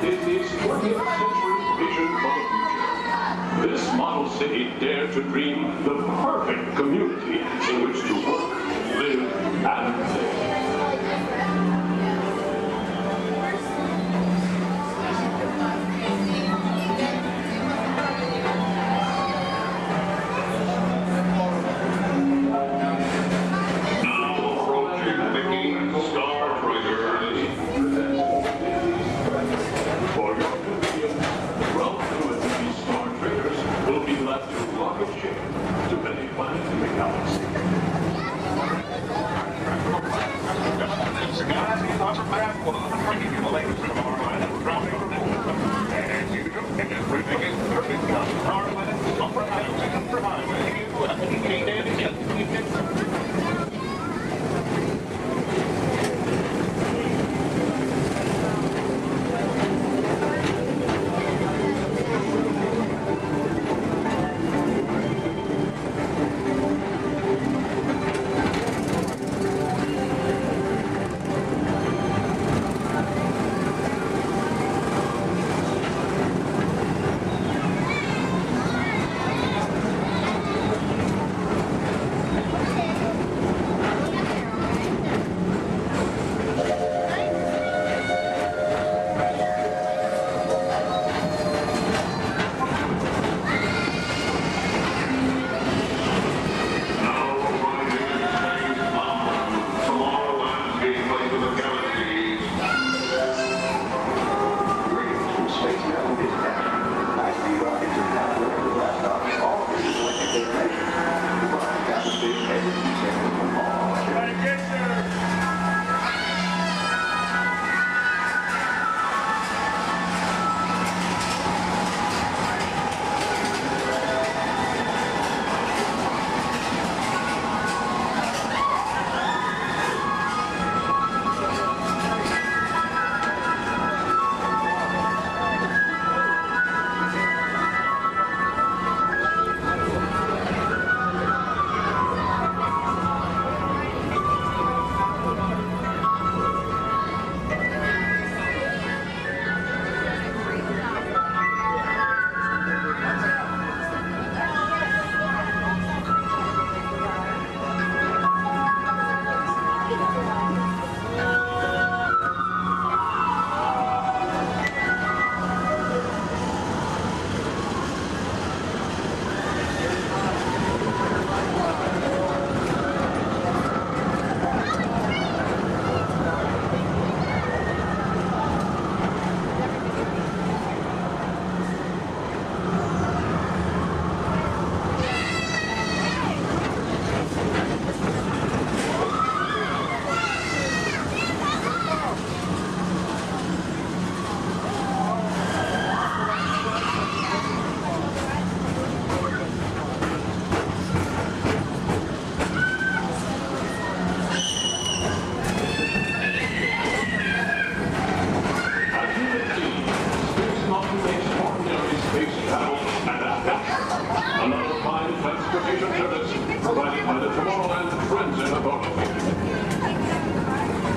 Disney's 20th century vision for the future. This model city dared to dream the perfect community in which to work, live, and play.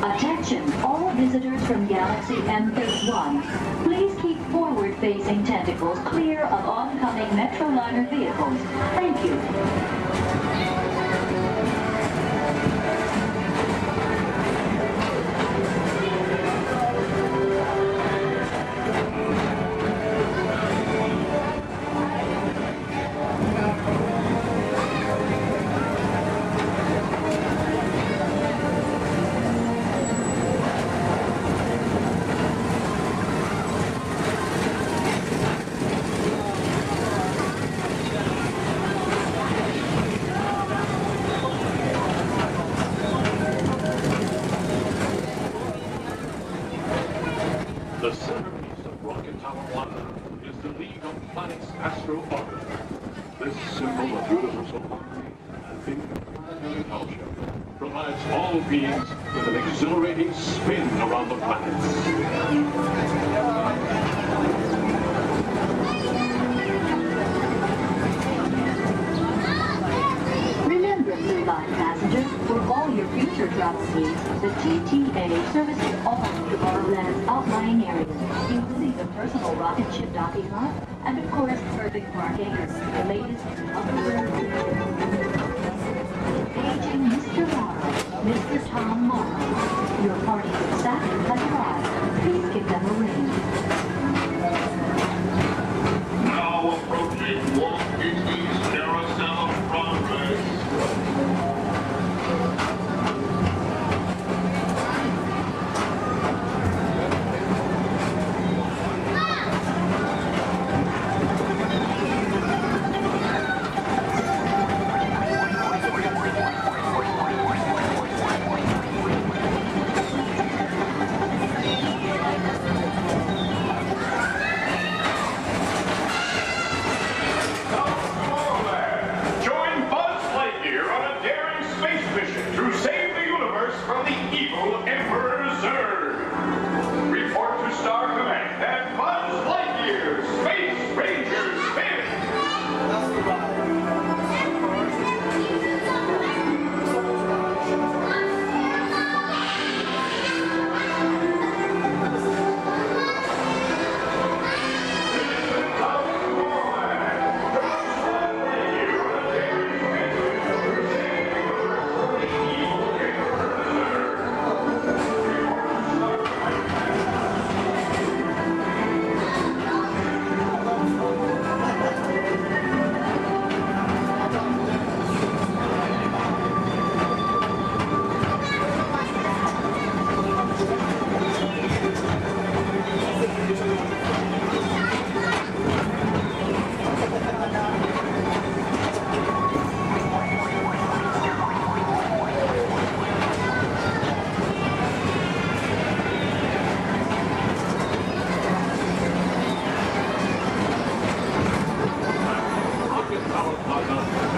Attention, all visitors from Galaxy M31. Please keep forward-facing tentacles clear of oncoming Metroliner vehicles. Thank you. The centerpiece of Rocket Tower 1 is the League of Planets Astro Orbiter. This symbol of universal harmony and interplanetary culture provides all beings with an exhilarating spin around the planets. Remember, Blue Line passengers, for all your future travel needs, the TTA services all of Tomorrowland's outlying areas, including the personal rocket ship docking lot, and of course, perfect parking, the latest paging Mr. Morrow, Mr. Tom Morrow. Your party with Saturn has arrived. Please give them a ring. Now approaching Walt Disney's Carousel of Progress. Join Buzz Lightyear on a daring space mission to save the universe from the evil Emperor Zurg. Report to Star Command that Buzz Lightyear, Space Ranger Spin.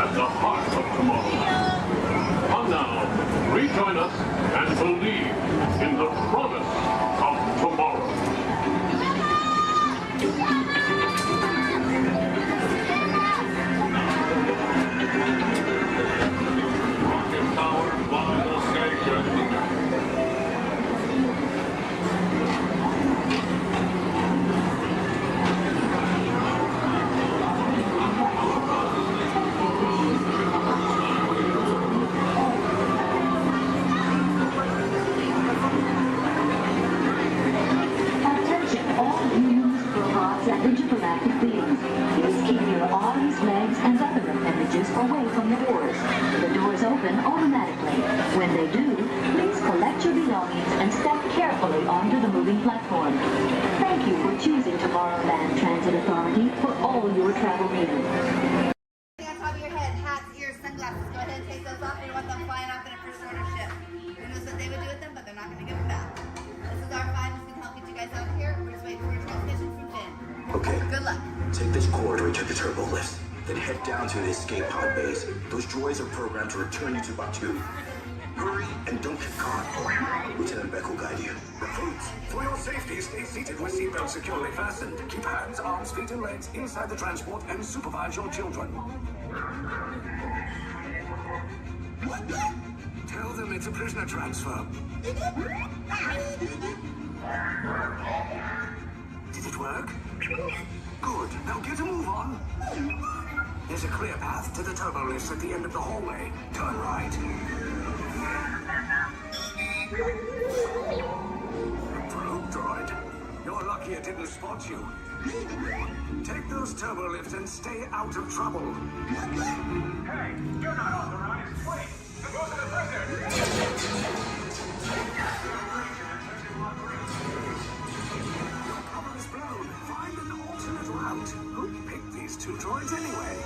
At the heart of tomorrow. Come now, rejoin us and believe in the promise of tomorrow. Rocket Tower Final Station. Intergalactic beings. Please keep your arms, legs, and other appendages away from the doors. The doors open automatically. When they do, please collect your belongings and step carefully onto the moving platform. Thank you for choosing Tomorrowland Transit Authority for all your travel needs. On top of your head, hats, ears, sunglasses. Go ahead and take those off. You want them flying off in a first order ship. Who knows what they would do with them, but they're not going to give them back. This is our 5 just going to help get you guys out of here. We're just waiting for a transmission from Finn. Okay. Good luck. Take this corridor to the turbo lift, then head down to the escape pod base. Those droids are programmed to return you to Batu. Hurry and don't get caught. Lieutenant Beck will guide you. Recruits, for your safety, stay seated with seatbelts securely fastened. Keep hands, arms, feet, and legs inside the transport and supervise your children. Tell them it's a prisoner transfer. Did it work? Good. Now get a move on. There's a clear path to the turbo lifts at the end of the hallway. Turn right. Probe droid. You're lucky it didn't spot you. Take those turbo lifts and stay out of trouble. Hey, you're not authorized. Wait, the ghost of the prisoner. Cover is blown. Find an alternate route. Who picked these two droids anyway?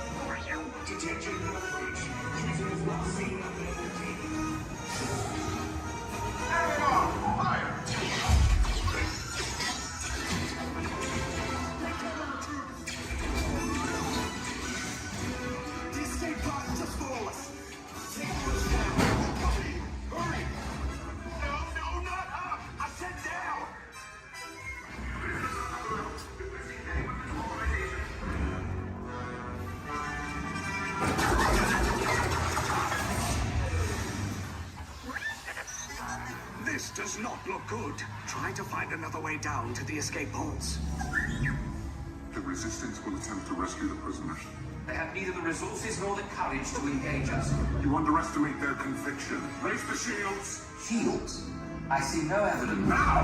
Detection approach. Prisoners not seen on the This does not look good. Try to find another way down to the escape pods. The Resistance will attempt to rescue the prisoners. They have neither the resources nor the courage to engage us. You underestimate their conviction. Raise the shields! Shields? I see no evidence. Now!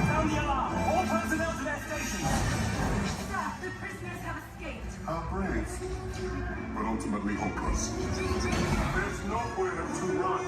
Sound the alarm! All personnel to their stations! Sir, the prisoners have escaped. How brave, but ultimately hopeless. There's nowhere to run.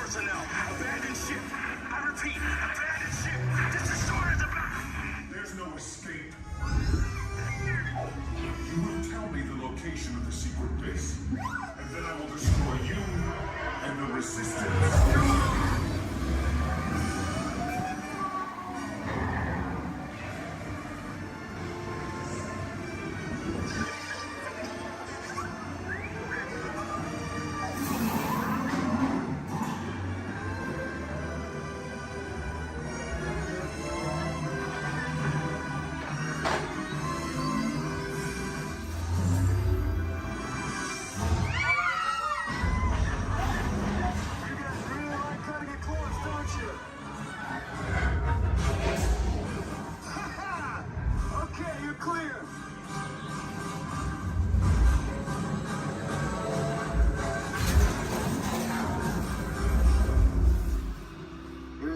personnel. Abandon ship. I repeat, abandon ship. This destroyer is about. There's no escape. You will tell me the location of the secret base, and then I will destroy you and the Resistance.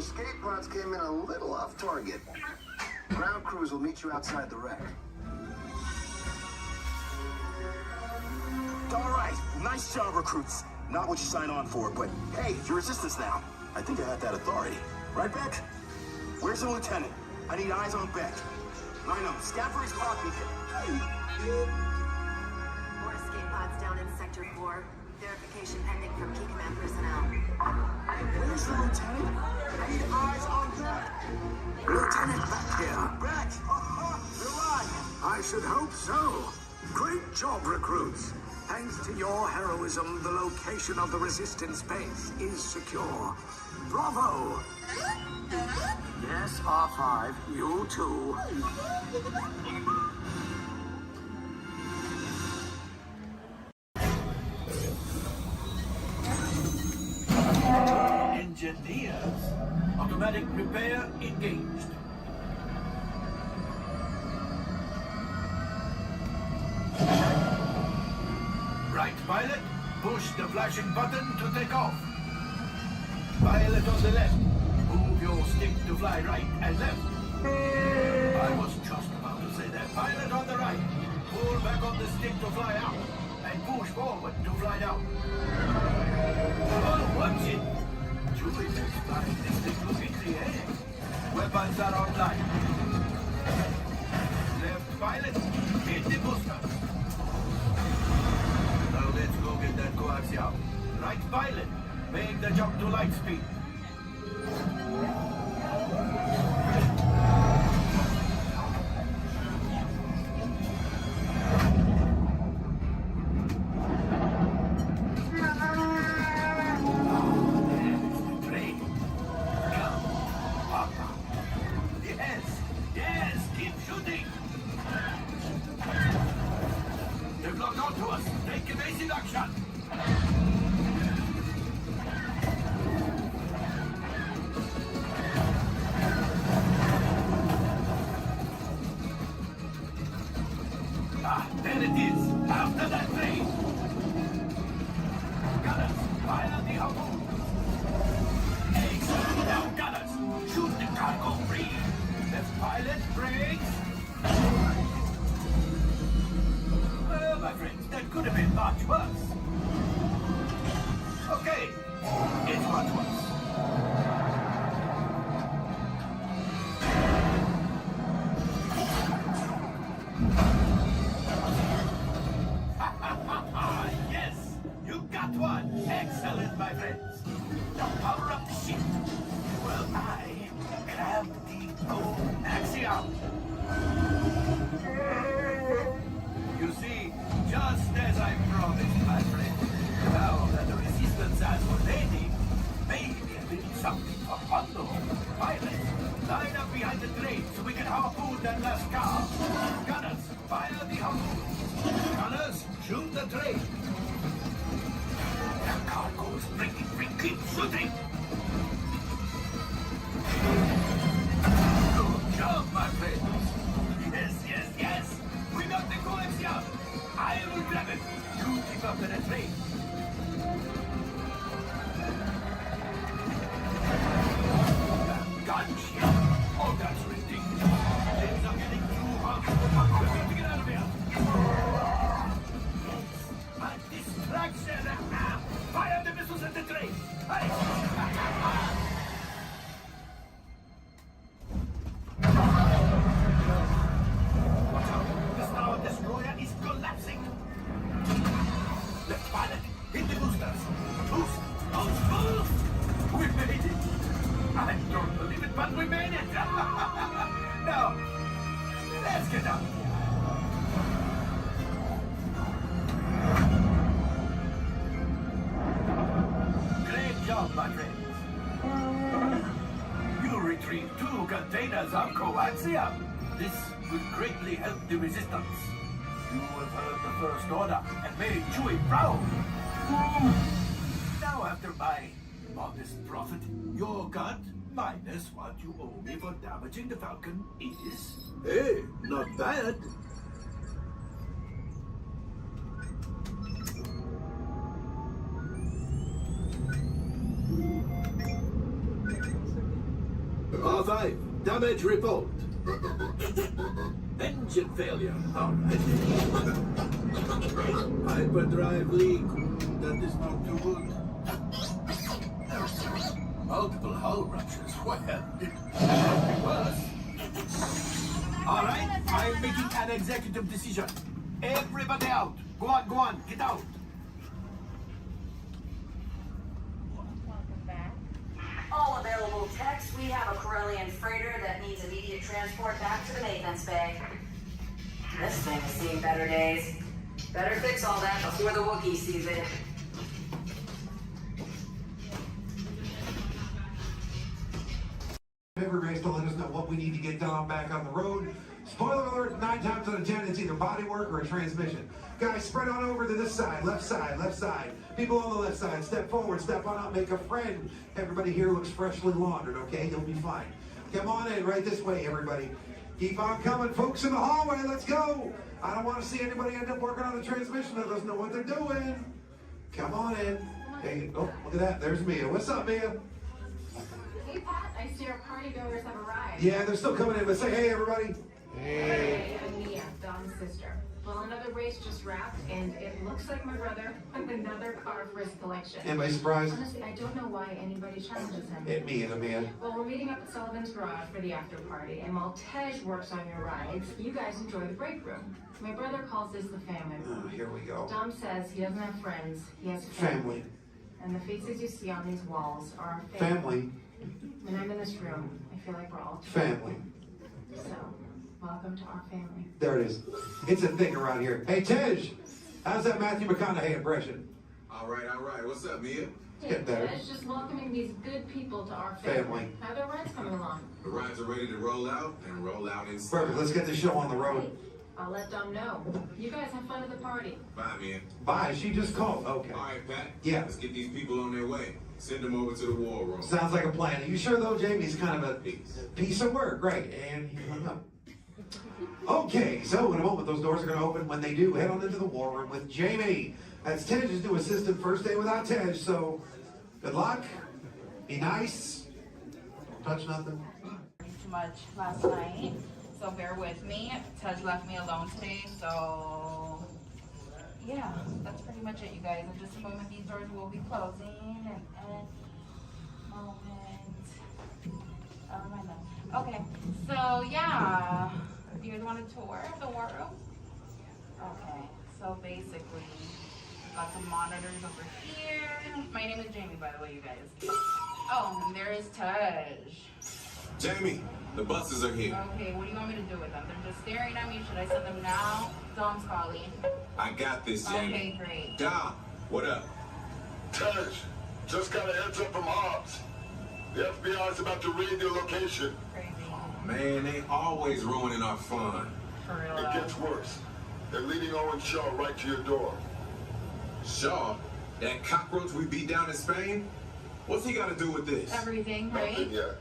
Escape pods came in a little off target. Ground crews will meet you outside the wreck. All right, nice job, recruits. Not what you signed on for, but hey, you're Resistance now. I think I have that authority. Right, Beck? Where's the lieutenant? I need eyes on Beck. I know, scout for his pod beacon. More escape pods down in Sector 4. Verification pending from key command personnel. Where's the lieutenant? I need eyes on Beck. Lieutenant back here. Beck! You're alive! I should hope so. Great job, recruits. Thanks to your heroism, the location of the Resistance base is secure. Bravo! Yes, R5, you too. Engineers. Automatic repair engaged. Right, pilot. Push the flashing button to take off. Pilot on the left. Move your stick to fly right and left. I was just about to say that. Pilot on the right. Pull back on the stick to fly out. And push forward to fly down. Oh, watch it. Jupiter's flying this thing look in the air. Weapons are online. Left pilot, hit the booster. Now let's go get that coaxial. Right pilot, make the jump to light speed. There it is! After that train! Gunners, fire the harpoon! Excellent! Now, gunners, shoot the cargo free! Left pilot, brakes! Well, my friends, that could have been much worse. Okay, it's much worse. Apollo, pilots, line up behind the train so we can harpoon that last car. Gunners, fire the harpoon. Gunners, shoot the train. The cargo is breaking free. Keep shooting. Good job, my friends. Yes, yes, yes. We got the coaxium. I will grab it. You keep up to the train. Gunship. Oh, that's ridiculous. Things are getting too hot. We have to get out of here. A distraction. Fire the missiles at the train. Hey. Watch out. The Star Destroyer is collapsing. Left pilot, hit the boosters. Boost. We made it. I don't believe it, but we made it. Now, let's get out. Great job, my friends. You retrieved 2 containers of coaxium. This will greatly help the resistance. You have heard the First Order and made Chewie proud. Now, after my modest profit, your cut minus what you owe me for damaging the Falcon is... Hey, not bad. R5, damage report. Engine failure. All right. Hyperdrive leak. That is not too good. Multiple hull ruptures. Well, it could be worse. All right, I'm making an executive decision. Everybody out. Go on, get out. All available techs, we have a Corellian freighter that needs immediate transport back to the maintenance bay. This thing has seen better days. Better fix all that before the Wookiee sees it. Every race to let us know what we need to get done back on the road. Spoiler alert, 9 times out of 10, it's either bodywork or a transmission. Guys, spread on over to this side, left side, left side. People on the left side, step forward, step on up, make a friend. Everybody here looks freshly laundered, okay? You'll be fine. Come on in, right this way, everybody. Keep on coming, folks in the hallway, let's go. I don't want to see anybody end up working on the transmission that doesn't know what they're doing. Come on in. Hey, oh, look at that, there's Mia. What's up, Mia? Hey, Pat, I see our party goers have arrived. Yeah, they're still coming in, but say hey, everybody. Hey, I'm Mia, Dom's sister. Well, another race just wrapped, and it looks like my brother with another car for his collection. Anybody surprised? Honestly, I don't know why anybody challenges him. Hit me in the man. Well, we're meeting up at Sullivan's Garage for the after party, and while Tej works on your rides, you guys enjoy the break room. My brother calls this the family room. Oh, here we go. Dom says he doesn't have friends, he has Family. And the faces you see on these walls are our Family. When I'm in this room, I feel like we're all Family. So, welcome to our family. There it is. It's a thing around here. Hey, Tej, how's that Matthew McConaughey impression? All right. What's up, Mia? Get better. It's just welcoming these good people to our family. How are their rides coming along? The rides are ready to roll out and roll out inside. Perfect. Let's get the show on the road. I'll let Dom know. You guys have fun at the party. Bye, Mia. Bye. She just called. Okay. All right, Pat. Yeah. Let's get these people on their way. Send them over to the war room. Sounds like a plan. Are you sure, though, Jamie? He's kind of a piece of work. Right. And he hung up. Okay, so in a moment, those doors are going to open. When they do, head on into the war room with Jamie. That's Tej's new assistant. First day without Tej, so good luck. Be nice. Don't touch nothing. Too much last night, so bear with me. Tej left me alone today, so yeah, that's pretty much it, you guys. In just a moment, these doors will be closing, and okay, so yeah, you guys want a tour of the war room? Okay, so basically, got some monitors over here. My name is Jamie, by the way, you guys. Oh, and there is Tej. Jamie, the buses are here. Okay, what do you want me to do with them? They're just staring at me. Should I send them now? Dom's calling. I got this, Jamie. Okay, great. Dom, what up? Tej, just got a heads up from Hobbs. The FBI is about to raid their location. Man, they always ruining our fun. For real. It gets worse. They're leading Owen Shaw right to your door. Shaw? That cockroach we beat down in Spain? What's he got to do with this? Everything, right? Nothing yet.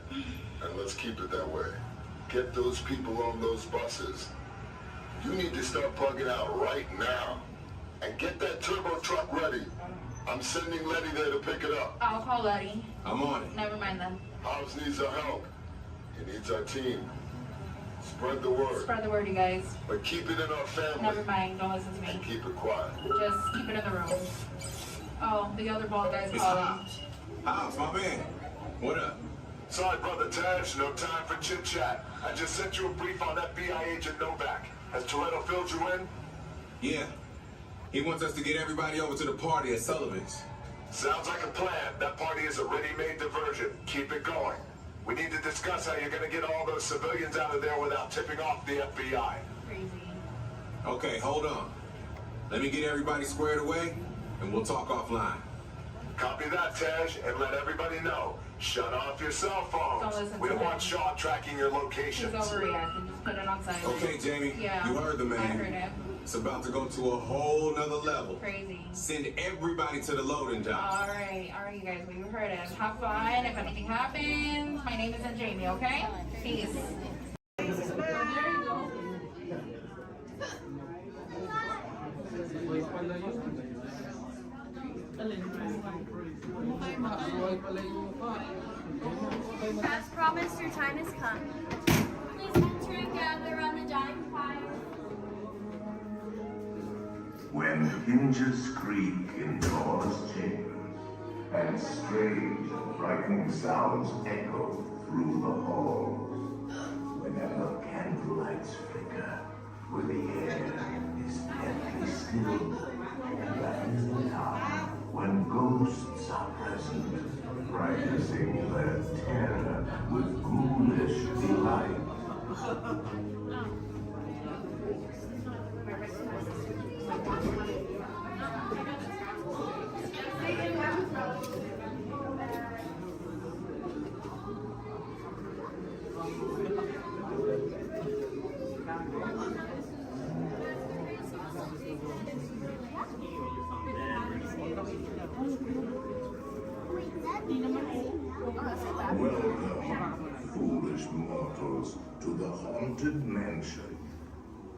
And let's keep it that way. Get those people on those buses. You need to start plugging out right now. And get that turbo truck ready. I'm sending Letty there to pick it up. I'll call Letty. I'm on it. Never mind then. Hobbs needs our help. He needs our team. Spread the word. Spread the word, you guys. But keep it in our family. Never mind. Don't listen to me. And keep it quiet. Just keep it in the room. Oh, the other bald guy's It's calling. Hobbs, my man. What up? Sorry, Brother Taj. No time for chit-chat. I just sent you a brief on FBI agent Novak. Has Toretto filled you in? Yeah. He wants us to get everybody over to the party at Sullivan's. Sounds like a plan. That party is a ready-made diversion. Keep it going. We need to discuss how you're going to get all those civilians out of there without tipping off the FBI. Crazy. Okay, hold on. Let me get everybody squared away, and we'll talk offline. Copy that, Taj, and let everybody know. Shut off your cell phones. Don't listen We to don't him. want Shaw tracking your He's locations. overreacting. Just put it on silent. Okay, Jamie, Yeah. you heard the man. I heard him. It's about to go to a whole nother level. Crazy. Send everybody to the loading dock. All right, you guys. We heard him. Have fun. If anything happens, my name isn't Jamie. Okay? Peace. As promised, your time has come. Please enter and gather around the dying fire. When hinges creak in doors chambers, and strange and frightening sounds echo through the halls, whenever candlelights flicker, where the air is deadly still, that is the time when ghosts are present, practicing their terror with ghoulish delight. Welcome, foolish mortals, to the Haunted Mansion.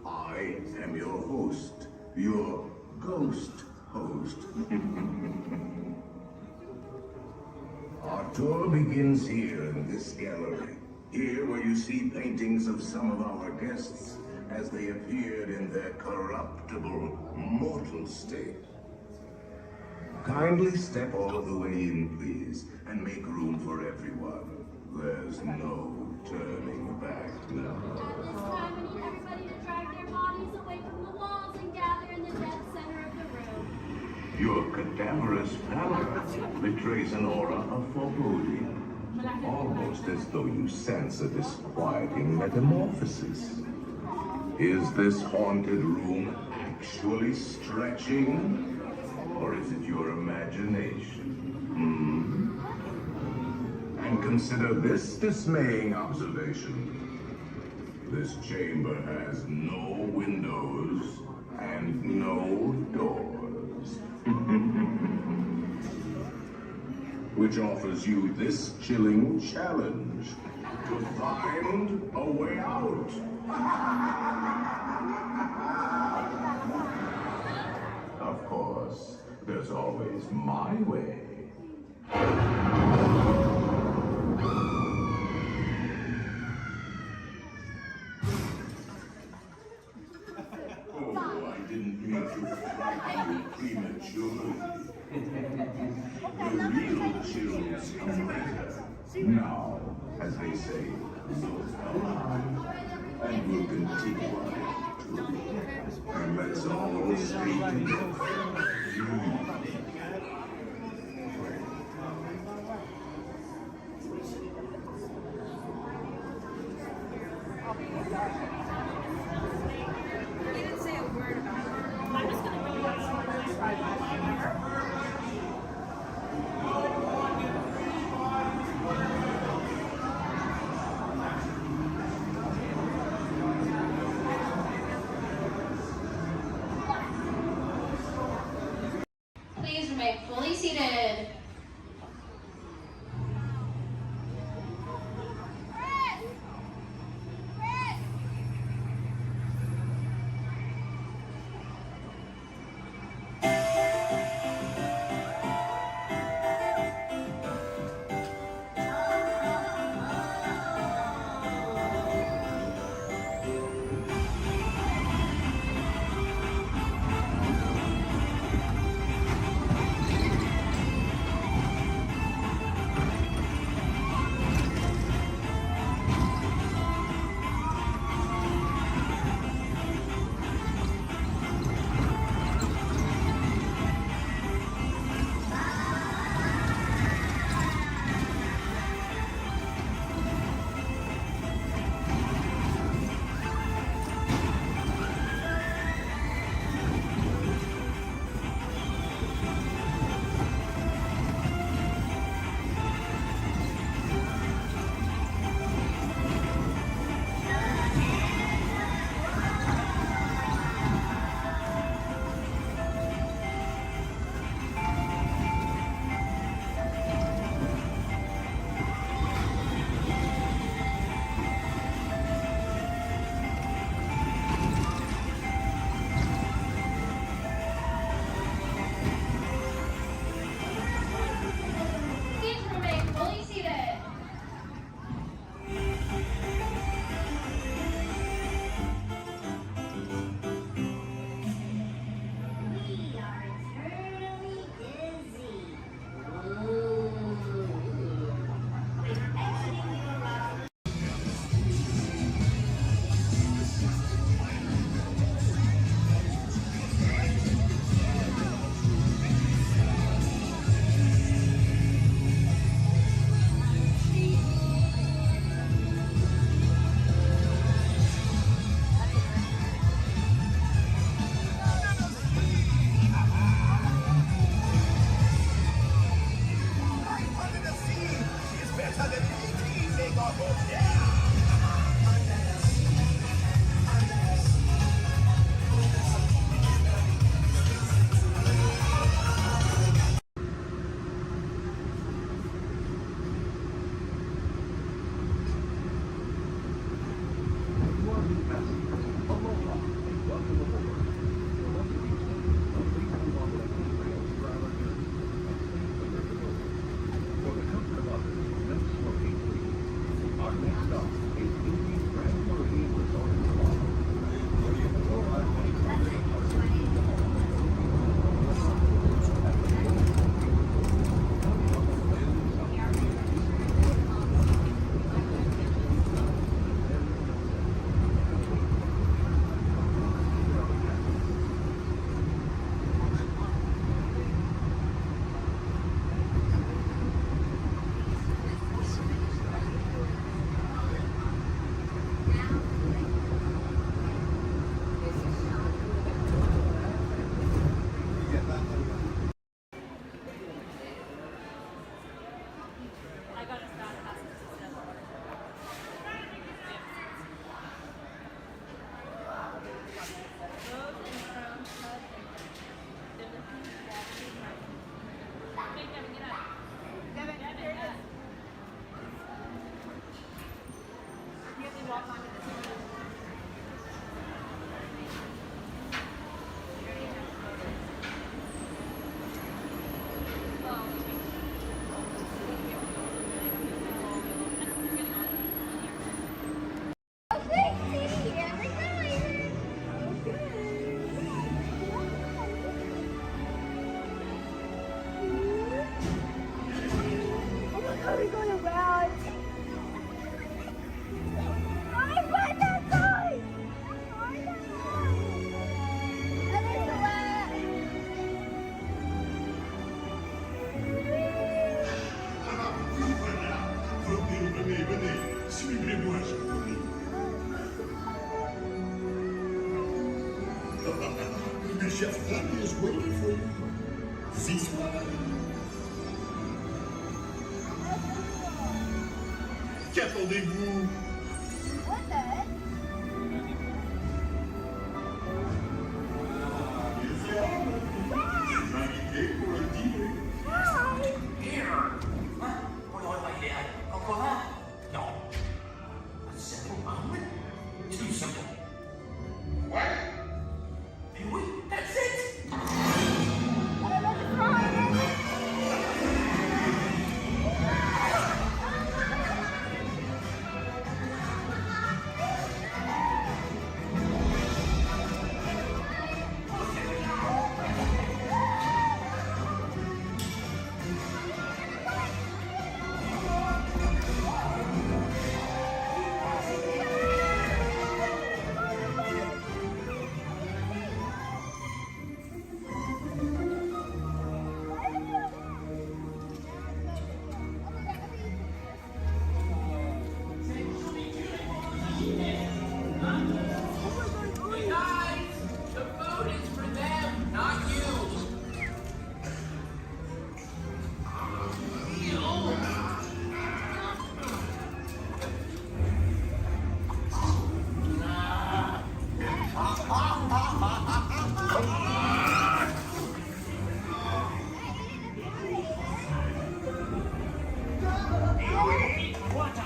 I am your host, your ghost host. Our tour begins here in this gallery. Here where you see paintings of some of our guests as they appeared in their corruptible, mortal state. Kindly step all the way in, please, and make room for everyone. There's no turning back now. At this time, I need everybody to drag their bodies away from the walls and gather in the dead center of the room. Your cadaverous pallor betrays an aura of foreboding, almost as though you sense a disquieting metamorphosis. Is this haunted room actually stretching? Or is it your imagination? And consider this dismaying observation. This chamber has no windows and no doors. Which offers you this chilling challenge to find a way out. Of course, there's always my way. Oh, I didn't mean to frighten you prematurely. The real chills come later. Now, as they say, look alive, and we'll continue on it. And let's all stay together. You didn't say a word about it. I'm just gonna bring you seated. Chef Happy is waiting for you. This one. Qu'attendez-vous? Il est invité pour le dîner.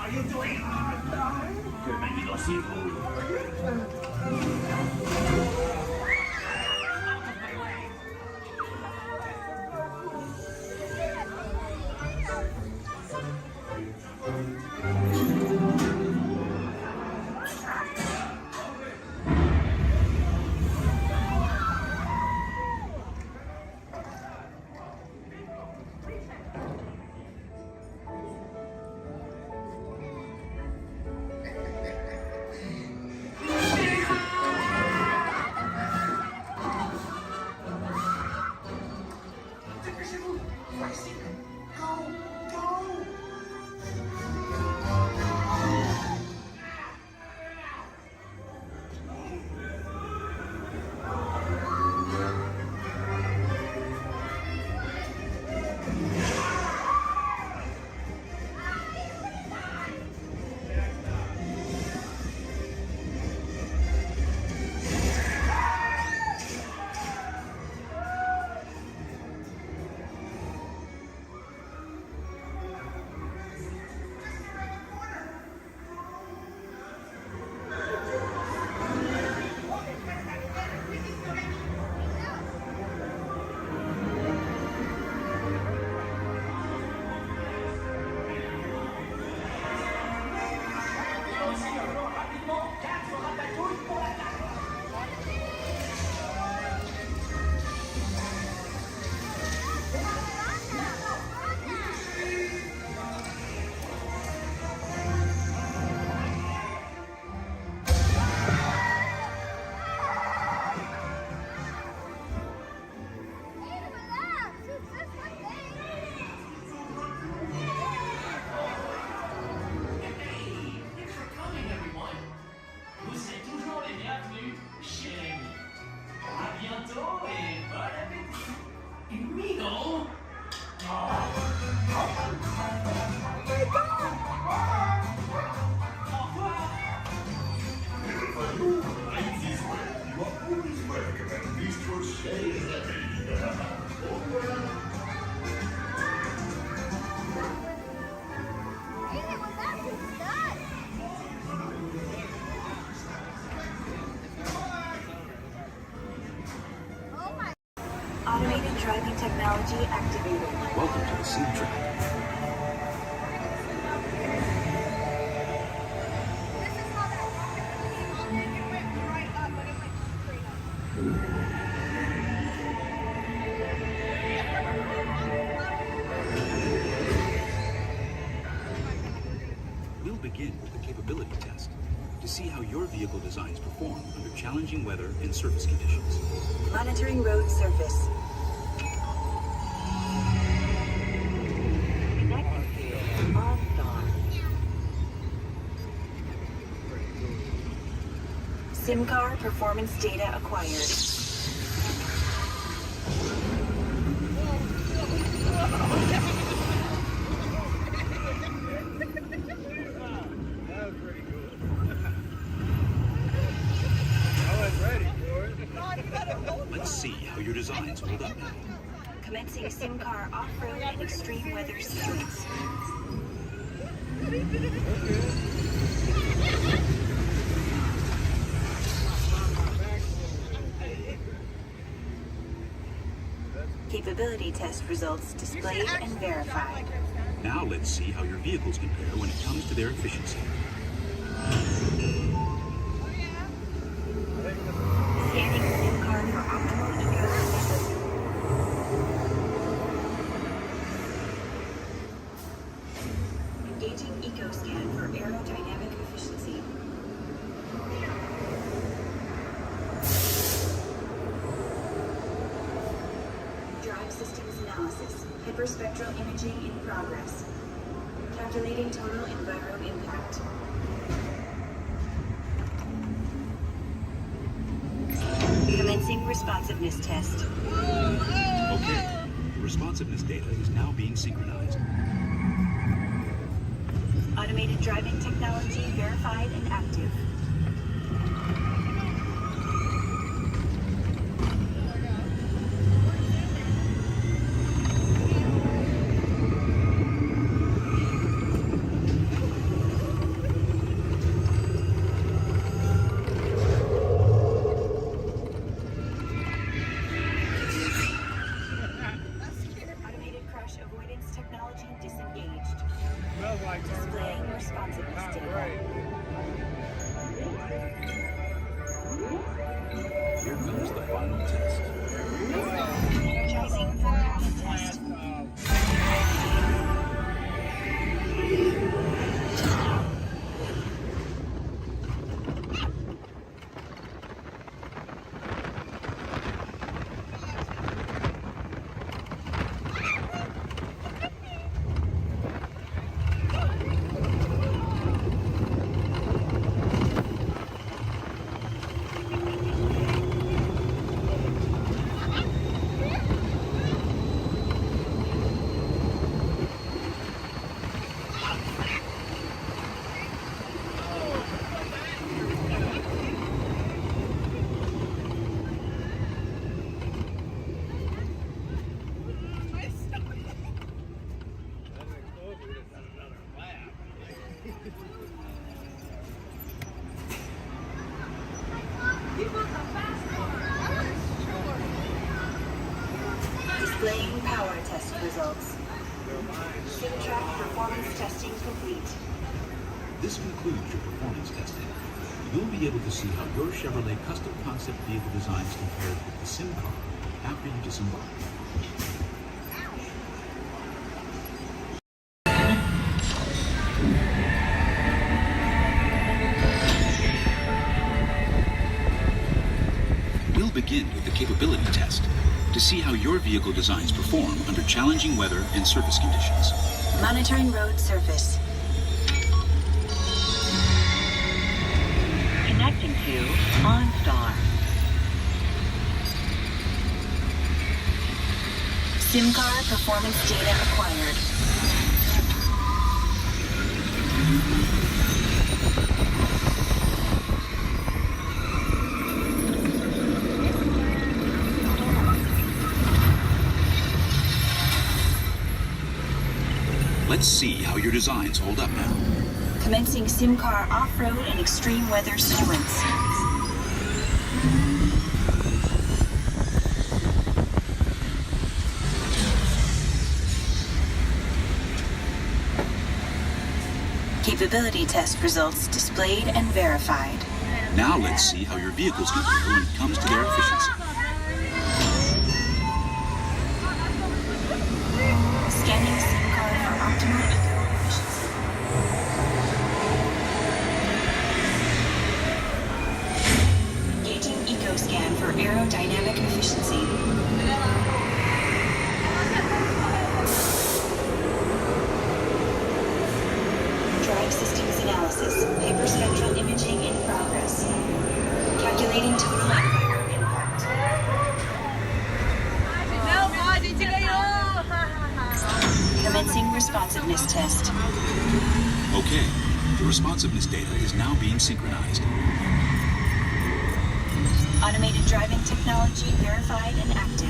are you doing? Que peligrosísimo. Automated driving technology activated. Welcome to the seed trap. We'll begin with the capability test to see how your vehicle designs perform under challenging weather and surface conditions. Monitoring road surface. SIM card performance data acquired. Let's see how your designs hold up now. Commencing SIM car off-road and extreme weather streets. Capability test results displayed and verified. Now let's see how your vehicles compare when it comes to their efficiency. Scanning SIM card for optimal eco-efficiency. Engaging eco-scan for aerodynamic efficiency. Drive systems analysis. Hyperspectral imaging in progress. Calculating total enviro impact. Commencing responsiveness test. Okay, the responsiveness data is now being synchronized. Automated driving technology verified and active. final test. Energizing power test. Displaying power test results. SimTrack performance testing complete. This concludes your performance testing. You'll be able to see how your Chevrolet custom concept vehicle designs compared with the sim car after you disembark. We'll begin with the capability test to see how your vehicle designs perform under challenging weather and surface conditions. Monitoring road surface. Connecting to OnStar. SimCar performance data acquired. Let's see how your designs hold up now. Commencing SimCar off-road and extreme weather sequence. Capability test results displayed and verified. Now let's see how your vehicles can do when it comes to their efficiency. Scanning SimCar for optimal eco efficiency. Engaging EcoScan for aerodynamic efficiency. Drive systems analysis. Hyperspectral imaging in progress. Calculating total environment impact. Commencing responsiveness test. Okay, the responsiveness data is now being synchronized. Automated driving technology verified and active.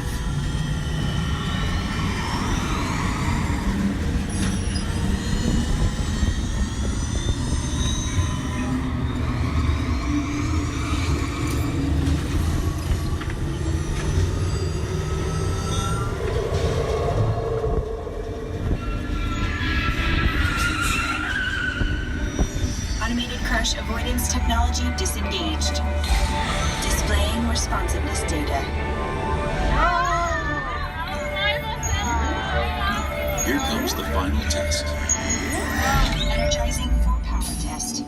Automated crash avoidance technology disengaged. Displaying responsiveness data. Here comes the final test. Energizing for power test.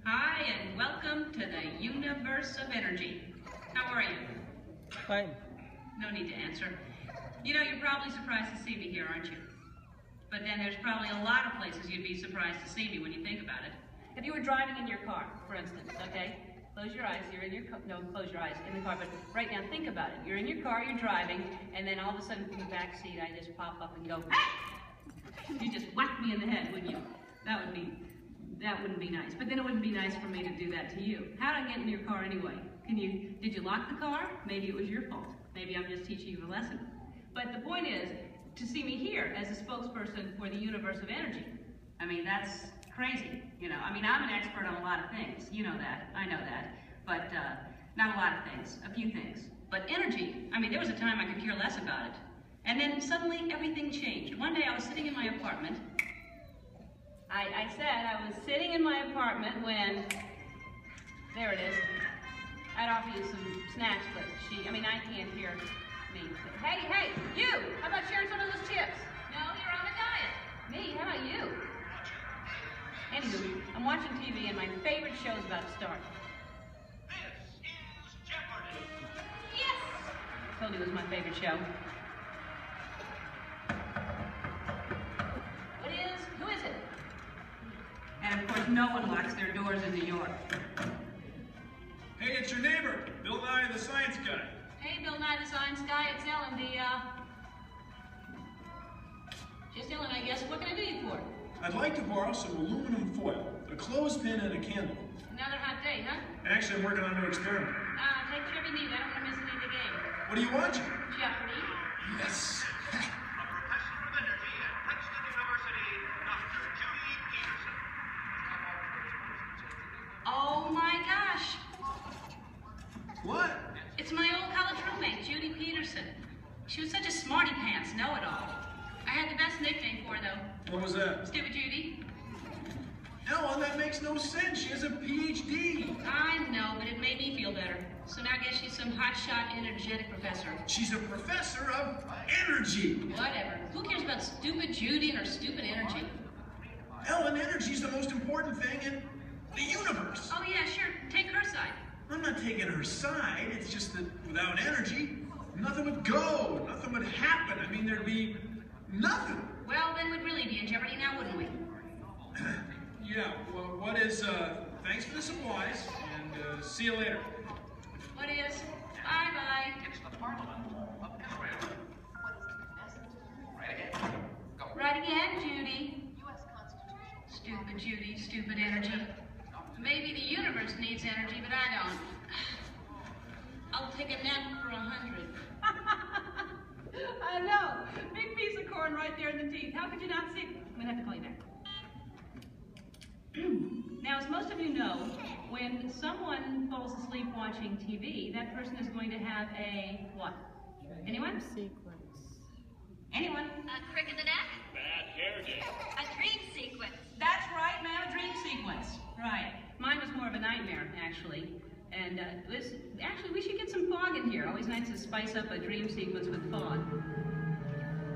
Hi, and welcome to the universe of energy. How are you? Fine. No need to answer. You know, you're probably surprised to see me here, aren't you? But then there's probably a lot of places you'd be surprised to see me when you think about it. If you were driving in your car, for instance, okay? Close your eyes, you're in your car, no, close your eyes, in the car, but right now think about it. You're in your car, you're driving, and then all of a sudden from the back seat, I just pop up and go, hey! You just whack me in the head, wouldn't you? That wouldn't be nice. But then it wouldn't be nice for me to do that to you. How'd I get in your car anyway? Did you lock the car? Maybe it was your fault. Maybe I'm just teaching you a lesson. But the point is, to see me here as a spokesperson for the universe of energy. I mean, that's crazy, you know. I mean, I'm an expert on a lot of things. You know that. I know that. But not a lot of things. A few things. But energy, I mean, there was a time I could care less about it. And then suddenly everything changed. One day I was sitting in my apartment. I said I was sitting in my apartment when, there it is. I'd offer you some snacks, but I can't hear me. Hey, you! How about sharing some of those chips? No, you're on a diet. Me? How about you? Anywho, I'm watching TV and my favorite show's about to start. This is Jeopardy! Yes! Told you it was my favorite show. Who is it? And of course, no one locks their doors in New York. Hey, it's your neighbor, Bill Nye the Science Guy. Hey, Bill Nye the Science Guy, it's Ellen, just Ellen, I guess. What can I do you for? I'd like to borrow some aluminum foil, a clothespin, and a candle. Another hot day, huh? Actually, I'm working on a new experiment. Take whatever you need. I don't want to miss any of the game. What are you watching? Jeopardy. Yes. A professor of energy at Princeton University, Dr. Judy Peterson. Oh my gosh. What? It's my old college roommate, Judy Peterson. She was such a smarty pants know-it-all. I had the best nickname for her, though. What was that? Stupid Judy. Ellen, that makes no sense. She has a PhD. I know, but it made me feel better. So now I guess she's some hotshot, energetic professor. She's a professor of energy. Whatever. Who cares about stupid Judy and her stupid energy? Ellen, energy's the most important thing in the universe. Oh yeah, sure. Take her side. I'm not taking her side. It's just that without energy, nothing would go. Nothing would happen. I mean, there'd be nothing. Well, then we'd really be in jeopardy now, wouldn't we? Yeah, well, what is, thanks for the supplies, and see you later. What is? Bye-bye. It's the Parliament of Israel. Right again. Go. Right again, Judy. U.S. Constitution. Stupid Judy, stupid energy. Maybe the universe needs energy, but I don't. I'll take a nap for 100. I know. Big piece of corn right there in the teeth. How could you not see it? I'm gonna have to call you back. Now, as most of you know, when someone falls asleep watching TV, that person is going to have a what? Anyone? Sequence. Anyone? A crick in the neck? Bad hair day. A dream sequence. That's right, man, a dream sequence. Right. Mine was more of a nightmare, actually. And actually, we should get some fog in here. Always nice to spice up a dream sequence with fog.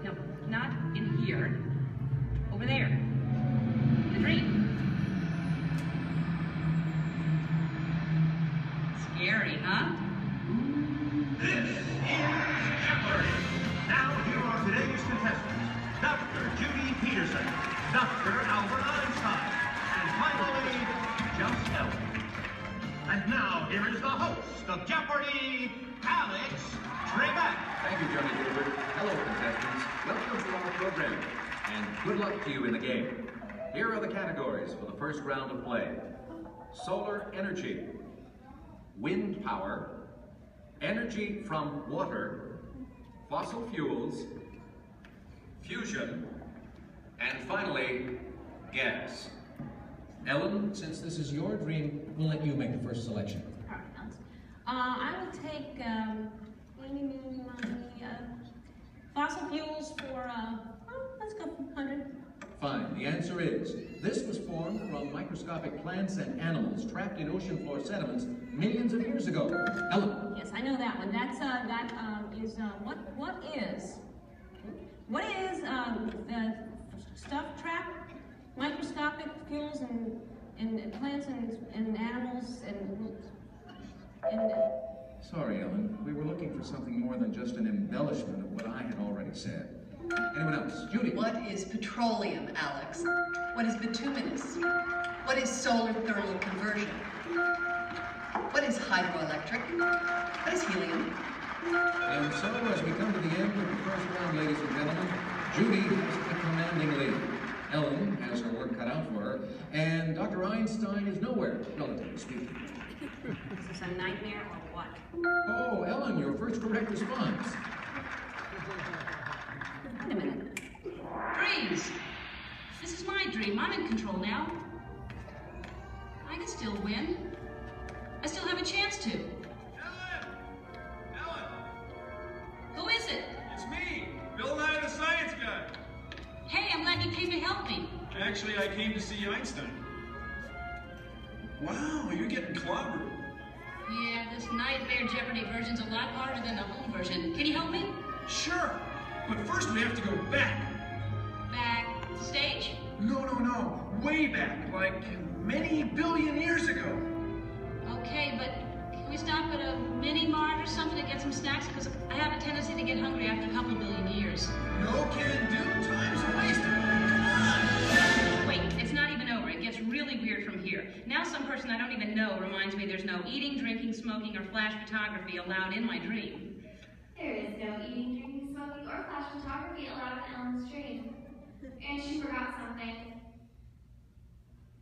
No, not in here. Over there. The dream. Scary, huh? This is Jeopardy! Now here are today's contestants. Dr. Judy Peterson, Dr. Albert Einstein, and finally, just Ellen. And now here is the host of Jeopardy, Alex Trebek. Thank you, Johnny Gilbert. Hello, contestants. Welcome to our program, and good luck to you in the game. Here are the categories for the first round of play. Solar energy, wind power, energy from water, fossil fuels, fusion, and finally, gas. Ellen, since this is your dream, we'll let you make the first selection. I will take fossil fuels for, let's go 100. Fine. The answer is, this was formed from microscopic plants and animals trapped in ocean floor sediments millions of years ago. Ellen. Yes, I know that one. That's, what is the stuff trapped? Microscopic fuels and plants and animals and Sorry, Ellen. We were looking for for something more than just an embellishment of what I had already said. Anyone else? Judy? What is petroleum, Alex? What is bituminous? What is solar thermal conversion? What is hydroelectric? What is helium? And so, as we come to the end of the first round, ladies and gentlemen, Judy has the commanding lead. Ellen has her work cut out for her, and Dr. Einstein is nowhere, relatively speaking. Is this a nightmare or what? Oh, Ellen, your first correct response. Wait a minute. Dreams! This is my dream. I'm in control now. I can still win. I still have a chance to. Ellen! Who is it? It's me, Bill Nye the Science Guy. Hey, I'm glad you came to help me. Actually, I came to see Einstein. Wow, you're getting clobbered. Yeah, this Nightmare Jeopardy version's a lot harder than the home version. Can you help me? Sure, but first we have to go back. Backstage? No, way back, like many billion years ago. Okay, but can we stop at a mini-mart or something to get some snacks? Because I have a tendency to get hungry after a couple billion years. No can do, time's wasted. Come on! Wait, it's not even over. It gets really weird from here. Now some person I don't even know reminds me there's no eating, drinking, smoking, or flash photography allowed in my dream. There is no eating, drinking, smoking, or flash photography allowed in Ellen's dream. And she forgot something.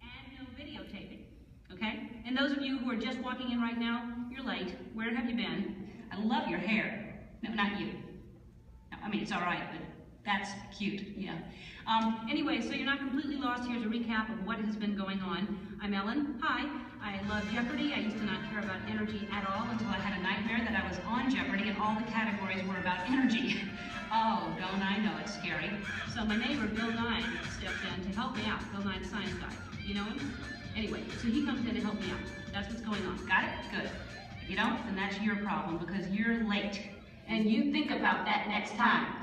And no videotaping, okay? And those of you who are just walking in right now, you're late. Where have you been? I love your hair. No, not you. No, I mean, it's all right, but that's cute, yeah. Anyway, so you're not completely lost. Here's a recap of what has been going on. I'm Ellen. Hi. I love Jeopardy. I used to not care about energy at all until I had a nightmare that I was on Jeopardy and all the categories were about energy. Oh, don't I know it's scary. So my neighbor, Bill Nye, stepped in to help me out. Bill Nye, the science guy. You know him? Anyway, so he comes in to help me out. That's what's going on. Got it? Good. If you don't, then that's your problem because you're late. And you think about that next time.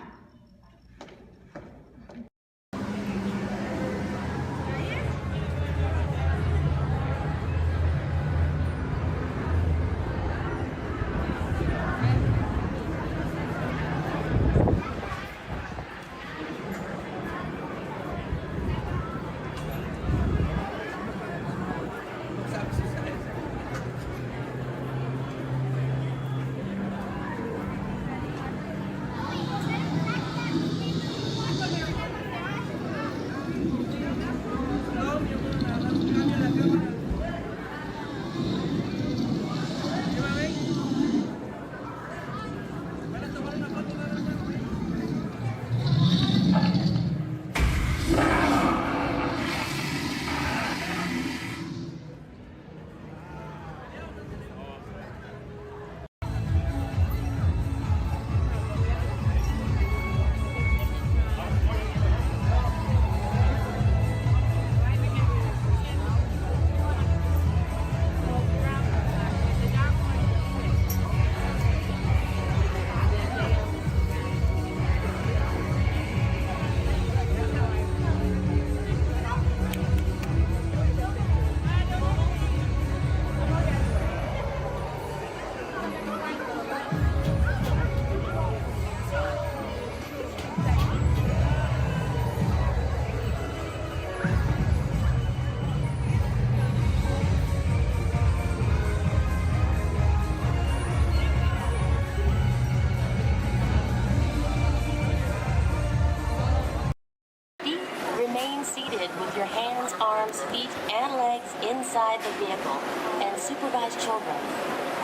With your hands, arms, feet, and legs inside the vehicle and supervise children.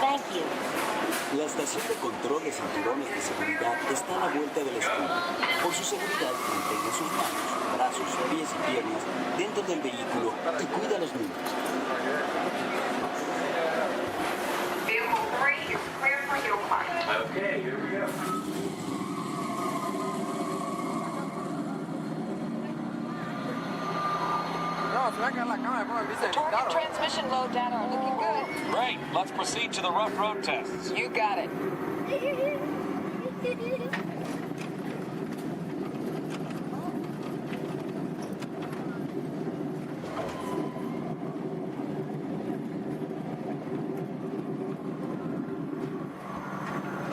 Thank you. La estación de control de cinturones de seguridad está a la vuelta del escudo. Por su seguridad, mantenga sus manos, brazos, pies y piernas dentro del vehículo y cuida a los niños. Vehicle 3 is cleared for hill climb. Okay, here we go. The torque and transmission load data are looking good. Great. Let's proceed to the rough road tests. You got it.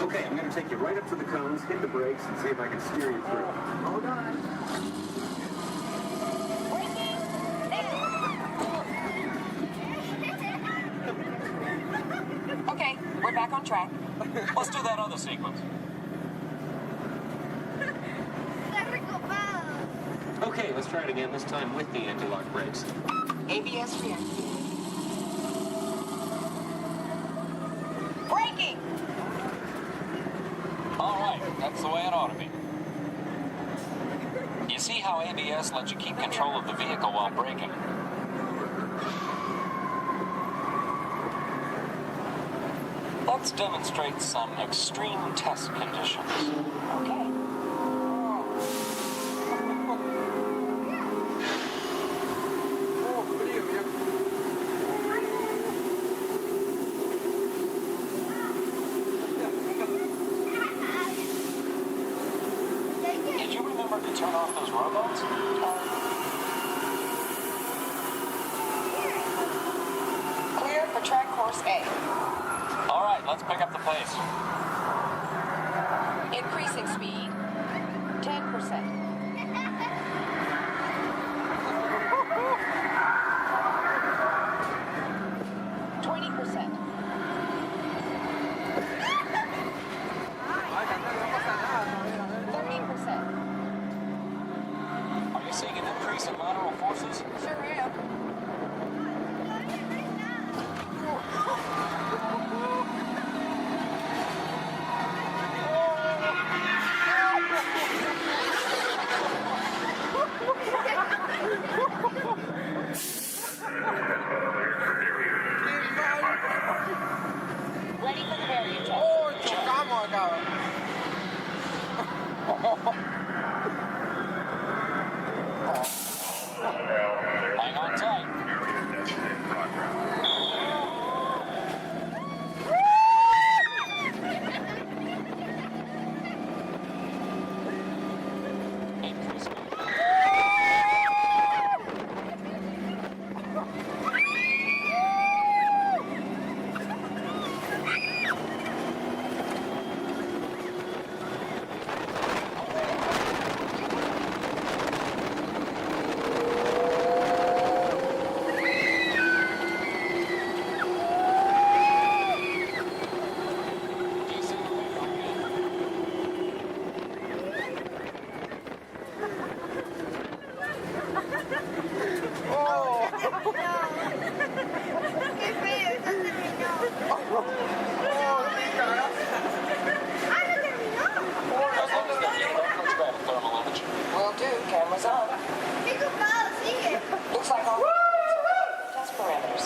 Okay, I'm going to take you right up to the cones, hit the brakes, and see if I can steer you through. Hold on. Okay, we're back on track. Let's do that other sequence. Okay, let's try it again, this time with the anti-lock brakes. ABS rear. Braking! All right, that's the way it ought to be. You see how ABS lets you keep control of the vehicle while braking? Let's demonstrate some extreme test conditions. Okay. Did you remember to turn off those robots? Clear for track course A. All right, let's pick up the pace. Increasing speed. 10%. 20%. Are you seeing an increase in lateral forces? Sure am. Ready for the barrier check. Oh, chocamos acá. Hang on tight. Will do. Cameras on. Looks like all test parameters.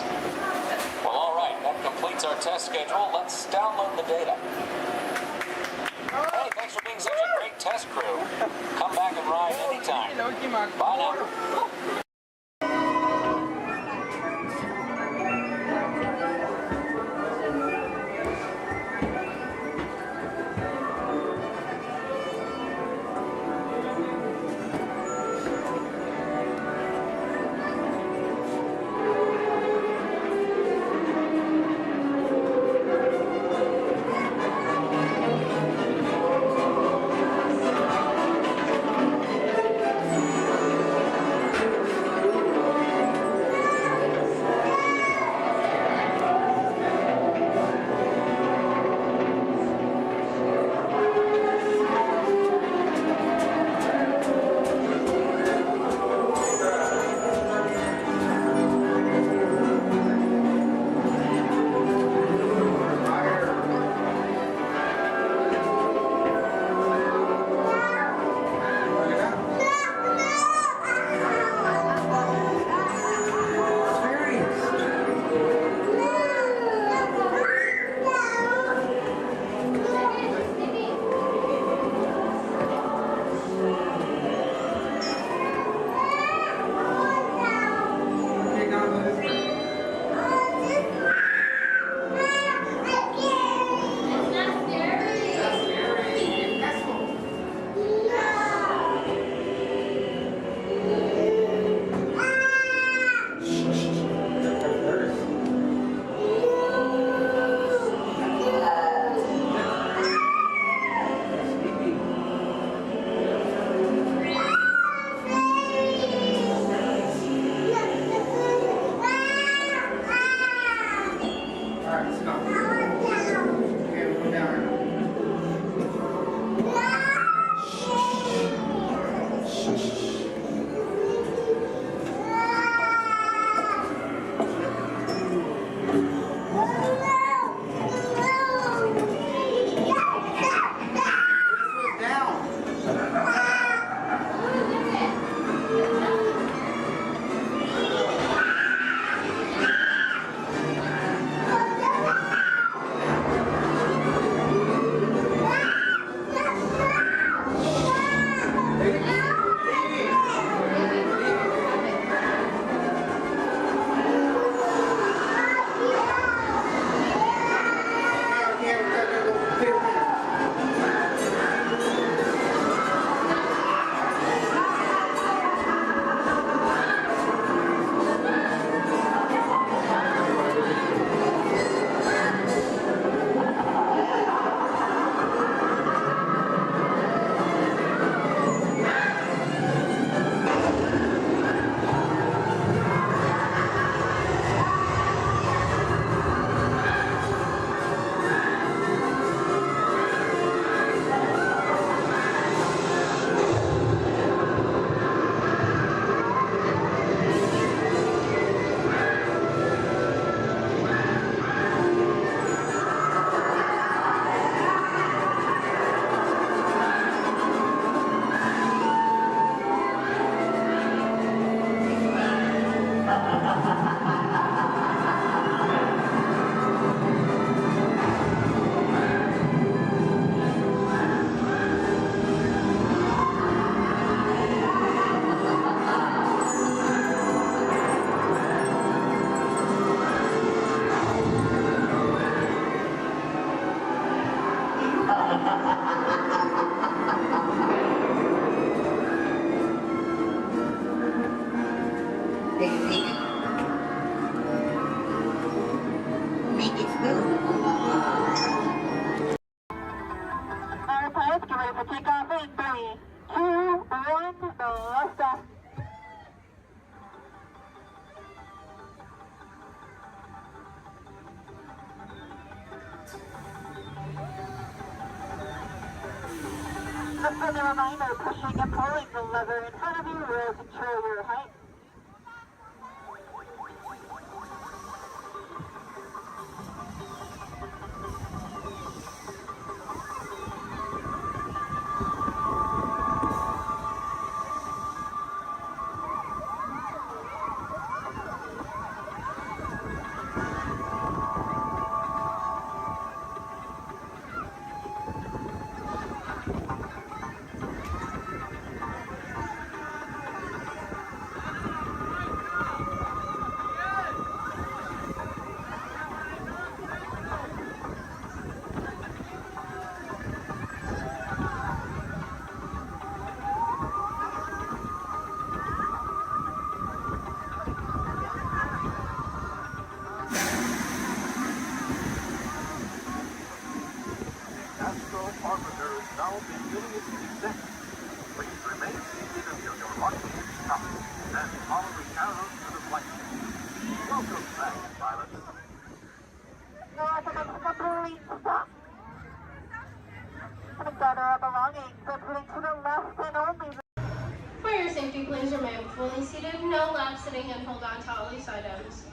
Well, all right, that completes our test schedule. Let's download the data. Hey, thanks for being such a great test crew. Come back and ride anytime. Bye now. Alright, let's go. Okay, we'll go down. Just as a reminder, pushing and pulling the lever in front of you will control your height. For your safety, please remain fully seated, no lap sitting, and hold on to all loose items.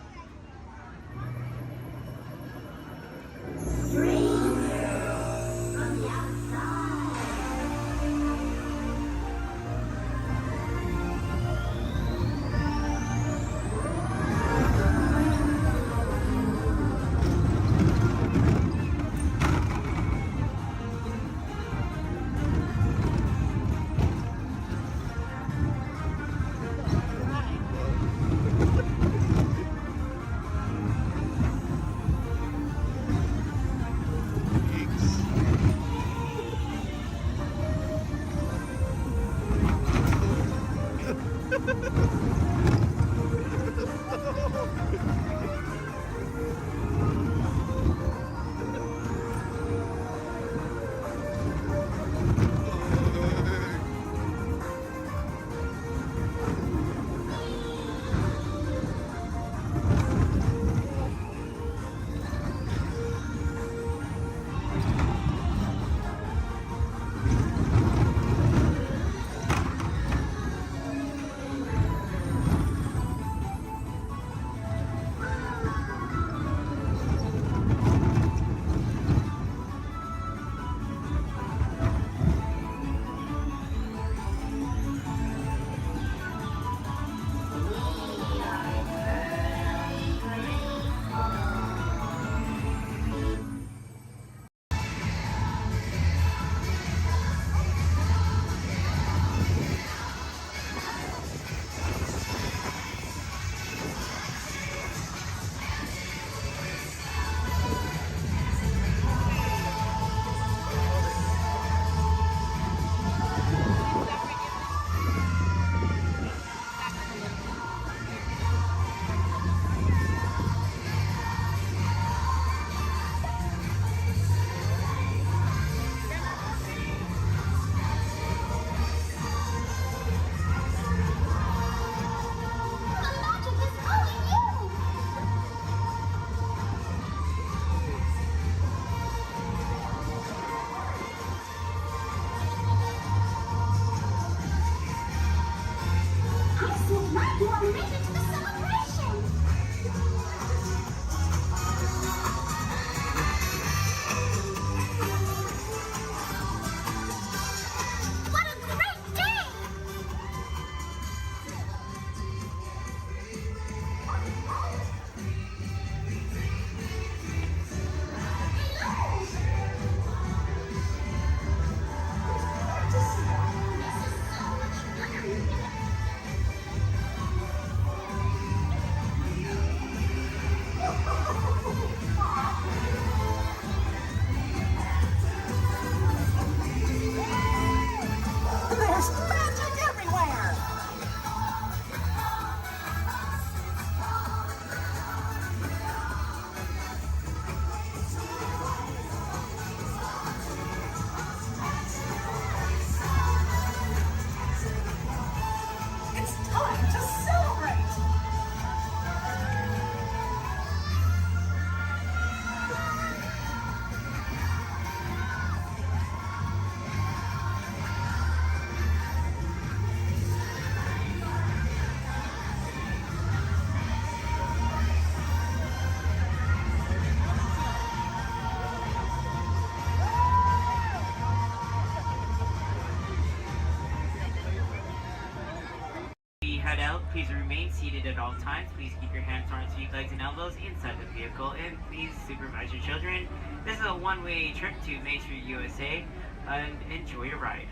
head out, please remain seated at all times. Please keep your hands, arms, feet, legs, and elbows inside the vehicle, and please supervise your children. This is a one-way trip to Main Street, USA, and enjoy your ride.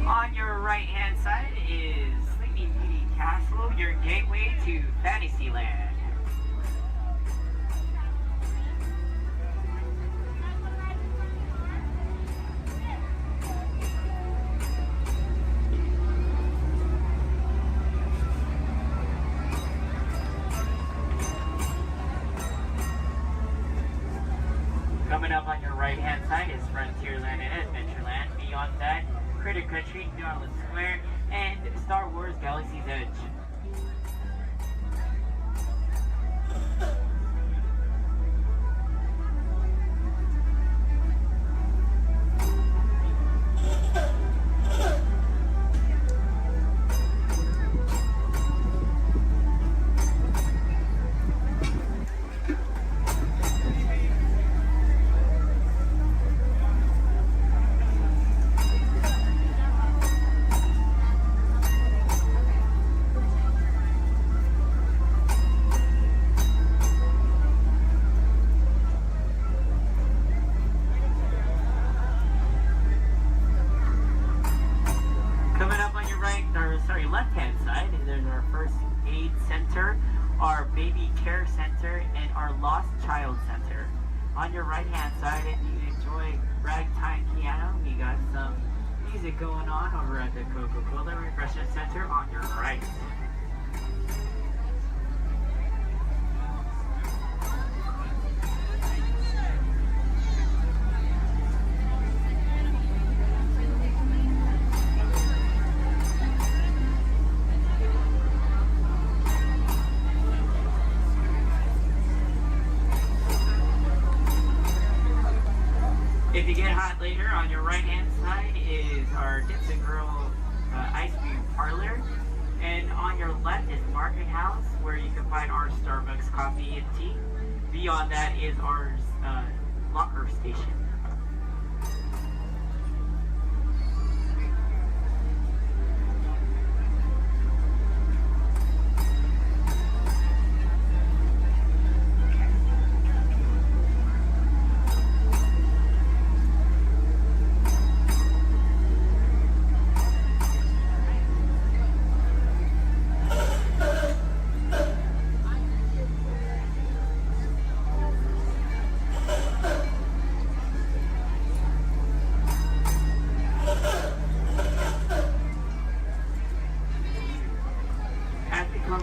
On your right-hand side is Sleeping Beauty Castle, your gateway to Fantasyland. Coming up on your right-hand side is Frontierland and Adventureland. Beyond that, Critter Country, Darling Square, and Star Wars Galaxy's Edge. Coming up on your left-hand side, there's our first aid center, our baby care center, and our lost child center. On your right-hand side, if you enjoy ragtime piano, we got some music going on over at the Coca-Cola Refreshment Center on your right. If you get hot later, on your right-hand side is our Dips and Grill ice cream parlor. And on your left is Market House, where you can find our Starbucks coffee and tea. Beyond that is our locker station.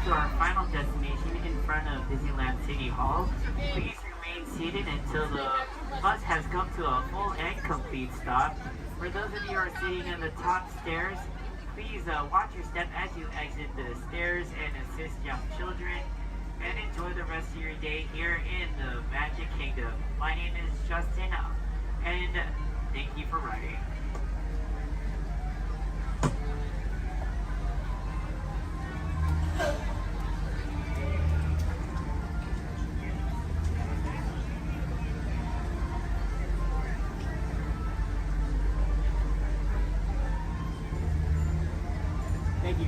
To our final destination in front of Disneyland City Hall. Please remain seated until the bus has come to a full and complete stop. For those of you who are sitting in the top stairs, please watch your step as you exit the stairs and assist young children, and enjoy the rest of your day here in the Magic Kingdom. My name is Justin, and thank you for riding. Thank you.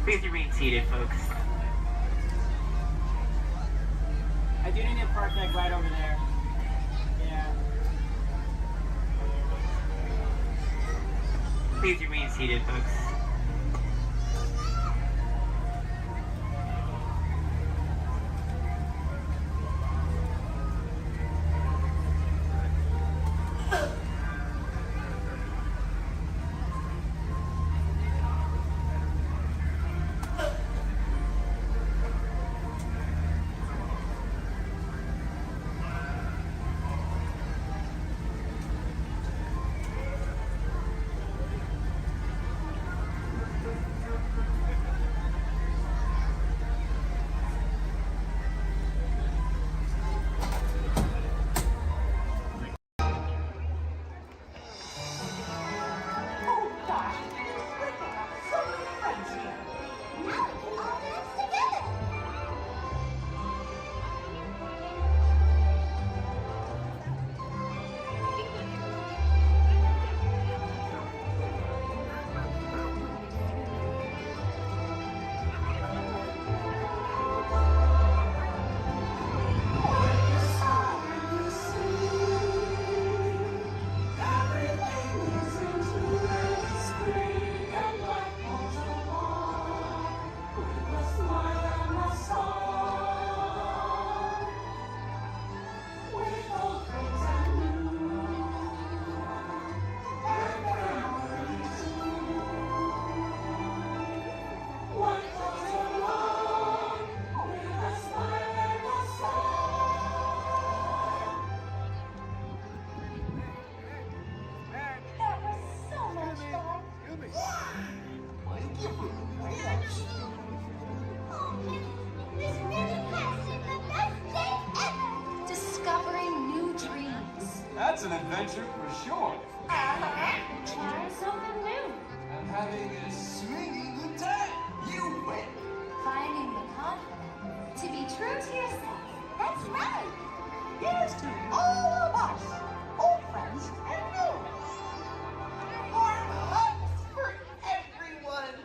Please remain seated, folks. I do need a park deck right over there. Yeah. Please remain seated, folks. adventure for sure. Try something new. I'm having a swinging good time. You win. Finding the confidence to be true to yourself. That's right. Here's to all of us, old friends and new. Warm hugs for everyone.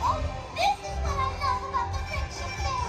Oh, this is what I love about the Friendship Fair.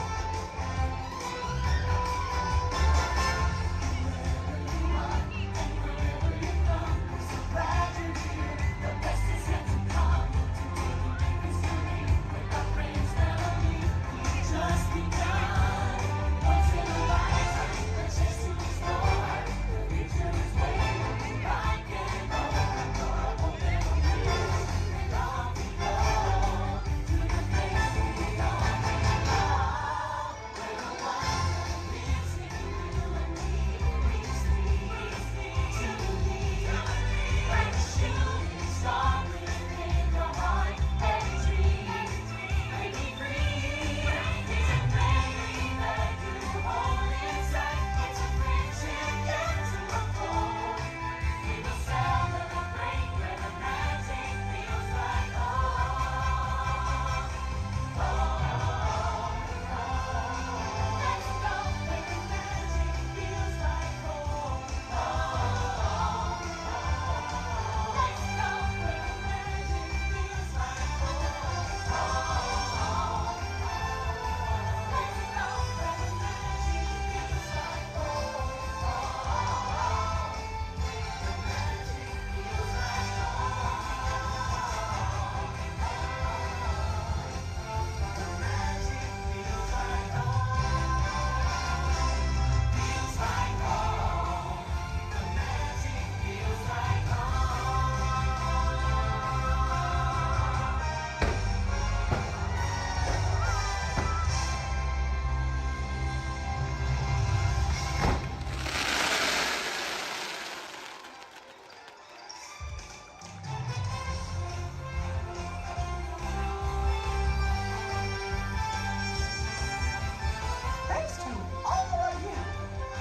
Thanks to all of you,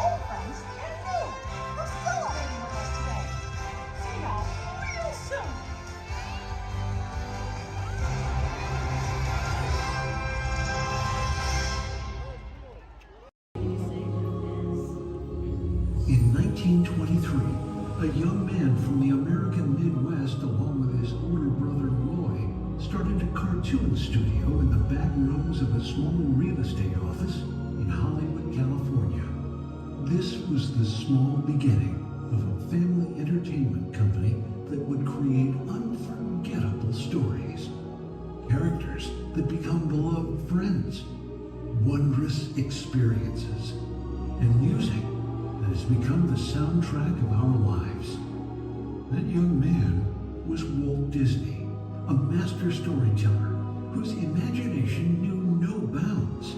old friends and new, for celebrating with us today. See y'all real soon. In 1923, a young man from the American Midwest, along with his older brother Roy, started a cartoon studio in the back rooms of a small real estate office in Hollywood, California. This was the small beginning of a family entertainment company that would create unforgettable stories, characters that become beloved friends, wondrous experiences, and music that has become the soundtrack of our lives. That young man was Walt Disney, a master storyteller whose imagination knew no bounds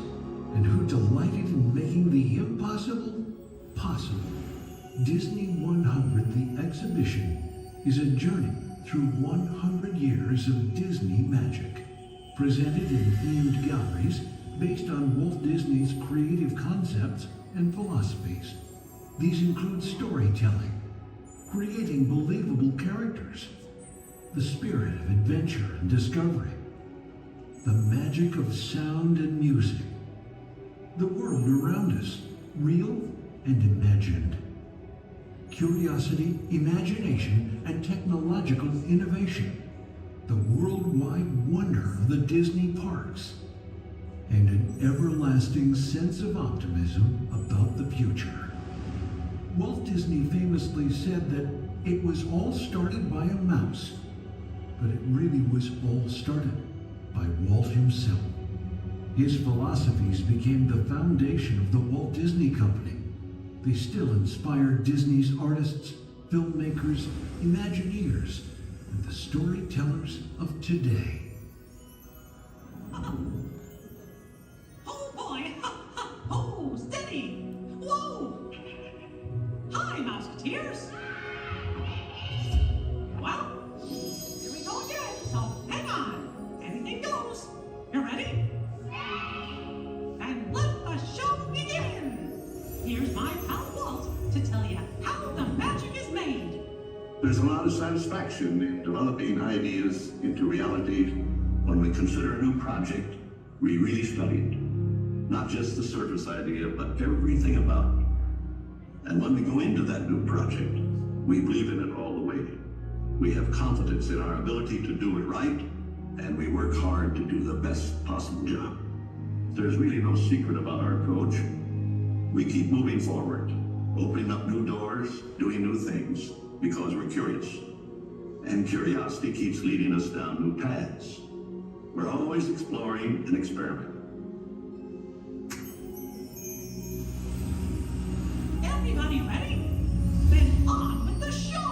and who delighted in making the impossible possible. Disney 100, the exhibition, is a journey through 100 years of Disney magic, presented in themed galleries based on Walt Disney's creative concepts and philosophies. These include storytelling, creating believable characters, the spirit of adventure and discovery, the magic of sound and music, the world around us, real and imagined, curiosity, imagination, and technological innovation, the worldwide wonder of the Disney parks, and an everlasting sense of optimism about the future. Walt Disney famously said that it was all started by a mouse, but it really was all started by Walt himself. His philosophies became the foundation of the Walt Disney Company. They still inspire Disney's artists, filmmakers, Imagineers, and the storytellers of today. Oh boy! Oh, steady! Whoa! Hi, Mouseketeers! Well, here we go again, so hang on. Anything goes. You ready? And let the show begin! of satisfaction in developing ideas into reality when we consider a new project we really studied. Not just the surface idea, but everything about it. And when we go into that new project, we believe in it all the way. We have confidence in our ability to do it right, and we work hard to do the best possible job. There's really no secret about our approach. We keep moving forward, opening up new doors, doing new things, because we're curious. And curiosity keeps leading us down new paths. We're always exploring and experimenting. Everybody ready? Then on with the show!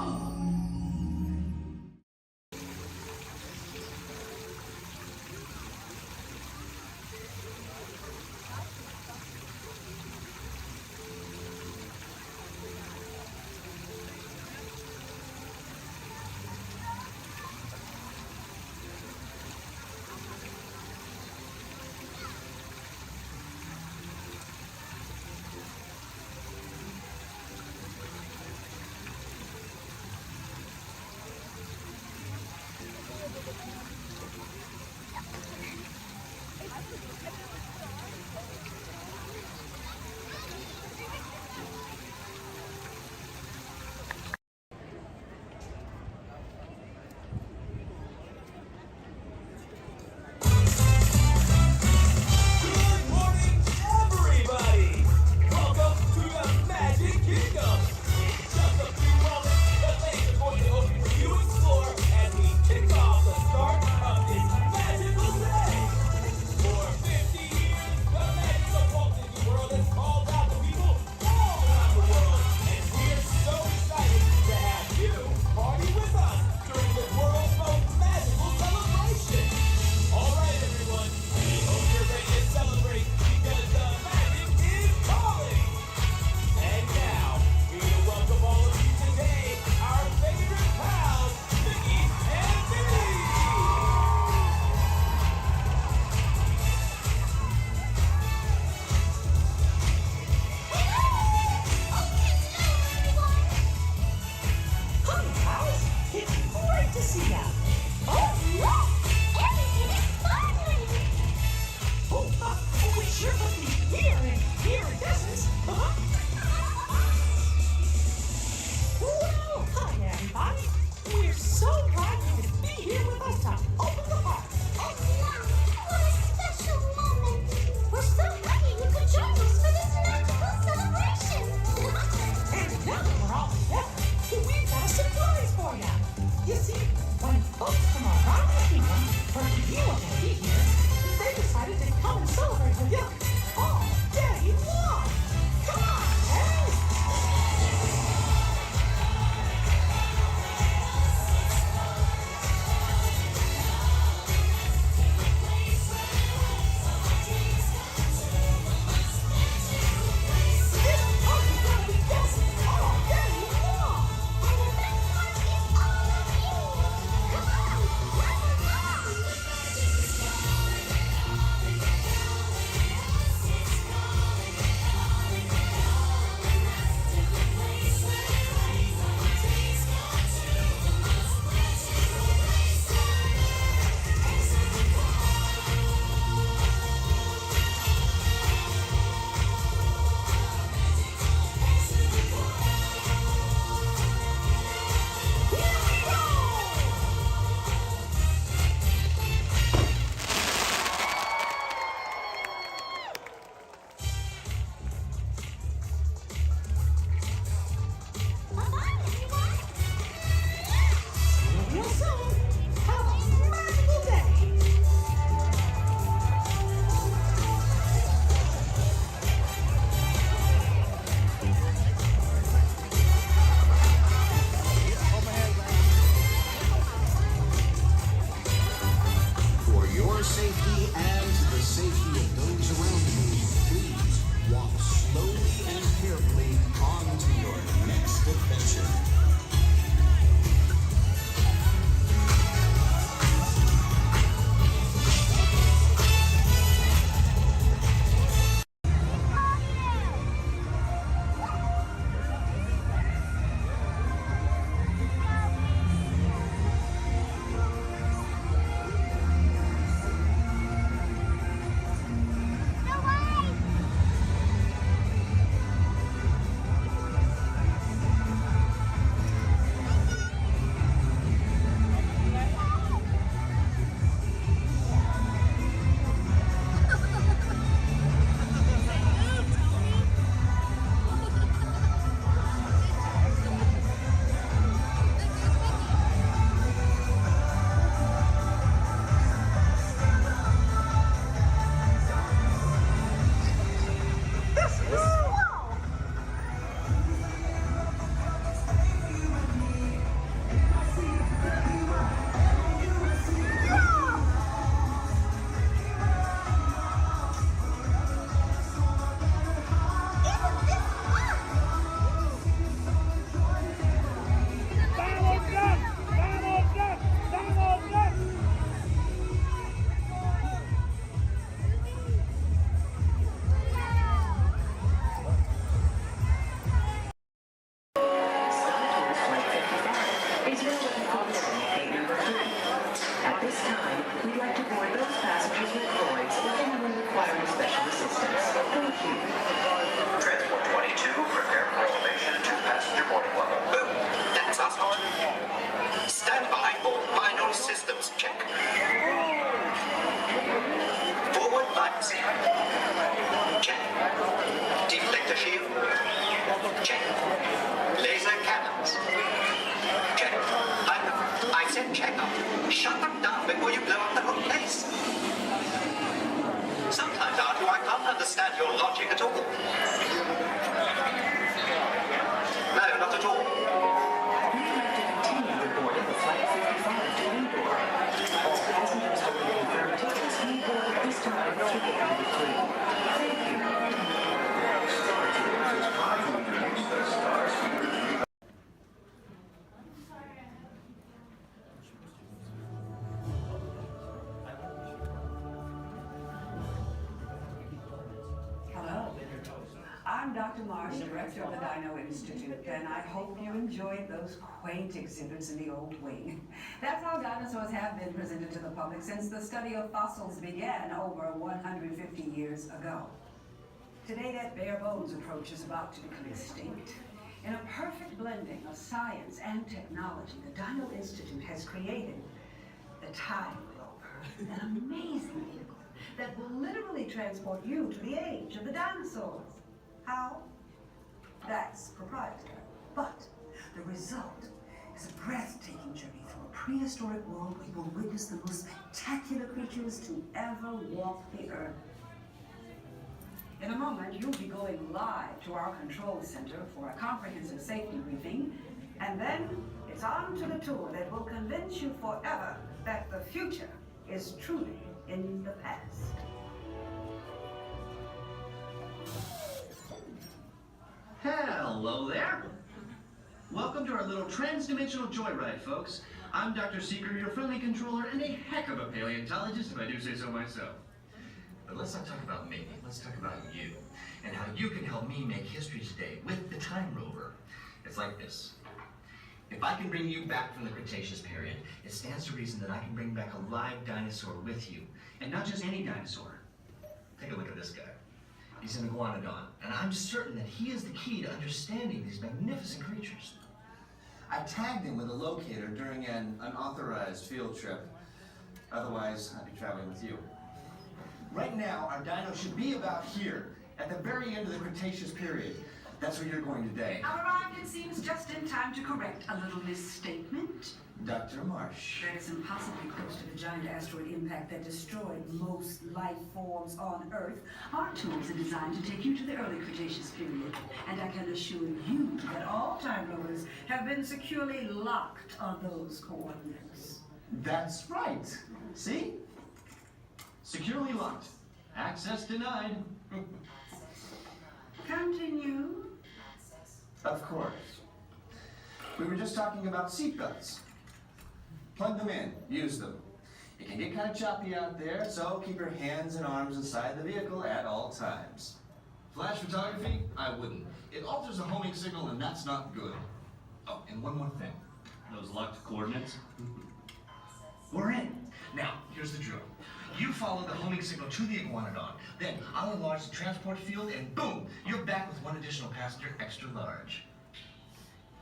this time, we'd like to board those passengers with voids if anyone requires special assistance. Thank you. Transport 22, prepare for elevation to passenger boarding level. Boom! That's us. Stand by for final systems check. Forward lights. Check. Deflector shield. Check. Laser cannons. Check. I said check up. Shut them down before you blow up the whole place. Sometimes, Arthur, I can't understand your logic at all. No, not at all. We'd like to continue the boarding of Flight 55 to Endor. All passengers holding confirmed tickets may board at this time through the end 3. Thank you. I'm Dr. Marsh, director of the Dino Institute, and I hope you enjoyed those quaint exhibits in the old wing. That's how dinosaurs have been presented to the public since the study of fossils began over 150 years ago. Today, that bare bones approach is about to become extinct. In a perfect blending of science and technology, the Dino Institute has created the Time Rover, an amazing vehicle that will literally transport you to the age of the dinosaurs. How? That's proprietary. But the result is a breathtaking journey through a prehistoric world where you will witness the most spectacular creatures to ever walk the earth. In a moment, you'll be going live to our control center for a comprehensive safety briefing, and then it's on to the tour that will convince you forever that the future is truly in the past. Hello there. Welcome to our little trans-dimensional joyride, folks. I'm Dr. Seeker, your friendly controller, and a heck of a paleontologist, if I do say so myself. But let's not talk about me. Let's talk about you, and how you can help me make history today with the Time Rover. It's like this. If I can bring you back from the Cretaceous period, it stands to reason that I can bring back a live dinosaur with you. And not just any dinosaur. Take a look at this guy. He's an iguanodon, and I'm certain that he is the key to understanding these magnificent creatures. I tagged him with a locator during an unauthorized field trip. Otherwise, I'd be traveling with you. Right now, our dino should be about here, at the very end of the Cretaceous period. That's where you're going today. Arrived, it seems, just in time to correct a little misstatement. Dr. Marsh. That is impossibly close to the giant asteroid impact that destroyed most life forms on Earth. Our tools are designed to take you to the early Cretaceous period, and I can assure you that all Time Rovers have been securely locked on those coordinates. That's right. See? Securely locked. Access denied. Continue. Of course. We were just talking about seatbelts. Plug them in, use them. It can get kind of choppy out there, so keep your hands and arms inside the vehicle at all times. Flash photography? I wouldn't. It alters the homing signal, and that's not good. Oh, and one more thing. Those locked coordinates? We're in. Now, here's the drill. You follow the homing signal to the iguanodon. Then I'll enlarge the transport field, and boom, you're back with one additional passenger extra large.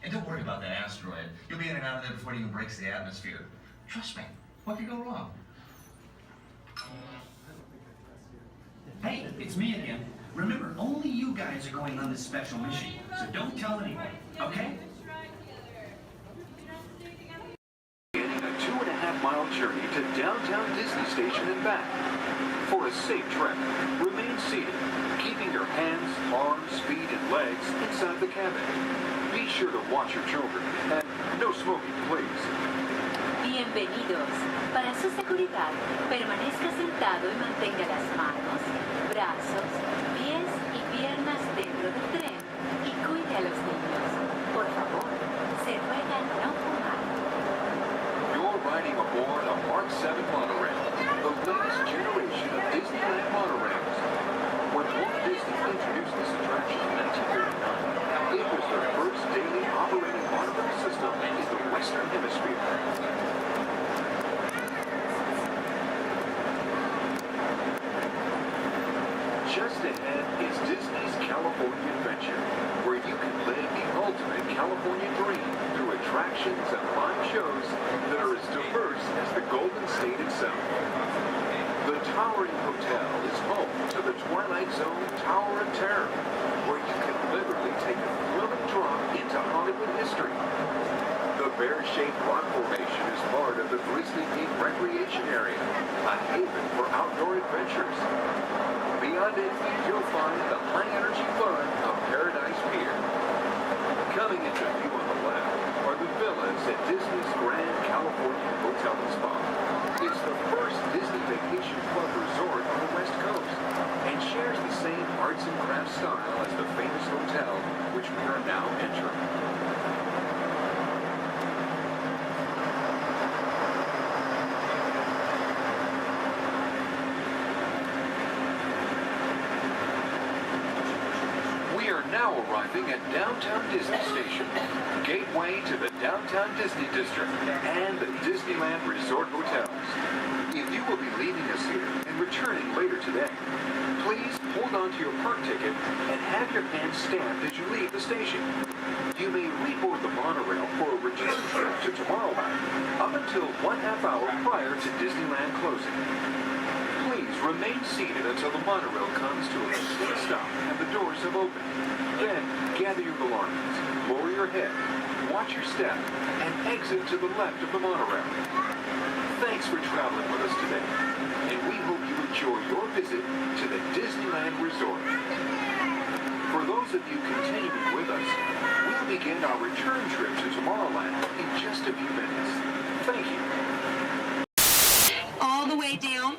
And don't worry about that asteroid. You'll be in and out of there before it even breaks the atmosphere. Trust me, what could go wrong? Hey, it's me again. Remember, only you guys are going on this special mission, so don't tell anyone, okay? Beginning a 2.5-mile journey to downtown Disney Station and back. For a safe trek, remain seated, keeping your hands, arms, feet, and legs inside the cabin. Be sure to watch your children, and no smoking, please. Bienvenidos. Para su seguridad, permanezca sentado y mantenga las manos, brazos, pies y piernas dentro del tren y cuide a los niños. Por favor, se ruega no fumar. You're riding aboard a Mark 7 monorail, the latest generation of Disneyland monorails. When Walt Disney introduced this attraction in 1939, it was the first daily operating monorail system in the Western Hemisphere. California Adventure, where you can live the ultimate California dream through attractions and live shows that are as diverse as the Golden State itself. The Towering Hotel is home to the Twilight Zone Tower of Terror, where you can literally take a thrilling drop into Hollywood history. The bear-shaped rock formation is part of the Grizzly Peak Recreation Area, a haven for outdoor adventures. Beyond it, you'll find the high-energy fun of Paradise Pier. Coming into view on the left are the villas at Disney's Grand California Hotel and Spa. It's the first Disney Vacation Club resort on the West Coast and shares the same arts and crafts style as the famous hotel, which we are now entering. We are now arriving at Downtown Disney Station, gateway to the Downtown Disney District and the Disneyland Resort Hotels. If you will be leaving us here and returning later today, please hold on to your park ticket and have your hand stamped as you leave the station. You may reboard the monorail for a return trip to Tomorrowland up until 1/2 hour prior to Disneyland closing. Please remain seated until the monorail comes to a complete stop and the doors have opened. Then gather your belongings, lower your head, watch your step, and exit to the left of the monorail. Thanks for traveling with us today, and we hope you enjoy your visit to the Disneyland Resort. For those of you continuing with us, we'll begin our return trip to Tomorrowland in just a few minutes. Thank you. All the way down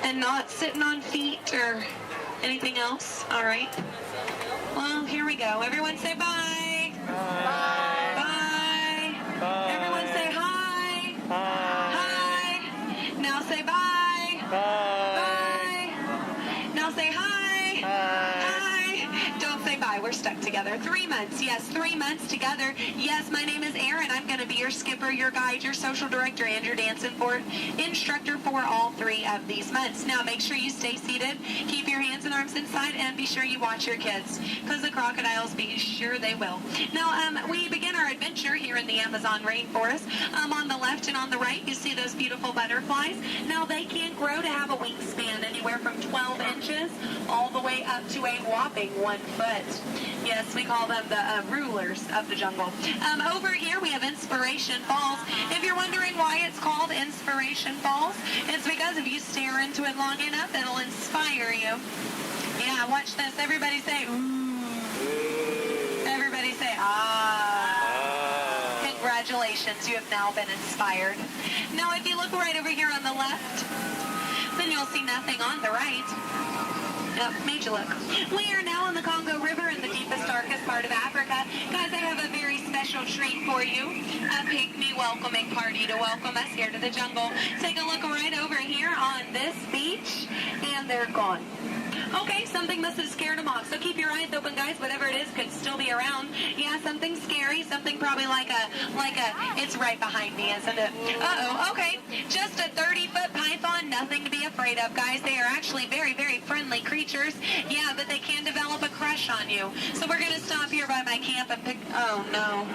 and not sitting on feet or anything else. All right. Well, here we go. Everyone say bye. Bye. Bye. Bye. Everyone say hi. Bye. Hi. Now say bye. Bye. Bye. Now say hi. Bye. Hi. Don't say bye. We're stuck together. 3 months. Yes, 3 months together. Yes, my name is Erin. I'm going to be your skipper, your guide, your social director, and your dance instructor for all 3 of these months. Now, make sure you stay seated, keep your hands and arms inside, and be sure you watch your kids, because the crocodiles, be sure they will. Now, we begin our adventure here in the Amazon rainforest. On the left and on the right, you see those beautiful butterflies. Now, they can grow to have a wingspan anywhere from 12 inches all the way up to a whopping 1 foot. Yes, we call them the rulers of the jungle. Over here, we have Inspiration Falls. If you're wondering why it's called Inspiration Falls, it's because if you stare into it long enough, it'll inspire you. Yeah, watch this. Everybody say, ooh. Everybody say, ah. Congratulations, you have now been inspired. Now, if you look right over here on the left, then you'll see nothing on the right. Yep, made you look. We are now in the Congo River in the deepest, darkest part of Africa. Guys, I have a very special treat for you. A pygmy welcoming party to welcome us here to the jungle. Take a look right over here on this beach, and they're gone. Okay, something must have scared them off. So keep your eyes open, guys. Whatever it is could still be around. Yeah, something scary. Something probably like a, it's right behind me, isn't it? Uh-oh, okay. Just a 30-foot python. Nothing to be afraid of, guys. They are actually very, very friendly creatures. Yeah, but they can develop a crush on you. So we're going to stop here by my camp and pick, oh no.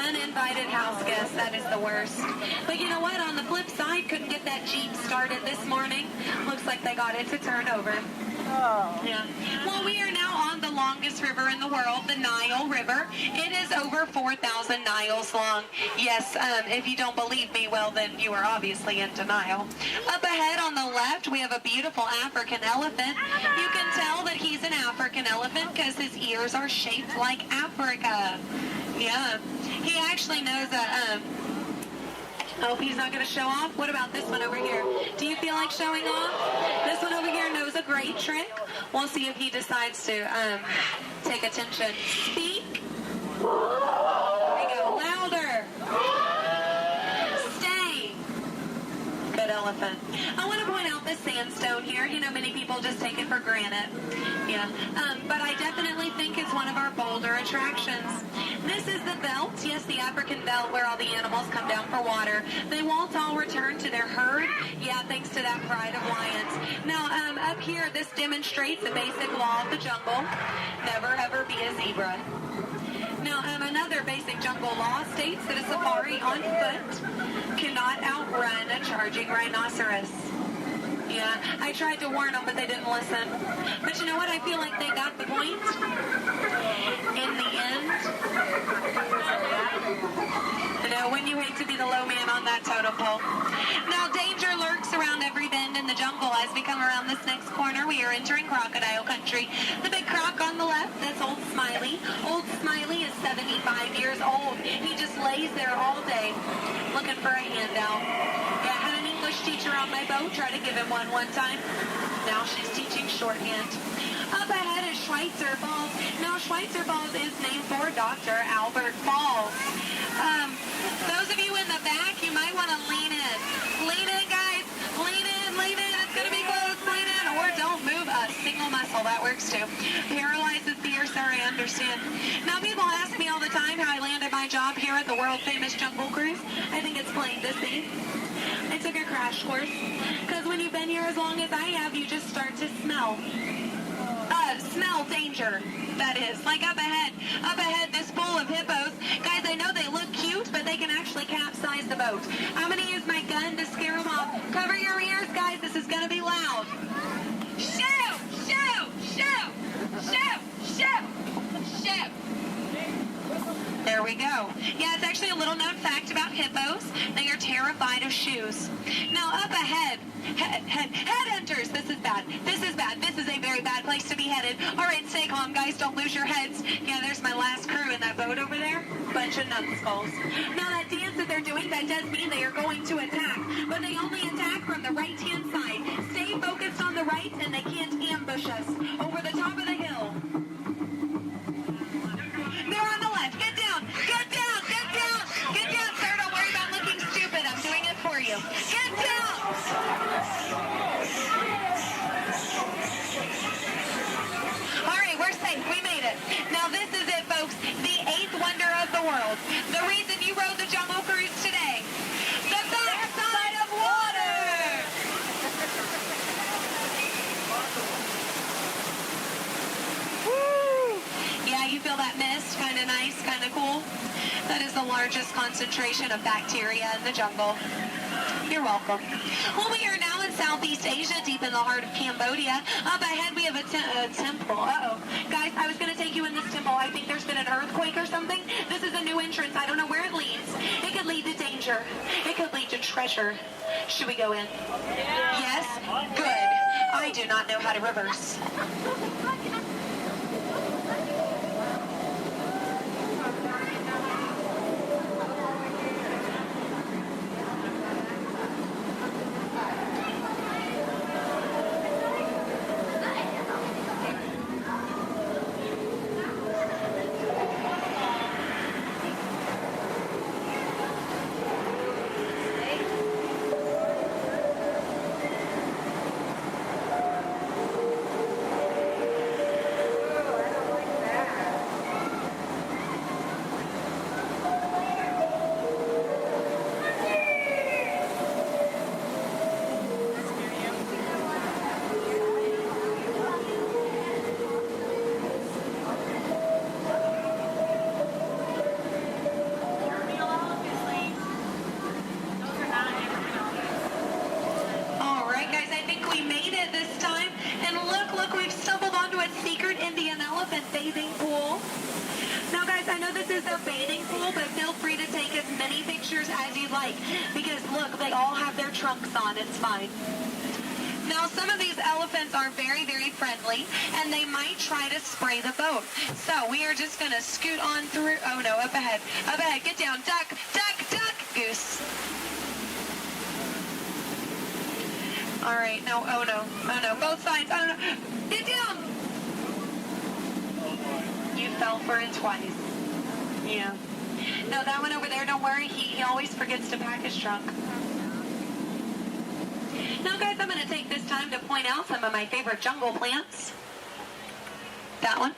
Uninvited house guests. That is the worst. But you know what? On the flip side, couldn't get that Jeep started this morning. Looks like they got it to turn over. Oh. Yeah. Well, we are now on the longest river in the world, the Nile River. It is over 4,000 miles long. Yes, if you don't believe me, well, then you are obviously in denial. Up ahead on the left, we have a beautiful African elephant. You can tell that he's an African elephant because his ears are shaped like Africa. Yeah. He actually knows oh, he's not going to show off? What about this one over here? Do you feel like showing off? This one over here knows a great trick. We'll see if he decides to take attention. Speak. There we go. Louder. Stay. Good elephant. I want to point out this sandstone here. You know, many people just take it for granted. Yeah. But I definitely think it's one of our bolder attractions. This is the belt, yes, the African belt where all the animals come down for water. They won't all return to their herd. Yeah, thanks to that pride of lions. Now, up here, this demonstrates the basic law of the jungle. Never ever be a zebra. Now, another basic jungle law states that a safari on foot cannot outrun a charging rhinoceros. Yeah, I tried to warn them, but they didn't listen. But you know what? I feel like they got the point. In the end, you know, wouldn't you hate to be the low man on that totem pole? Now, danger lurks around every bend in the jungle. As we come around this next corner, we are entering crocodile country. The big croc on the left, that's Old Smiley. Old Smiley is 75 years old. He just lays there all day looking for a handout. Yeah, I had an English teacher on my boat, try to give him one time. Now she's teaching shorthand. Up ahead is Schweitzer Falls. Now Schweitzer Falls is named for Dr. Albert Falls. Those of you in the back, you might want to lean in. Lean in, guys. Lean in, lean in. It's going to be close. Lean in, or don't move a single muscle. That works too. Paralyzes fear, sir, I understand. Now people ask me all the time how I landed my job here at the world famous Jungle Cruise. I think it's plain to see. I took a crash course, because when you've been here as long as I have, you just start to smell danger, that is. Like up ahead, this pool of hippos. Guys, I know they look cute, but they can actually capsize the boat. I'm going to use my gun to scare them off. Cover your ears, guys, this is going to be loud. Shoot! Shoot! Shoot! Shoot! Shoot! Shoot! There we go. Yeah, it's actually a little known fact about hippos. They are terrified of shoes. Now up ahead, headhunters. This is bad. This is bad. This is a very bad place to be headed. All right, stay calm, guys. Don't lose your heads. Yeah, there's my last crew in that boat over there. Bunch of numbskulls. Now that dance that they're doing, that does mean they are going to attack. But they only attack from the right-hand side. Stay focused on the right, and they can't ambush us. Over the top of the hill. They're on the left. Get down. Get down. Get down. Get down, sir. Don't worry about looking stupid. I'm doing it for you. Get down. All right, we're safe. We made it. Now this is it, folks. The 8th wonder of the world. The reason you rode the Jungle Cruise today. The backside of water. Yeah, you feel that mist? Kind of nice, kind of cool. That is the largest concentration of bacteria in the jungle. You're welcome. Well, we are now in Southeast Asia, deep in the heart of Cambodia. Up ahead, we have a temple. Uh-oh. Guys, I was going to take you in this temple. I think there's been an earthquake or something. This is a new entrance. I don't know where it leads. It could lead to danger. It could lead to treasure. Should we go in? Yes? Good. I do not know how to reverse. Bathing pool. Now guys, I know this is their bathing pool, but feel free to take as many pictures as you like, because look, they all have their trunks on. It's fine. Now some of these elephants are very, very friendly, and they might try to spray the boat. So we are just going to scoot on through. Oh no, up ahead. Up ahead. Get down. Duck, duck, duck. Goose. All right. No, oh no. Oh no. Both sides. Oh no. Get down. You fell for it twice. Yeah. No, that one over there, don't worry. He always forgets to pack his trunk. Now, guys, I'm going to take this time to point out some of my favorite jungle plants. That one.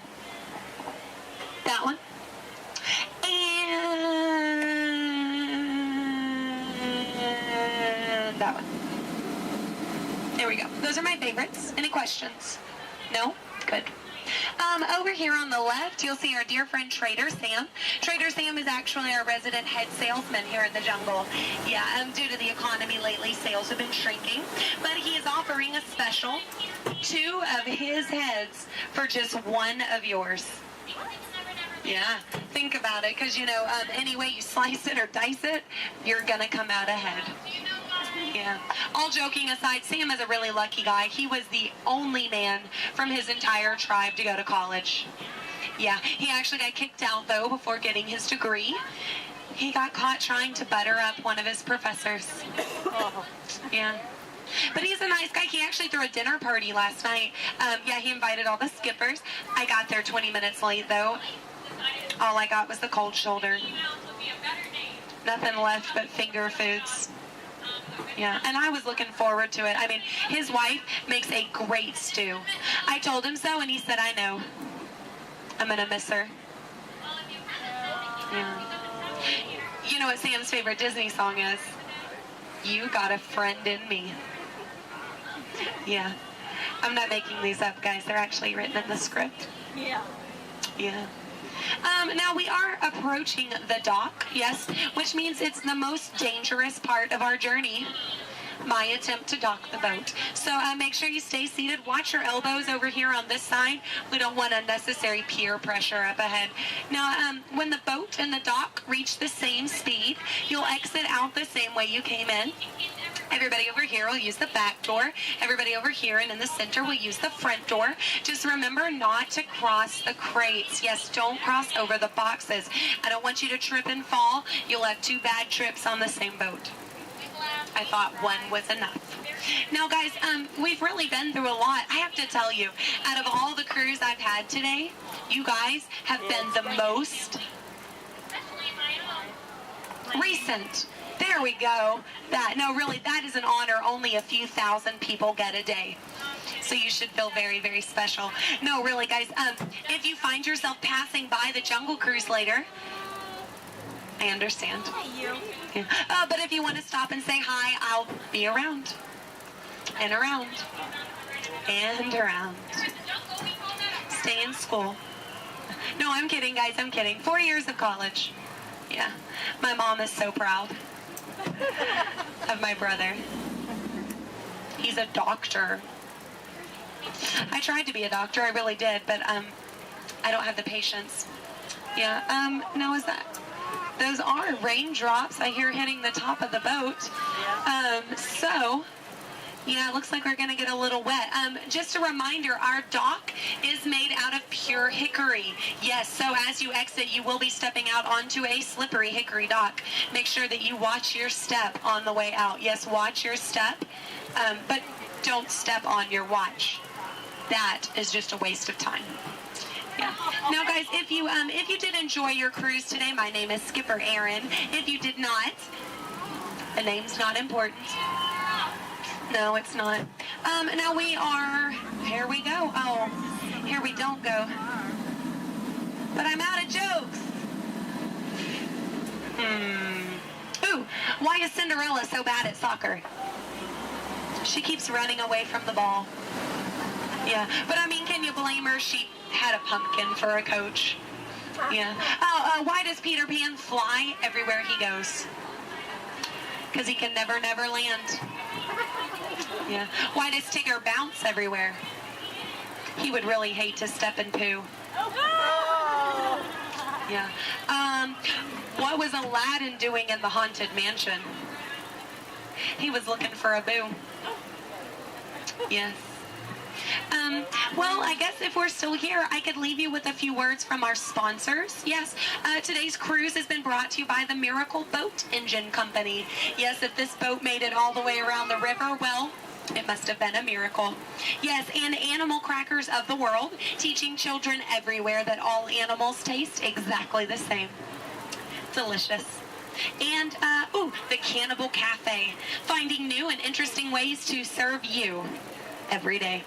That one. And that one. There we go. Those are my favorites. Any questions? No? Good. Over here on the left, you'll see our dear friend Trader Sam. Trader Sam is actually our resident head salesman here in the jungle. Yeah, due to the economy lately, sales have been shrinking. But he is offering a special, 2 of his heads for just 1 of yours. Yeah, think about it, because, you know, any way you slice it or dice it, you're going to come out ahead. Yeah. All joking aside, Sam is a really lucky guy. He was the only man from his entire tribe to go to college. Yeah, he actually got kicked out, though, before getting his degree. He got caught trying to butter up one of his professors. Yeah. But he's a nice guy. He actually threw a dinner party last night. Yeah, he invited all the skippers. I got there 20 minutes late, though. All I got was the cold shoulder. Nothing left but finger foods. Yeah, and I was looking forward to it. I mean, his wife makes a great stew. I told him so, and he said, I know. I'm going to miss her. Yeah. You know what Sam's favorite Disney song is? You Got a Friend in Me. Yeah. I'm not making these up, guys. They're actually written in the script. Yeah. Yeah. Now we are approaching the dock, yes, which means it's the most dangerous part of our journey, my attempt to dock the boat. So make sure you stay seated. Watch your elbows over here on this side. We don't want unnecessary peer pressure up ahead. Now, when the boat and the dock reach the same speed, you'll exit out the same way you came in. Everybody over here will use the back door. Everybody over here and in the center will use the front door. Just remember not to cross the crates. Yes, don't cross over the boxes. I don't want you to trip and fall. You'll have 2 bad trips on the same boat. I thought 1 was enough. Now, guys, we've really been through a lot. I have to tell you, out of all the crews I've had today, you guys have been the most recent. There we go. That is an honor only a few thousand people get a day. So you should feel very, very special. No, really, guys, if you find yourself passing by the Jungle Cruise later, I understand. Yeah. But if you want to stop and say hi, I'll be around. And around. And around. Stay in school. No, I'm kidding, guys. I'm kidding. 4 years of college. Yeah. My mom is so proud of my brother. He's a doctor. I tried to be a doctor, I really did, but I don't have the patience. Yeah, now is that, those are raindrops I hear hitting the top of the boat. So, yeah, it looks like we're gonna get a little wet. Just a reminder, our dock is made out of pure hickory. Yes, so as you exit, you will be stepping out onto a slippery hickory dock. Make sure that you watch your step on the way out. Yes, watch your step, but don't step on your watch. That is just a waste of time. Yeah. Now, guys, if you did enjoy your cruise today, my name is Skipper Aaron. If you did not, the name's not important. No, it's not. Now we are, here we go. Oh, here we don't go. But I'm out of jokes. Ooh, why is Cinderella so bad at soccer? She keeps running away from the ball. Yeah, but I mean, can you blame her? She had a pumpkin for a coach. Yeah. Oh, why does Peter Pan fly everywhere he goes? Because he can never land. Yeah. Why does Tigger bounce everywhere? He would really hate to step in poo. Yeah. What was Aladdin doing in the Haunted Mansion? He was looking for a boo. Yes. Well, I guess if we're still here, I could leave you with a few words from our sponsors. Yes, today's cruise has been brought to you by the Miracle Boat Engine Company. Yes, if this boat made it all the way around the river, well, it must have been a miracle. Yes, and Animal Crackers of the World, teaching children everywhere that all animals taste exactly the same. Delicious. And, the Cannibal Cafe, finding new and interesting ways to serve you every day.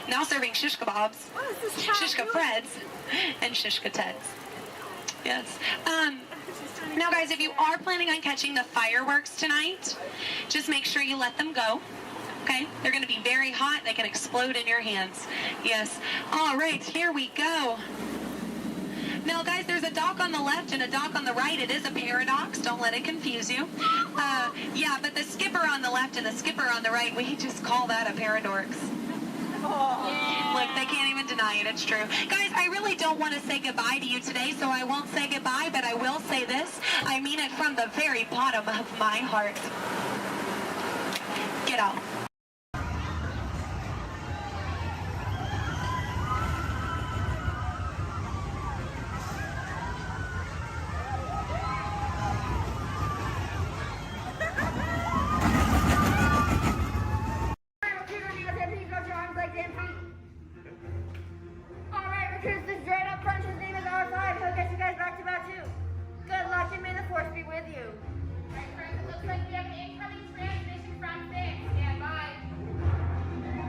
Now serving shish kebabs, shish freds, and shish teds. Yes. Now, guys, if you are planning on catching the fireworks tonight, just make sure you let them go. Okay? They're going to be very hot. They can explode in your hands. Yes. All right, here we go. Now, guys, there's a dock on the left and a dock on the right. It is a paradox. Don't let it confuse you. Yeah, but the skipper on the left and the skipper on the right, we just call that a paradorx. Look, they can't even deny it. It's true. Guys, I really don't want to say goodbye to you today, so I won't say goodbye, but I will say this. I mean it from the very bottom of my heart. Get out.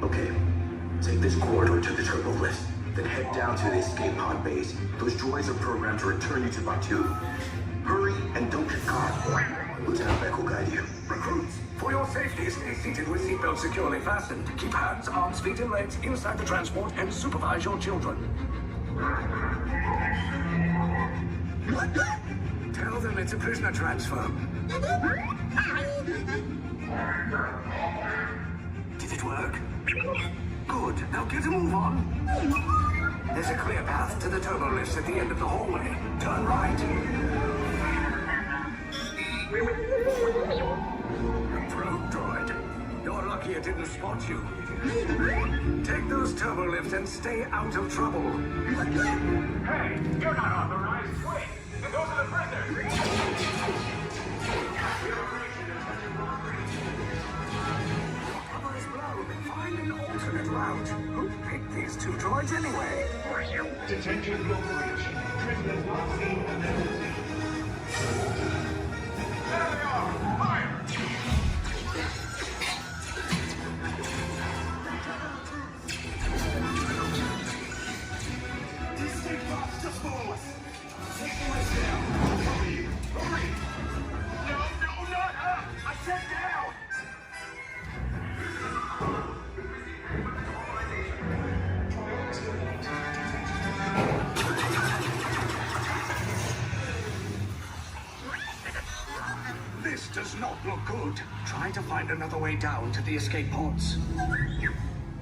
Okay, take this corridor to the turbo lift, then head down to the escape pod base. Those droids are programmed to return you to Batu. Hurry and don't get caught. Lieutenant Beck will guide you. Recruits, for your safety, stay seated with seatbelts securely fastened. Keep hands, arms, feet, and legs inside the transport and supervise your children. Tell them it's a prisoner transfer. Did it work? Good. Now get a move on. There's a clear path to the turbo lifts at the end of the hallway. Turn right. A probe droid. You're lucky it didn't spot you. Take those turbo lifts and stay out of trouble. Hey, you're not authorized. Wait, those are the prisoners. Find an alternate route. Who picked these two droids anyway? Detention operation. Prisoners not seen and never seen. There they are! Fire! This thing box just below us. Take the lights down. Hurry! Hurry! No, not up! I said down! This does not look good. Try to find another way down to the escape pods.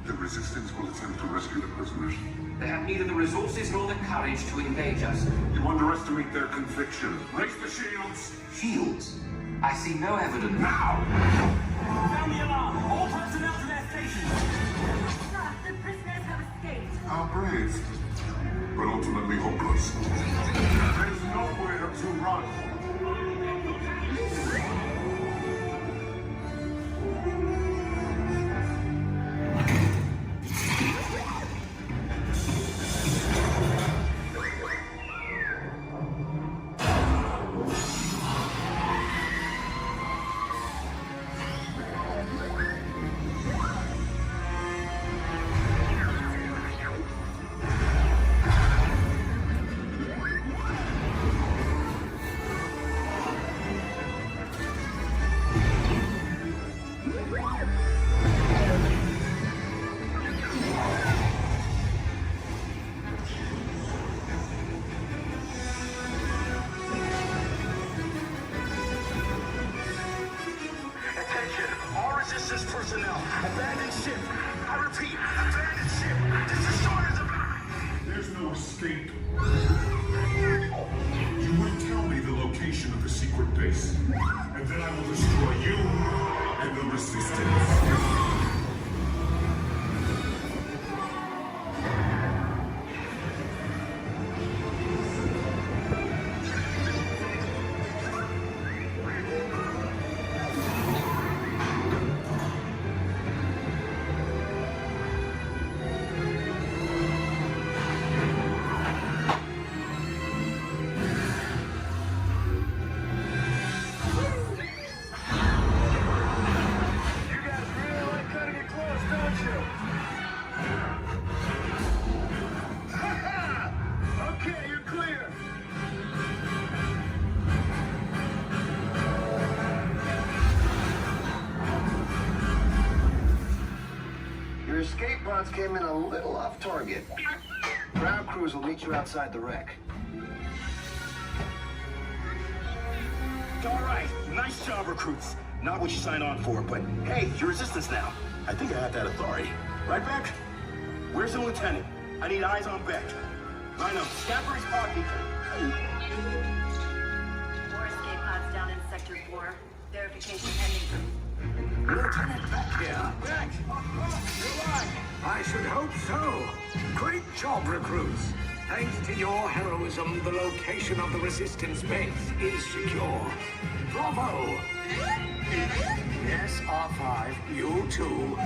The resistance will attempt to rescue the prisoners. They have neither the resources nor the courage to engage us. You underestimate their conviction. Raise the shields! Shields? I see no evidence. Now! Sound the alarm! All personnel to their stations! Sir, the prisoners have escaped. How brave, but ultimately hopeless. There's nowhere to run. Personnel, abandoned ship. I repeat, abandoned ship. This destroyer's about. There's no escape. You will tell me the location of the secret base, and then I will destroy you and the resistance. Your escape pods came in a little off target. Ground crews will meet you outside the wreck. All right, nice job, recruits. Not what you signed on for, but hey, you're resistance now. I think I have that authority. Right, Beck? Where's the lieutenant? I need eyes on Beck. Rhino, scan for his pod beacon. More escape pods down in Sector 4. Verification pending. Lieutenant Beck here. Beck! You're alive! I should hope so. Great job, recruits. Thanks to your heroism, the location of the resistance base is secure. Bravo! Yes, R5, you too.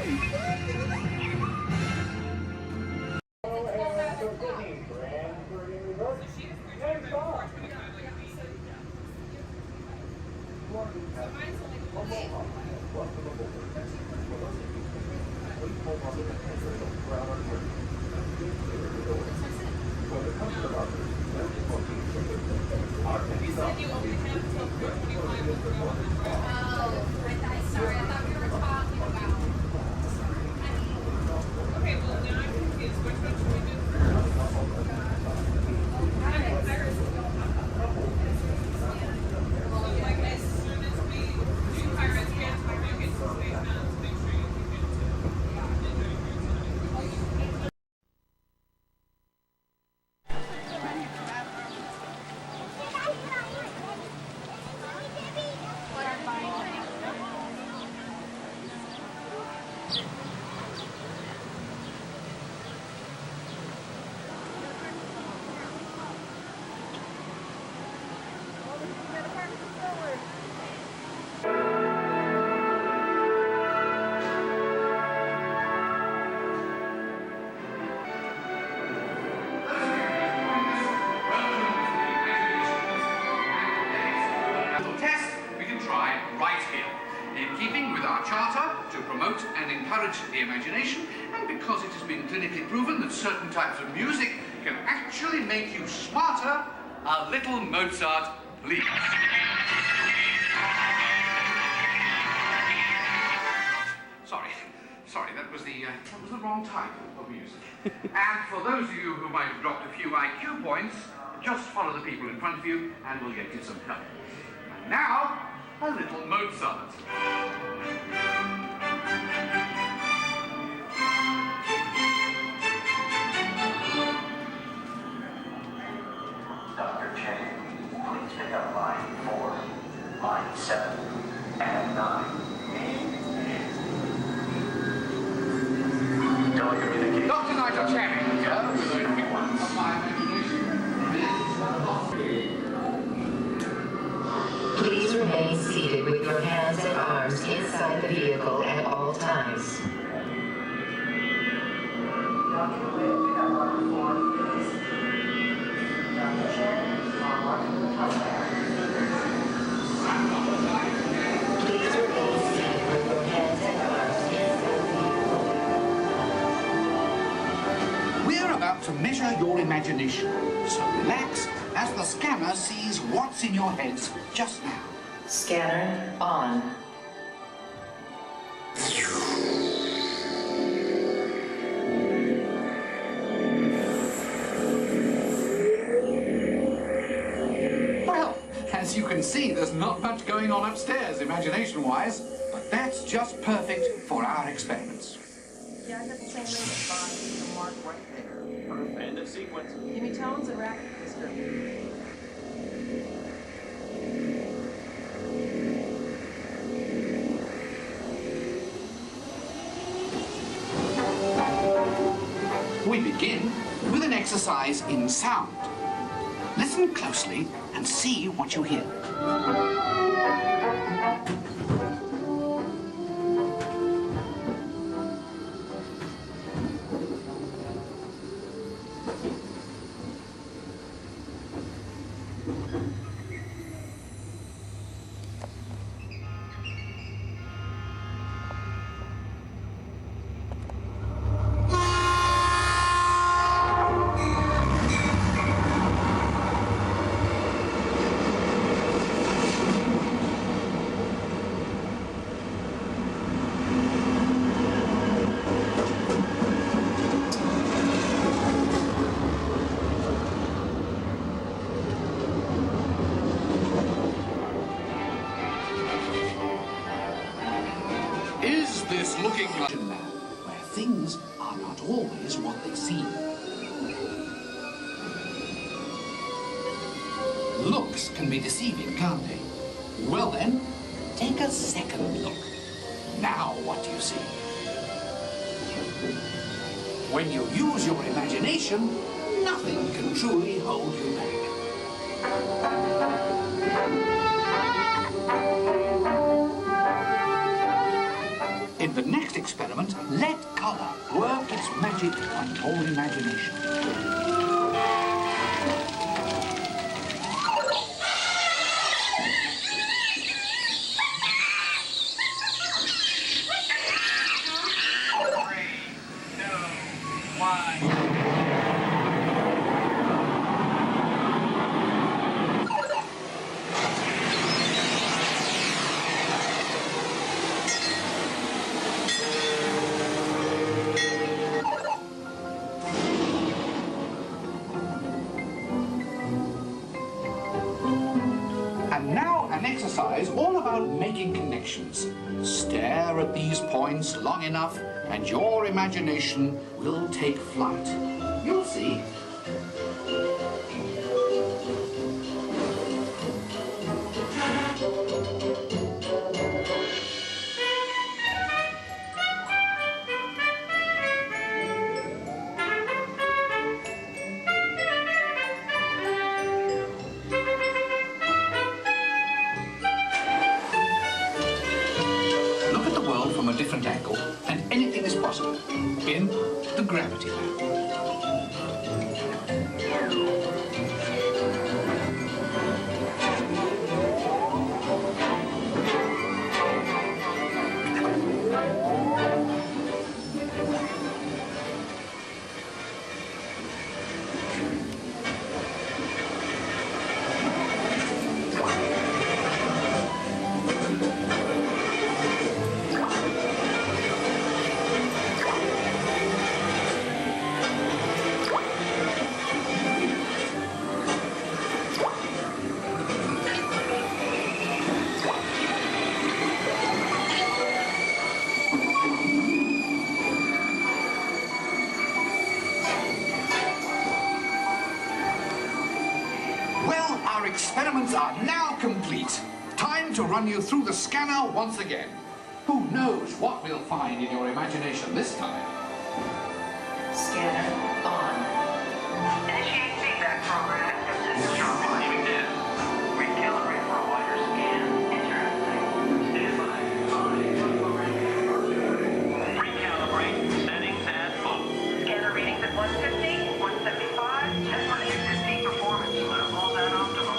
The imagination, and because it has been clinically proven that certain types of music can actually make you smarter, a little Mozart, please. Sorry, that was the wrong type of music. And for those of you who might have dropped a few IQ points, just follow the people in front of you and we'll get you some help. And now, a little Mozart. Dr. Chang, please pick up line 4, line 7, and 9. Telecommunications. Dr. Nigel Channing here with a quick one of my imagination. Please remain seated with your hands and arms inside the vehicle at all times. We're about to measure your imagination, so relax as the scanner sees what's in your heads just now. Scanner on. Well, as you can see, there's not much going on upstairs, imagination-wise, but that's just perfect for our experiments. Yeah, I got the same ring at 5, the mark right there. End of sequence. Give me tones and rapid description. We begin with an exercise in sound. Listen closely and see what you hear. ridiculous-looking land, where things are not always what they seem. Looks can be deceiving, can't they? Well then, take a second look. Now what do you see? When you use your imagination, nothing can truly hold you back. In the next experiment, let color work its magic on your imagination. Exercise all about making connections. Stare at these points long enough and your imagination will take flight. You'll see. From a different angle, and anything is possible in the gravity land. Our experiments are now complete. Time to run you through the scanner once again. Who knows what we'll find in your imagination this time? Scanner on. Initiate feedback program. Strong flashing dead. Recalibrate for a wider scan. Interesting. Stand by. Recalibrate. Settings at full. Scanner readings at 150, 175. Test for existing performance levels at optimum.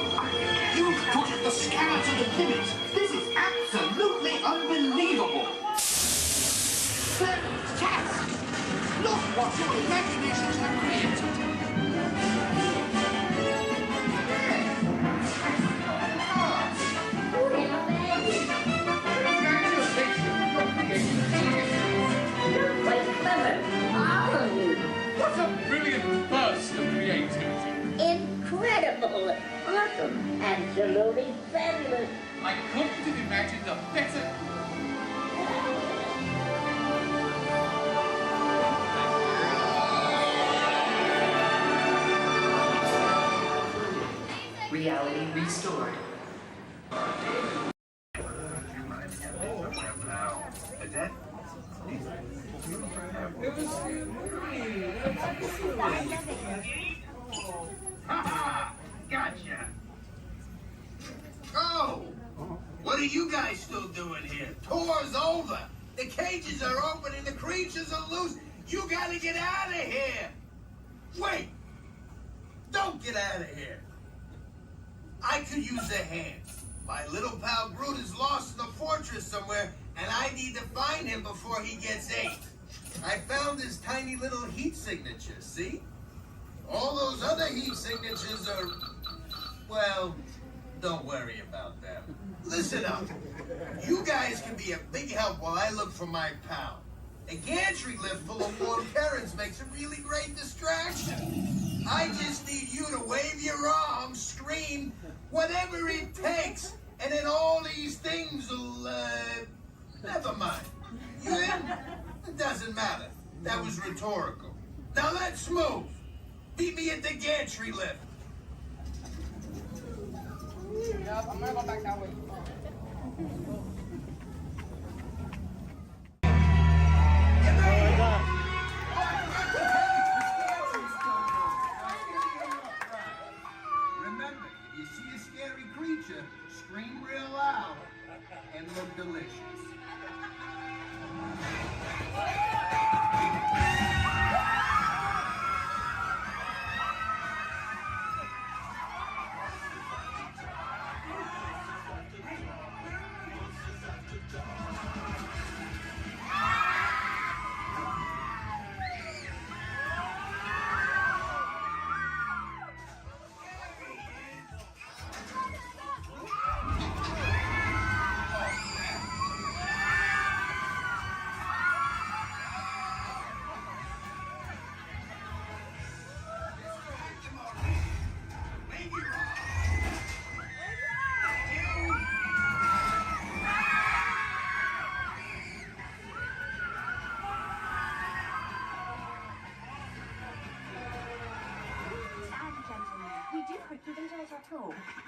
You've pushed the scanner to the limit. This is absolutely unbelievable. Fantastic! Look what your imaginations have created. Quite clever, all of you. What a brilliant burst of creativity. Incredible, awesome, absolutely fabulous. I couldn't have imagined a better... Reality restored. Gotcha. Oh! What are you guys still doing here? Tour's over. The cages are open and the creatures are loose. You gotta get out of here. Wait! Don't get out of here. I could use a hand. My little pal Groot is lost in the fortress somewhere, and I need to find him before he gets ate. I found his tiny little heat signature, see? All those other heat signatures are, well, don't worry about them. Listen up. You guys can be a big help while I look for my pal. A gantry lift full of warm currents makes a really great distraction. I just need you to wave your arms, scream, whatever it takes, and then all these things will, never mind. You in? It doesn't matter. That was rhetorical. Now let's move. Meet me at the gantry lift. Yep, I'm gonna go back that way. Remember, if you see a scary creature, scream real loud and look delicious.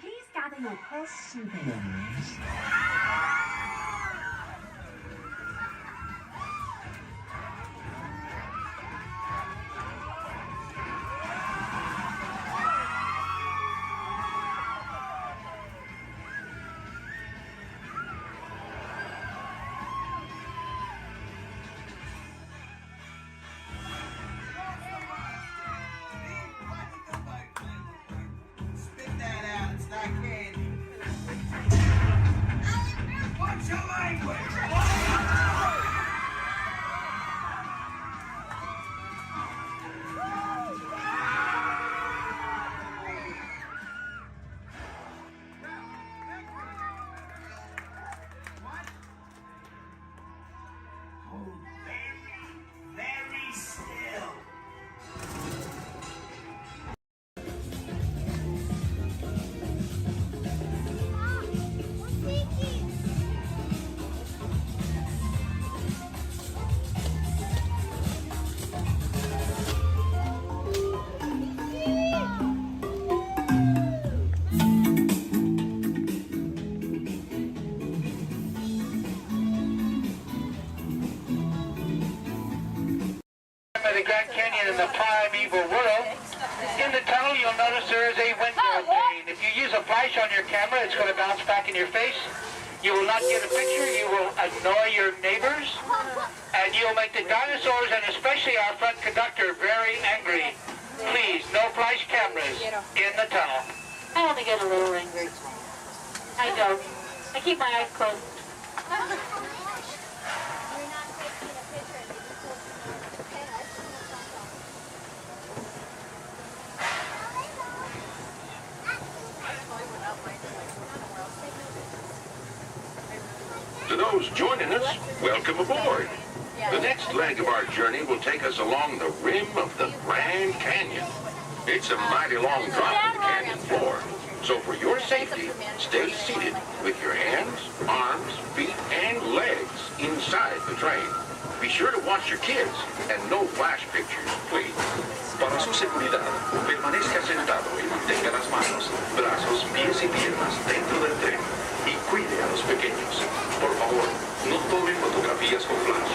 Please gather your purse souvenirs. Spit that out. It's not candy. What's your language? Very still. The Grand Canyon in the primeval world. In the tunnel, you'll notice there is a window pane. If you use a flash on your camera, it's going to bounce back in your face. You will not get a picture. You will annoy your neighbors. And you'll make the dinosaurs, and especially our front conductor, very angry. Please, no flash cameras in the tunnel. I only get a little angry. I don't. I keep my eyes closed. To those joining us, welcome aboard. The next leg of our journey will take us along the rim of the Grand Canyon. It's a mighty long drop to the canyon floor. So for your safety, stay seated with your hands, arms, feet, and legs inside the train. Be sure to watch your kids and no flash pictures, please. Para su seguridad, permanezca sentado y mantenga las manos, brazos, pies y piernas dentro del tren y cuide a los pequeños. Por favor, no tomen fotografías con flash.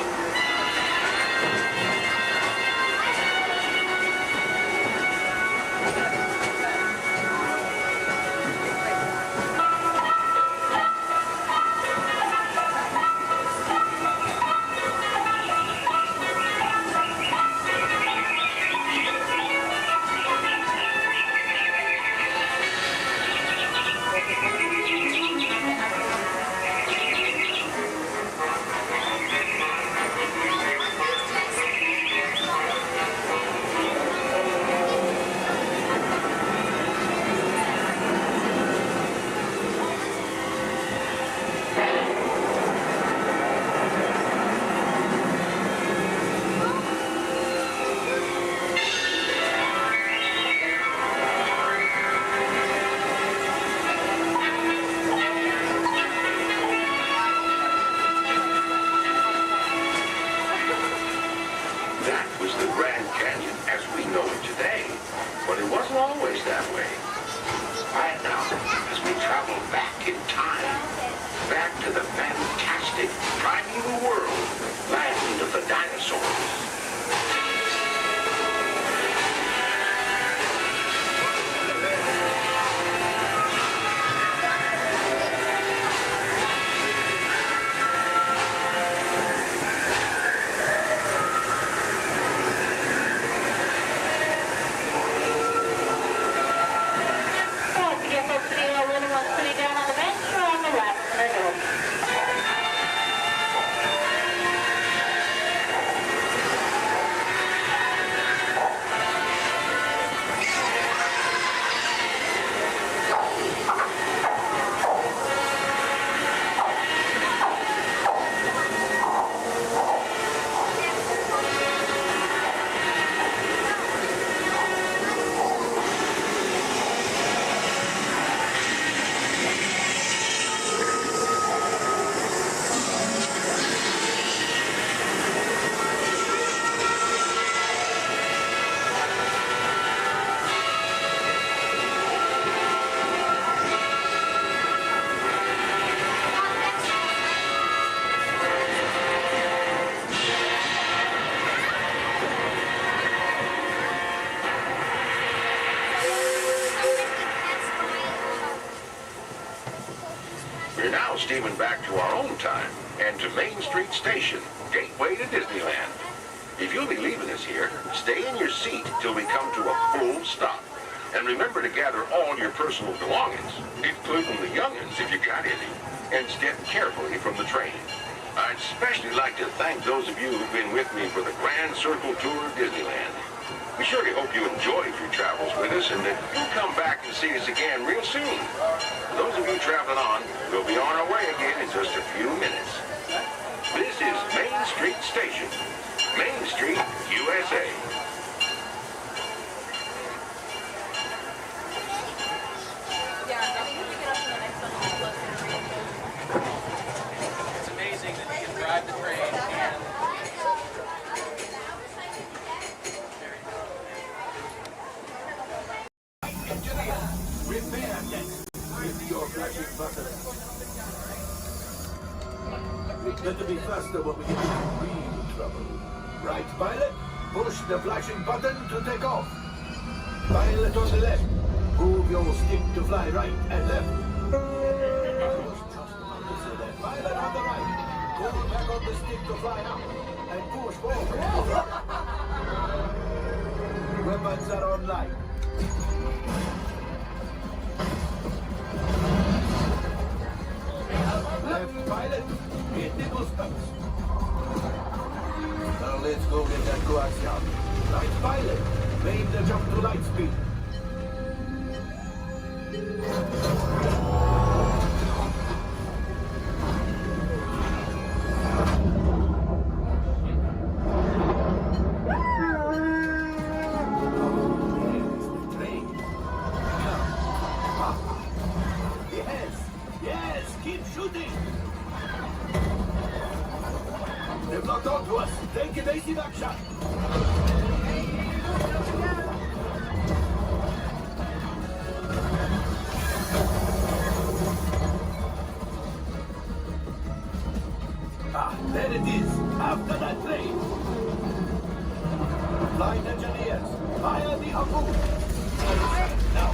steaming back to our own time and to Main Street Station, gateway to Disneyland. If you'll be leaving us here, stay in your seat till we come to a full stop. And remember to gather all your personal belongings, including the young'uns if you got any, and step carefully from the train. I'd especially like to thank those of you who've been with me for the Grand Circle Tour of Disneyland. We surely hope you enjoyed your travels with us and that you'll come back and see us again real soon. For those of you traveling on, we'll be on our way again in just a few minutes. This is Main Street Station, Main Street, USA. It's amazing that you can drive the train and Repair deck with your flashing button. It's better be faster when we get into real trouble. Right, pilot? Push the flashing button to take off. Pilot on the left. Move your stick to fly right and left. Pilot on the right. Pull back on the stick to fly up. And push forward. Weapons are online. Left pilot, hit the boosters. Now let's go get that coaxium. Right pilot, make the jump to light speed. Yes, keep shooting. They've locked onto us. Take evasive action. Ah, there it is. After that train. Flight engineers, fire the harpoon. Now,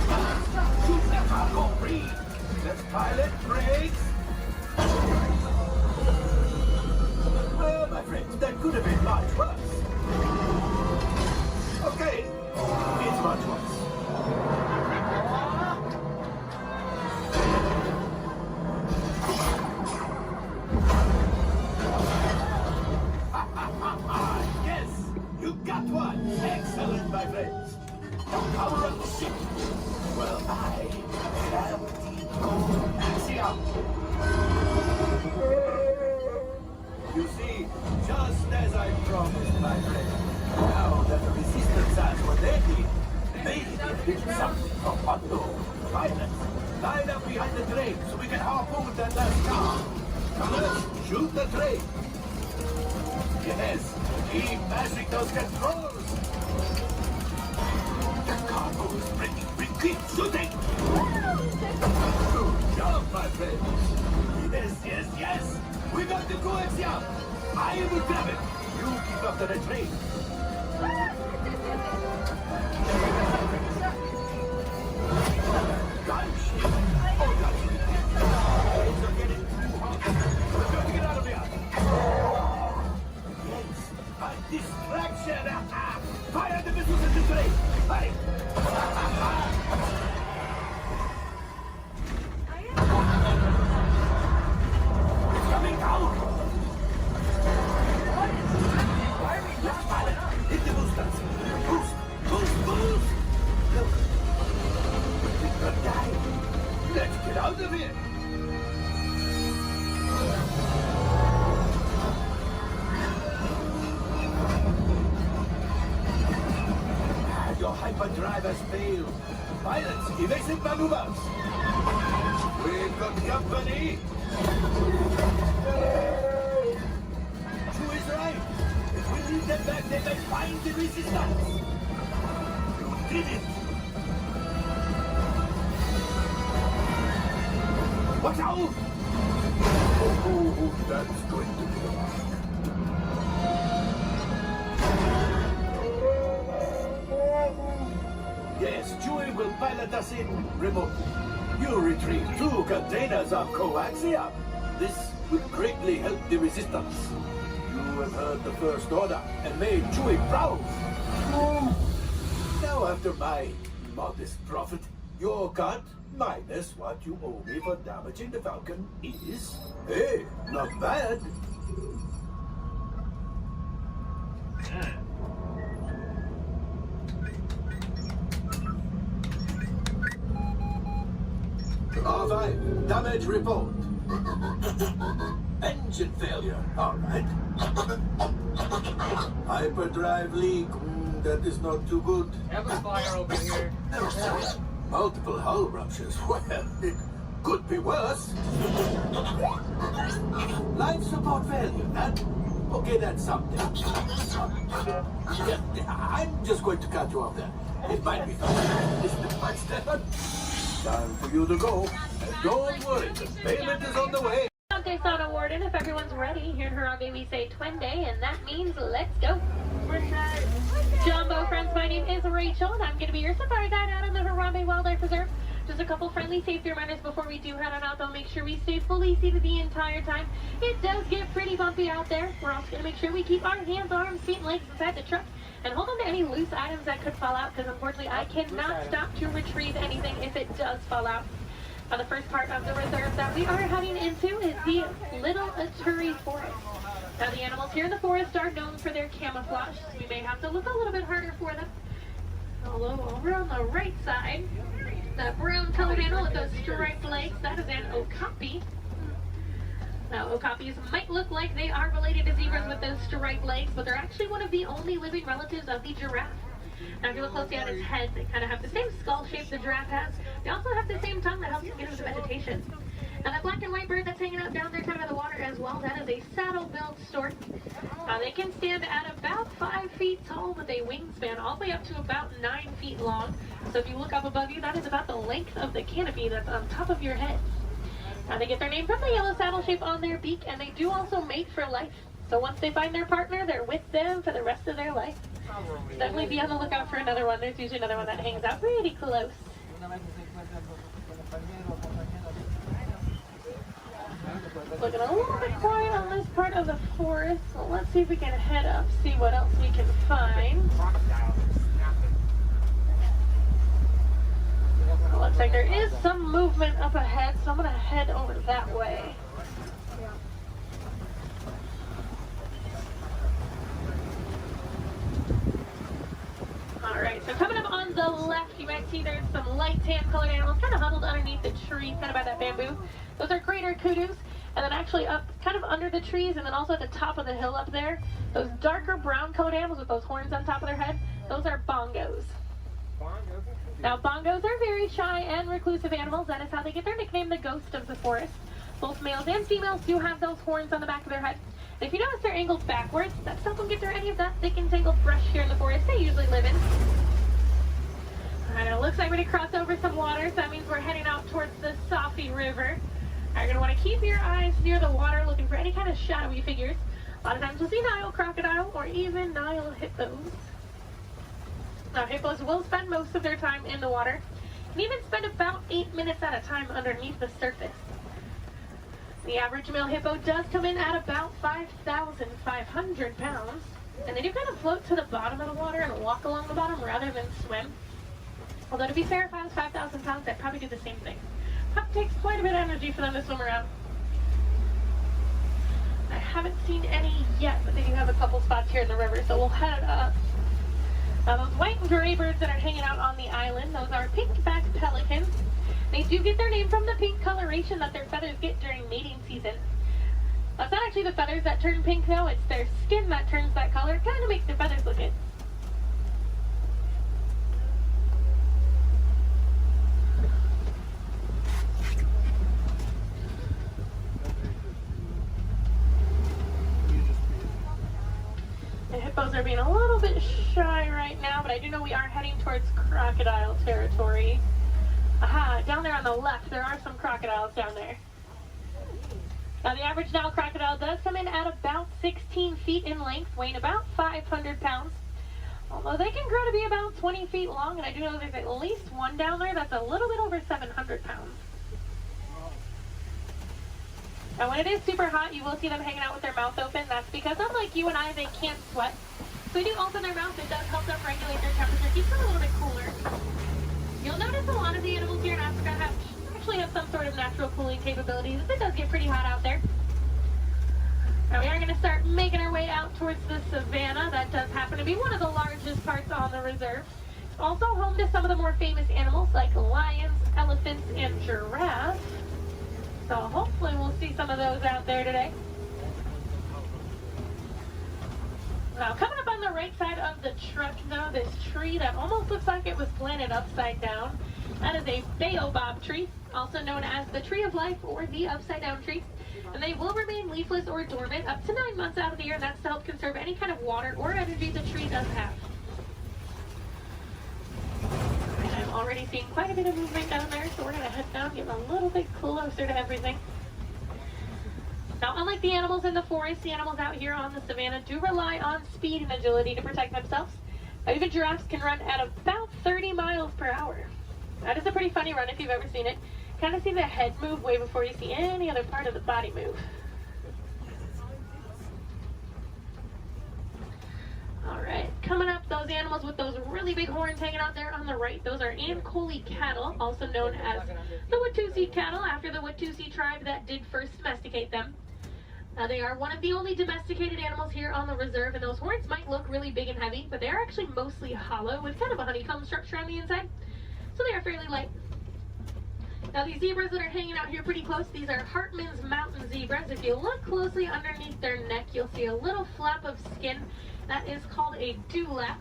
shoot the cargo free. Left pilot, brakes. Well, my friends, that could have been much worse. Okay, it's much worse. Yes, you got one. Excellent, my friends. The power of the ship. Well, I shall Axiom. You see, just as I promised, my friend, now that the resistance has what they need, they did something from unknown. Pilots, line up behind the train so we can harpoon that last car. Colors, shoot the train. Yes, keep mashing those controls. The cargo is ready. We keep shooting. Good job, my friends. Yes. We got the coaxium. I will grab it. You keep after the train. Gunship. Oh, gunship. Things are getting too hot. We've got to get out of here. Yes, a distraction. Fire the missiles at the train. Hurry. Coming out! Left pilot, hit the boosters. Boost! Look, we could die. Let's get out of here. Your hyperdrive has failed. Pilots, evasive maneuvers. We've got company. True is right. If we leave them back, they may find the resistance. You did it. Watch out! Oh, that's going to be a Yes, Chewie will pilot us in remotely. You retrieve 2 containers of coaxium. This will greatly help the resistance. You have heard the First Order and made Chewie proud. Now, after my modest profit, your cut, minus what you owe me for damaging the Falcon, is... Hey, not bad. R5, damage report. Engine failure, all right. Hyperdrive leak, that is not too good. Have a fire over here. Multiple hull ruptures, well, it could be worse. Life support failure, that? Okay, that's something. Yeah, I'm just going to cut you off there. It might be fun. Mr. Blackstepper, time for you to go. And don't worry, the payment is on the way. Okay, Sauna Warden, if everyone's ready, here in Harambe we say Twin Day, and that means let's go. Jumbo friends, my name is Rachel, and I'm going to be your safari guide out on the Harambe Wildlife Reserve. Just a couple friendly safety reminders before we do head on out, though. Make sure we stay fully seated the entire time. It does get pretty bumpy out there. We're also going to make sure we keep our hands, arms, feet, and legs inside the truck, and hold on to any loose items that could fall out, because unfortunately I cannot stop to retrieve anything if it does fall out. Now, the first part of the reserve that we are heading into is the Little Aturi Forest. Now, the animals here in the forest are known for their camouflage, so we may have to look a little bit harder for them. Although over on the right side, that brown-colored animal with those striped legs, that is an okapi. Now, okapis might look like they are related to zebras with those striped legs, but they're actually one of the only living relatives of the giraffe. Now, if you look closely at its head, they kind of have the same skull shape the giraffe has. They also have the same tongue that helps them get into the vegetation. Now, that black and white bird that's hanging out down there kind of by the water as well, that is a saddle-billed stork. They can stand at about 5 feet tall with a wingspan all the way up to about 9 feet long. So if you look up above you, that is about the length of the canopy that's on top of your head. Now, they get their name from the yellow saddle shape on their beak, and they do also mate for life. So once they find their partner, they're with them for the rest of their life. Definitely be on the lookout for another one. There's usually another one that hangs out pretty close. Looking a little bit quiet on this part of the forest, so let's see if we can head up, see what else we can find. Looks like there is some movement up ahead, so I'm going to head over that way. Alright, so coming up on the left, you might see there's some light tan colored animals kind of huddled underneath the tree, kind of by that bamboo. Those are greater kudus. And then actually up, kind of under the trees, and then also at the top of the hill up there, those darker brown colored animals with those horns on top of their head, those are bongos. Now, bongos are very shy and reclusive animals. That is how they get their nickname, the ghost of the forest. Both males and females do have those horns on the back of their head. And if you notice they're angled backwards, that's not going to get through any of that thick and tangled brush here in the forest they usually live in. Alright, it looks like we're going to cross over some water, so that means we're heading out towards the Safi River. You're going to want to keep your eyes near the water looking for any kind of shadowy figures. A lot of times you'll see Nile crocodile or even Nile hippos. Now, hippos will spend most of their time in the water and even spend about 8 minutes at a time underneath the surface. The average male hippo does come in at about 5,500 pounds, and they do kind of float to the bottom of the water and walk along the bottom rather than swim. Although to be fair, if I was 5,000 pounds, I'd probably do the same thing. It takes quite a bit of energy for them to swim around. I haven't seen any yet, but they do have a couple spots here in the river, so we'll head up. Now, those white and gray birds that are hanging out on the island, those are pink-backed pelicans. They do get their name from the pink coloration that their feathers get during mating season. That's not actually the feathers that turn pink, though. It's their skin that turns that color. It kind of makes their feathers look good. The hippos are being a little bit shy right now, but I do know we are heading towards crocodile territory. Aha, down there on the left, there are some crocodiles down there. Now, the average Nile crocodile does come in at about 16 feet in length, weighing about 500 pounds. Although they can grow to be about 20 feet long, and I do know there's at least one down there that's a little bit over 700 pounds. Now when it is super hot, you will see them hanging out with their mouth open. That's because unlike you and I, they can't sweat. So they do open their mouth. It does help them regulate their temperature, keeps them a little bit cooler. You'll notice a lot of the animals here in Africa actually have some sort of natural cooling capabilities. It does get pretty hot out there. Now we are going to start making our way out towards the savannah. That does happen to be one of the largest parts on the reserve. It's also home to some of the more famous animals like lions, elephants, and giraffes. So hopefully we'll see some of those out there today. Now coming up on the right side of the truck though, this tree that almost looks like it was planted upside down. That is a baobab tree, also known as the tree of life or the upside down tree. And they will remain leafless or dormant up to 9 months out of the year, and that's to help conserve any kind of water or energy the tree does have. And I'm already seeing quite a bit of movement down there, so we're going to head down, get a little bit closer to everything. Now, unlike the animals in the forest, the animals out here on the savannah do rely on speed and agility to protect themselves. Even giraffes can run at about 30 miles per hour. That is a pretty funny run if you've ever seen it. Kind of see the head move way before you see any other part of the body move. Alright, coming up, those animals with those really big horns hanging out there on the right, those are Ankole cattle, also known as the Watusi cattle, after the Watusi tribe that did first domesticate them. They are one of the only domesticated animals here on the reserve, and those horns might look really big and heavy, but they are actually mostly hollow with kind of a honeycomb structure on the inside, so they are fairly light. Now these zebras that are hanging out here pretty close, these are Hartman's mountain zebras. If you look closely underneath their neck, you'll see a little flap of skin. That is called a dewlap.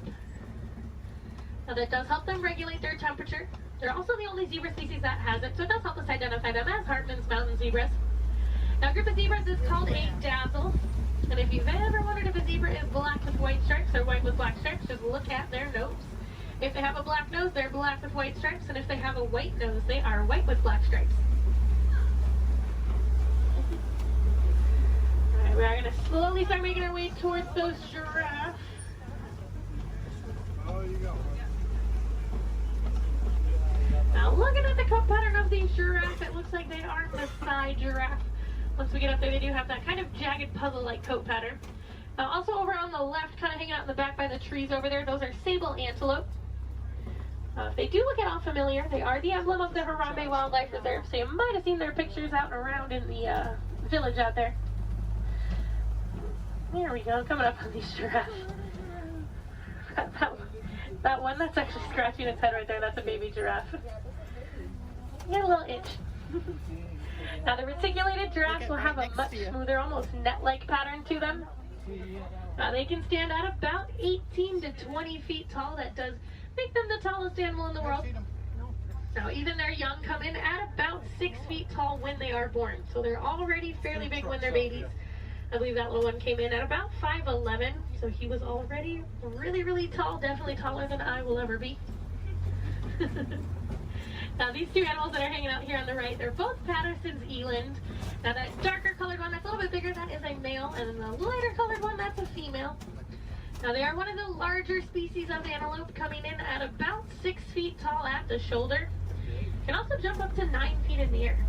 Now that does help them regulate their temperature. They're also the only zebra species that has it, so it does help us identify them as Hartman's mountain zebras. Now a group of zebras is called a dazzle. And if you've ever wondered if a zebra is black with white stripes or white with black stripes, just look at their nose. If they have a black nose, they're black with white stripes, and if they have a white nose, they are white with black stripes. Alright, we are going to slowly start making our way towards those giraffes. Now looking at the coat pattern of these giraffes, it looks like they are Maasai giraffe. Once we get up there, they do have that kind of jagged puzzle-like coat pattern. Also over on the left, kind of hanging out in the back by the trees over there, those are sable antelope. If they do look at all familiar, they are the emblem of the Harambe Wildlife Reserve, so you might have seen their pictures out and around in the village out there. There we go, coming up on these giraffes. That one that's actually scratching its head right there, that's a baby giraffe. Got a little itch. Now the reticulated giraffes will have a much smoother, almost net-like pattern to them. They can stand at about 18 to 20 feet tall. That does make them the tallest animal in the world. Now, even their young come in at about 6 feet tall when they are born. So they're already fairly big when they're babies. I believe that little one came in at about 5'11". So he was already really, really tall. Definitely taller than I will ever be. Now, these two animals that are hanging out here on the right, they're both Patterson's eland. Now, that darker colored one that's a little bit bigger, that is a male. And the lighter colored one, that's a female. Now, they are one of the larger species of antelope, coming in at about 6 feet tall at the shoulder. Can also jump up to 9 feet in the air.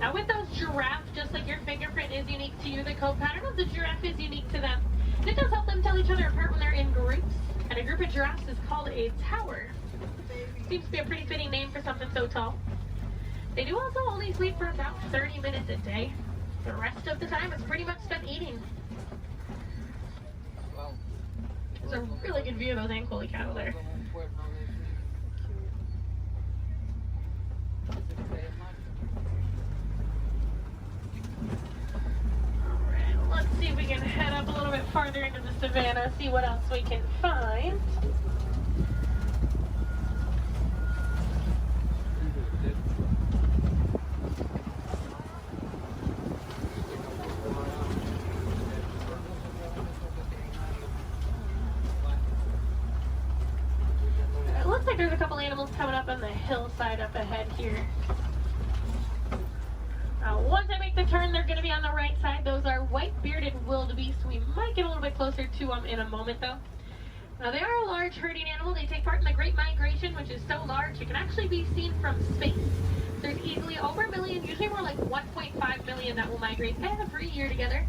Now, with those giraffes, just like your fingerprint is unique to you, the coat pattern of the giraffe is unique to them. And it does help them tell each other apart when they're in groups. And a group of giraffes is called a tower. Seems to be a pretty fitting name for something so tall. They do also only sleep for about 30 minutes a day. The rest of the time is pretty much spent eating. There's a really good view of those Ankole cattle there. Alright, let's see if we can head up a little bit farther into the savannah, see what else we can find. There's a couple animals coming up on the hillside up ahead here. Once I make the turn, they're going to be on the right side. Those are white-bearded wildebeest. We might get a little bit closer to them in a moment, though. Now, they are a large herding animal. They take part in the Great Migration, which is so large it can actually be seen from space. There's easily over 1 million, usually more like 1.5 million that will migrate every year together.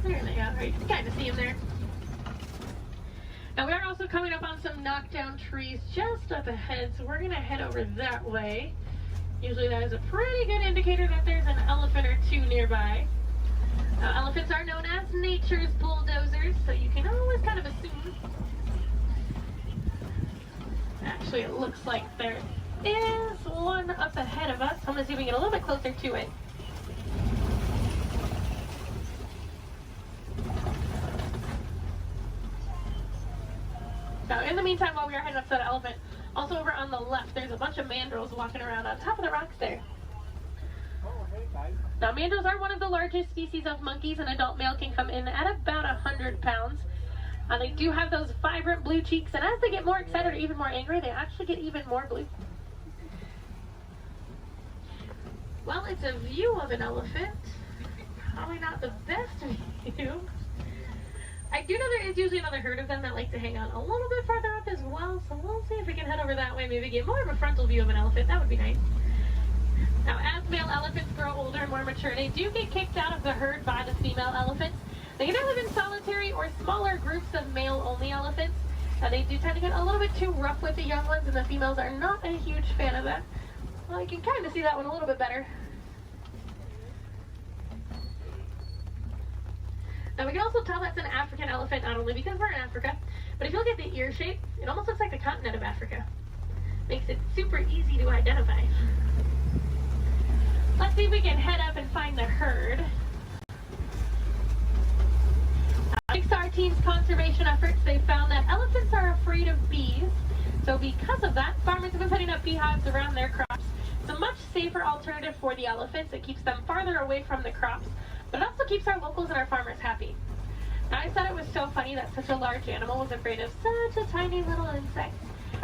There they are. You can kind of see them there. Now, we are also coming up on some knockdown trees just up ahead, so we're going to head over that way. Usually that is a pretty good indicator that there's an elephant or two nearby. Now, elephants are known as nature's bulldozers, so you can always kind of assume. Actually, it looks like there is one up ahead of us. I'm going to see if we can get a little bit closer to it. Now, in the meantime, while we are heading up to that elephant, also over on the left, there's a bunch of mandrills walking around on top of the rocks there. Now, mandrills are one of the largest species of monkeys. An adult male can come in at about 100 pounds. They do have those vibrant blue cheeks, and as they get more excited or even more angry, they actually get even more blue. Well, it's a view of an elephant. Probably not the best view. I do know there is usually another herd of them that like to hang out a little bit farther up as well, so we'll see if we can head over that way, maybe get more of a frontal view of an elephant. That would be nice. Now, as male elephants grow older and more mature, they do get kicked out of the herd by the female elephants. They can live in solitary or smaller groups of male-only elephants. They do tend to get a little bit too rough with the young ones, and the females are not a huge fan of that. Well, you can kind of see that one a little bit better. Now, we can also tell that's an African elephant, not only because we're in Africa, but if you look at the ear shape, it almost looks like the continent of Africa. Makes it super easy to identify. Let's see if we can head up and find the herd. Thanks to our team's conservation efforts, they found that elephants are afraid of bees. So because of that, farmers have been putting up beehives around their crops. It's a much safer alternative for the elephants. It keeps them farther away from the crops, but it also keeps our locals and our farmers happy. Now, I thought it was so funny that such a large animal was afraid of such a tiny little insect.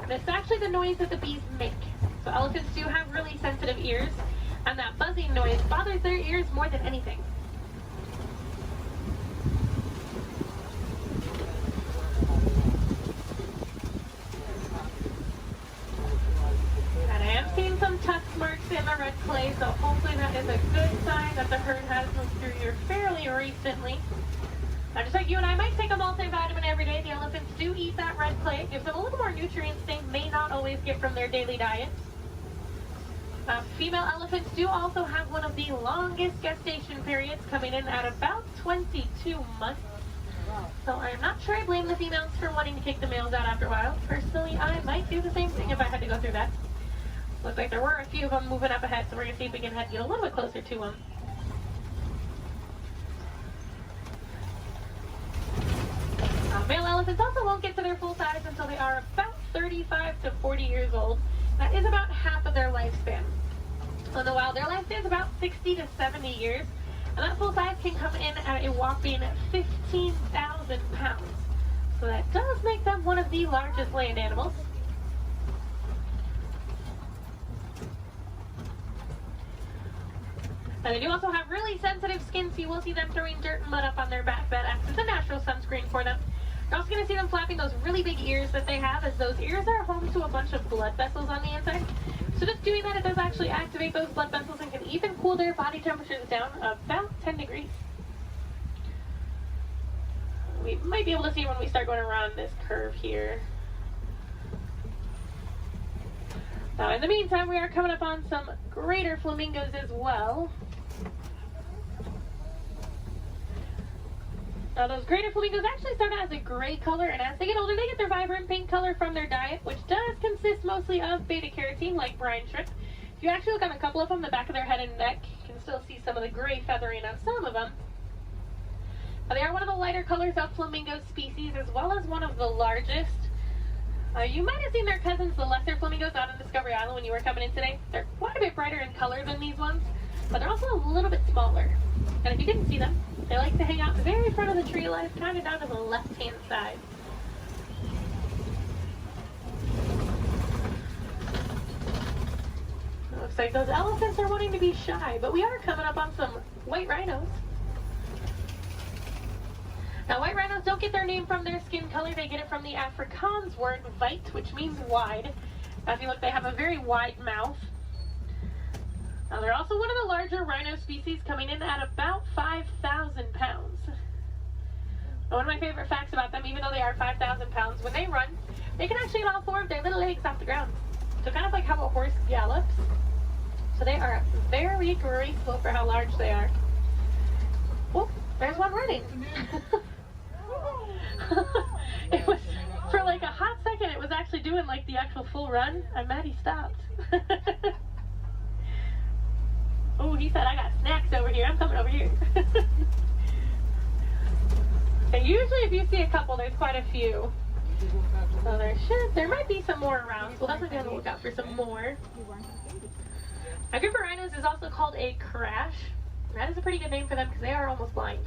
And it's actually the noise that the bees make. So elephants do have really sensitive ears, and that buzzing noise bothers their ears more than anything. And I am seeing some tusk marks in the red clay, so hopefully that is a good sign that the herd has moved through here fairly recently. Now, just like you and I might take a multivitamin every day, the elephants do eat that red clay. It gives them a little more nutrients they may not always get from their daily diet. Female elephants do also have one of the longest gestation periods, coming in at about 22 months. So I'm not sure I blame the females for wanting to kick the males out after a while. Personally, I might do the same thing if I had to go through that. Looks like there were a few of them moving up ahead, so we're going to see if we can get a little bit closer to them. Male elephants also won't get to their full size until they are about 35 to 40 years old. That is about half of their lifespan. In the wild, their lifespan is about 60 to 70 years, and that full size can come in at a whopping 15,000 pounds. So that does make them one of the largest land animals. And they do also have really sensitive skin, so you will see them throwing dirt and mud up on their back. That acts as a natural sunscreen for them. You're also going to see them flapping those really big ears that they have, as those ears are home to a bunch of blood vessels on the inside. So just doing that, it does actually activate those blood vessels and can even cool their body temperatures down about 10 degrees. We might be able to see when we start going around this curve here. Now, in the meantime, we are coming up on some greater flamingos as well. Now, those greater flamingos actually start out as a gray color, and as they get older, they get their vibrant pink color from their diet, which does consist mostly of beta-carotene, like brine shrimp. If you actually look on a couple of them, the back of their head and neck, you can still see some of the gray feathering on some of them. Now, they are one of the lighter colors of flamingo species, as well as one of the largest. You might have seen their cousins, the lesser flamingos, out on Discovery Island when you were coming in today. They're quite a bit brighter in color than these ones, but they're also a little bit smaller. And if you didn't see them, they like to hang out the very front of the tree line, kind of down to the left-hand side. Looks like those elephants are wanting to be shy, but we are coming up on some white rhinos. Now, white rhinos don't get their name from their skin color. They get it from the Afrikaans word weit, which means wide. Now, if you look, they have a very wide mouth. Now, they're also one of the larger rhino species, coming in at about 5,000 pounds. Now, one of my favorite facts about them, even though they are 5,000 pounds, when they run, they can actually get all 4 of their little legs off the ground. So kind of like how a horse gallops. So they are very graceful for how large they are. Oh, there's one running. It was, for like a hot second, it was actually doing like the actual full run. I'm mad he stopped. Oh, he said, I got snacks over here. I'm coming over here. And usually if you see a couple, there's quite a few. So there might be some more around. We'll definitely be on the lookout for some more. A group of rhinos is also called a crash. That is a pretty good name for them because they are almost blind.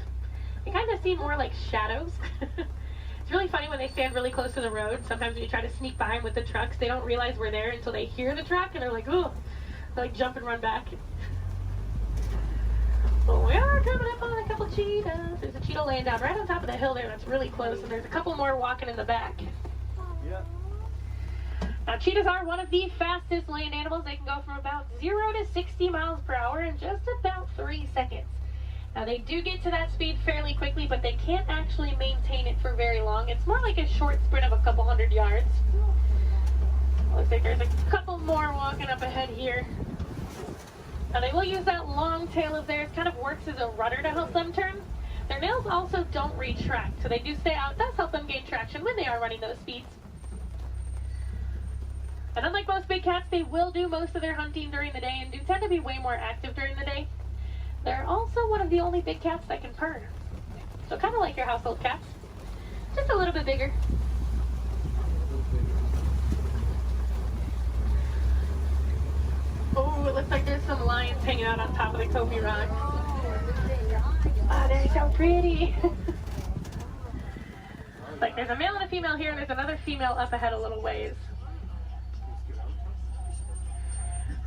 They kind of seem more like shadows. It's really funny when they stand really close to the road. Sometimes when you try to sneak by them with the trucks, they don't realize we're there until they hear the truck and they're like, oh, they like jump and run back. Well, we are coming up on a couple cheetahs. There's a cheetah laying down right on top of the hill there that's really close, and there's a couple more walking in the back. Yeah. Now, cheetahs are one of the fastest land animals. They can go from about 0 to 60 miles per hour in just about 3 seconds. Now, they do get to that speed fairly quickly, but they can't actually maintain it for very long. It's more like a short sprint of a couple hundred yards. Looks like there's a couple more walking up ahead here. Now, they will use that long tail of theirs, kind of works as a rudder to help them turn. Their nails also don't retract, so they do stay out. It does help them gain traction when they are running those speeds. And unlike most big cats, they will do most of their hunting during the day and do tend to be way more active during the day. They're also one of the only big cats that can purr. So kind of like your household cats, just a little bit bigger. Oh, it looks like there's some lions hanging out on top of the Kobe rock. Oh, they're so pretty. Like there's a male and a female here, and there's another female up ahead a little ways.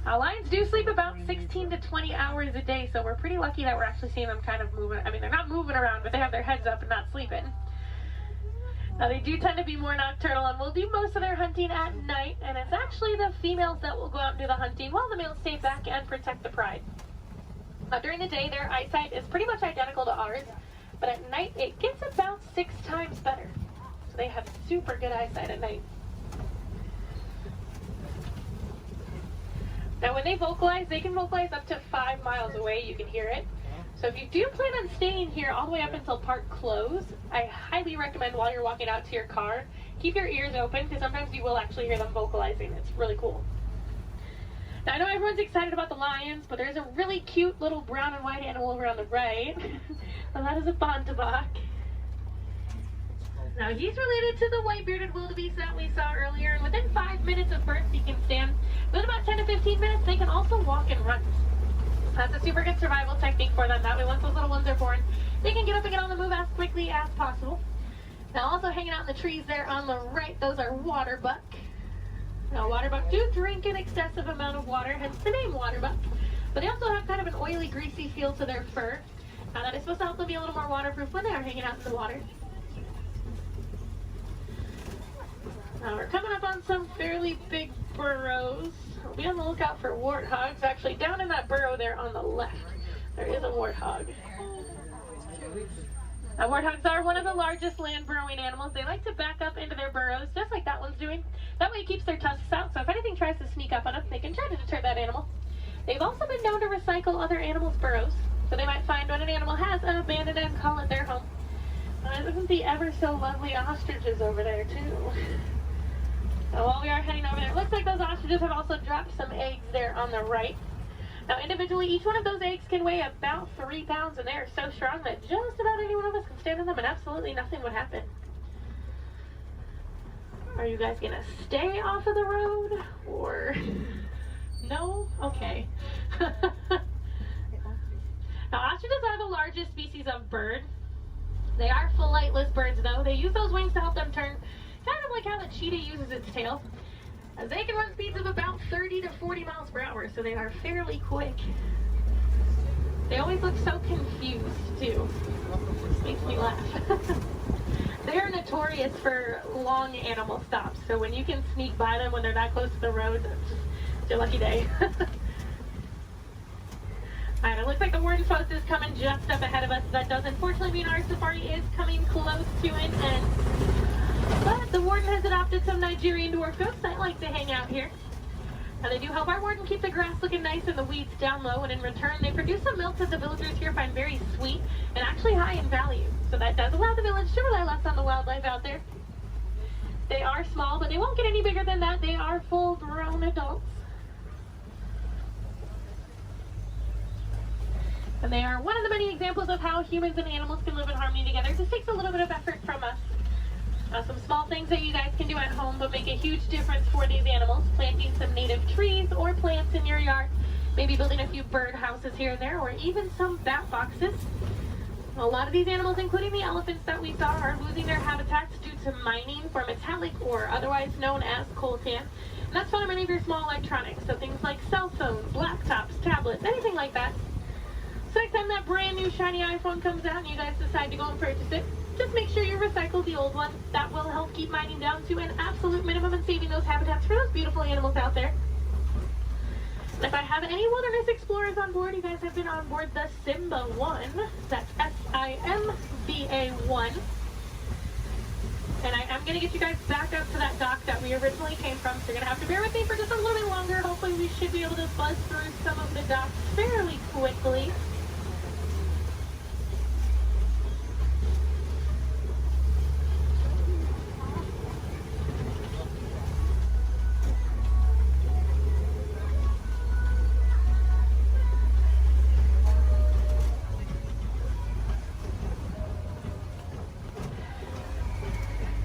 Now, lions do sleep about 16 to 20 hours a day, so we're pretty lucky that we're actually seeing them kind of moving. I mean, they're not moving around, but they have their heads up and not sleeping. Now, they do tend to be more nocturnal and will do most of their hunting at night, and it's actually the females that will go out and do the hunting while the males stay back and protect the pride. Now, during the day, their eyesight is pretty much identical to ours, but at night, it gets about 6 times better. So they have super good eyesight at night. Now, when they vocalize, they can vocalize up to 5 miles away. You can hear it. So if you do plan on staying here all the way up until park close, I highly recommend while you're walking out to your car, keep your ears open because sometimes you will actually hear them vocalizing. It's really cool. Now, I know everyone's excited about the lions, but there's a really cute little brown and white animal over on the right. And that is a bontebok. Now, he's related to the white-bearded wildebeest that we saw earlier, and within 5 minutes of birth, he can stand. Within about 10 to 15 minutes, they can also walk and run. That's a super good survival technique for them. That way, once those little ones are born, they can get up and get on the move as quickly as possible. Now, also hanging out in the trees there on the right, those are waterbuck. Now, waterbuck do drink an excessive amount of water, hence the name waterbuck. But they also have kind of an oily, greasy feel to their fur. Now, that is supposed to help them be a little more waterproof when they are hanging out in the water. Now, we're coming up on some fairly big burrows. We'll be on the lookout for warthogs. Actually, down in that burrow there on the left, there is a warthog. Now, warthogs are one of the largest land burrowing animals. They like to back up into their burrows, just like that one's doing. That way it keeps their tusks out, so if anything tries to sneak up on them, they can try to deter that animal. They've also been known to recycle other animals' burrows, so they might find when an animal has abandoned and call it their home. Isn't the ever so lovely ostriches over there, too? Now, while we are heading over there, it looks like those ostriches have also dropped some eggs there on the right. Now, individually, each one of those eggs can weigh about 3 pounds, and they are so strong that just about any one of us can stand on them, and absolutely nothing would happen. Are you guys going to stay off of the road, or no? Okay. Now, ostriches are the largest species of bird. They are flightless birds, though. They use those wings to help them turn, kind of like how the cheetah uses its tail. They can run speeds of about 30 to 40 miles per hour, so they are fairly quick. They always look so confused, too. Makes me laugh. They are notorious for long animal stops, so when you can sneak by them when they're that close to the road, it's your lucky day. Alright, it looks like the warden's post is coming just up ahead of us. That does unfortunately mean our safari is coming close to an end. But the warden has adopted some Nigerian dwarf goats that like to hang out here. And they do help our warden keep the grass looking nice and the weeds down low, and in return they produce some milk that the villagers here find very sweet and actually high in value. So that does allow the village to rely less on the wildlife out there. They are small, but they won't get any bigger than that. They are full-grown adults. And they are one of the many examples of how humans and animals can live in harmony together. It just takes a little bit of effort from us. Some small things that you guys can do at home but make a huge difference for these animals. Planting some native trees or plants in your yard. Maybe building a few bird houses here and there, or even some bat boxes. A lot of these animals, including the elephants that we saw, are losing their habitats due to mining for metallic ore, otherwise known as coltan. And that's found in many of your small electronics, so things like cell phones, laptops, tablets, anything like that. So next time that brand new shiny iPhone comes out and you guys decide to go and purchase it, just make sure you recycle the old one. That will help keep mining down to an absolute minimum and saving those habitats for those beautiful animals out there. And if I have any wilderness explorers on board, you guys have been on board the Simba 1. That's S-I-M-B-A 1. And I am going to get you guys back up to that dock that we originally came from, so you're going to have to bear with me for just a little bit longer. Hopefully we should be able to buzz through some of the docks fairly quickly.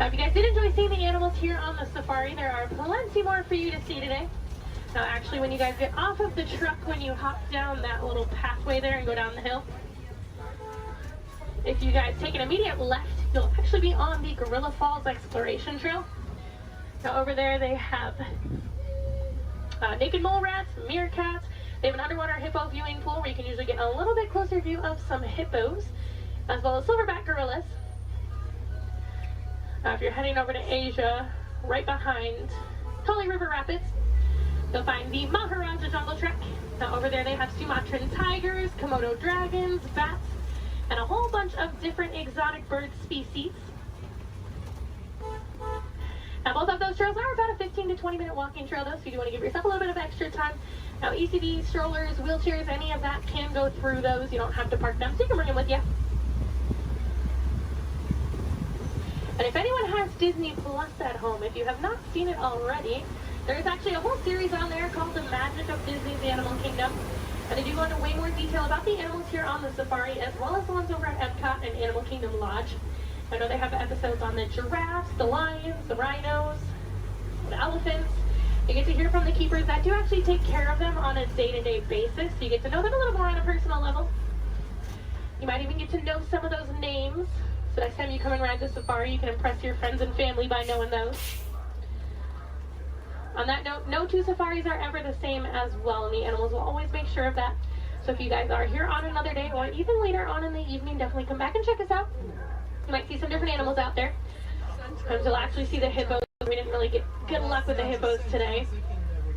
If you guys did enjoy seeing the animals here on the safari, there are plenty more for you to see today. Now actually, when you guys get off of the truck, when you hop down that little pathway there and go down the hill, if you guys take an immediate left, you'll actually be on the Gorilla Falls Exploration Trail. Now over there they have naked mole rats, meerkats. They have an underwater hippo viewing pool where you can usually get a little bit closer view of some hippos, as well as silverback gorillas. If you're heading over to Asia, right behind Tully River Rapids, you'll find the Maharaja Jungle Trek. Now over there they have Sumatran tigers, Komodo dragons, bats, and a whole bunch of different exotic bird species. Now both of those trails are about a 15 to 20 minute walking trail though, so you do want to give yourself a little bit of extra time. Now ECVs, strollers, wheelchairs, any of that can go through those. You don't have to park them, so you can bring them with you. And if anyone has Disney Plus at home, if you have not seen it already, there is actually a whole series on there called The Magic of Disney's Animal Kingdom. And they do go into way more detail about the animals here on the safari, as well as the ones over at Epcot and Animal Kingdom Lodge. I know they have episodes on the giraffes, the lions, the rhinos, the elephants. You get to hear from the keepers that do actually take care of them on a day-to-day basis, so you get to know them a little more on a personal level. You might even get to know some of those names. So next time you come and ride the safari, you can impress your friends and family by knowing those. On that note, no two safaris are ever the same as well, and the animals will always make sure of that. So if you guys are here on another day, or even later on in the evening, definitely come back and check us out. You might see some different animals out there. Sometimes you'll actually see the hippos. We didn't really get good luck with the hippos today.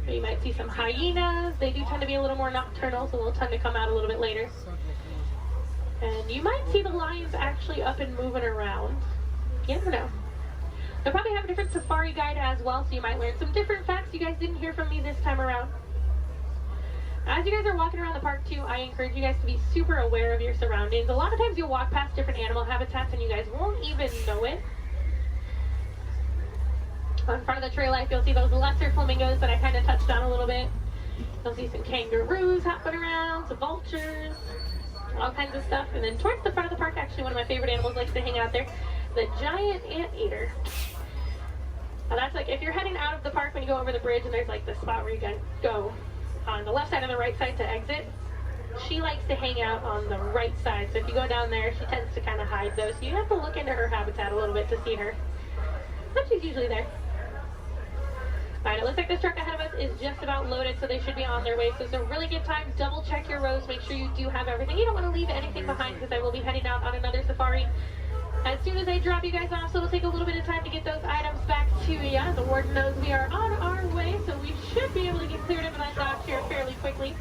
But you might see some hyenas. They do tend to be a little more nocturnal, so they'll tend to come out a little bit later. And you might see the lions actually up and moving around. You never know. They'll probably have a different safari guide as well, so you might learn some different facts you guys didn't hear from me this time around. As you guys are walking around the park too, I encourage you guys to be super aware of your surroundings. A lot of times you'll walk past different animal habitats and you guys won't even know it. On front of the trail life, you'll see those lesser flamingos that I kind of touched on a little bit. You'll see some kangaroos hopping around, some vultures, all kinds of stuff. And then towards the front of the park, actually one of my favorite animals likes to hang out there, the giant anteater. Now that's like if you're heading out of the park when you go over the bridge and there's like the spot where you can go on the left side and the right side to exit. She likes to hang out on the right side, so if you go down there, she tends to kind of hide those. So you have to look into her habitat a little bit to see her, but she's usually there. Alright, it looks like this truck ahead of us is just about loaded, so they should be on their way. So really good time. Double check your rows. Make sure you do have everything. You don't want to leave anything behind because I will be heading out on another safari as soon as I drop you guys off. So it'll take a little bit of time to get those items back to you. The warden knows we are on our way, so we should be able to get cleared of that dock here fairly quickly.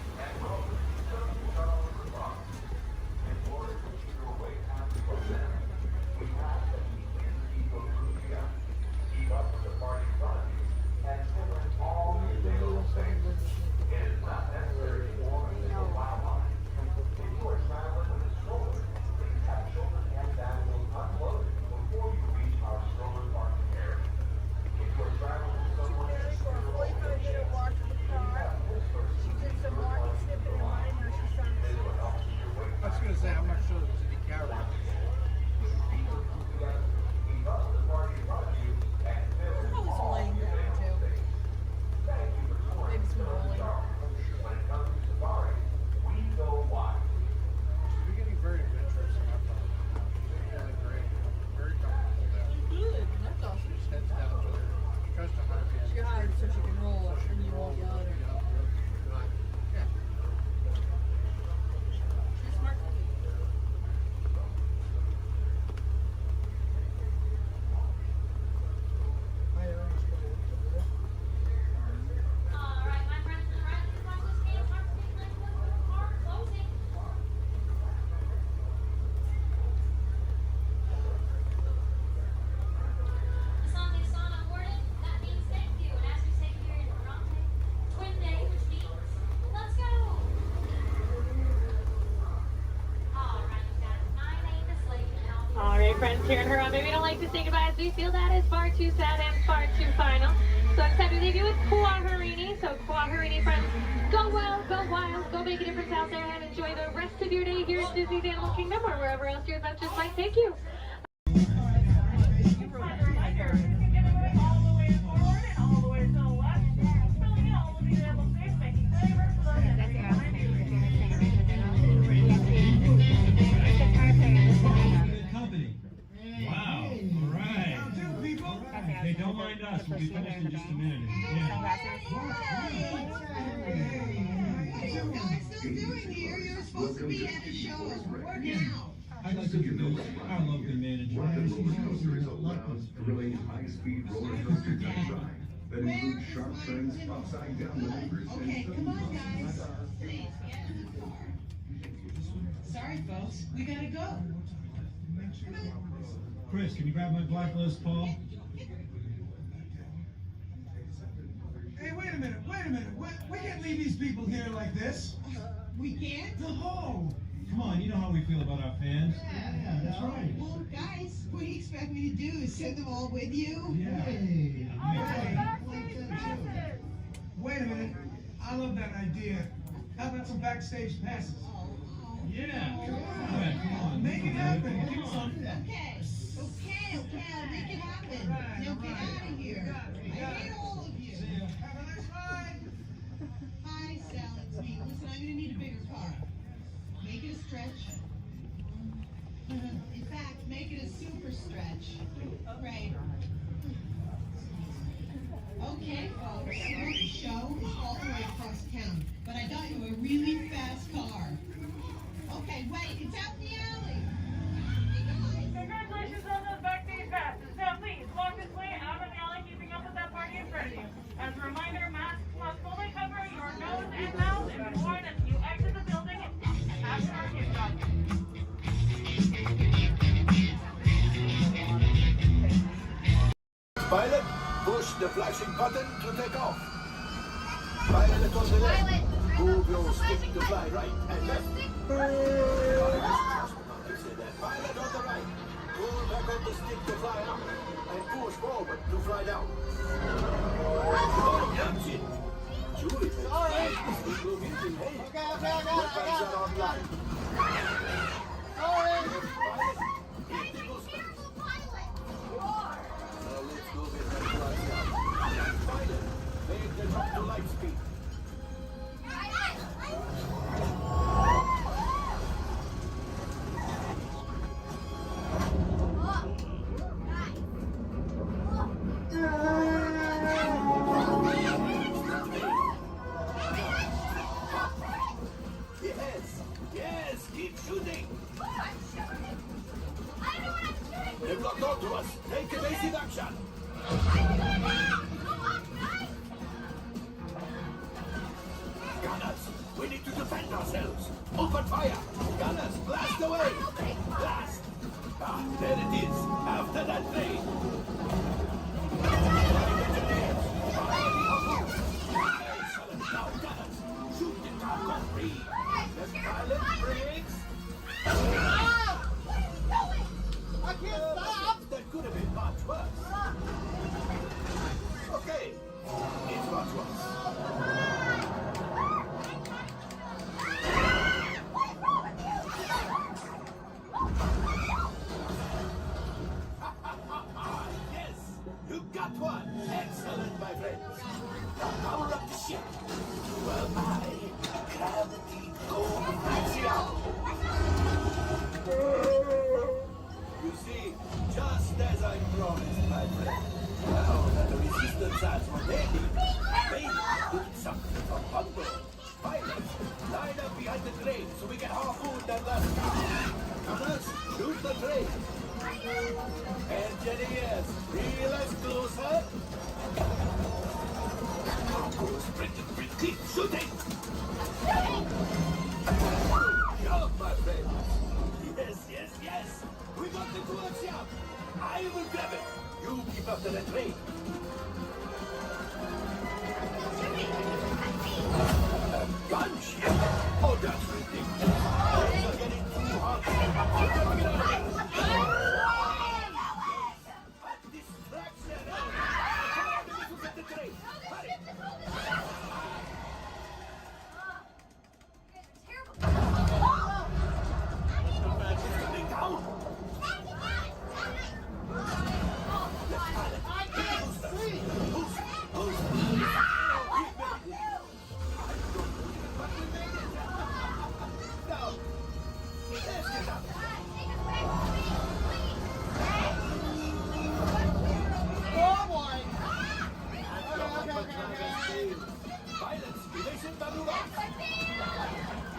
Friends here in Huron, maybe we don't like to say goodbye as we feel that is far too sad and far too final. So it's time to leave you with Kuaharini. So Kuaharini friends, go well, go wild, go make a difference out there and enjoy the rest of your day here at Disney's Animal Kingdom or wherever else your adventures might take you. Hey, don't mind us. We'll be finished in just a minute. Yeah. What are you guys still doing here? You're supposed to be at a show. Work now. I'd like to introduce our local manager. Rocket Roller Coaster is a loud, thrilling, high-speed roller coaster test ride that includes sharp turns, upside-down maneuvers, Okay, come on, guys. Please, get in the car. Sorry, folks. We gotta go. Chris, can you grab my blacklist, Paul? Hey, wait a minute. We can't leave these people here like this. We can't? No! Come on, you know how we feel about our fans. Yeah, that's right. Well, guys, what do you expect me to do? Is send them all with you? Yeah. Hey. Wait a minute. I love that idea. How about some backstage passes? Yeah. Come on. Make it happen. Come on. Okay, I'll make it happen. Now get out of here. I hate all of you. Have a nice ride. Hi, Sal, it's me. Listen, I'm gonna need a bigger car. Make it a stretch. In fact, make it a super stretch. Right. Okay, folks, the show is all the way across town, but I got you a really fast car. Okay, wait, it's out in the alley. Congratulations on those backstage passes. Now please, walk this way out of the alley, keeping up with that party in front of you. As a reminder, masks must fully cover your nose and mouth and be worn as you exit the building after our kickoff. Pilot, push the flashing button to take off. Pilot on the left. Move your stick to fly right and left. Pilot on the right. Pull back on the stick to fly up. And push forward to fly down. That's it. Julie, sorry. Make the drop to light speed. yourselves. Open fire. Gunners, blast away. Blast. Ah, there it is. After that train. Excellent. Now, gunners, shoot the cargo free. The pilot brakes. I can't stop! That could have been much worse. Okay, it's much worse. Yes, you got one. Excellent, my friends. Now power up the ship. Well, gravity coaxium. You see, just as I promised, my friend. Now that the resistance has what they need, they need something from Bungo. Pilots, line up behind the train so we can harpoon that last car. Gunners, shoot the train. Engineers, realize closer. Harpoons printed with deep shooting. Good job, my friend. Yes. We got the coaxium. I will grab it. You keep after the train. Gunship? Oh, that's ridiculous. Things are getting too hot. Never get out of here. What distraction! Come on, we need to get the train. Hurry. Coming down.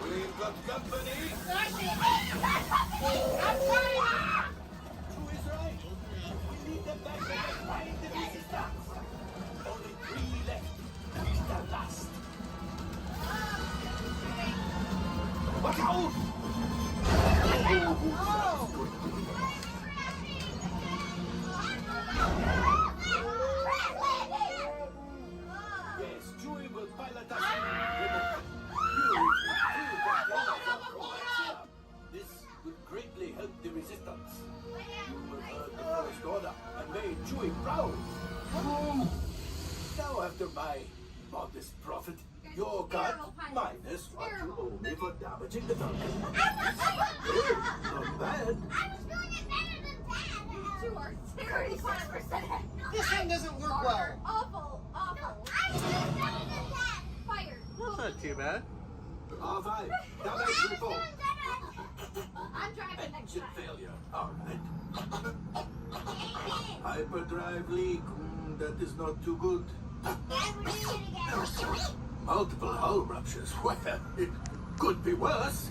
We've got company. Who is right? We need them back behind the resistance. Only 3 left. He's the last. Watch out! Yes, Chewie will pilot us. This would greatly help the resistance. You will earn the first order and made Chewie proud. Now, after my modest profit, your cut minus what you owe me for damaging the Falcon. Not bad. You are 35%. This thing doesn't work well. Awful. Fired. That's not too bad. R5, damage report. I'm driving next Engine time. failure. All right. Hyperdrive leak. That is not too good. Multiple hull ruptures. Well, it could be worse.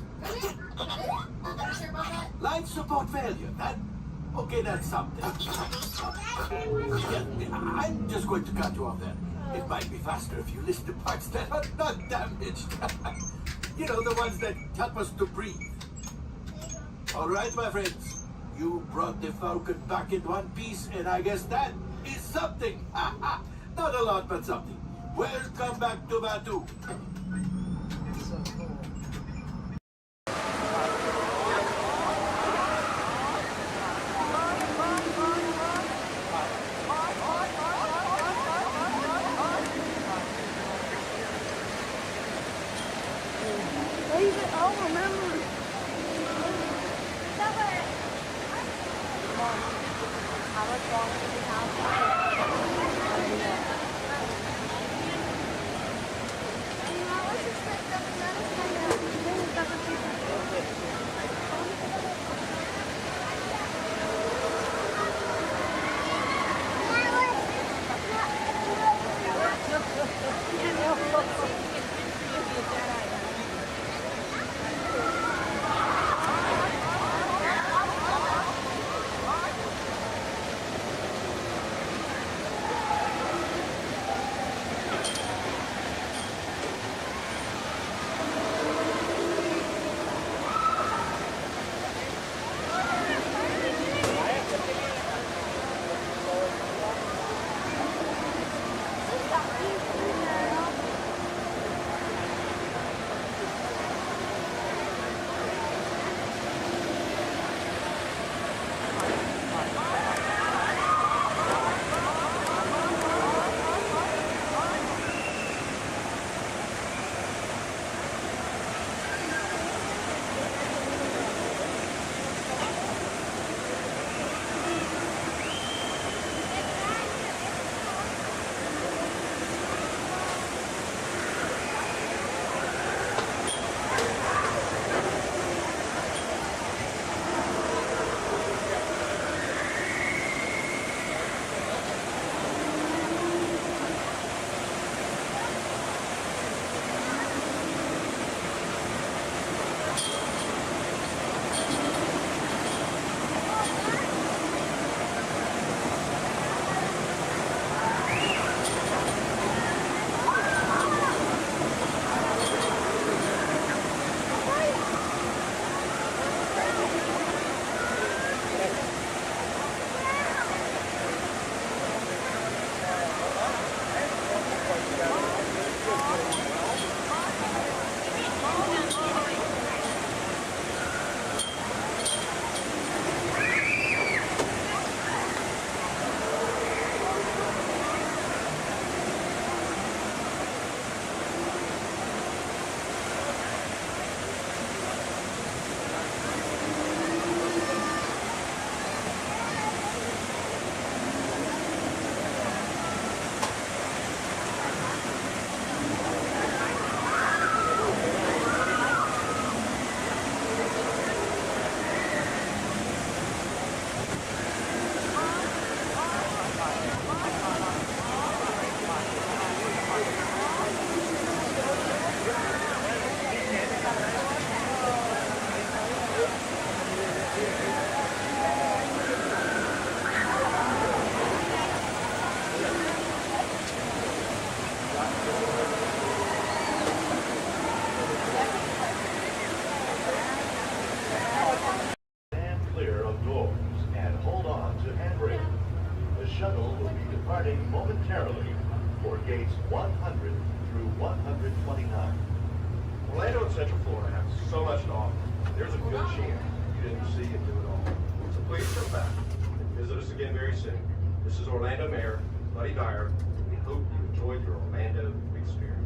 Life support failure. Okay, that's something. Yeah, I'm just going to cut you off there. It might be faster if you list the parts that are not damaged. You know, the ones that help us to breathe. All right, my friends. You brought the Falcon back in one piece, and I guess that is something. Not a lot, but something. Welcome back to Batu. 129. Orlando and Central Florida have so much to offer. There's a good chance you didn't see and do it all. So please come back and visit us again very soon. This is Orlando Mayor Buddy Dyer. We hope you enjoyed your Orlando experience.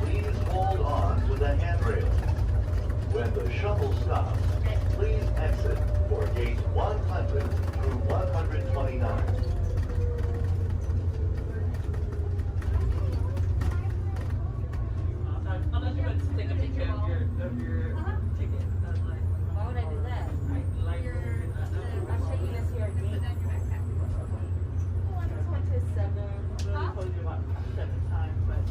Please hold on to the handrail. When the shuttle stops, please exit for gate 100 through 129. Unless you want to take a picture of your ticket. Why would I do that? I'm taking this here again. I just went to 7. Really told you about 7 times, but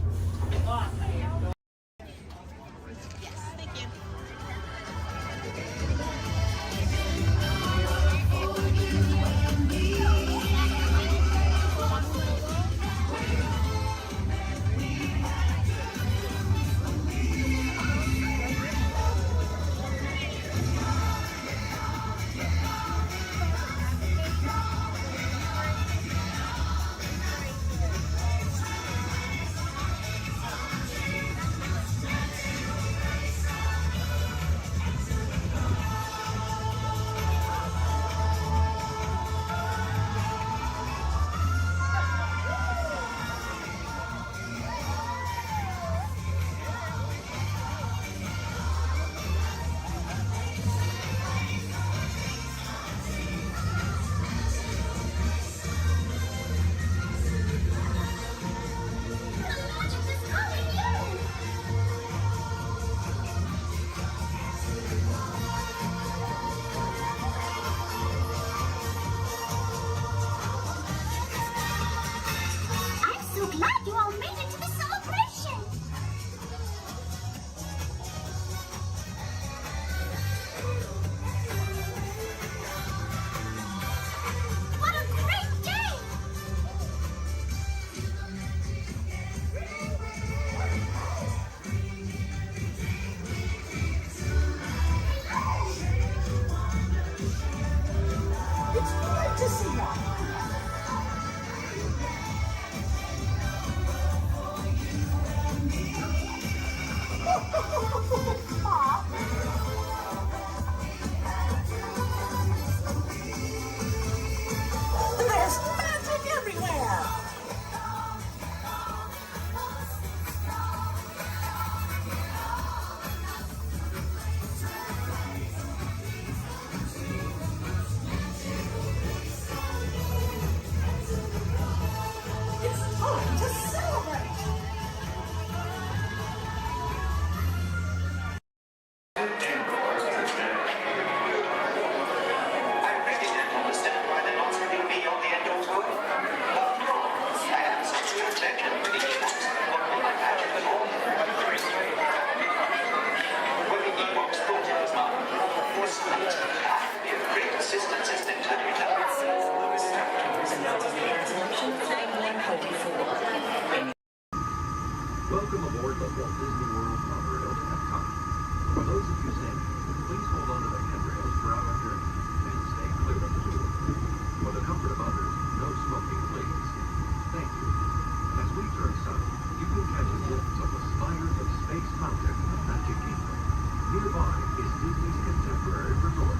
Yes, thank you. I'm so glad you all made it to the celebration! What a great day! It's great to see you. There's magic everywhere! It's time to celebrate! I really didn't understand why they're not sending me on the end-all tour. After all, I have such good attention with the Ewoks. What will I imagine at all? When the Ewoks brought in his mother, was that would be a great assistance, isn't it, to the Welcome aboard the Walt Disney World monorail to Epcot. For those of you standing, please hold on to the handrails throughout our journey and stay clear of the door. For the comfort of others, no smoking, please. Thank you. As we turn south, you can catch a glimpse of the spires of Space Mountain in the Magic Kingdom. Nearby is Disney's contemporary resort.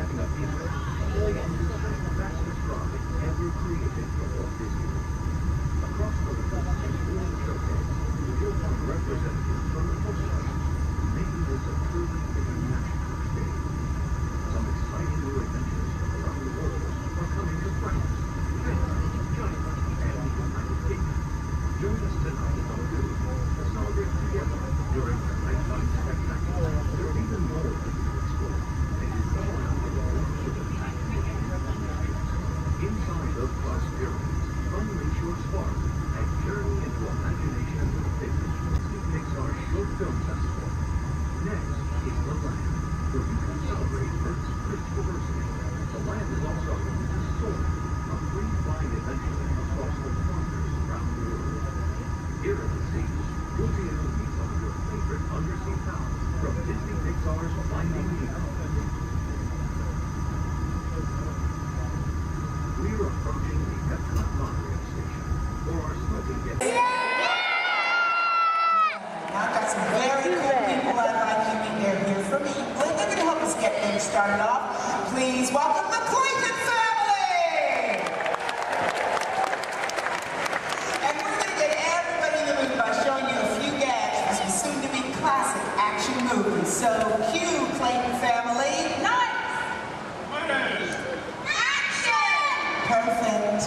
wrapping up April, toy and the fastest ride ever created for Walt Disney. Across the world showcase, you'll have representatives from the Pulsar, making this a truly international experience. Some exciting new adventures from around the world are coming to France, Finland, China, and the United Kingdom. Join us tonight on Good to celebrate together during the nighttime spectacular. There's even more that you can explore, and you go around the world with a inside those cross pyramids, unleash your spark and journey into imagination with Disney Pixar Short Film Festival. Next is The Land, where you can celebrate Earth's rich diversity. The Land is also home to Soar, a free flying adventure across the wonders around the world. Here at the sea, you'll be able to meet some of your favorite undersea pals from Disney Pixar's Finding Nemo. We're approaching the Epcot monorail station for our smoking guest. I've got some very cool people I'd like to meet. They're here for me. Well, they're going to help us get things started off. Please welcome the Clayton family! And we're going to get everybody in the mood by showing you a few gags from some soon-to-be classic action movies. So, cue, Clayton family. Nice! Perfect.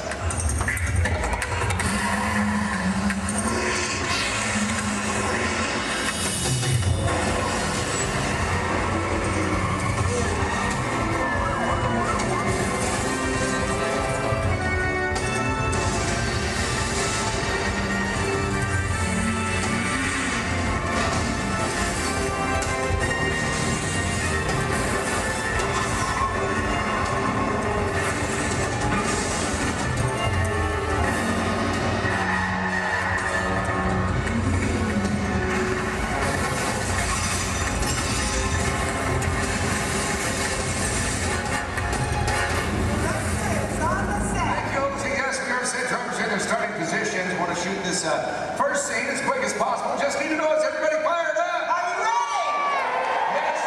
First scene as quick as possible. Just need to know, is everybody fired up? Are you ready? Yes,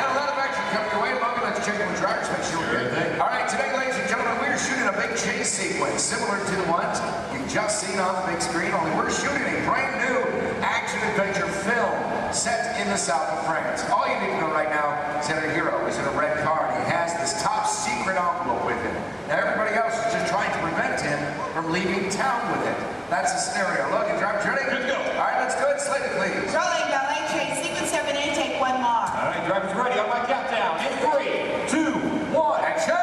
got a lot of action coming your way. Bobby, let's check in with drivers, make sure we're good. All right, today, ladies and gentlemen, we're shooting a big chase sequence similar to the ones you've just seen on the big screen, only we're shooting a brand new action-adventure film set in the south of France. All you need to know right now is that our hero is in a red car and he has this top secret envelope with him. Now, everybody else is just trying to prevent him from leaving town with it. That's the scenario. Look, and drivers ready? Good to go. All right, let's go ahead and slate it, please. Rolling, ballet train, sequence 7A, take one more. All right, drivers ready on my countdown. In 3, 2, 1, action!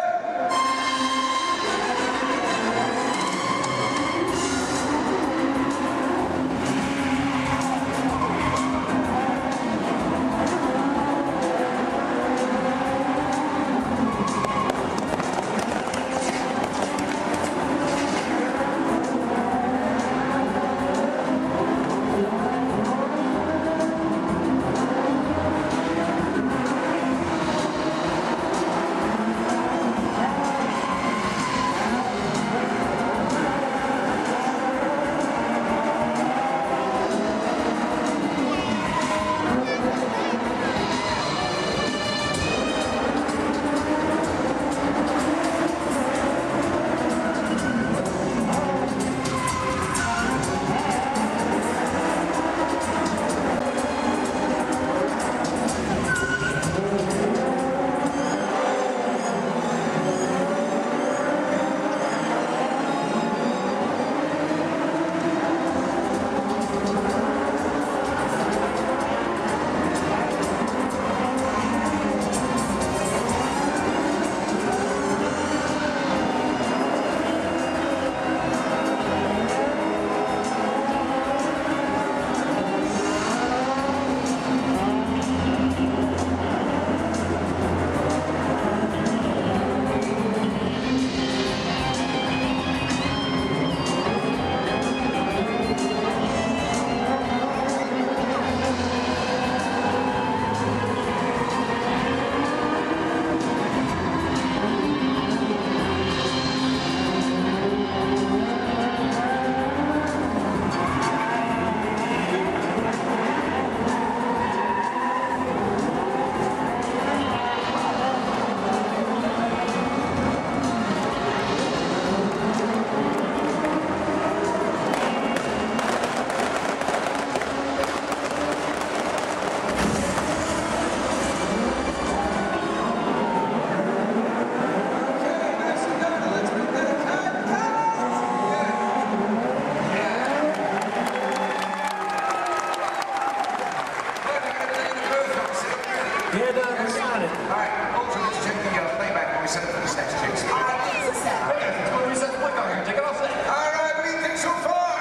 Yeah, we're got it. All right, folks, let's check the playback when we set it for this next chase. All right, give us a set. Hey, let's go reset the flick on here. Take it off set. All right, what do you think so far?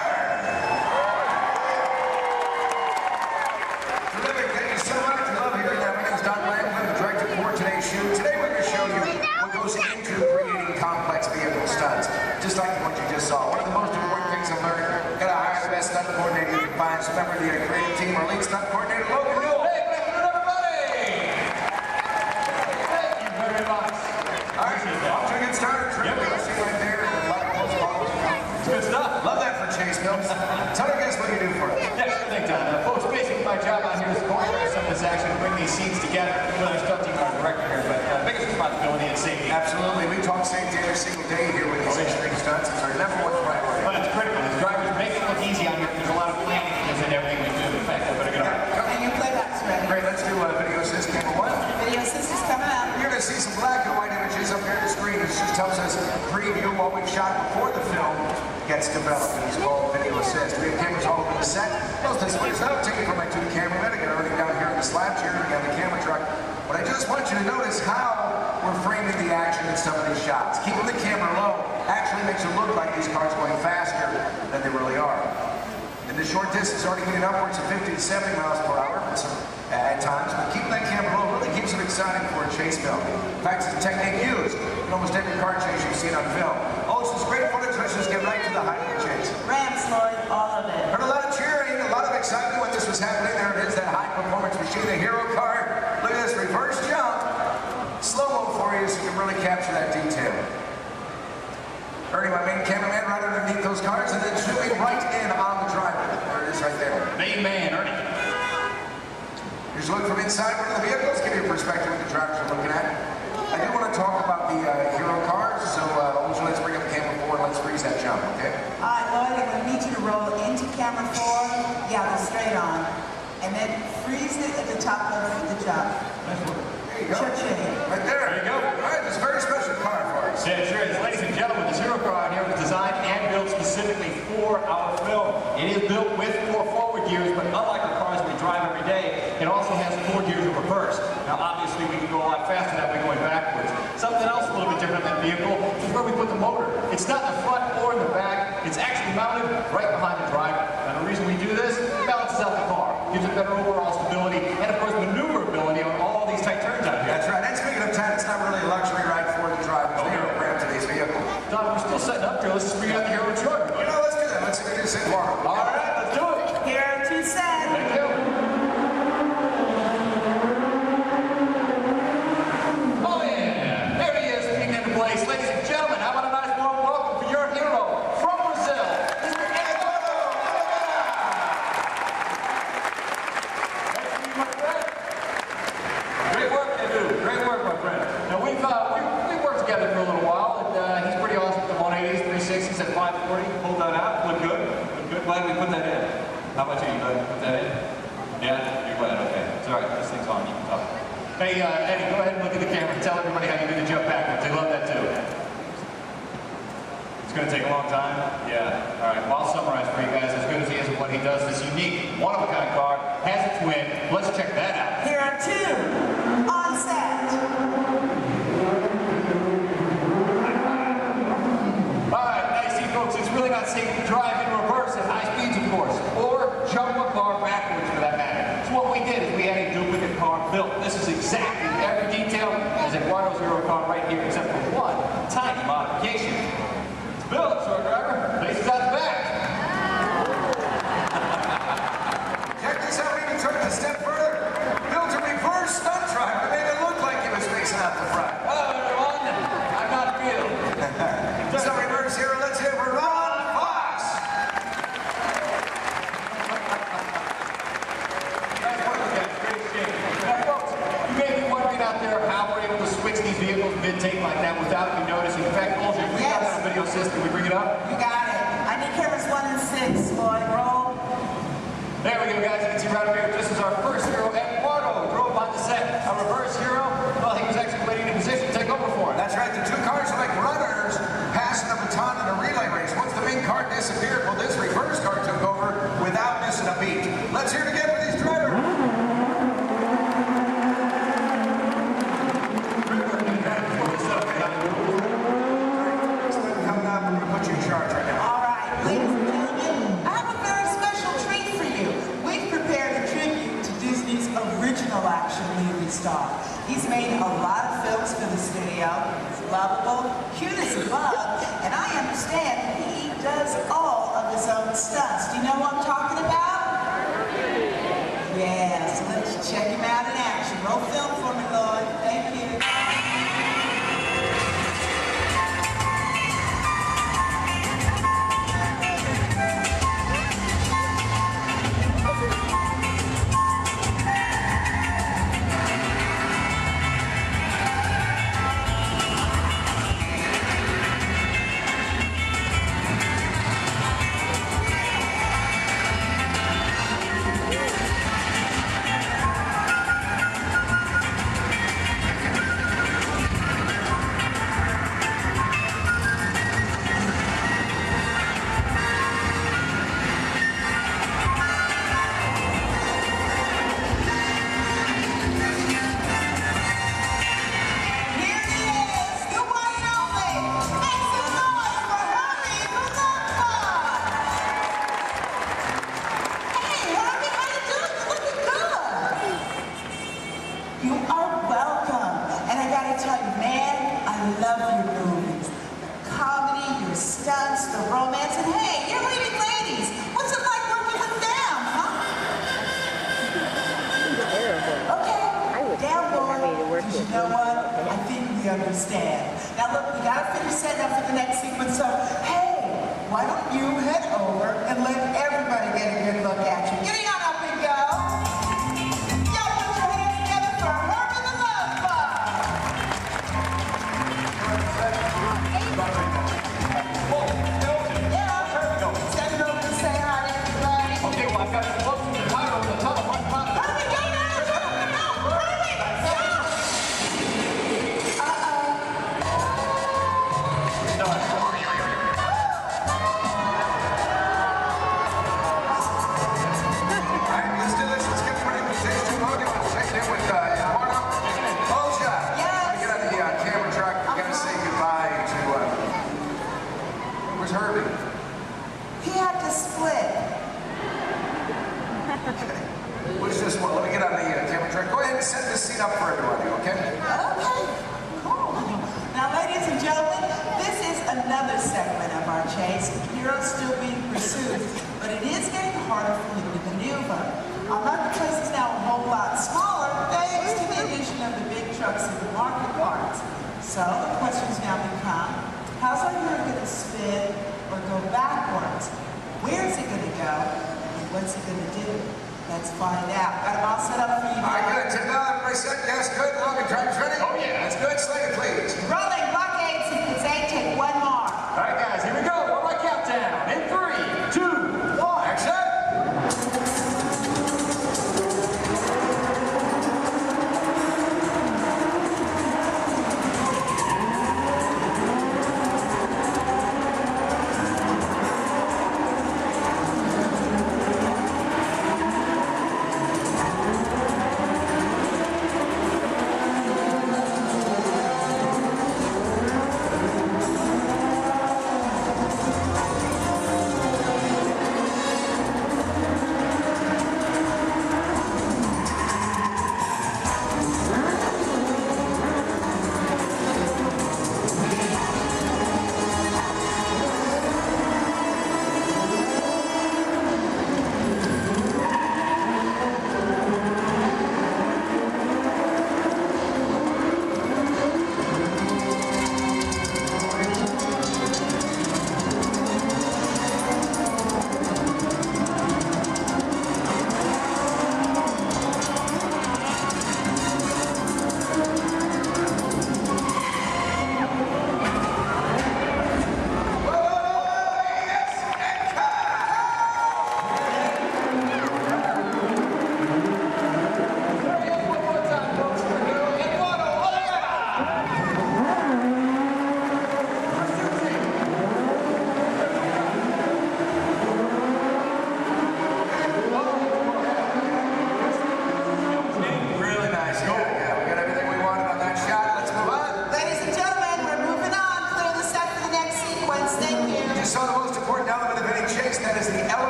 Terrific, thank you so much. I love hearing that. My name is Don Lamplin, the director for today's shoot. Today we're going to show you what goes into creating complex vehicle stunts, just like what you just saw. One of the most important things I've learned, got to hire the best stunt coordinator you can find. So remember the creative team, our lead stunt coordinator, Logan Newell. Hey, good afternoon, everybody! Thank you very much. All right, off to a good start. Terrific. I'll see you right there. A lot of close calls. It's good stuff. Love that for Chase Mills. Tell our guests what you do for us. Yeah, sure thing, Don. Folks, basically my job out here is to choreograph some of this action and bring these scenes together with our stunt team and our director here. But biggest responsibility is safety. Absolutely. We talk safety every single day here with these extreme stunts. It's our number one priority. But it's critical. As drivers make it look easy on here. There's a lot of planning that goes into everything we do. In fact, I better get on. And your playback's ready. Great. Let's do video assist camera one. Video assist is coming up. You're going to see some black and white images up here on the screen. This just helps us preview what we've shot before the film gets developed. It's called video assist. We have cameras all over the set. Most displays now taken from my two cameramen. I got everything down here in the slabs here. We got the camera truck. But I just want you to notice how we're framing the action in some of these shots. Keeping the camera low actually makes it look like these cars are going faster than they really are. In the short distance, already getting upwards of 50 to 70 miles per hour at times, but keeping that camera low really keeps it exciting for a chase film. In fact, it's a technique used in almost every car chase you've seen on film. Oh, this is great footage. Let's just get right to the height of the chase. Rams, Lloyd, all of it. Heard a lot of cheering, a lot of excitement when this was happening. There it is, that high-performance machine, the hero car. Look at this reverse jump. Slow-mo for you so you can really capture that detail. Ernie, my main cameraman, right underneath those cars, and then zooming right in on the driver. There it is right there. Main man, Ernie. Here's a look from inside one of the vehicles. Give you a perspective of what the drivers are looking at. I do want to talk about the hero cars, so let's bring up camera 4 and let's freeze that jump, okay? All right, Lloyd, I'm going to need you to roll into camera 4. Yeah, go straight on. And then freeze it at the top of the jump. Nice work. There you go. Cha-ching. Right there. There you go. All right, this is a very special car for us. Yeah, sure is. Ladies and gentlemen, this hero car out here was designed and built specifically for our film. It is built with 4 forward gears, but unlike the cars we drive every day, it also has 4 gears in reverse. Now, obviously, we can go a lot faster that way going backwards. Something else a little bit different than the vehicle is where we put the motor. It's not in the front or in the back. It's actually mounted right behind the driver. And the reason we do this, it balances out the car, gives it better overall stability, and of course, maneuverability on all these tight turns out here. That's right. And speaking of time, it's not really a luxury ride for the drivers. They are around today's vehicle. Don, we're still setting up here. Let's just bring out the hero truck. You know, let's do that. Let's see if we can sit more. All right, let's do it. Here to set. Thank you. Oh yeah, there he is, being into place. Ladies and gentlemen, how about a nice warm welcome for your hero from Brazil, Mr. Eduardo. Nice to meet you, my friend. Great work you do. Great work, my friend. Now we've worked together for a little while, and he's pretty awesome with the 180s, 360s at 540. Pulled that out. Look good. Look good. Glad we put that in. How about you? You glad we put that in? Yeah, you're glad. Okay. It's all right. This thing's on. You can talk. Hey, Eddie, go ahead and look at the camera and tell everybody how you do the jump backwards. They love that too. It's going to take a long time? Yeah. All right. Well, I'll summarize for you guys. As good as he is at what he does, this unique, one-of-a-kind car has its win. Let's check that out. Here are 2 on set. All right. Now you see, folks, it's really not safe to drive in reverse at high speeds, of course, or jump a car backwards for that matter. So what we did is we had a duplicate car built. This is exactly every detail as Eduardo's hero car right here, except for one tiny modification. It's built, so our driver faces out the back. Check this out. We even took it a step further. Built a reverse stunt driver. Made it look like he was facing out the front. Hello, everyone. I'm not Bill. So reverse hero. Let's hear for Ron Fox. Nice work, guys. Great shape. Now, folks, you may be wondering out there how we're able to switch these vehicles mid-take like that without you noticing. In fact, Olger, we got that video system. Can we bring it up? You got it. I need cameras 1 and 6, Lloyd. Roll. There we go, guys. You can see right up here, this is our first hero, Eduardo, drove on the set. Our reverse hero, well, he was actually waiting in position to take over for him. That's right. The 2 cars are like runners passing the baton in a relay race. Once the main car disappeared, well, this reverse car took over without missing a beat. Let's hear it again for these drivers. song. He's made a lot of films for the studio. He's lovable, cute as a bug, and I understand he does all of his own stunts. Do you know what I'm talking about? Yeah, so let's check him out in action. Roll film for me, Lloyd. Thank you. You are welcome. And I gotta tell you, man, I love your movies. The comedy, your stunts, the romance, and hey, you're leading ladies. What's it like working with them, huh? Okay, down boy. You know what? I think we understand. Now look, we gotta finish setting up for the next sequence, so hey, why don't you head over and let everybody get a good look at you. Getting on up and go. He had to split. What's this one? Let me get on the camera track. Go ahead and set this scene up for everybody, okay? Okay, cool. Now, ladies and gentlemen, this is another segment of our chase. The hero's still being pursued, but it is getting harder for him to maneuver. Our marketplace is now a whole lot smaller thanks to the addition of the big trucks and the market carts. So the questions now become, how's our hero going to spin or go backwards? Where's he going to go? And what's he going to do? Let's find out. Got them all set up for you. All right, good. Tim, everybody set? Yes, good. Logan, drivers ready? Oh, yeah. That's good. Slater, please. Rolling blockade sequence A. Take one more. All right, guys, here we go. One more countdown. In 3, 2, 1. Action!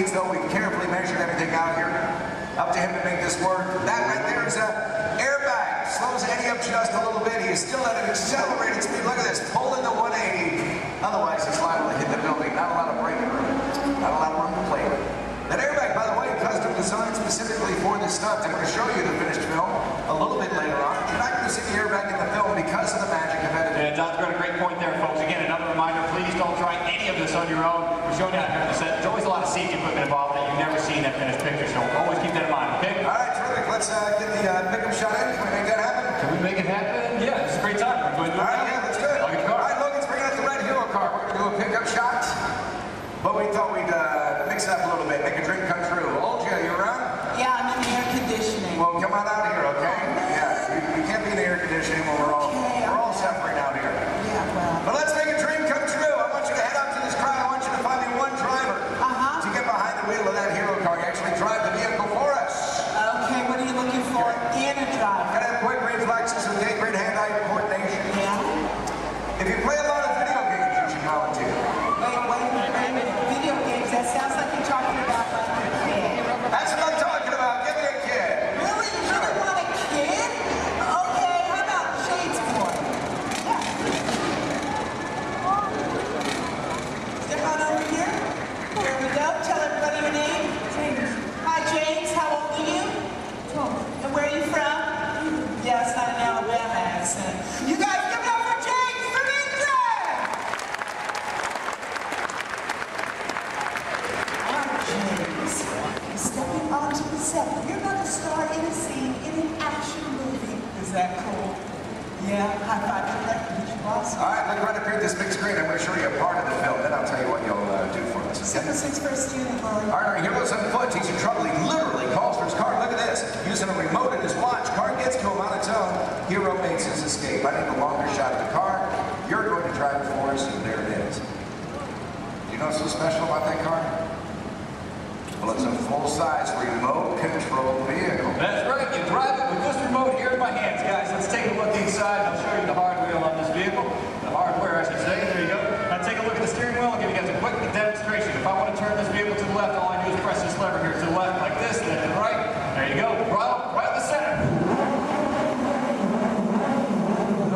speeds, though. We've carefully measured everything out here. Up to him to make this work. That right there is an airbag. Slows Eddie up just a little bit. He is still at an accelerated speed. Look at this. Pulling the 180. Otherwise, it's liable to hit the building. Not a lot of braking room. Not a lot of room to play with. That airbag, by the way, custom designed specifically for this stunt. I'm going to show you the finished film a little bit later on. You're not going to see the airbag in the film because of the magic of editing. Yeah, John's got a great point there, folks. Again, another reminder, please don't try any of this on your own. We're showing you out here on the set. There's always a lot of safety equipment involved that you've never seen that finished picture, so always keep that in mind, okay? All right, terrific. Let's get the pickup shot in. Can we make that happen? Can we make it happen? Yeah, it's a great time. We're going to do it. All right, yeah, let's do it. I'll get the car. All right, Logan's bringing out the red hero car. We're going to do a pickup shot, but we thought we'd mix it up a little bit, make a dream come true. Olja, you around? Yeah, I'm in the air conditioning. Well, come on out here, okay? Yeah, we can't be in the air conditioning when we're all suffering out here. Yeah, well. But let's make a dream come true. I want you to head up to this crowd. I want you to find me one driver to get behind the wheel of that hero car and actually drive the vehicle for us. Okay, what are you looking for in a driver? Gotta have quick reflexes and great hand-eye coordination. Yeah. If you play a lot of video games, you should volunteer. Wait a minute. Video games, that sounds like you're talking about like a kid. That's what I'm talking about. Give me a kid. Really? You really want a kid? Okay, how about Shade's boy? Yeah. Step on over here. Here we go. Tell everybody your name. James. Hi, James. How old are you? 12. And where are you from? Yeah, it's not an Alabama accent. You guys give it up for James from England! All right, James. You're stepping onto the set. You're going to star in a scene in an action movie. Is that cool? Yeah, high five to that. Did you boss? All right, look right up here at this big screen. I'm going to show you a part of the film. Then I'll tell you what you'll do for us. Okay? 7-6 first unit, Lord. All right, our hero's on foot. He's in trouble. He literally calls for his car. Look at this. Using a remote in his watch. Car gets to him on its own. Hero makes his escape. I need a longer shot of the car. You're going to drive it for us, and there it is. Do you know what's so special about that car? Well, it's a full-size remote-controlled vehicle. That's right. You drive it with this remote here in my hands, guys. Let's take a look inside. I'll show you the hardware on this vehicle. The hardware, I should say. There you go. Now take a look at the steering wheel. I'll give you guys a quick demonstration. If I want to turn this vehicle to the left, all I do is press this lever here to the left, like this, left and right. There you go. Right at the center.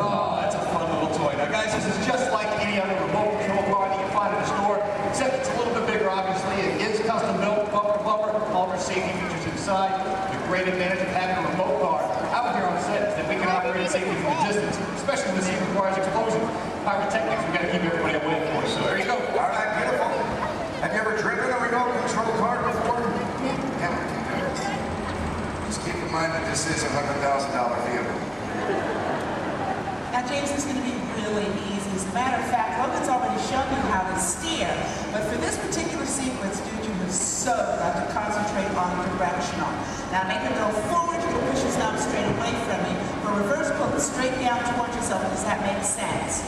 Oh, that's a fun little toy. Now, guys, this is just like any other remote control car that you find in the store, except it's a little bit bigger, obviously. It is custom built, bumper, all of our safety features inside. The great advantage of having a remote car out here on set is that we can operate safely from a distance, especially when the scene requires explosion. Pyrotechnics, we've got to keep everybody away, of course. So there you go. All right, beautiful. Have you ever driven a remote control car before? Yeah. Just keep in mind that this is a $100,000 vehicle. Now, James, is going to be really easy. As a matter of fact, Logan's already shown you how to steer. But for this particular sequence, dude, you have so got to concentrate on directional. Now, make it go forward. You can push his knob straight away from you. For reverse, pull it straight down towards yourself. Does that make sense?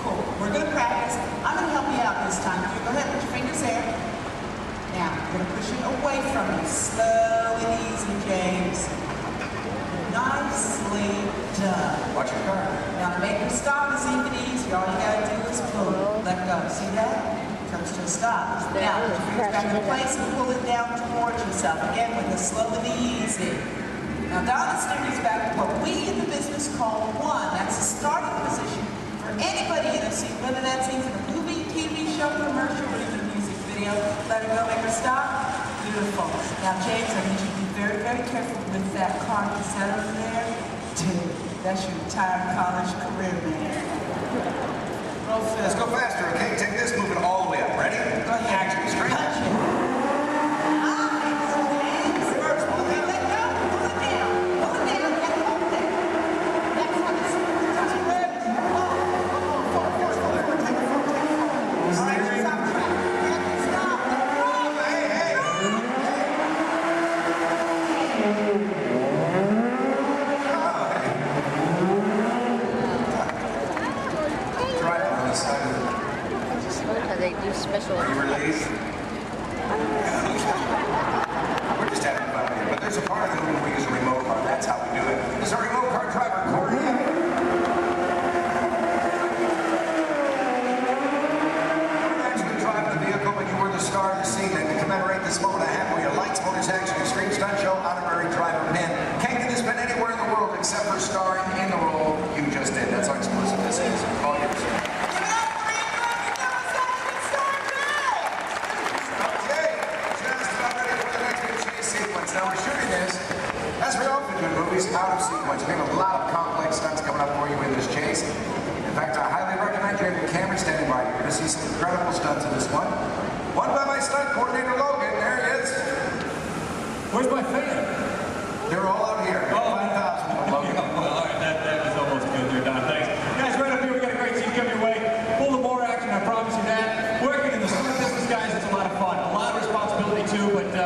Cool. We're going to practice. I'm going to help you out this time. You go ahead, put your fingers there. Now, you're going to push it away from you. Slow and easy, James. Nicely done. Watch your car. Now to make it stop is even easier. All you gotta do is pull it. Let go. See that? Comes to a stop. Now put your fingers back in place and pull it down towards yourself. Again with a slow and easy. Now down the steering is back to what we in the business call one. That's the starting position for anybody in a scene, whether that's even a movie, TV show, commercial, or even a music video. Let it go, make her stop. Beautiful. Now James, I need you to be very, very careful with that car. Is that over there? Dude, that's your entire college career, man. Roll fast. Let's go faster, okay? Take this, move it all the way up. Ready? Go ahead. Action, straight. Punch it. Nice, James. Reverse, okay, let go. Pull it down. Pull it down and hold it. Next one is ready. Forward. Take it forward. All right, stop track. Stop. Hey. Drive on the side of the... They do special. Are you released?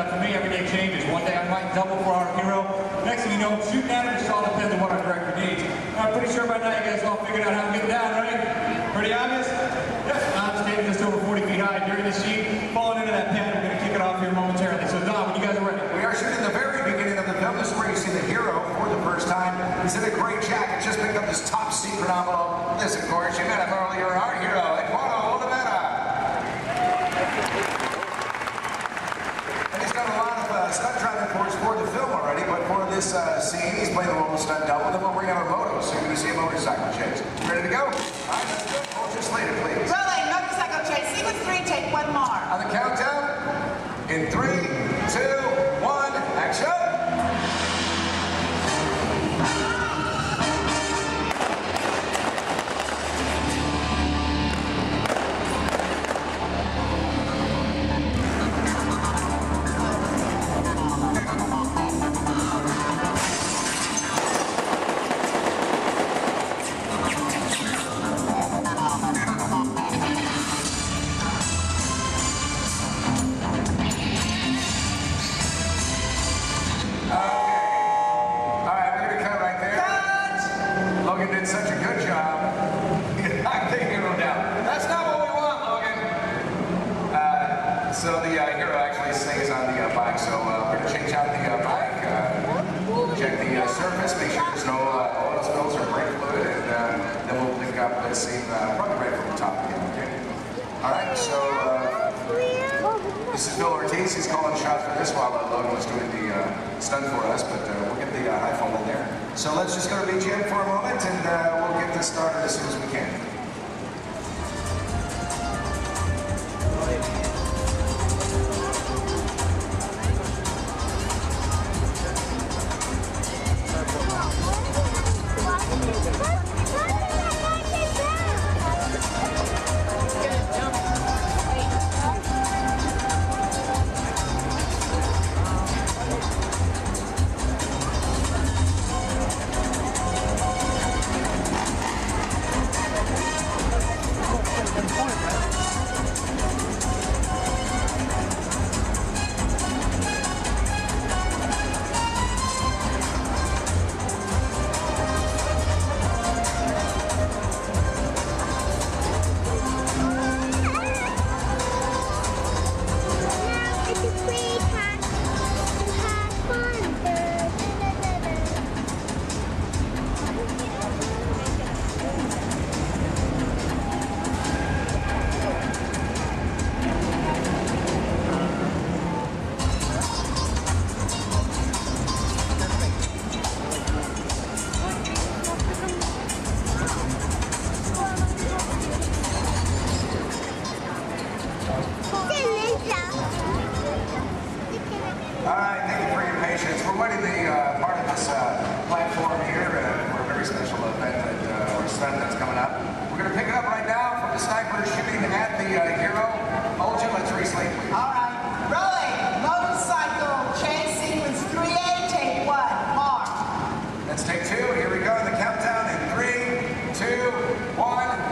for me, every day changes. One day I might double for our hero. Next thing you know, I'm shooting at him. It just all depends on what our director needs. I'm pretty sure by now you guys all figured out how to get down, right? Pretty obvious? Yes, I'm standing just over 40 feet high during the scene. Falling into that pad, we're going to kick it off here momentarily. So Don, when you guys are ready. We are shooting the very beginning of the film. This is where you see the hero for the first time. He's in a gray jacket, just picked up this top secret envelope. This, of course, you met him earlier, our hero, Eduardo Olivera. And he's done a lot of stunt driving for the film already, but for this scene, he's playing the role of stunt double. Then we'll bring out our motos, so you're going to see a motorcycle chase. Ready to go? All right, let's go. Hold your slated, please. Rolling, motorcycle chase, sequence 3, take one more. On the countdown, in 3, 2, 1, action! So the hero actually stays on the bike, so we're going to change out the bike, check the surface, make sure there's no oil spills or brake fluid, and then we'll pick up the scene probably right from the top again, okay? Alright, so this is Bill Ortiz. He's calling shots for this while Logan was doing the stunt for us, but we'll get the high fall in there. So let's just go to BGM for a moment, and we'll get this started as soon as we can. That's coming up. We're going to pick it up right now from the sniper shooting at the hero. Olja, let's reslate, please. All right. Rolling. Motorcycle chase sequence 3A, take 1. Mark. Let's take 2. Here we go in the countdown in 3, 2, 1.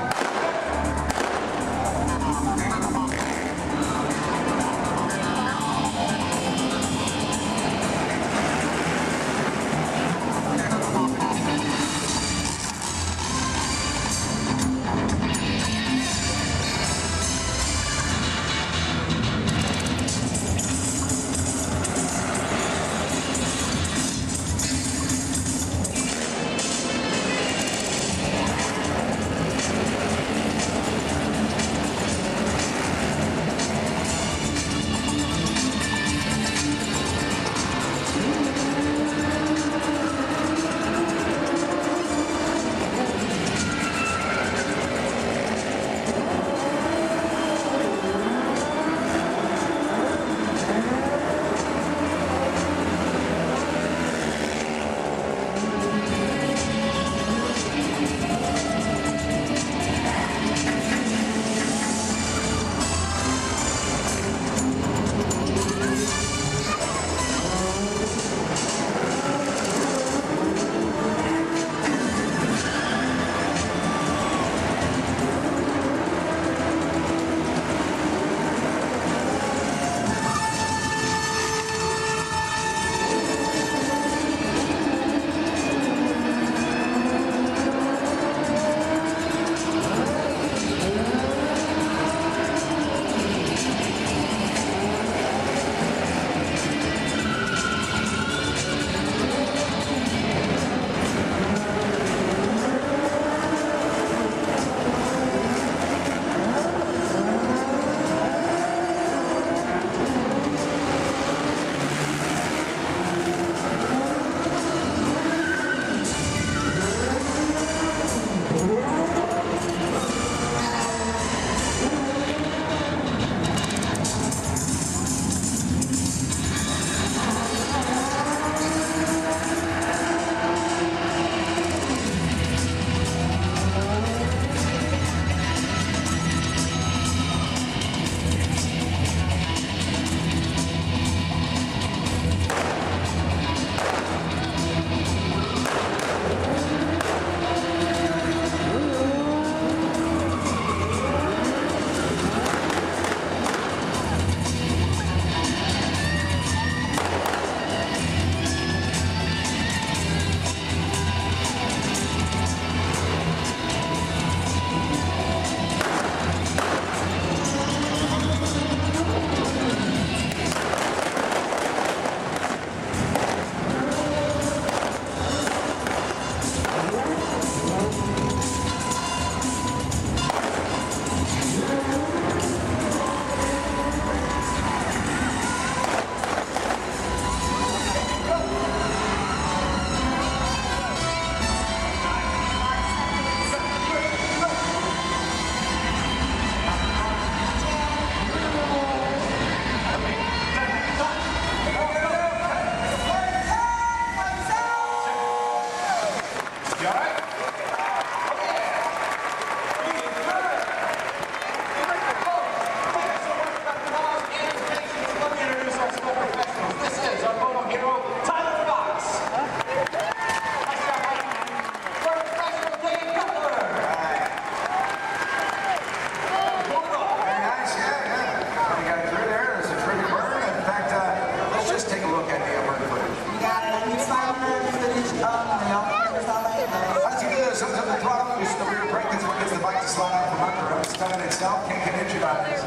drivers.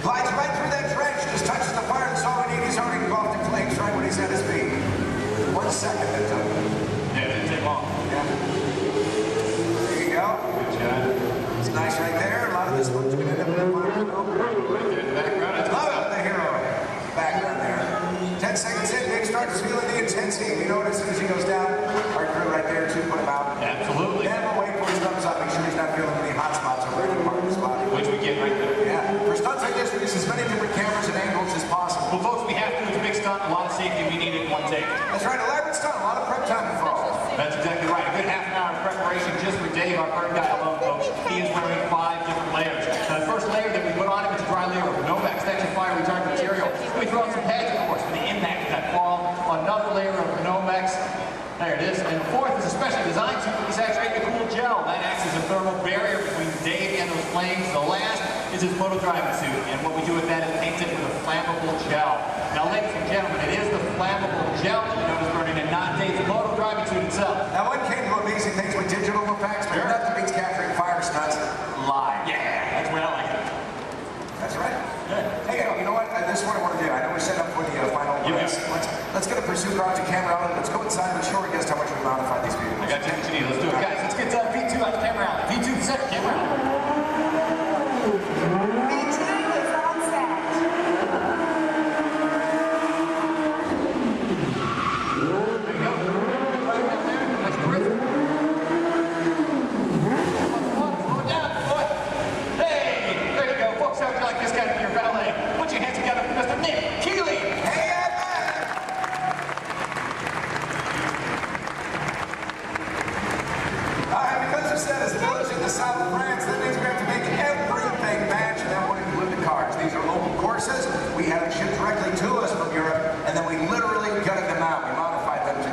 Glides right through that trench, just touches the fire, that's all we need. He's already engulfed in flames right when he's at his feet. 1 second it took. Yeah, it didn't take long. Yeah. There you go. Good job. It's nice right there. A lot of this one's going to end up in the fire. Right there in the background. That's Love the hero. Background there. 10 seconds in, Nick starts feeling the intensity. We know it as soon as he goes down. Our crew right there too, put him out. Absolutely. Never wait for his thumbs up. Make sure he's not feeling any hot spots over any part of his body. Which we get right there. Yeah. For stunts like this, we use as many different cameras and angles as possible. Well, folks, we have to. It's a big stunt, a lot of safety. We need it in one take. That's right. Elaborate stunt. A lot of prep time involved. That's exactly right. A good half an hour of preparation just for Dave, our bird guy alone, folks. He is wearing 5 different layers. Now, the first layer that we put on him is a dry layer of Nomex extra fire retardant material. We throw in some pads, of course, for the impact of that fall. Another layer of Nomex. There it is. And the fourth is a specially designed suit that we saturate in cool gel. That acts as a thermal barrier between Dave and those flames. The last is his moto driving suit. And what we do with that is paint it with a flammable gel. Now, ladies and gentlemen, it is the flammable gel that you notice burning and not Dave's moto driving suit itself. Now, one came to amazing things with digital effects, but nothing beats capturing fire stunts live. Yeah, that's where I like it. That's right. Good. Hey, you know what? This is what I want to do. I know we're set up for the final race. Let's get a pursuit car to camera out. Let's go inside and show our guests how much we modify these vehicles. I got you what you need. Let's do it. Guys, let's get V2 out to camera out. V2 set, camera out. V2 is on set. There you go. Right up there. That's terrific. Slow down, boy. Hey, there you go. Folks, how would you like this guy to be your valet? Put your hands together for Mr. Nick Keeley. Hey, because the set is village in the south of France, that means we have to make everything match, and that would include the cars. These are local courses. We had them shipped directly to us from Europe, and then we literally gutted them out. We modified them to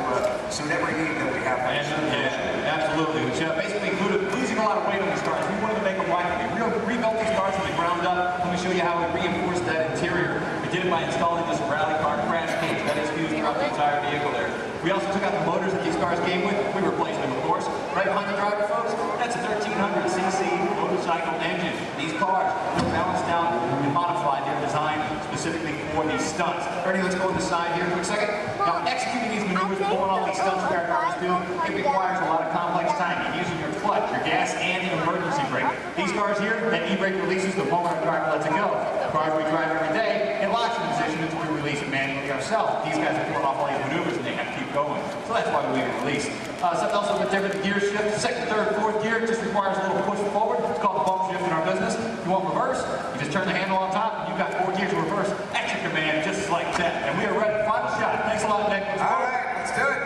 suit every need that we have. Yeah, absolutely. Which basically included losing a lot of weight on these cars. We wanted to make them lighter. We rebuilt these cars from the ground up. Let me show you how we reinforced that interior. We did it by installing this rally car crash cage that is fused throughout the entire vehicle there. We also took out the motors that these cars came with. We replaced them, of course. Right behind the driver, folks, that's a 1300cc motorcycle engine. These cars are balanced out and modified. They're designed specifically for these stunts. Ernie, let's go on the side here for a second. Now, executing these maneuvers, pulling off these stunts our drivers do, it requires a lot of complex timing, using your clutch, your gas, and an emergency brake. These cars here, that e-brake releases the moment our driver lets it go. The cars we drive every day, it locks in position until we release it manually ourselves. These guys are pulling off all these maneuvers and they have to keep going. So that's why we leave it released. Something else a little bit different, the gear shift. Second, third, fourth gear just requires a little push forward. It's called the bump shift in our business. If you want reverse, you just turn the handle on top and you've got 4 gears of reverse at your command just like that. And we are ready. Final shot. Thanks a lot, Nick. All right, let's do it.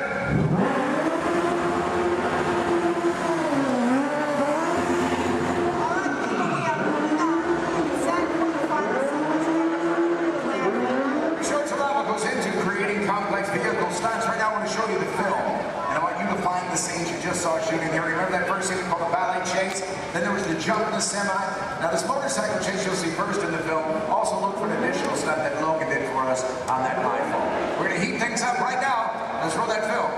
Goes into creating complex vehicle stunts. Right now I want to show you the film, and I want you to find the scenes you just saw shooting here. Remember that first scene called the ballet chase? Then there was the jump in the semi. Now this motorcycle chase you'll see first in the film. Also look for an additional stunt that Logan did for us on that rifle. We're going to heat things up right now. Let's roll that film.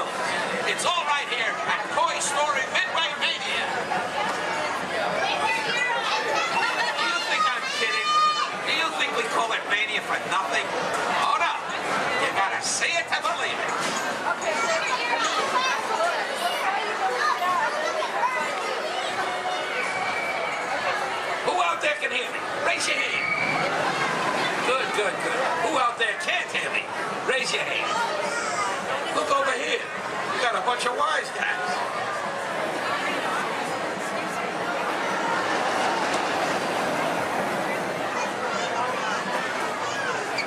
toys. It's all right here at Toy Story Midway Mania. Do you think I'm kidding? Do you think we call it Mania for nothing? Oh no, you gotta see it to believe it. Who out there can hear me? Raise your hand. Good, good, good. Who out there can't hear me? Raise your hand. Look over here. You got a bunch of wise guys.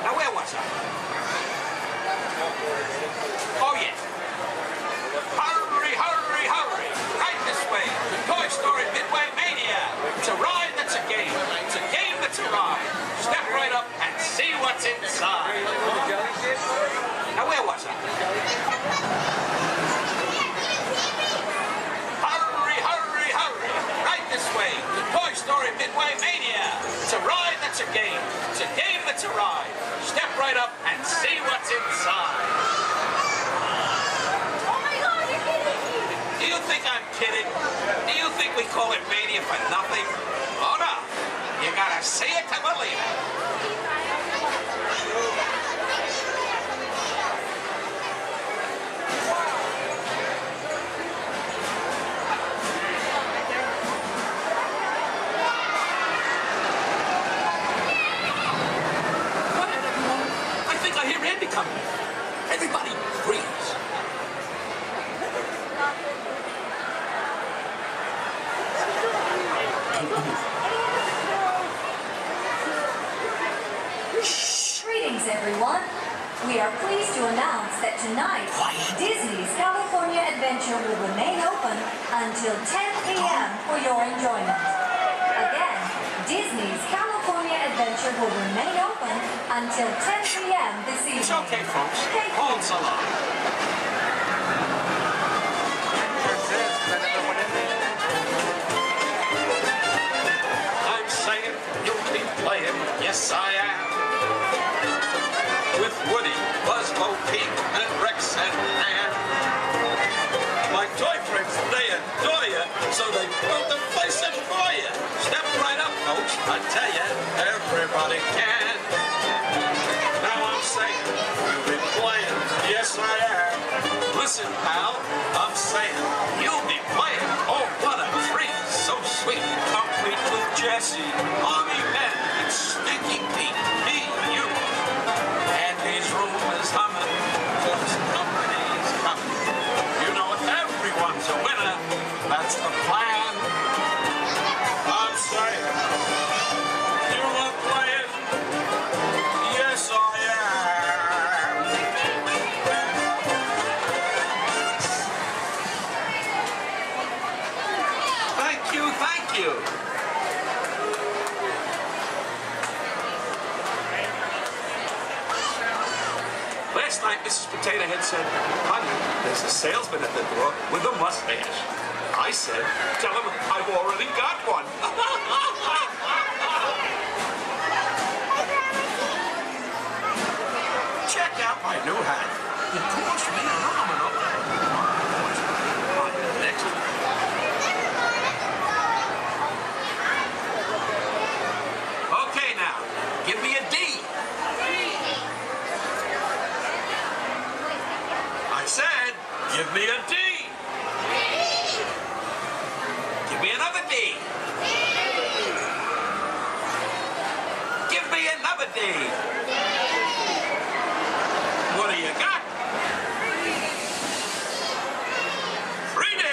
Now, where was I? Oh, yeah. Hurry, hurry, hurry. Right this way. Toy Story Midway Mania. It's a ride that's a game. It's a game that's a ride. Step right up and see what's inside. Now, where was I? Hurry, hurry, hurry. Right this way. Toy Story Midway Mania. It's a ride that's a game. It's a game that's a ride. Step right up and see what's inside. Do you think I'm kidding? Do you think we call it Mania for nothing? Oh no, you gotta see it to believe it. Quiet, everyone. I think I hear Andy coming. Everybody freeze. Greetings, everyone. We are pleased to announce that tonight, Disney's California Adventure will remain open until 10 p.m. for your enjoyment. Again, Disney's California Adventure will remain open until 10 p.m. this evening. It's okay, folks. Hold so long. I'm saying you'll be playing, yes I am. With Woody, Buzz, Bo Peep, and Rex and Ann. My toy friends, they adore you, so they built the place in for you. Step right up, folks. I tell you, everybody can. Now I'm saying, you'll be playing, yes I am. Listen, pal, I'm saying, you'll be playing. Oh, what a treat, so sweet. Complete with Jesse, Mommy Ben, and Stinky Pete, me, you. Andy's room is humming, cause company's coming. You know everyone's a winner, that's the plan. I'm saying, you are playing, yes I am. Thank you, thank you. Last night, Mrs. Potato Head said, honey, there's a salesman at the door with a mustache. I said, tell him I've already got one. Check out my new hat. It cost me an arm and a leg. Next. Okay, now, give me a D. I said, give me a D. Give me another D. Give me another D. What do you got? 3D.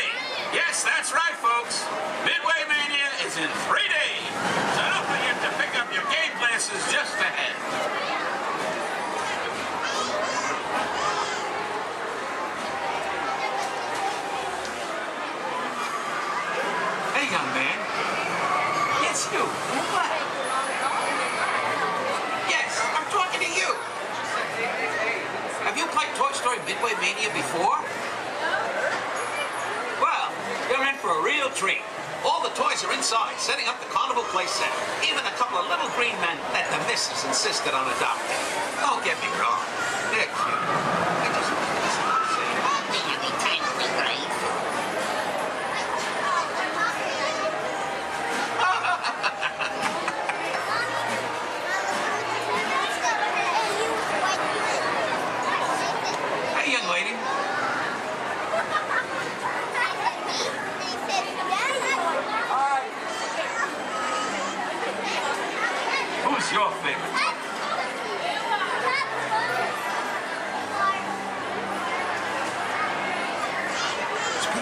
Yes, that's right, folks. Midway Mania is in 3D. So don't forget to pick up your game glasses just ahead. Hey, young man. Yes, you. What? Yes, I'm talking to you. Have you played Toy Story Midway Mania before? Well, you're in for a real treat. All the toys are inside, setting up the carnival play set. Even a couple of little green men that the missus insisted on adopting. Don't get me wrong. They're cute. I just want to say,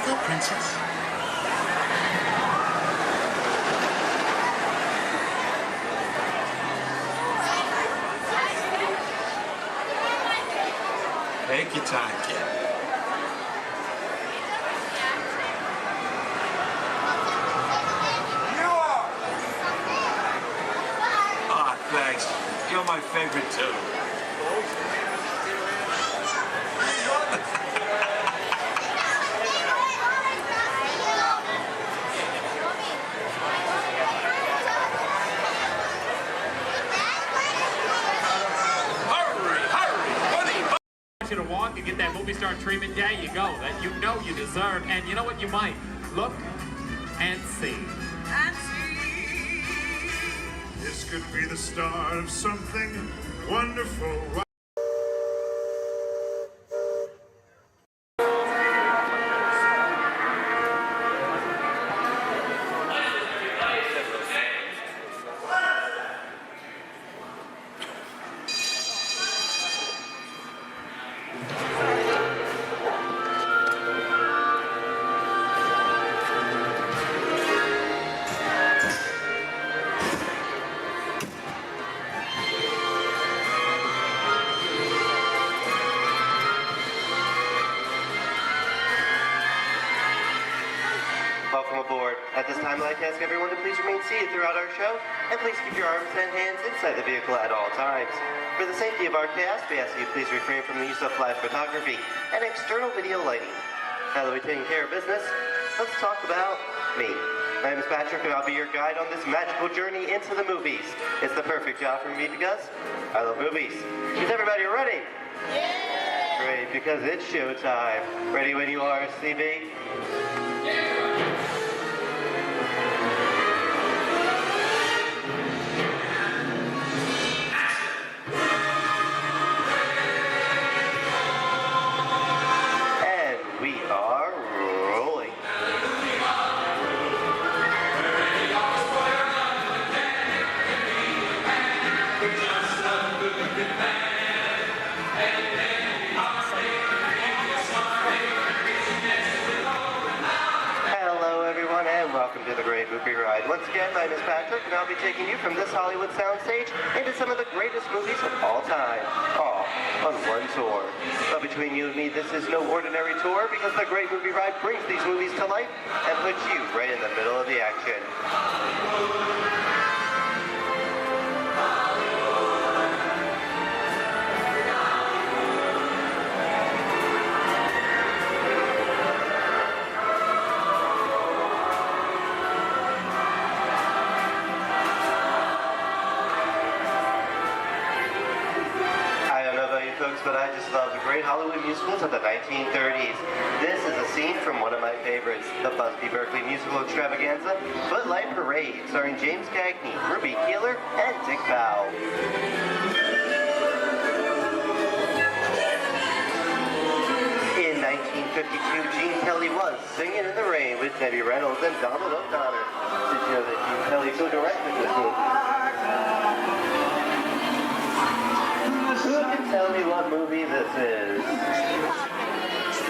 go, princess. Take your time, kid. Ah, thanks. You're my favorite too. You to walk and get that movie star treatment, there you go, that you know you deserve, and you know what, you might look and see. This could be the start of something wonderful. Welcome aboard. At this time, I'd like to ask everyone to please remain seated throughout our show, and please keep your arms and hands inside the vehicle at all times. For the safety of our cast, we ask you please refrain from the use of flash photography and external video lighting. Now that we've taken care of business, let's talk about me. My name is Patrick, and I'll be your guide on this magical journey into the movies. It's the perfect job for me because I love movies. Is everybody ready? Yeah! Great, because it's showtime. Ready when you are, CB? Welcome to the Great Movie Ride. Once again, my name is Patrick, and I'll be taking you from this Hollywood soundstage into some of the greatest movies of all time, all on one tour. But between you and me, this is no ordinary tour, because the Great Movie Ride brings these movies to life and puts you right in the middle of the action. Folks, but I just love the great Hollywood musicals of the 1930s. This is a scene from one of my favorites, the Busby Berkeley musical extravaganza, Footlight Parade, starring James Cagney, Ruby Keeler, and Dick Powell. In 1952, Gene Kelly was Singing in the Rain with Debbie Reynolds and Donald O'Connor. Did you know that Gene Kelly co-directed this movie? Who can tell me what movie this is?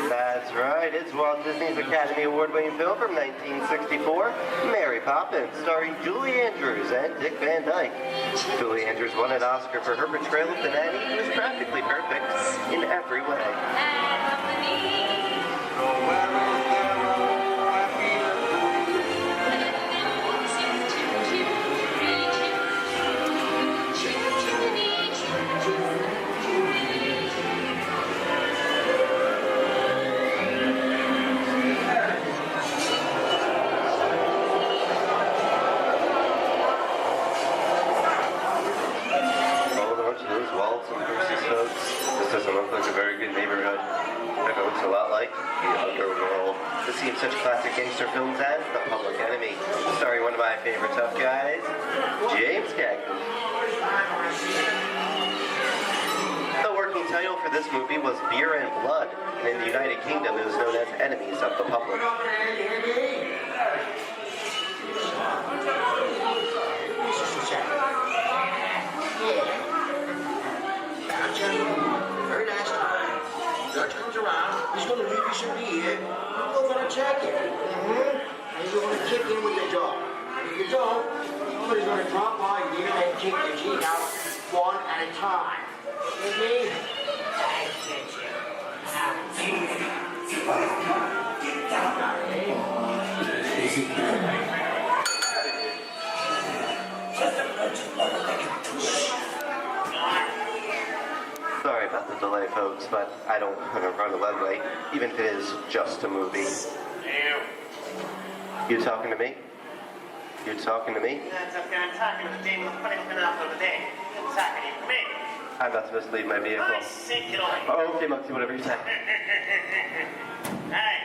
That's right, it's Walt Disney's Academy Award-winning film from 1964, Mary Poppins, starring Julie Andrews and Dick Van Dyke. Julie Andrews won an Oscar for her portrayal of the nanny, who is practically perfect in every way. This doesn't look like a very good neighborhood. It looks a lot like the underworld. This seems such classic gangster films as The Public Enemy, starring one of my favorite tough guys, James Cagney. The working title for this movie was Beer and Blood, and in the United Kingdom it was known as Enemies of the Public. Very nice. Dutch comes around. around. He's going to leave you some beer. You're going to check it. And you're going to kick in with your dog. If you don't, somebody's going to drop by here and kick your teeth out one at a time. With me? I get you. Sorry about the delay, folks, but I don't run a red light, even if it is just a movie. You talking to me? You talking to me? That's okay. I'm talking to the demon funny looking out over there. You're talking to me. I'm not supposed to leave my vehicle. I see it away. Oh, okay, Monkey, whatever you say. Hey,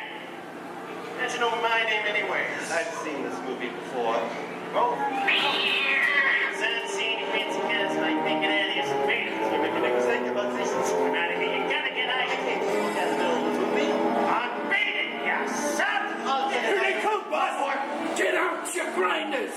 that's know my name anyway. I've seen this movie before. Oh, I've seen you fancy cats like making alias and faders. You're making executive positions. Come out of here. You gotta get out of here. That's no movie. I'm beating you, son. Here they come, boss. Get out, you grinders.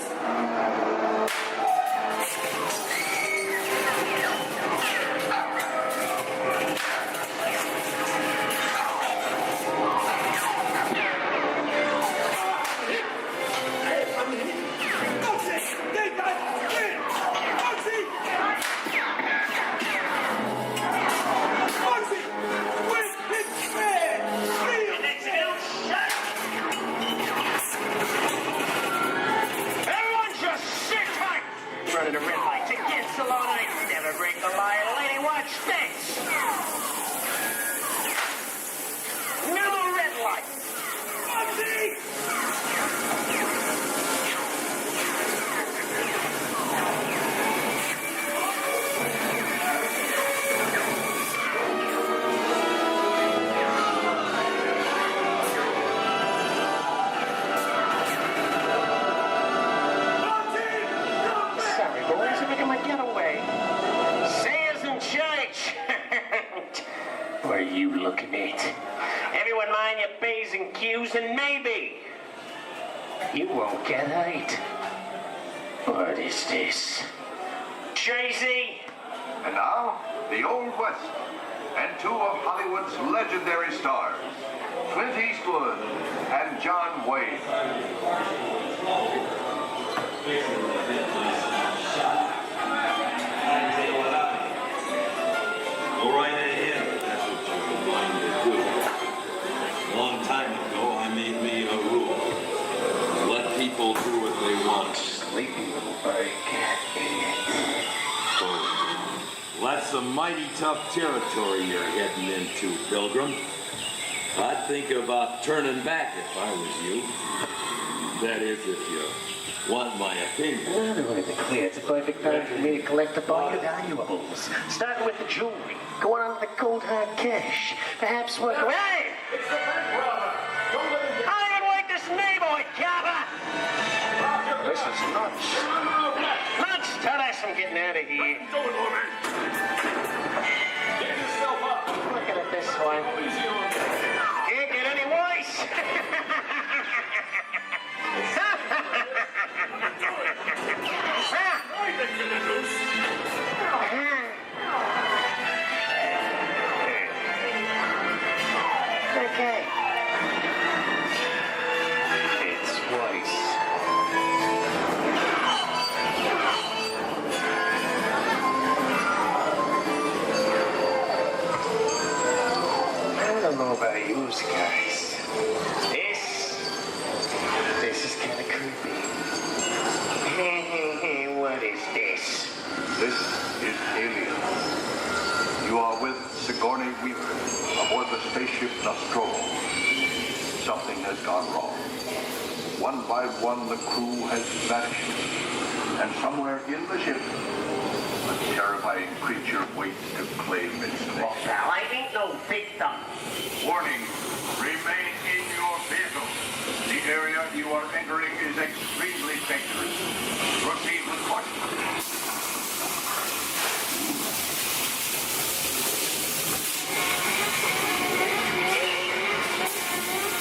Running a red light against the law, and I never break the lie. Lady, watch this. Another red light. What are you looking at? Everyone mind your P's and Q's, and maybe you won't get hurt. What is this? Tracy! And now, the Old West, and two of Hollywood's legendary stars, Clint Eastwood and John Wayne. Go right ahead, if that's what you're going to do. A long time ago, I made me a rule. Let people do what they want. Sleepy little bird cat. That's some mighty tough territory you're heading into, Pilgrim. I'd think about turning back if I was you. That is, if you want my opinion. Well, to be clear, it's a perfect time for me to collect up all your valuables. Starting with the jewelry, going on to the cold hard cash. Perhaps what... Hey! It's the bank robber. Don't let him get... I don't even like this neighborhood, Kappa! This is nuts. Nuts! Tell us I'm getting out of here. What are you doing, old man? Get yourself up. Look at it this way. Can't get any worse. Okay. It's Weiss. I don't know about you guys. This is kind of creepy. What is this? This is Alien. You are with Sigourney Weaver aboard the spaceship Nostromo. Something has gone wrong. One by one, the crew has vanished. And somewhere in the ship, a terrifying creature waits to claim its name. Now, I ain't no victim. Warning, remain in your vehicle. The area you are entering is extremely dangerous. Proceed with caution.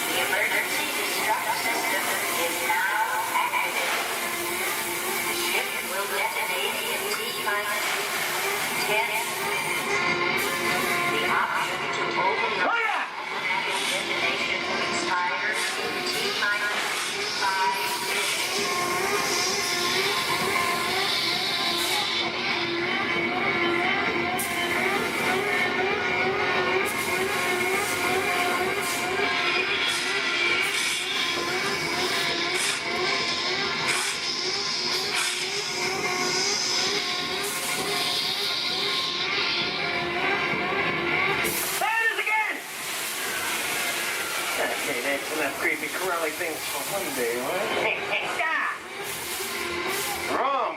The emergency distress system is now active. The ship will detonate in T-minus 10. The option to open the... Okay, that's enough creepy crawly things for one day, right? Wrong!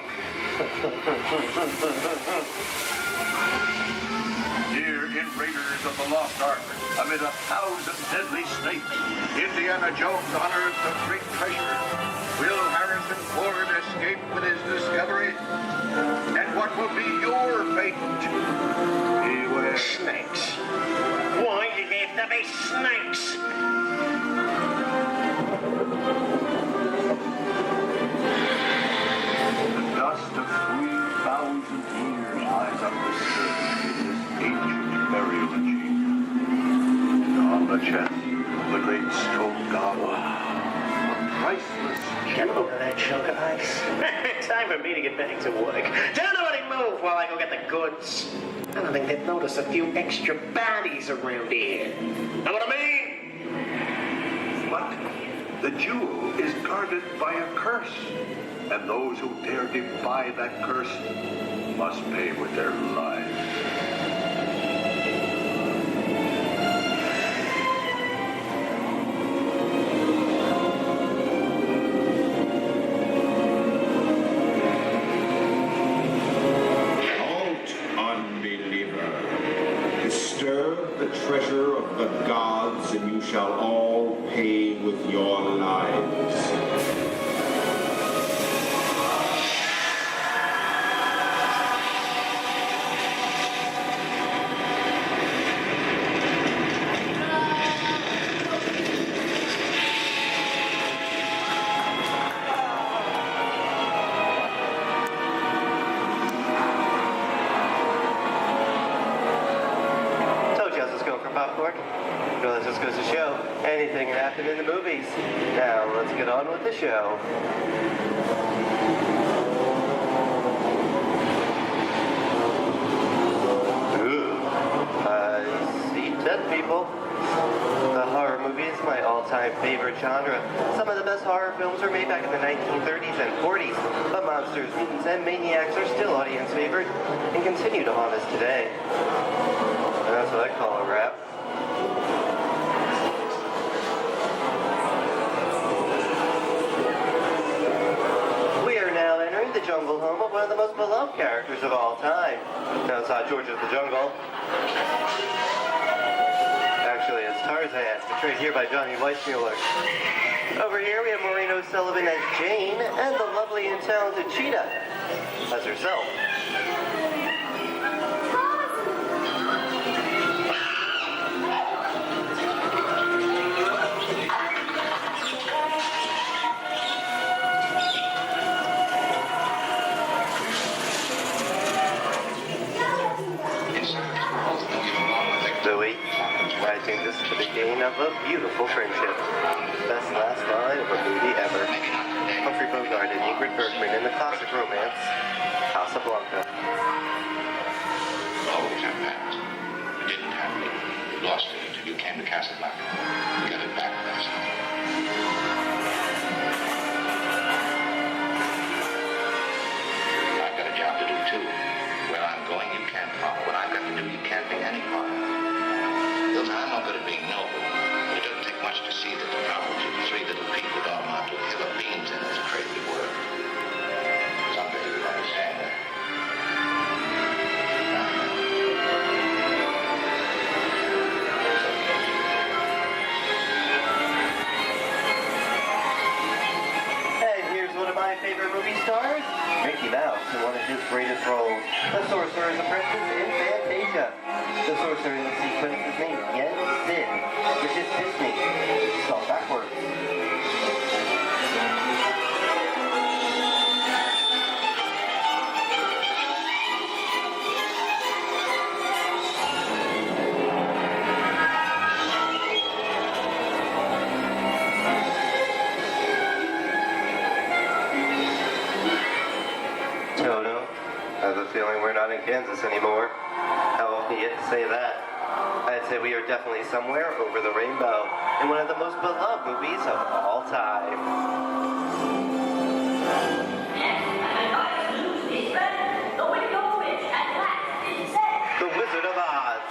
Here in Raiders of the Lost Ark, amid 1,000 deadly snakes, Indiana Jones unearthed a great treasure. Will Harrison Ford escape with his discovery? And what will be your fate? Beware. Snakes. Why did they have to be snakes? The dust of 3,000 years lies on the surface in this ancient burial chamber. And on the chest of the great stone god, a priceless Get over that chunk of ice. Time for me to get back to work. Don't nobody move while I go get the goods. I don't think they've noticed a few extra bodies around here. Know what I mean? But the jewel is guarded by a curse, and those who dare defy that curse must pay with their lives. Disturb the treasure of the gods, and you shall all pay with your lives. Popcorn? Well, that just goes to show anything can happen in the movies. Now, let's get on with the show. Ooh, I see dead people. The horror movie is my all-time favorite genre. Some of the best horror films were made back in the 1930s and 40s, but monsters, mutants, and maniacs are still audience favorite and continue to haunt us today. That's what I call a wrap. We are now entering the jungle home of one of the most beloved characters of all time. Now it's not George of the Jungle. Actually, it's Tarzan, portrayed here by Johnny Weissmuller. Over here we have Maureen O'Sullivan as Jane, and the lovely and talented Cheetah as herself. I think this is the beginning of a beautiful friendship. Best last line of a movie ever. Humphrey Bogart and Ingrid Bergman in the classic romance, Casablanca. Always have that. You didn't have it. You lost it until you came to Casablanca. You got it back last night. I've got a job to do too. Where I'm going, you can't follow. What I've got to do, you can't be any part of. I'm not good at being noble, but it doesn't take much to see that the problems of three little people don't amount to a hill of beans in this crazy world. Someday you'll understand that. And here's one of my favorite movie stars, Mickey Mouse, in one of his greatest roles, the Sorcerer's Apprentice in Fantasia. The sorcerer in the sequence is named Yen Sid, which is Disney, spelled backwards. Toto, I have a feeling we're not in Kansas anymore. How often do you get to say that? I'd say we are definitely somewhere over the rainbow in one of the most beloved movies of all time. The Wizard of Oz.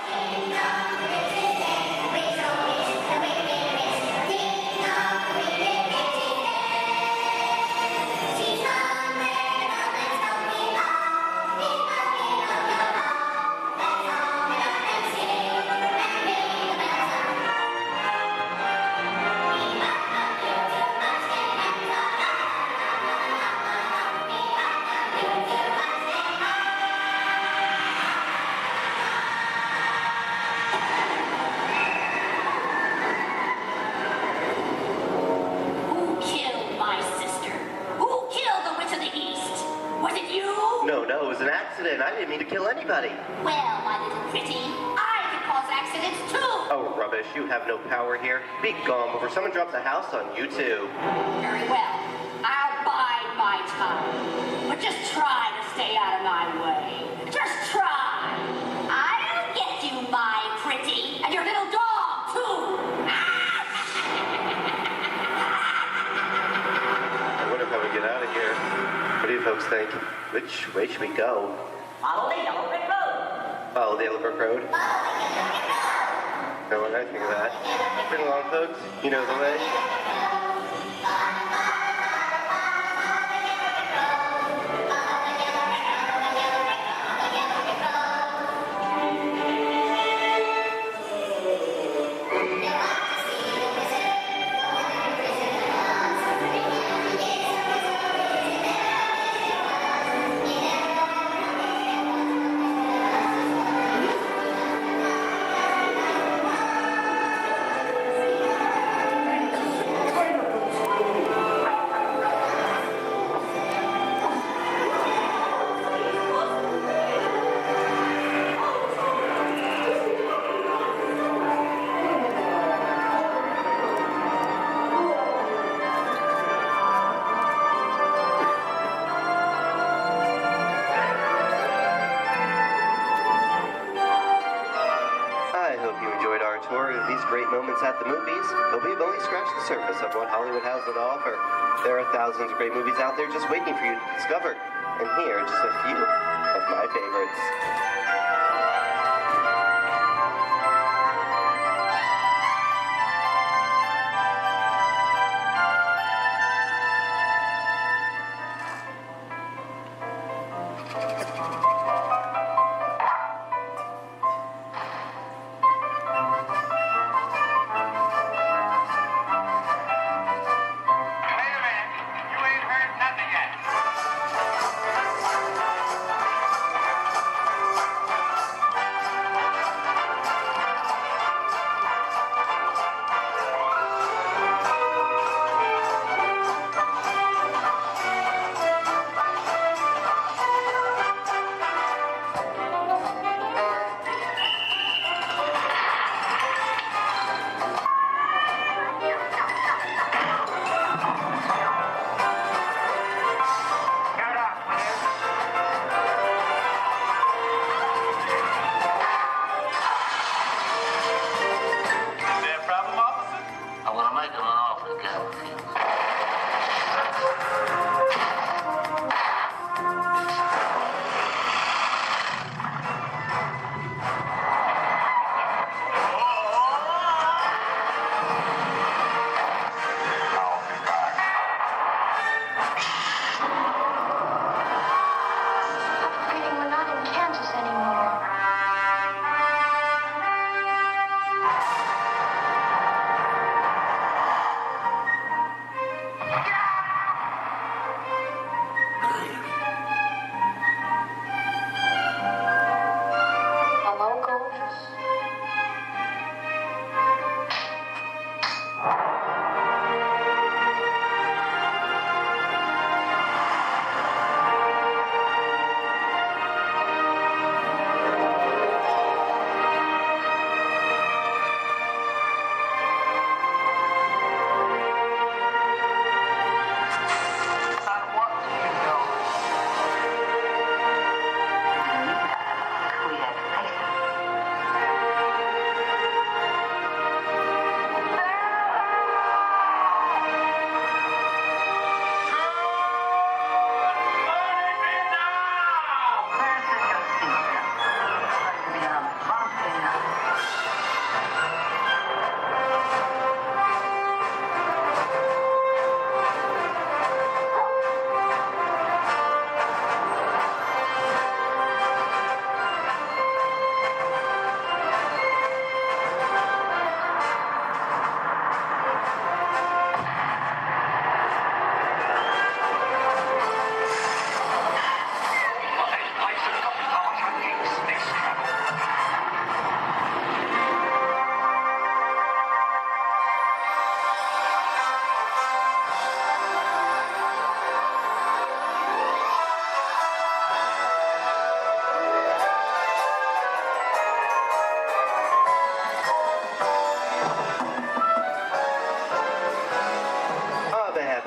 accident. I didn't mean to kill anybody. Well, my little pretty, I can cause accidents too. Oh, rubbish. You have no power here. Be gone before someone drops a house on you two. Very well. I'll bide my time. But just try to stay out of my way. Just try. I'll get you, my pretty. And your little dog, too. I wonder how we get out of here. What do you folks think? Which way should we go? Follow the yellow brick road. Follow the Yellow Brick Road? No, what I think of that. Bring along, folks. You know the way. Great moments at the movies, but we've only scratched the surface of what Hollywood has to offer. There are thousands of great movies out there just waiting for you to discover. And here are just a few of my favorites.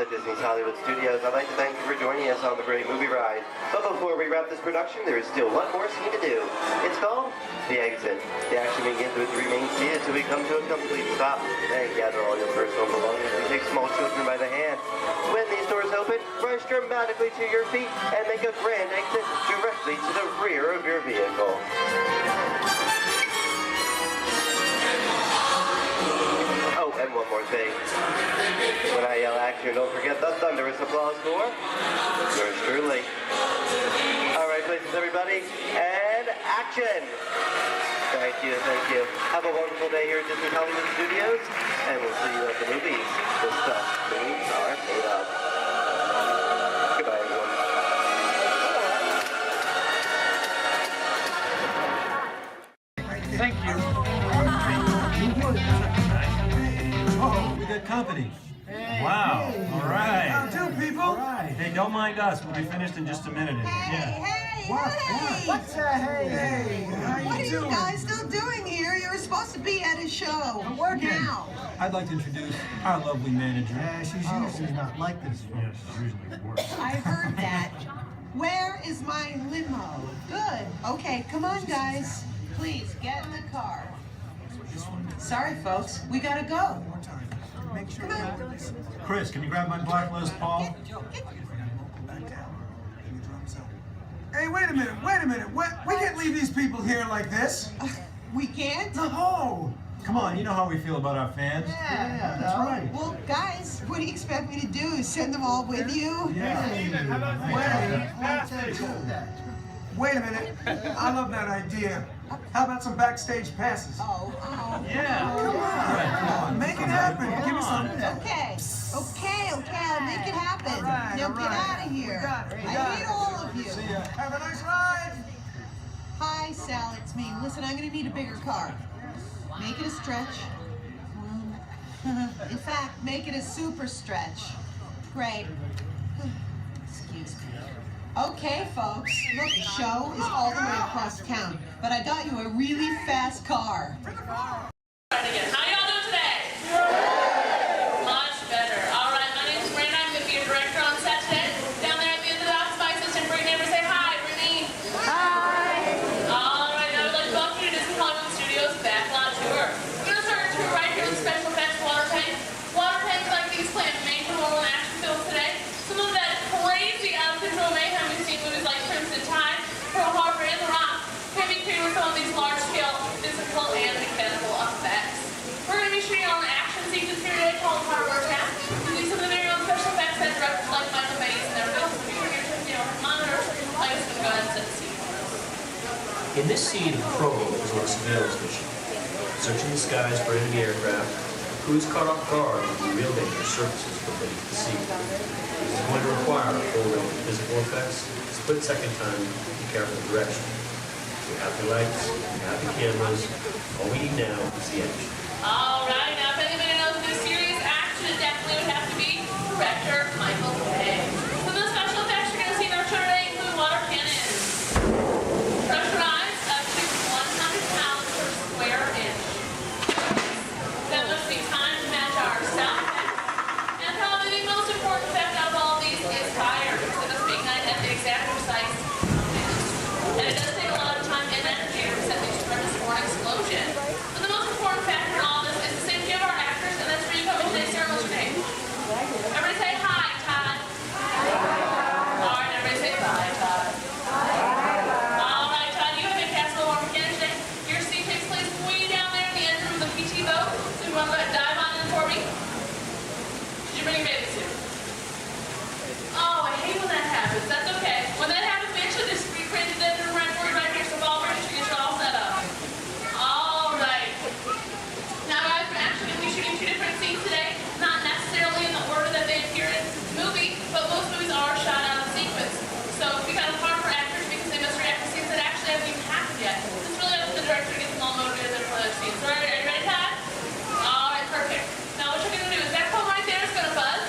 at Disney's Hollywood Studios. I'd like to thank you for joining us on the great movie ride. But before we wrap this production, there is still one more scene to do. It's called The Exit. The action begins with you remain seated till we come to a complete stop. Then gather all your personal belongings and take small children by the hand. When these doors open, rush dramatically to your feet and make a grand exit directly to the rear of your vehicle. Oh, and one more thing. When I yell action, don't forget the thunderous applause for yours truly. All right, places, everybody, and action! Thank you, thank you. Have a wonderful day here at Disney Hollywood Studios, and we'll see you at the movies. The stuff movies are made of. Goodbye, everyone. Thank you. Oh, we got company. Wow. All right. How do, people? Hey, don't mind us. We'll be finished in just a minute. What's a hey? How What are you you doing? guys still doing here? You were supposed to be at a show. I'm working. Now. I'd like to introduce our lovely manager. Yeah, she's usually not like this. Yeah, she's usually worse. I heard that. Where is my limo? Good. Okay, come on, guys. Please, get in the car. Sorry, folks. We gotta go. Make sure Come on. Chris, can you grab my black Les Paul? Hey, wait a minute. We can't leave these people here like this. We can't? No. Come on, you know how we feel about our fans. Yeah, that's right. Well, guys, what do you expect me to do? Send them all with you? Wait a minute. I love that idea. How about some backstage passes? Yeah. Come on. Make it happen. Give me some. Okay, I'll make it happen. Now get out of here. I hate all of you. See ya. Have a nice ride. Hi, Sal, it's me. Listen, I'm gonna need a bigger car. Make it a stretch. In fact, make it a super stretch. Great. Excuse me. Okay, folks. Look, the show is all the way across town, but I got you a really fast car. How y'all doing today? Much better. All right, my name's Brandon. I'm going to be your director on set today. Down there at the end of the box, my assistant, bring neighbor, say hi, Brittany. Hi. All right, now I'd like to welcome you to Disney Hollywood Studios Backlot Tour. We're going to start our tour right here with special effects water tank. Water tanks like these play a major role in action films today. Some of that crazy out-of-control mayhem we've seen movies like Crimson Tide, Pearl Harbor, and The Rock can be created with some of these large-scale physical and mechanical effects. We're going to be shooting on an action sequence here today called Hardware Path, using some of the very own special effects that directors like Michael Bay's and everybody else will be here to monitor. I'm just going to go ahead and set the scene for us. In this scene, the prologue is on a surveillance mission. Searching the skies for enemy aircraft, the crew is caught off guard when real danger surfaces from beneath the sea. This is going to require a full range of physical effects, split-second time, and careful direction. We have the lights, we have the cameras, all we need now is the action. All right, now if anybody knows any serious action, it definitely would have to be director Michael Bay. Some of the special effects you're going to see in our show today include water cannons, pressurized up to 100 pounds per square inch. That must be time to match our sound effects. And probably the most important effect out of all of these is fire. So it must be ignited at the exact precise moment. And it does take a lot of time and energy to set these premise for an explosion. But the most important factor in all this is the safety of our actors, and that's where you come in today's ceremony. What's your name? Everybody say hi, Todd. All right, everybody say bye, Todd. All right, Todd, you have been cast a little more mechanic today. Your scene takes place way down there in the engine room of the PT boat. So you want to go ahead and dive on in for me? Did you bring your bathing suit? Oh, I hate when that happens. That's okay. When that happens, we actually just recreated the engine room right for you right here. So fall ready to get you all set up. All right. Now, guys, we're actually going to be shooting two different scenes today. Not necessarily in the order that they appear in the movie, but most movies are shot out of sequence. So we got a hard for actors because they must react to scenes that actually haven't even happened yet. It's really up to the director to get them all motivated for those scenes. All right, are you ready, Todd? All right, perfect. Now, what you're going to do is that phone right there is going to buzz.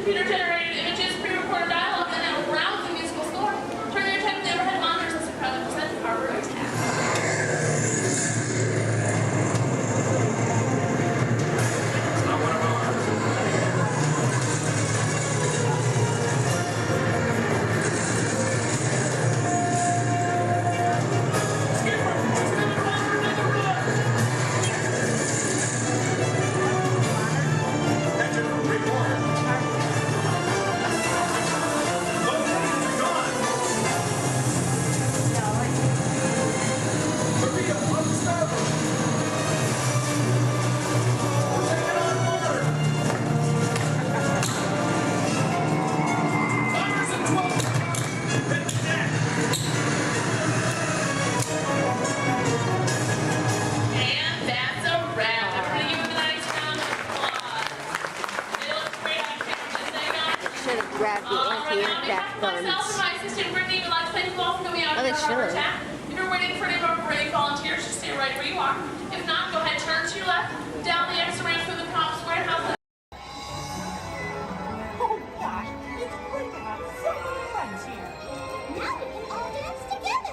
computer-generated images, pre-recorded dialogue, and now rousing musical score. Turn your attention to the overhead monitors as we proudly present our road task. Grab the anti-aircraft guns. Myself and my assistant Brittany would like to thank you all for coming out to our attack. If you're waiting for any of our brave volunteers, just stay right where you are. If not, go ahead, turn to your left, down the extra ramp through the cops warehouse. Oh gosh, it's great to have so many friends here. Now we can all dance together.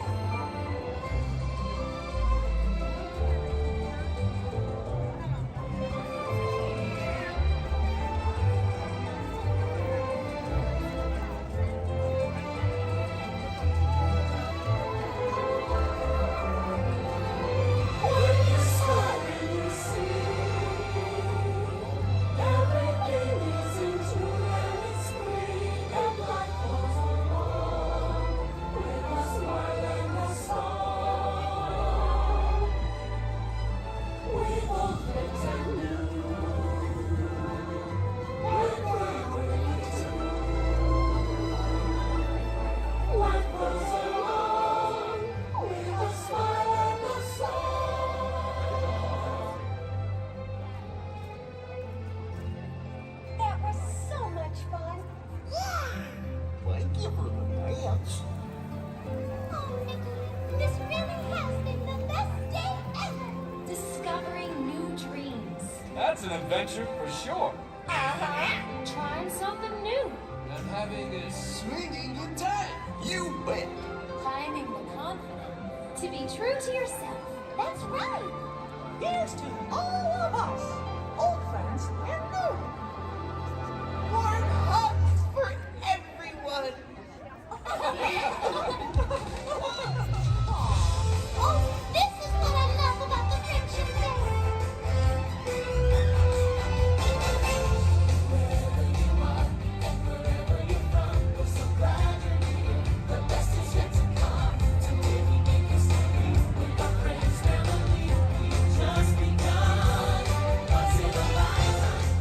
That's an adventure for sure. Trying something new. And having a swinging good time. You bet. Climbing the confident. To be true to yourself. That's right. Here's to all of us. Old friends and new. Warm hugs for everyone. Oh, this is what I love about the Friendship Day. Just begun. Once in a lifetime.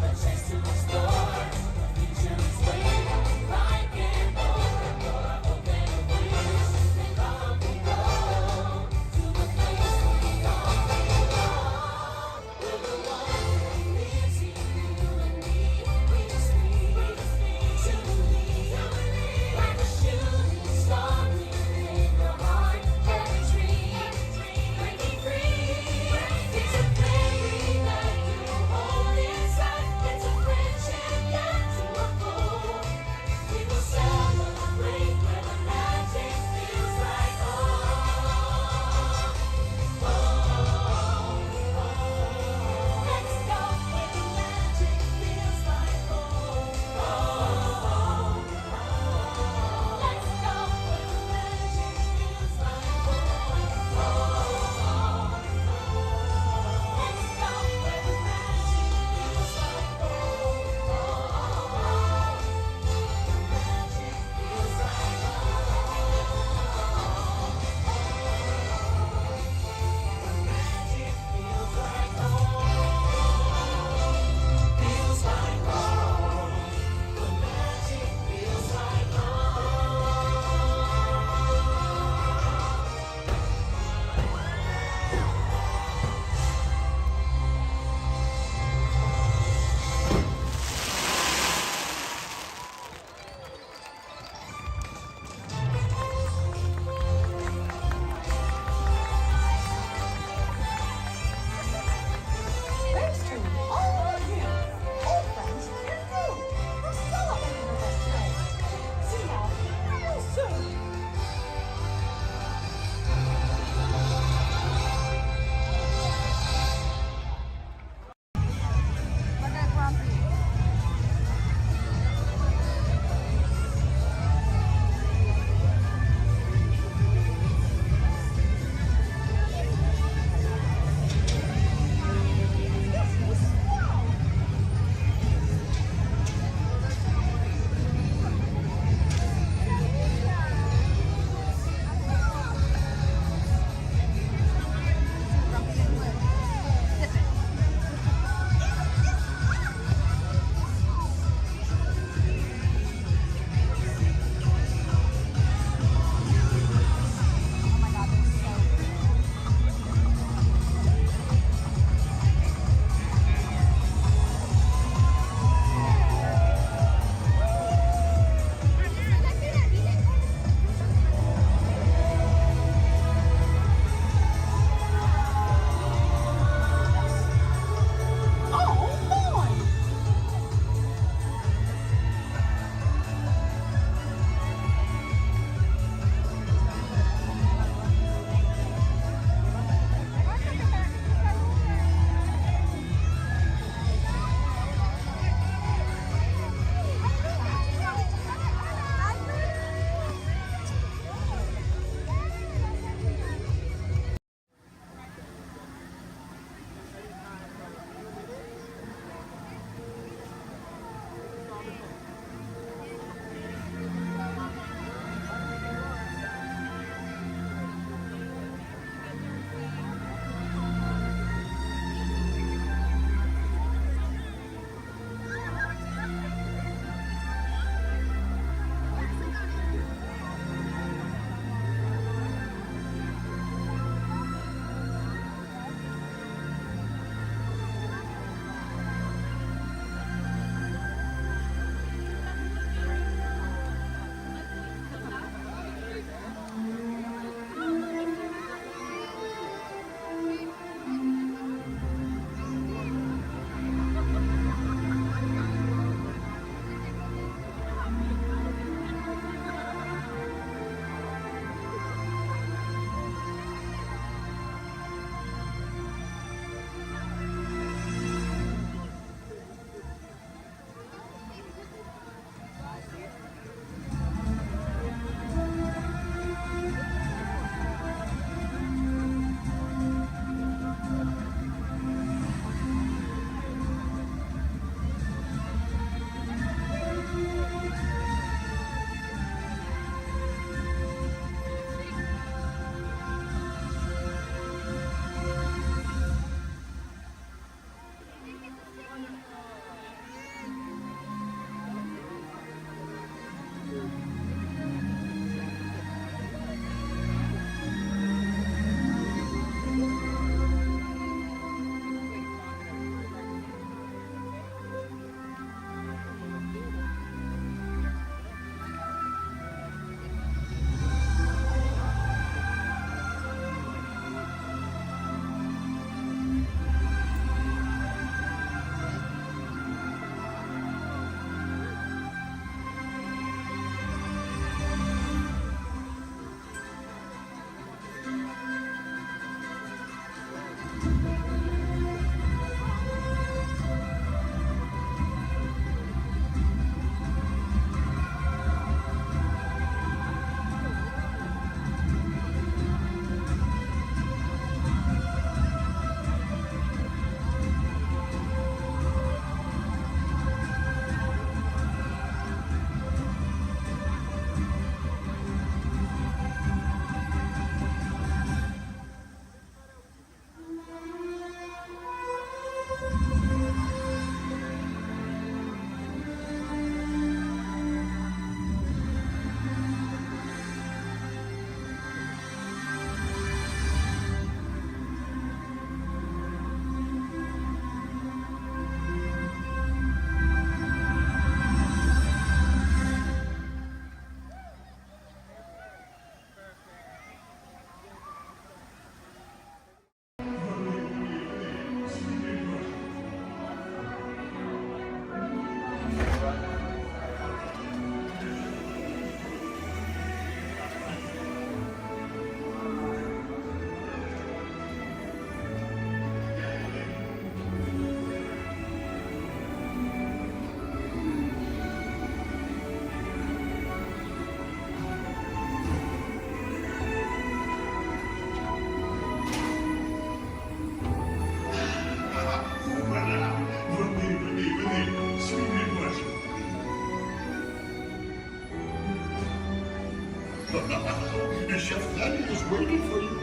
Chef Fanny is waiting for you.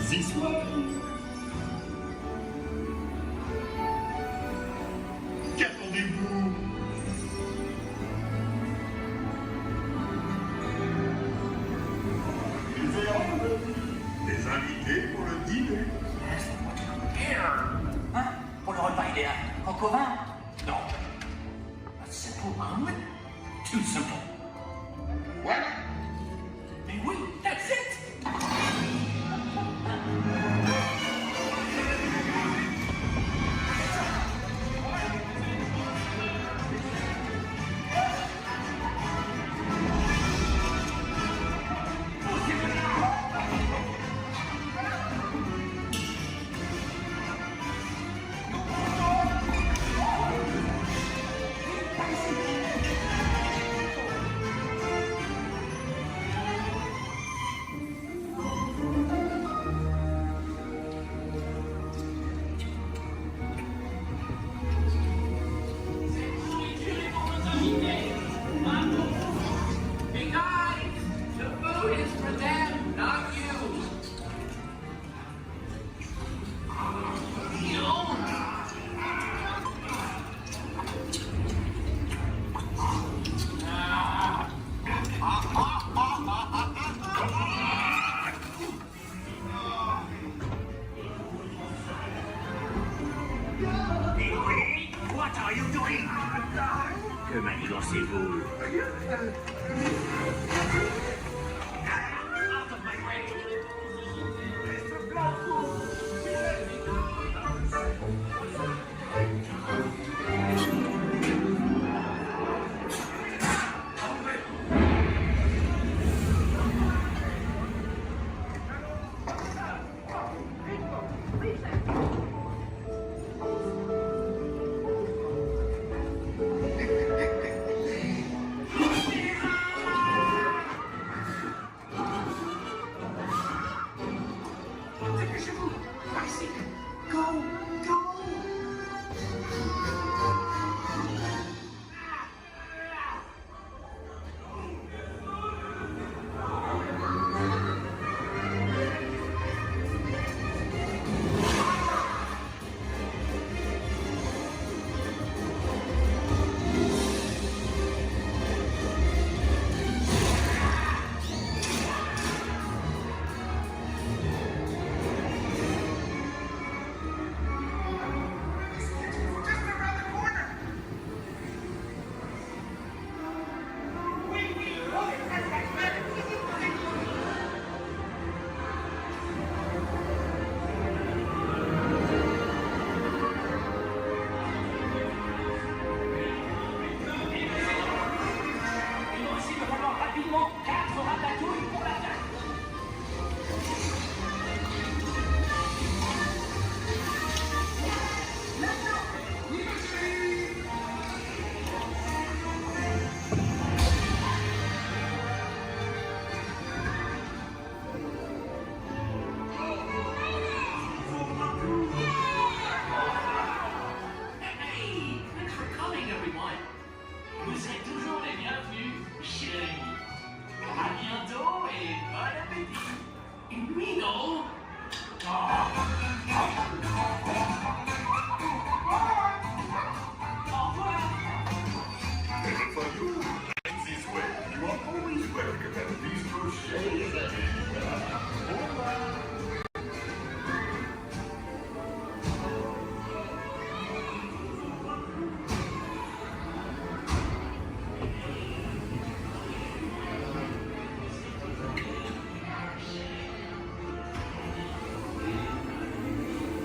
This way. Qu'attendez-vous? Des invités pour le dîner. Hein? Pour le repas idéal. Coq au vin? Non. A simple omelet? Too simple. What? Mais oui, that's it! Hey guys, the food is for them, not you. What are you doing? Que manigancez-vous? Out of my way!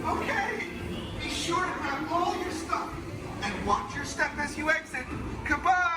Okay, be sure to grab all your stuff and watch your step as you exit. Goodbye.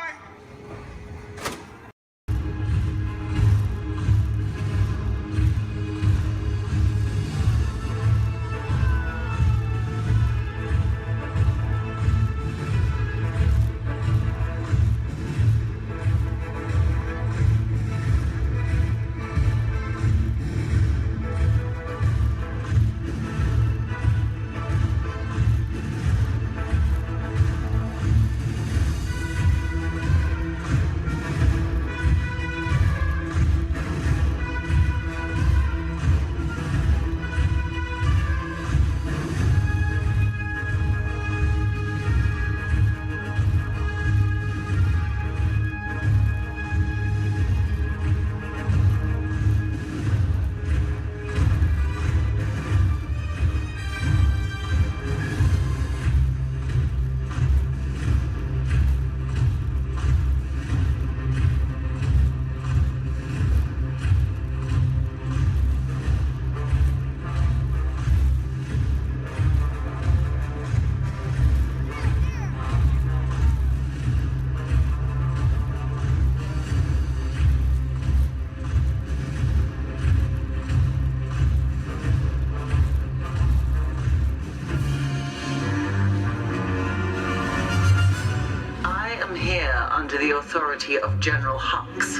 here under the authority of General Hux.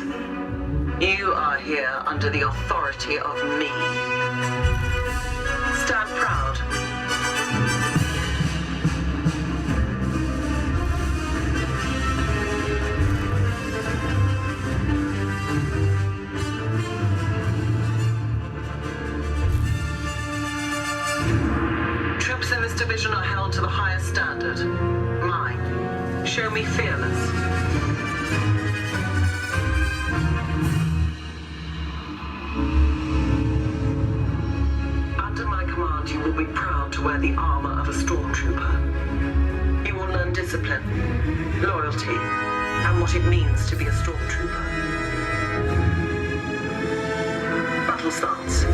You are here under the authority of me. Stand proud. Troops in this division are held to the highest standard. Mine. Show me fearless. Under my command, you will be proud to wear the armor of a stormtrooper. You will learn discipline, loyalty, and what it means to be a stormtrooper. Battle starts.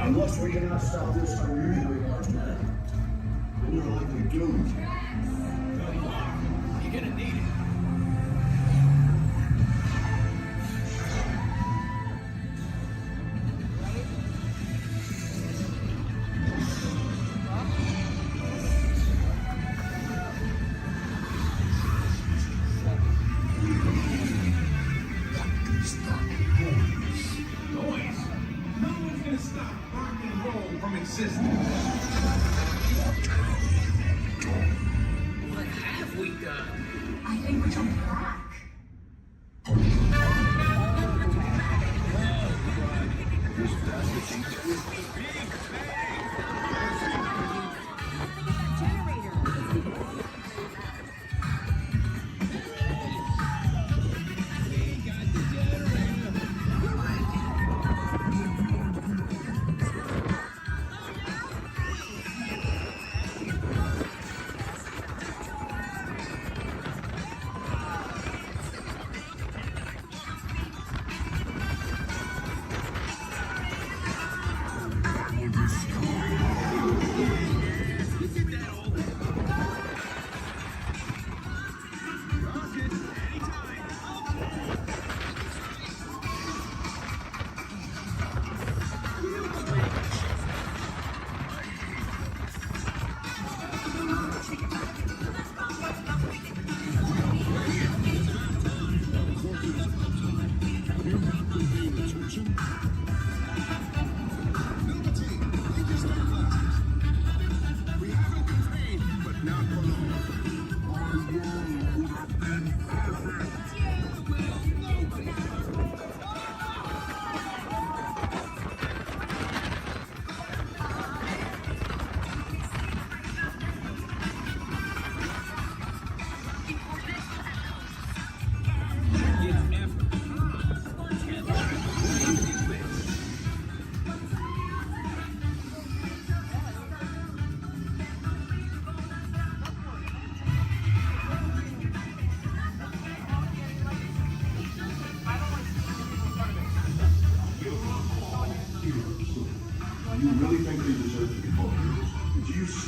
Unless we cannot stop this unusually large man, we're likely doomed. You're gonna need it. What have we done? I think we're jumping back.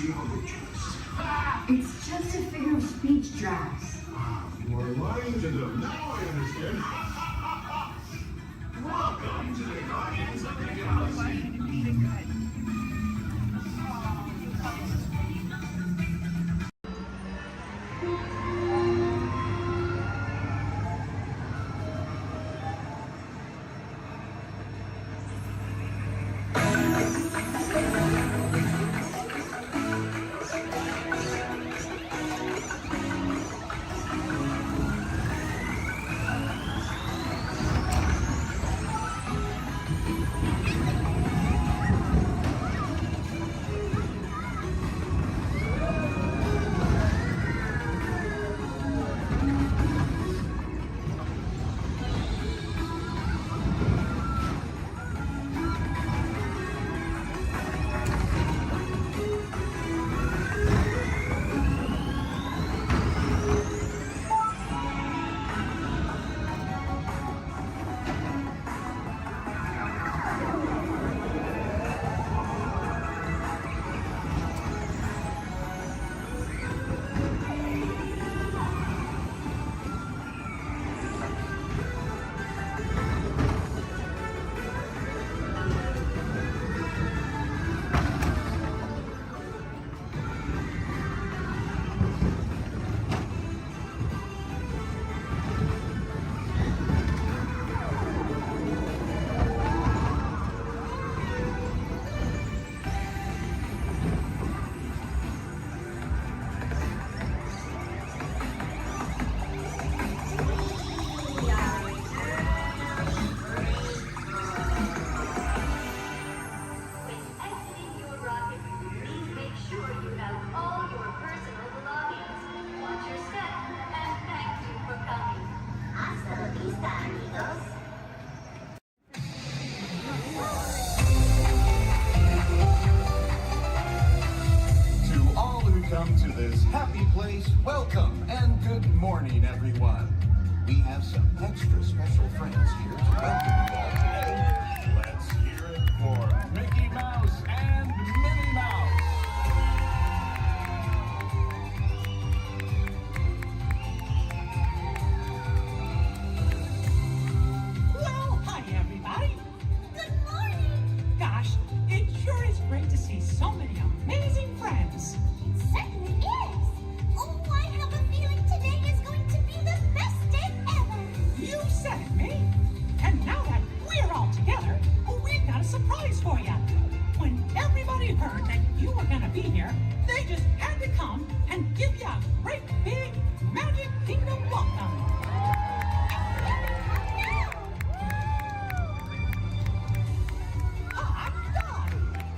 It's just a figure of speech, Drax. You are lying to them. Now I understand. Welcome to the Guardians of the Galaxy. Welcome to this happy place. Welcome and good morning, everyone. We have some extra special friends here to welcome you all today. Let's hear it for Mickey Mouse and Minnie Mouse. Well, hi, everybody. Good morning. Gosh, it sure is great to see so many amazing friends. It certainly is. Oh, I have a feeling today is going to be the best day ever. You said it, Minnie. And now that we're all together, we've got a surprise for you. When everybody heard that you were going to be here, they just had to come and give you a great big Magic Kingdom welcome.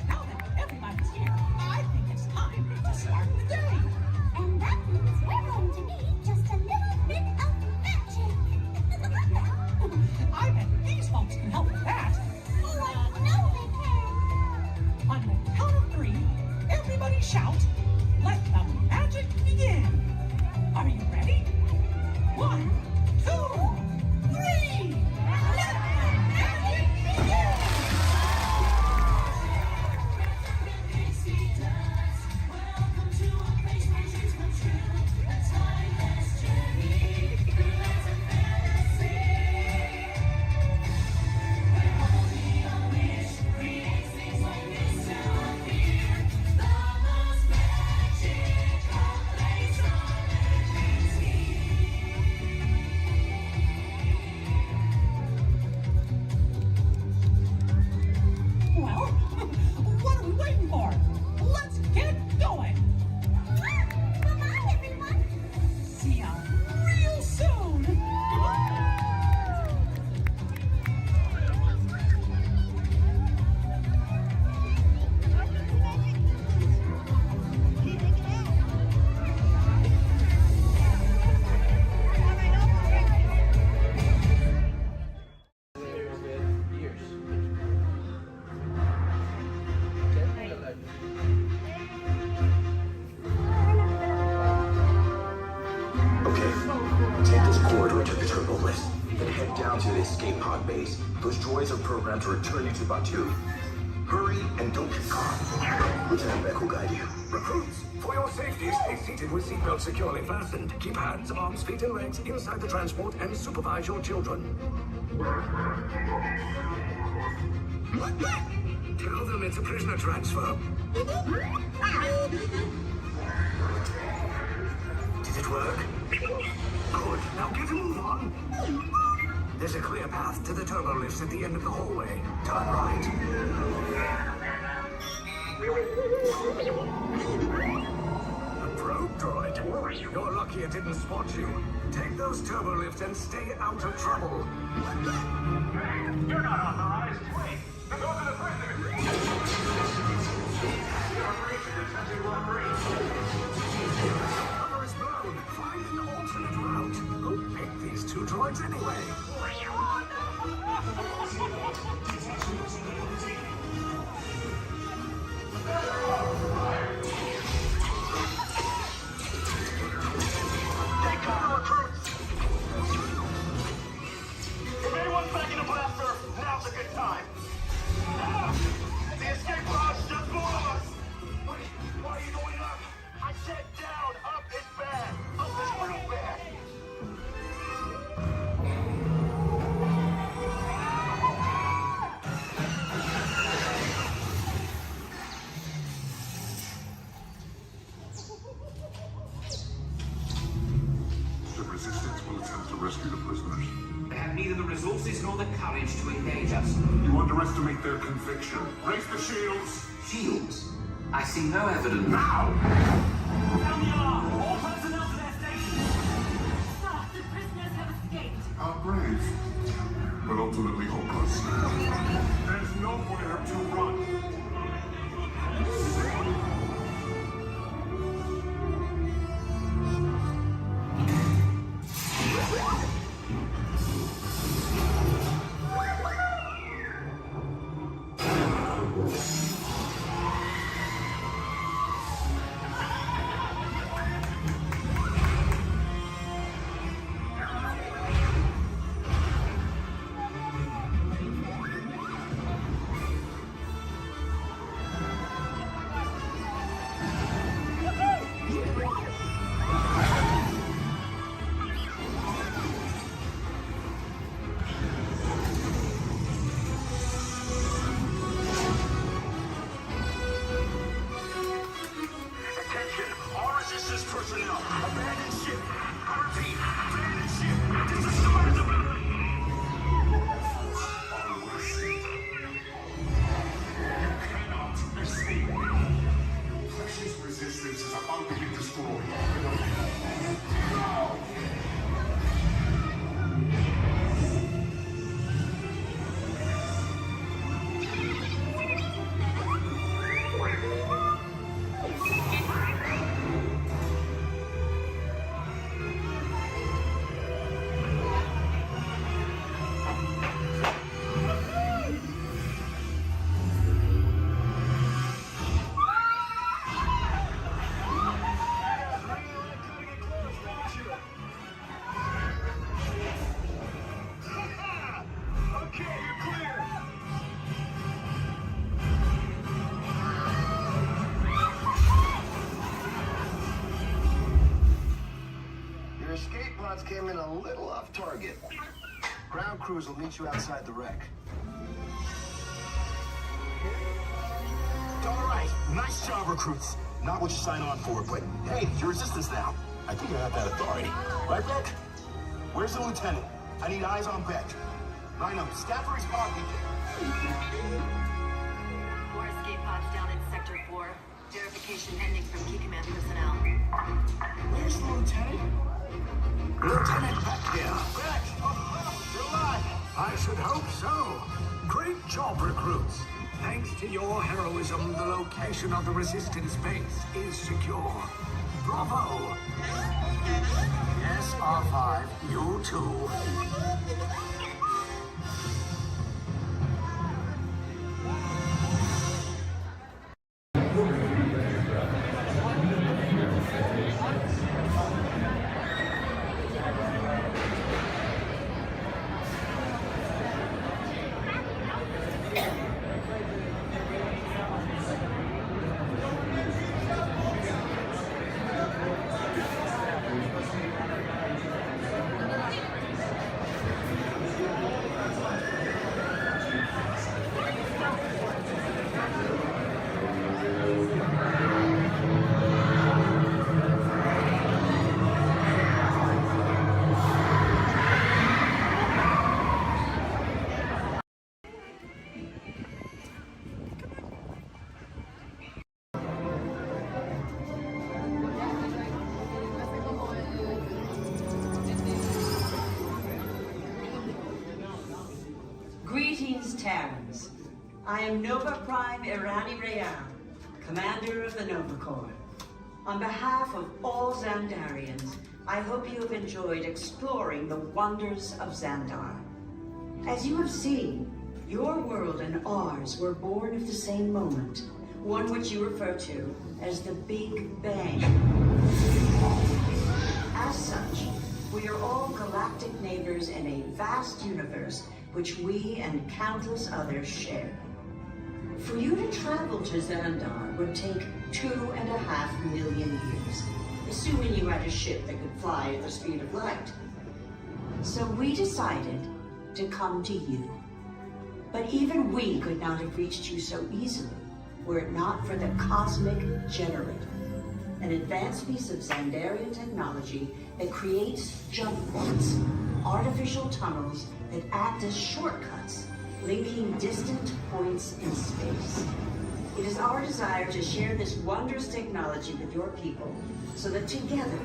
Now that everybody's here, I think it's time to start the day. And that means we're going to need just a little bit of magic. I bet these folks can help with that. Oh, I know they can. On the count of 3, everybody shout, "Let the magic begin." Are you ready? 1, 2, 3. Let the magic begin. Well, what are we waiting for? Let's get going. Bye-bye, everyone. See ya real soon. Okay, take this corridor to the turbo lift, then head down to the escape pod base. Those droids are programmed to return you to Batu. Hurry and don't get caught. Lieutenant Beck will guide you. safety, stay seated with seatbelts securely fastened. Keep hands, arms, feet, and legs inside the transport and supervise your children. Tell them it's a prisoner transfer. Did it work? Good. Now get a move on. There's a clear path to the turbo lifts at the end of the hallway. Turn right. A probe droid. You're lucky it didn't spot you. Take those turbo lifts and stay out of trouble. You're not authorized. Wait, those are the prisoners. The operation is attempting to operate. Cover is blown. Find an alternate route. Who picked these two droids anyway? Take cover, recruits! If anyone's back in the blaster, now's a good time. The escape pod's just below us! Wait, why are you going up? I said down, up is bad. Up is real bad. The resistance will attempt to rescue the prisoners. They have neither the resources nor the courage to engage us. You underestimate their conviction. Raise the shields! Shields? I see no evidence. Now! Down the alarm! All personnel to their stations! Sir, the prisoners have escaped. How brave, but ultimately hopeless. There's nowhere to run. Attention, all resistance personnel. Abandon ship. I repeat, abandon ship. Destroy the building. Cannot escape. Precious resistance is about to be destroyed. Now! Okay, you're clear. Your escape pods came in a little off target. Ground crews will meet you outside the wreck. All right, nice job, recruits. Not what you signed on for, but hey, your resistance now. I think you have that authority. Right, Beck? Where's the lieutenant? I need eyes on Beck. Line up, staff for response. More escape pods down in Sector 4. Verification pending from Key Command personnel. Where's the lieutenant? Lieutenant Beck here. Beck! You're alive! I should hope so. Great job, recruits. Thanks to your heroism, the location of the resistance base is secure. Bravo! Yes, R5, you too. Terrans. I am Nova Prime Irani Rayam, commander of the Nova Corps. On behalf of all Xandarians, I hope you have enjoyed exploring the wonders of Xandar. As you have seen, your world and ours were born of the same moment, one which you refer to as the Big Bang. As such, we are all galactic neighbors in a vast universe which we and countless others share. For you to travel to Xandar would take 2.5 million years, assuming you had a ship that could fly at the speed of light. So we decided to come to you. But even we could not have reached you so easily were it not for the Cosmic Generator, an advanced piece of Xandarian technology that creates jump points, artificial tunnels that act as shortcuts, linking distant points in space. It is our desire to share this wondrous technology with your people so that together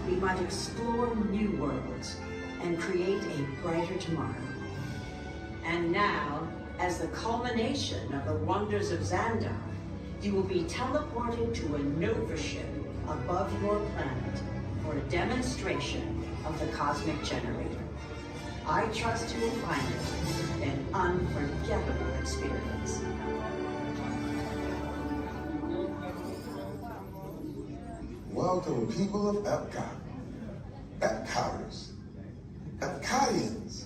we might explore new worlds and create a brighter tomorrow. And now, as the culmination of the wonders of Xandar, you will be teleported to a Nova ship above your planet for a demonstration of the Cosmic Generator. I trust you will find it an unforgettable experience. Welcome, people of Epcot, Epcoters, Epcotians,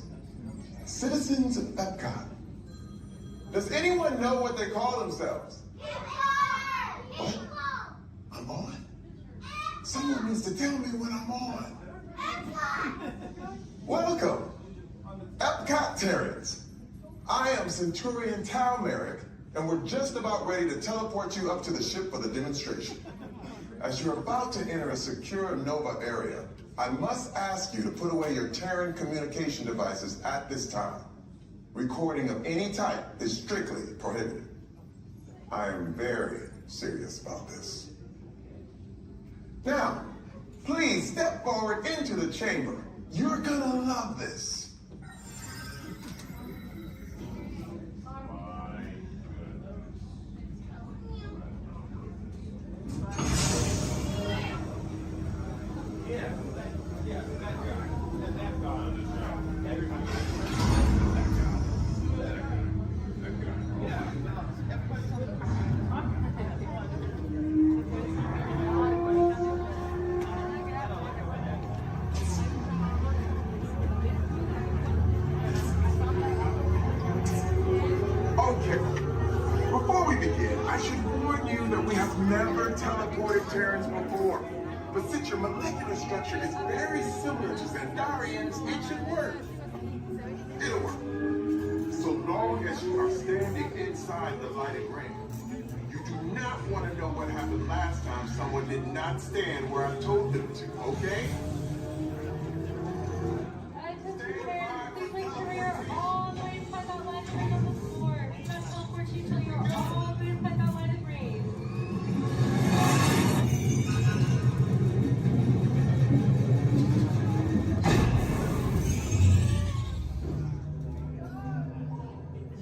citizens of Epcot. Does anyone know what they call themselves? What? I'm on? Someone needs to tell me when I'm on. Welcome, Epcot-tarians. I am Centurion Tal Merrick, and we're just about ready to teleport you up to the ship for the demonstration. As you're about to enter a secure Nova area, I must ask you to put away your Terran communication devices at this time. Recording of any type is strictly prohibited. I am very serious about this. Now, please step forward into the chamber. You're gonna love this. But since your molecular structure is very similar to Xandarians, it should work. It'll work. So long as you are standing inside the lighted ring. You do not want to know what happened last time someone did not stand where I told them to, okay? Please make sure you're all the way inside that lighted ring on the floor. We must teleport you till you're all the way inside that lighted ring.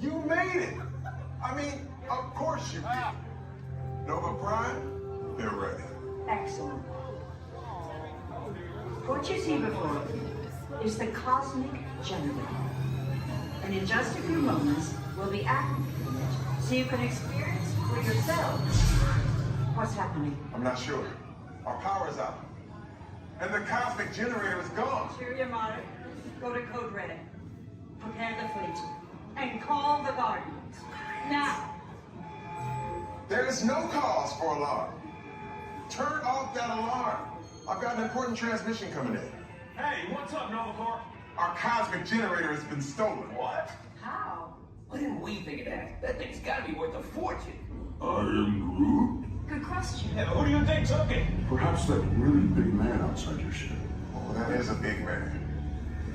You did. Nova Prime, they're ready. Excellent. What you see before you is the Cosmic Generator. And in just a few moments, we'll be activating it so you can experience for yourself what's happening. I'm not sure. Our power's out. And the Cosmic Generator is gone. Cheerio, Mark. Go to Code Red. Prepare the fleet. And call the Guardians. Now. There is no cause for alarm. Turn off that alarm. I've got an important transmission coming in. Hey, what's up, Nova Corps? Our Cosmic Generator has been stolen. What? How? Why didn't we think of that? That thing's gotta be worth a fortune. I am Groot. Good question. Yeah, who do you think took it? Perhaps that really big man outside your ship. Oh, that is a big man.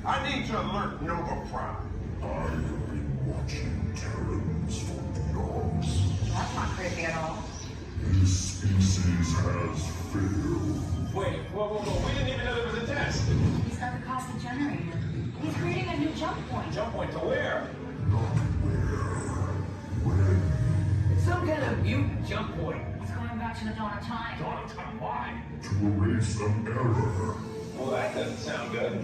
I need to alert Nova Prime. I have been watching Terrans for eons. That's not creepy at all. This species has failed. Wait, whoa. We didn't even know there was a test. He's got the Cosmic Generator. He's creating a new jump point. Jump point to where? Not where. You jump point. It's going back to the dawn of time. Dawn of time, why? To erase an error. Well, that doesn't sound good.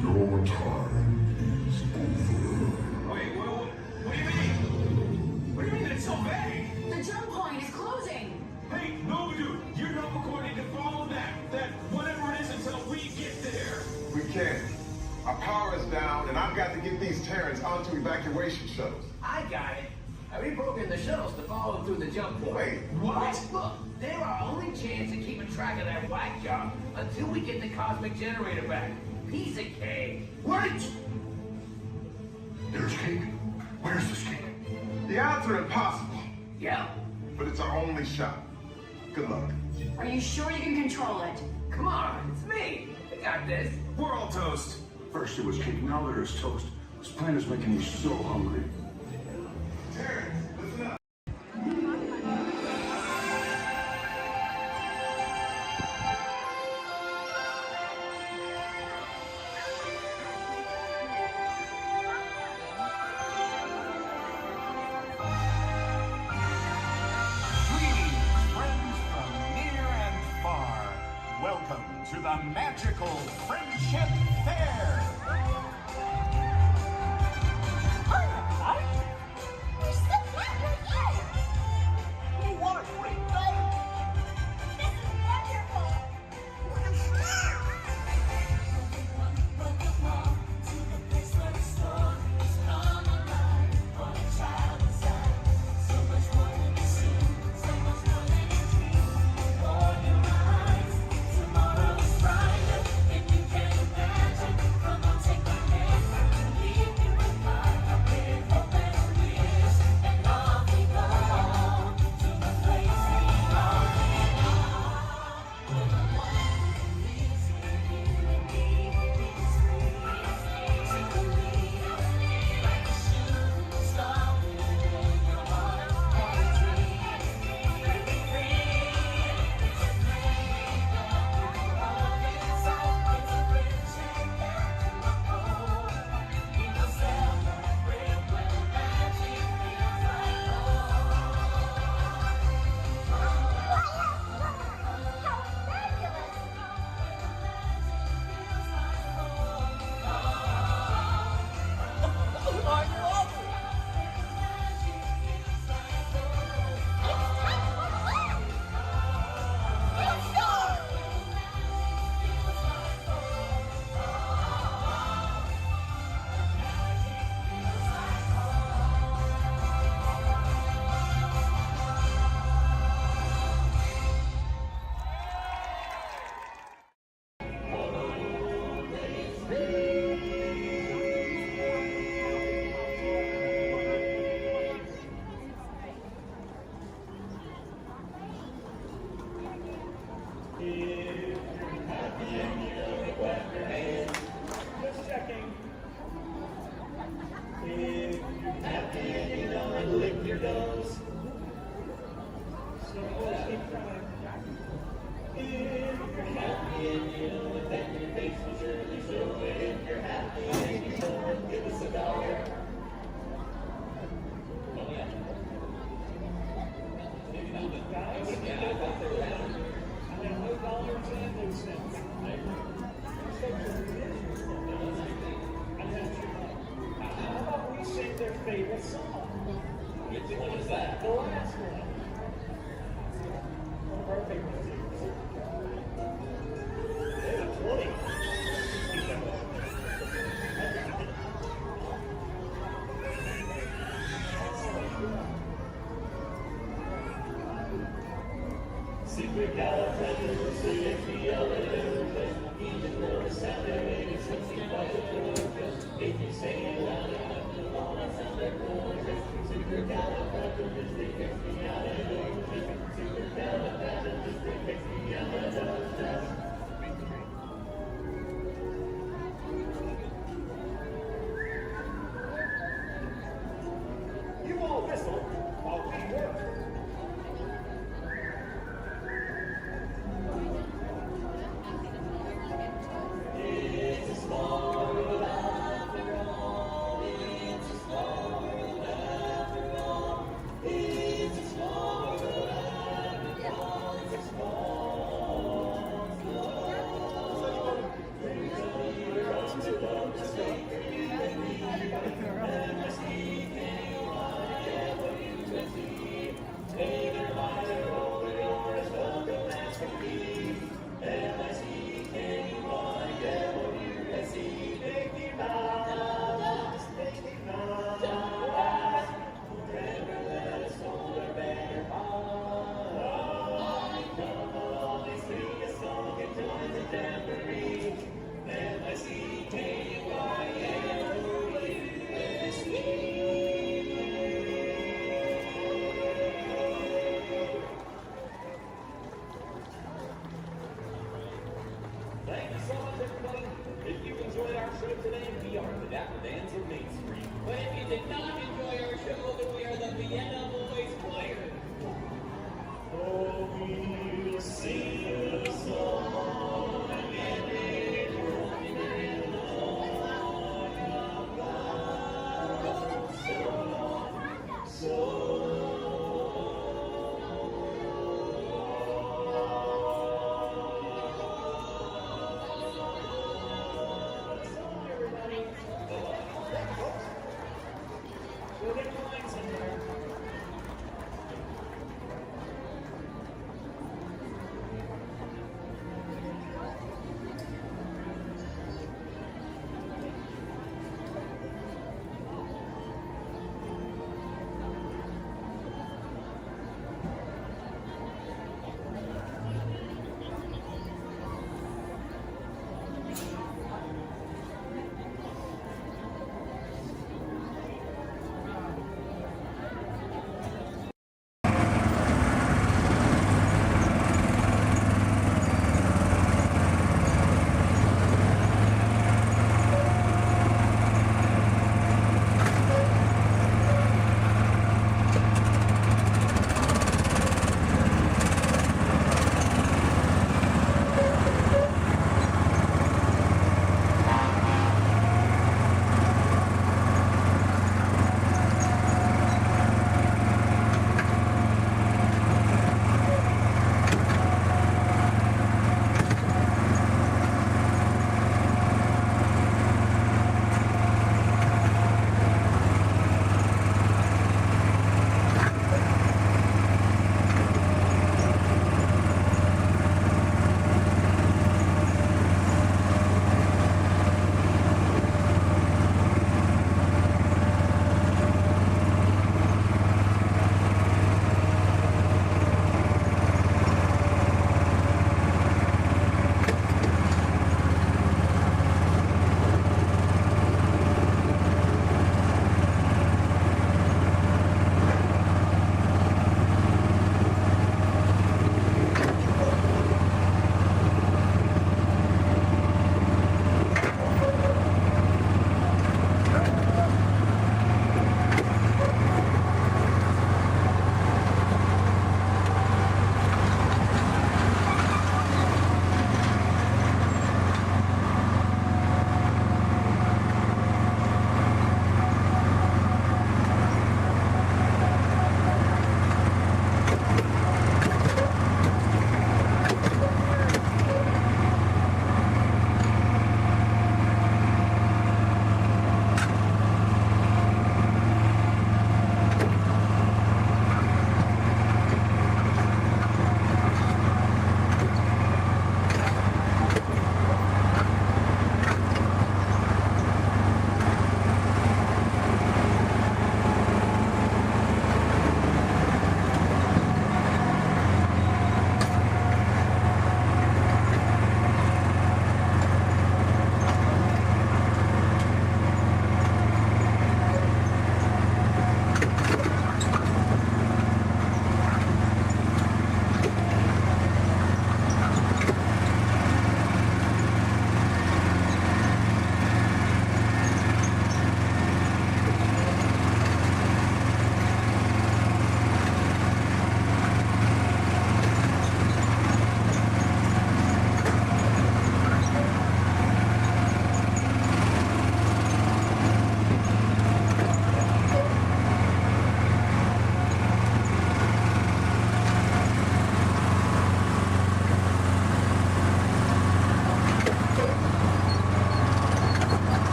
Your time is over. Wait, what do you mean? What do you mean it's so vague? The jump point is closing. Hey, no, dude, you're not recording to follow that whatever it is until we get there. We can't. Our power is down, and I've got to get these Terrans onto evacuation shuttles. I got it. I reprogrammed the shuttles to follow them through the jump point. Wait, what? Look, they're our only chance of keeping track of that whack job until we get the cosmic generator back. Piece of cake. Wait! There's cake. Where's this cake? The odds are impossible, Yeah. but it's our only shot. Good luck. Are you sure you can control it? Come on, it's me. I got this. We're all toast. First it was cake, now there is toast. This plan is making me so hungry. Terrans, listen up. Greetings, friends from near and far. Welcome to the magical Friendship Fair. We're so glad we're here. What a great day! This is wonderful. You all whistle while we work. It's a small world after all. Thank you so much, everybody. If you enjoyed our show today, we are the Dapper Dans of Main Street. But if you did not enjoy our show, then we are the Vienna Boys Choir. Oh, we'll sing a song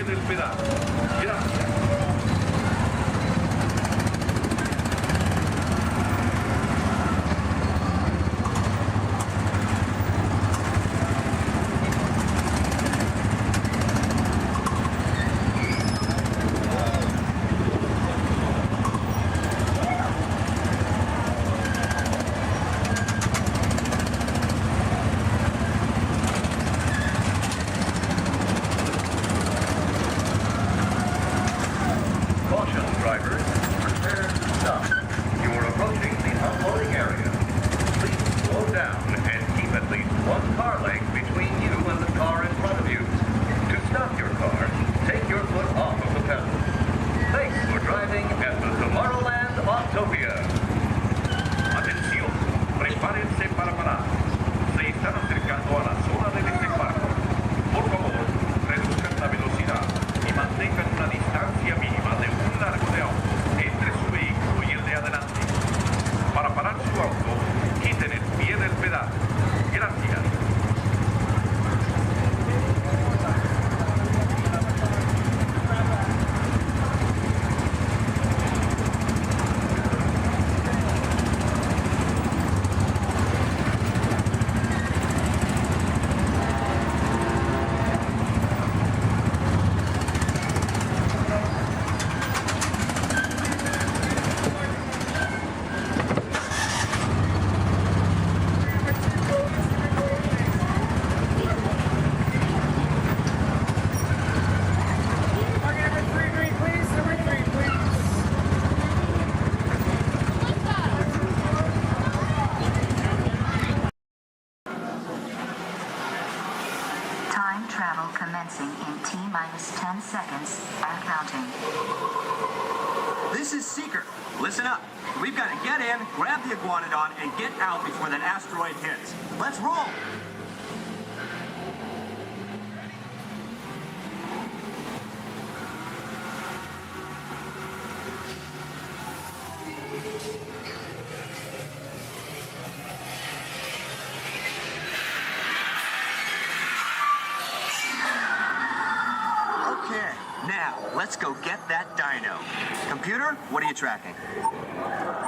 every pedal. Gracias. minus 10 seconds and counting. This is Seeker. Listen up. We've got to get in, grab the iguanodon, and get out before that asteroid hits. Let's roll! Okay, now let's go get that dino. Computer, what are you tracking?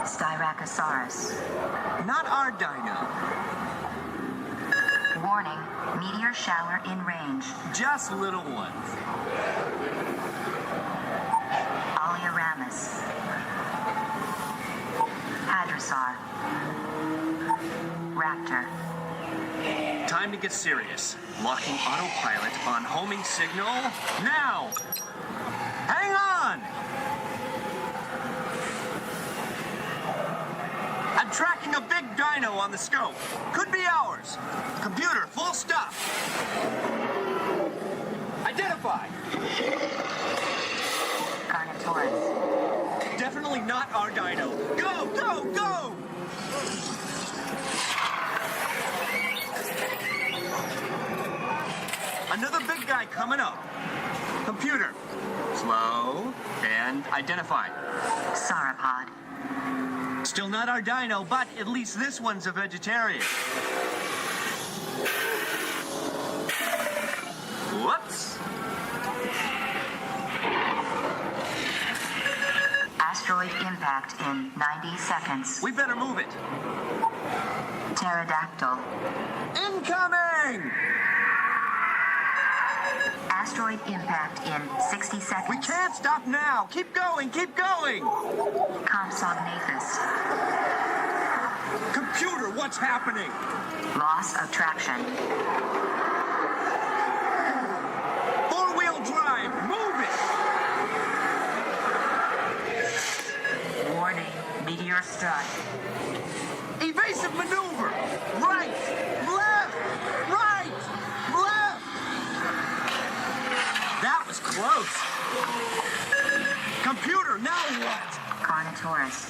Styracosaurus. Not our dino. Warning, meteor shower in range. Just little ones. Oleoramus. Hadrosaur. Raptor. Time to get serious. Locking autopilot on homing signal now. Hang on! I'm tracking a big dino on the scope. Could be ours. Computer, full stop. Identify. Carnotaurus. Definitely not our dino. Go, go, go! Another big guy coming up. Computer, slow and identify. Sauropod. Still not our dino, but at least this one's a vegetarian. Whoops. Asteroid impact in 90 seconds. We better move it. Pterodactyl. Incoming! Asteroid impact in 60 seconds. We can't stop now. Keep going, keep going. Compsognathus. Computer, what's happening? Loss of traction. Four-wheel drive, move it. Warning, meteor strike. Evasive maneuver. Right, left, right, left. That was close. Computer, now what? Carnotaurus.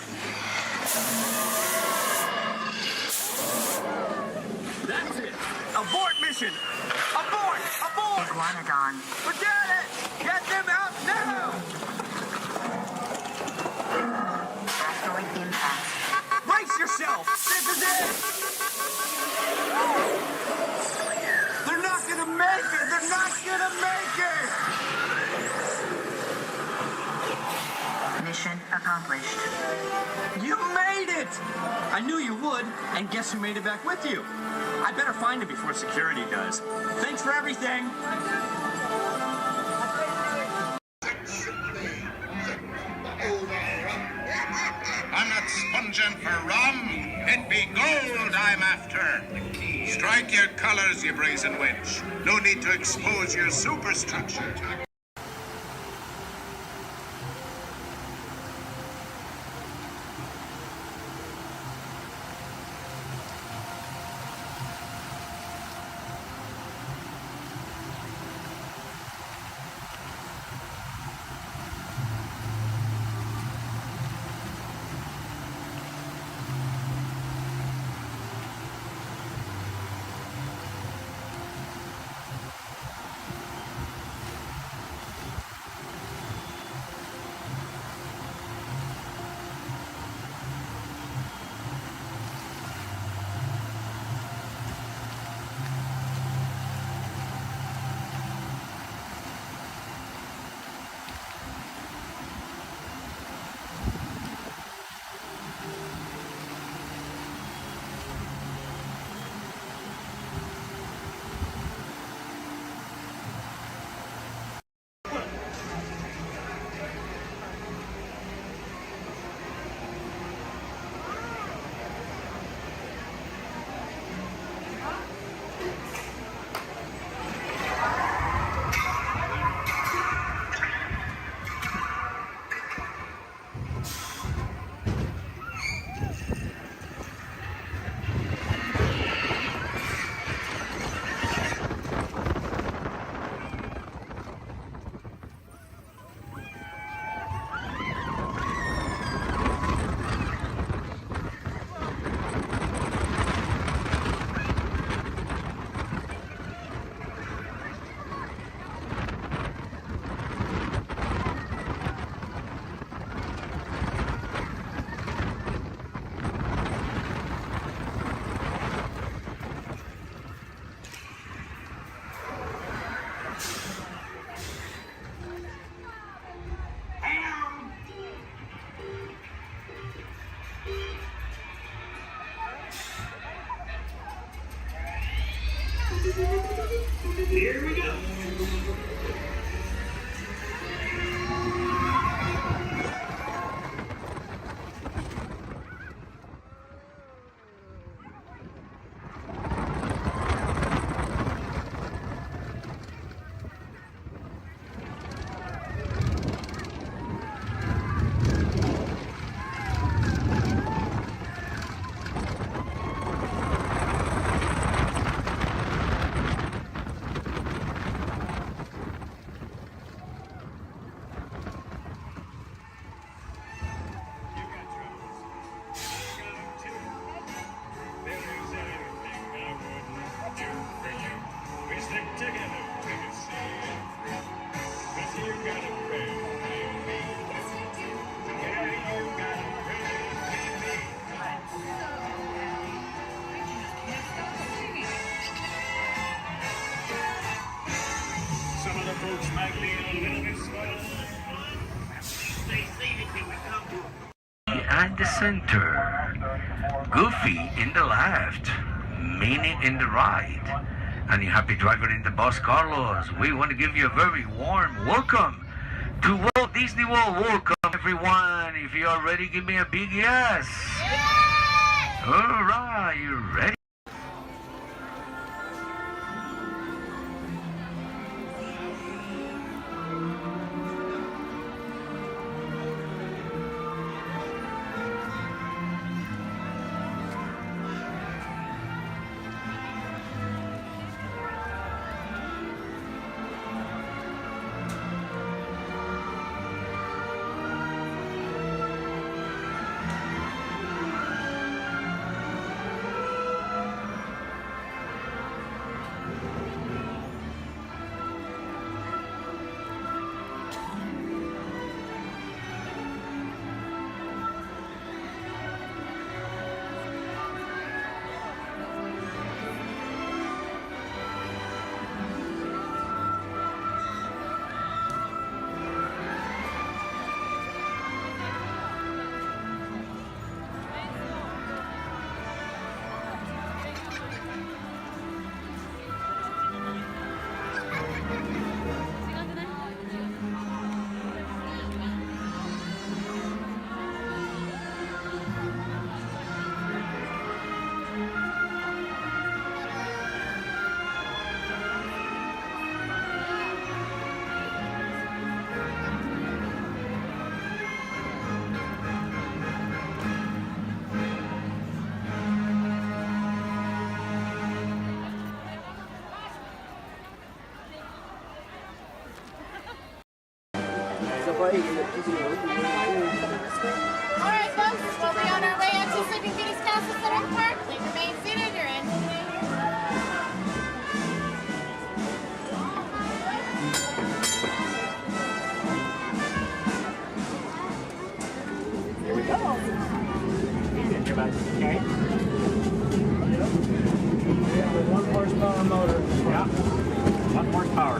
That's it. Abort mission. Abort, abort. Iguanodon. Forget it. Get them out now. Asteroid impact. Brace yourself. This is it. They're not gonna make it. They're not gonna make it. Mission accomplished. You made it! I knew you would, and guess who made it back with you? I better find him before security does. Thanks for everything! I'm not sponging for rum. It be gold I'm after. Strike your colors, you brazen wench. No need to expose your superstructure. in the center, Goofy in the left, Minnie in the right, and your happy driver in the bus, Carlos. We want to give you a very warm welcome to Walt Disney World. Welcome, everyone. If you are ready, give me a big yes. Yes! All right, you ready? Alright folks, we'll be on our way out to Sleeping Beauty's Castle Center Park. Please remain seated, your engine Here we go. Okay. Yeah, with 1 horsepower motor. Yeah. 1 horsepower.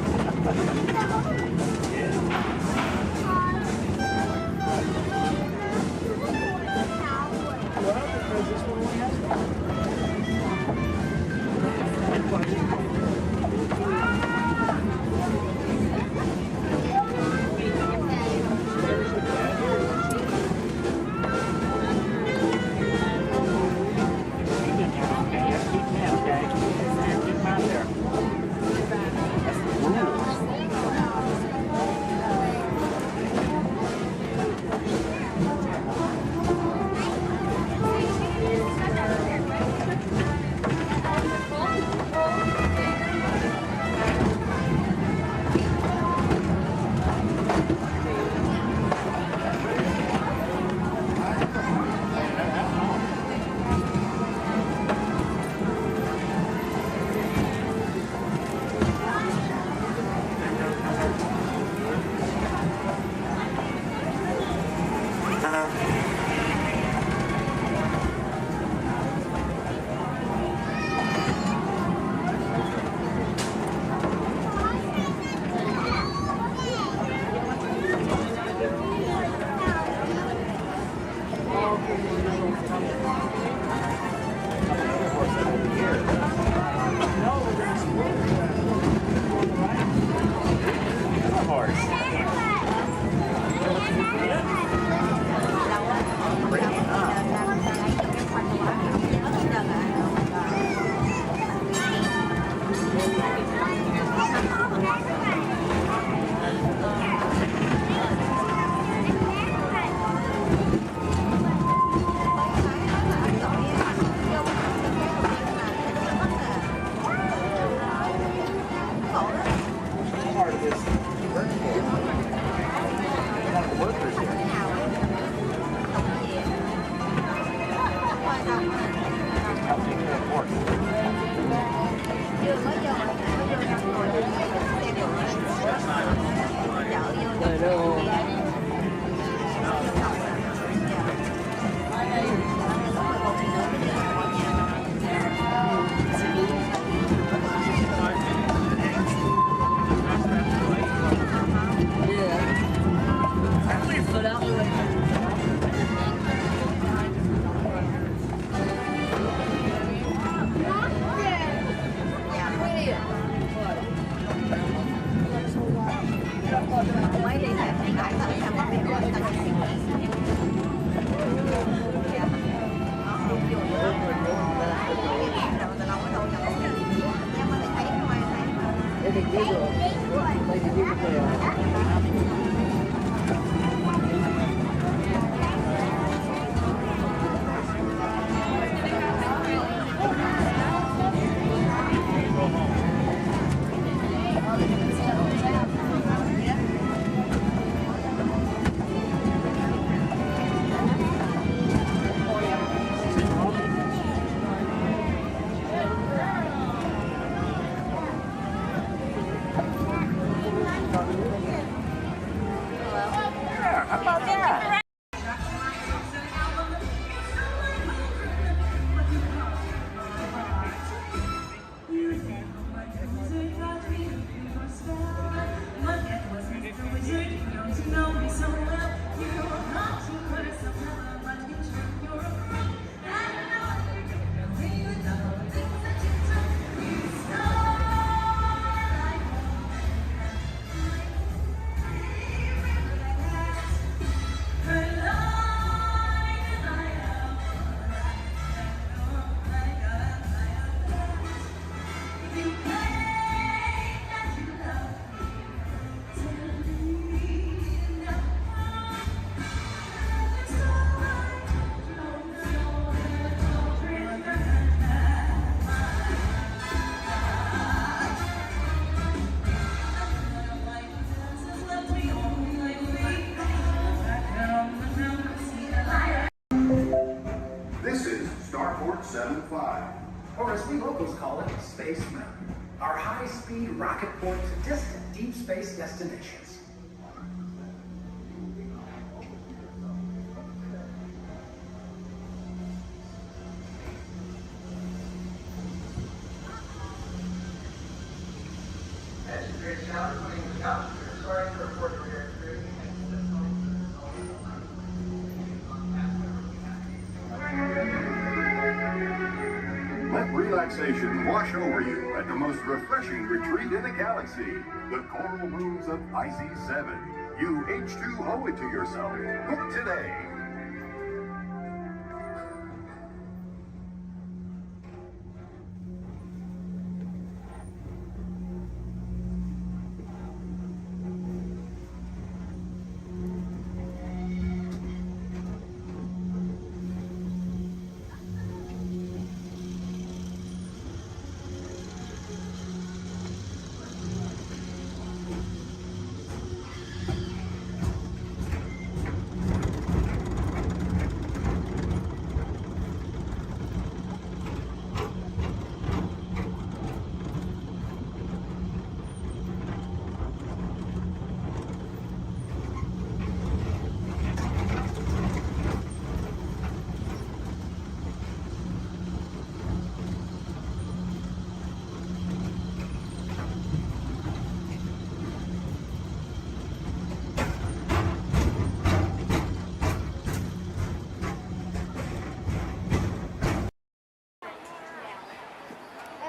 or as we locals call it, Space Mountain, are high-speed rocket port to distant deep space destinations. Let relaxation wash over you at the most refreshing retreat in the galaxy, the coral rooms of Pisces 7. You H2O it to yourself. Book today.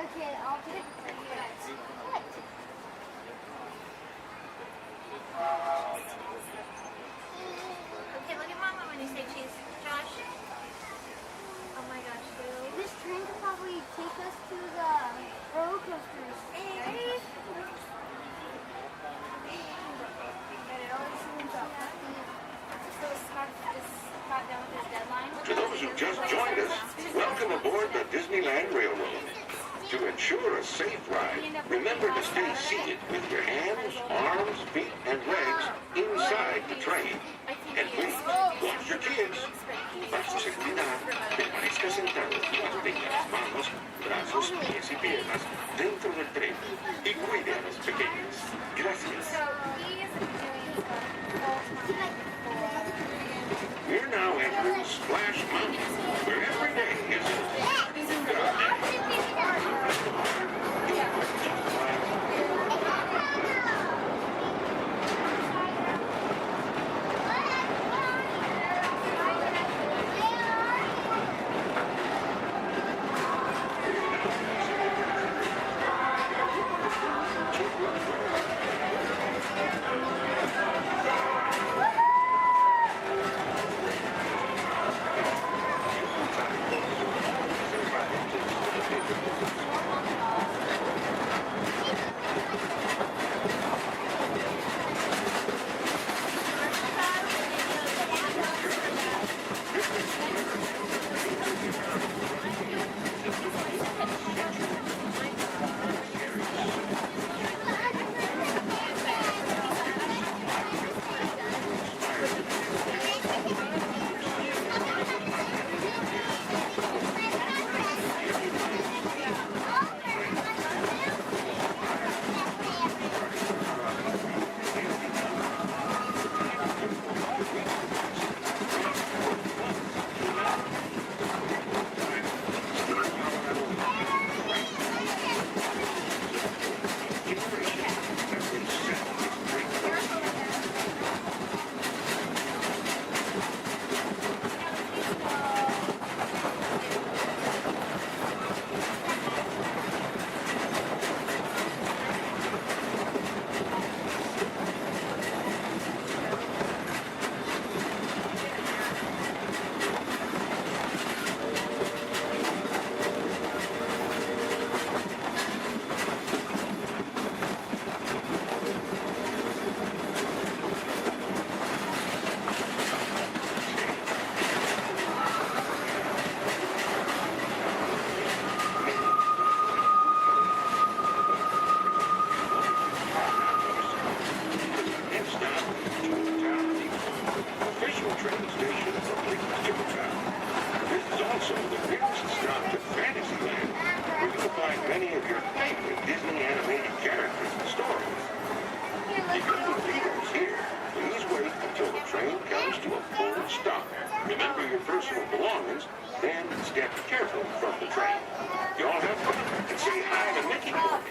Okay, I'll pick what? Okay, look at Mama when you say cheese. Josh. Oh my gosh, Lou. This train could probably take us to the roller coasters. Hey. And it always seems up. So Scott is caught down with his deadline. To those who just joined us, welcome aboard the Disneyland Railroad. To ensure a safe ride, remember to stay seated with your hands, arms, feet, and legs inside the train. And please, watch your kids. Para su seguridad, permanezca sentado y mantenga las manos, brazos, pies y piernas dentro del tren. Y cuide a los pequeños. Gracias. So he is doing the whole time before. We're now entering Splash Mountain, where every day is a good day. stop. Remember your personal belongings and step carefully from the train. You all have fun and say hi to Mickey for me.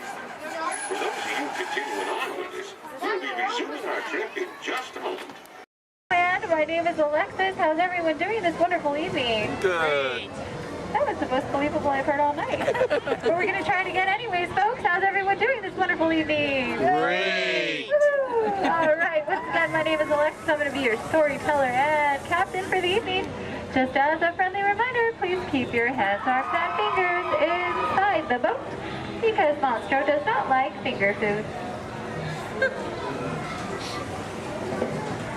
For those of you continuing on with us, we'll be resuming our trip in just a moment. And my name is Alexis. How's everyone doing this wonderful evening? Good. That was the most believable I've heard all night. But we're going to try it again anyways, folks. How's everyone doing this wonderful evening? Great. Woo! All right. Once again, my name is Alexis. I'm going to be your storyteller and captain for the evening. Just as a friendly reminder, please keep your hands, arms, and fingers inside the boat because Monstro does not like finger food.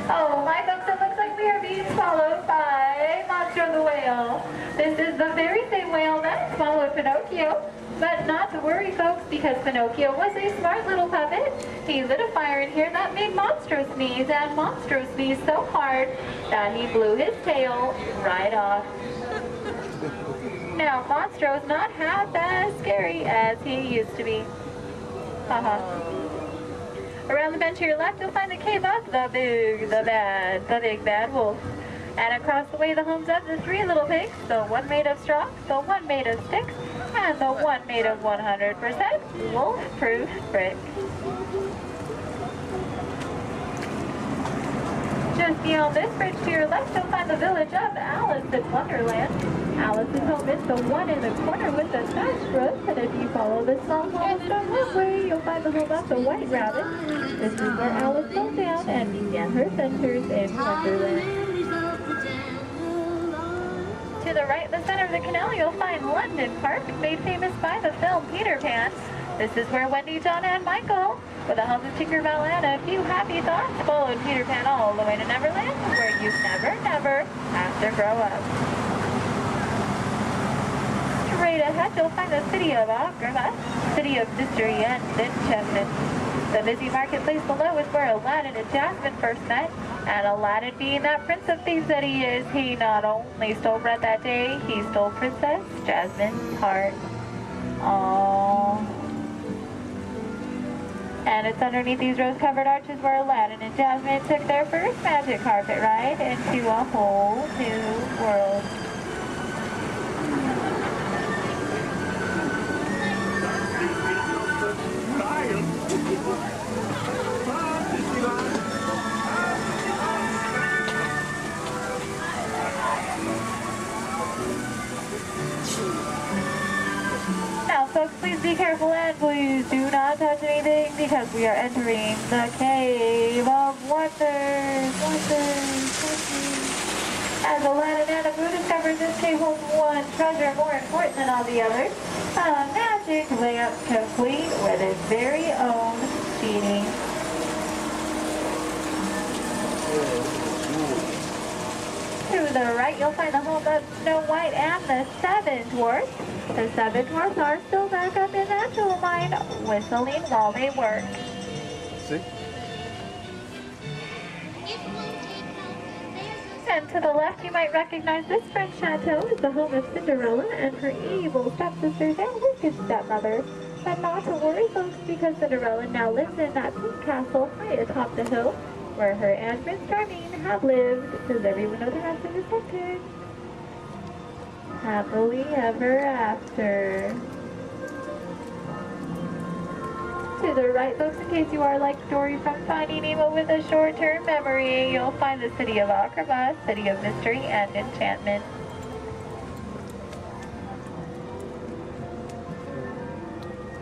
Oh, my folks, it looks like we are being swallowed by Monstro the whale. This is the very same whale that swallowed Pinocchio. But not to worry, folks, because Pinocchio was a smart little puppet. He lit a fire in here that made Monstro sneeze, and Monstro sneezed so hard that he blew his tail right off. Now, Monstro's not half as scary as he used to be. Haha. Around the bench to your left, you'll find the cave of the big bad wolf. And across the way, the homes of the three little pigs, the one made of straw, the one made of sticks, and the one made of 100% wolf-proof brick. Just beyond this bridge to your left, you'll find the village of Alice in Wonderland. Alice's home is the one in the corner with the thatched roof, and if you follow this small cobblestone walkway, you'll find the home of the White Rabbit. This is where Alice fell down and began her adventures in Wonderland. To the right, in the center of the canal, you'll find London Park, made famous by the film Peter Pan. This is where Wendy, Donna, and Michael, with the help of Tinkerbell and a few happy thoughts, followed Peter Pan all the way to Neverland, where you never have to grow up. Straight ahead, you'll find the city of Agrabah, city of mystery and enchantment. The busy marketplace below is where Aladdin and Jasmine first met, and Aladdin, being that prince of thieves that he is, he not only stole bread that day, he stole Princess Jasmine's heart. Aww. And it's underneath these rose-covered arches where Aladdin and Jasmine took their first magic carpet ride into a whole new world. Now, folks, please be careful and please do not touch anything because we are entering the Cave of Wonders. As Aladdin and Abu discovered, this cave holds one treasure more important than all the others. A magic lamp complete with its very own genie. To the right, you'll find the home of Snow White and the Seven Dwarfs. The Seven Dwarfs are still back up in that jewel mine, whistling while they work. See? And to the left, you might recognize this French chateau is the home of Cinderella and her evil stepsisters and wicked stepmother. But not to worry, folks, because Cinderella now lives in that pink castle high atop the hill, where her and Prince Charming have lived. Does everyone know the rest of the sentence? Happily ever after. To the right, folks, in case you are like Dory from Finding Nemo with a short-term memory, you'll find the city of Agrabah, city of mystery and enchantment.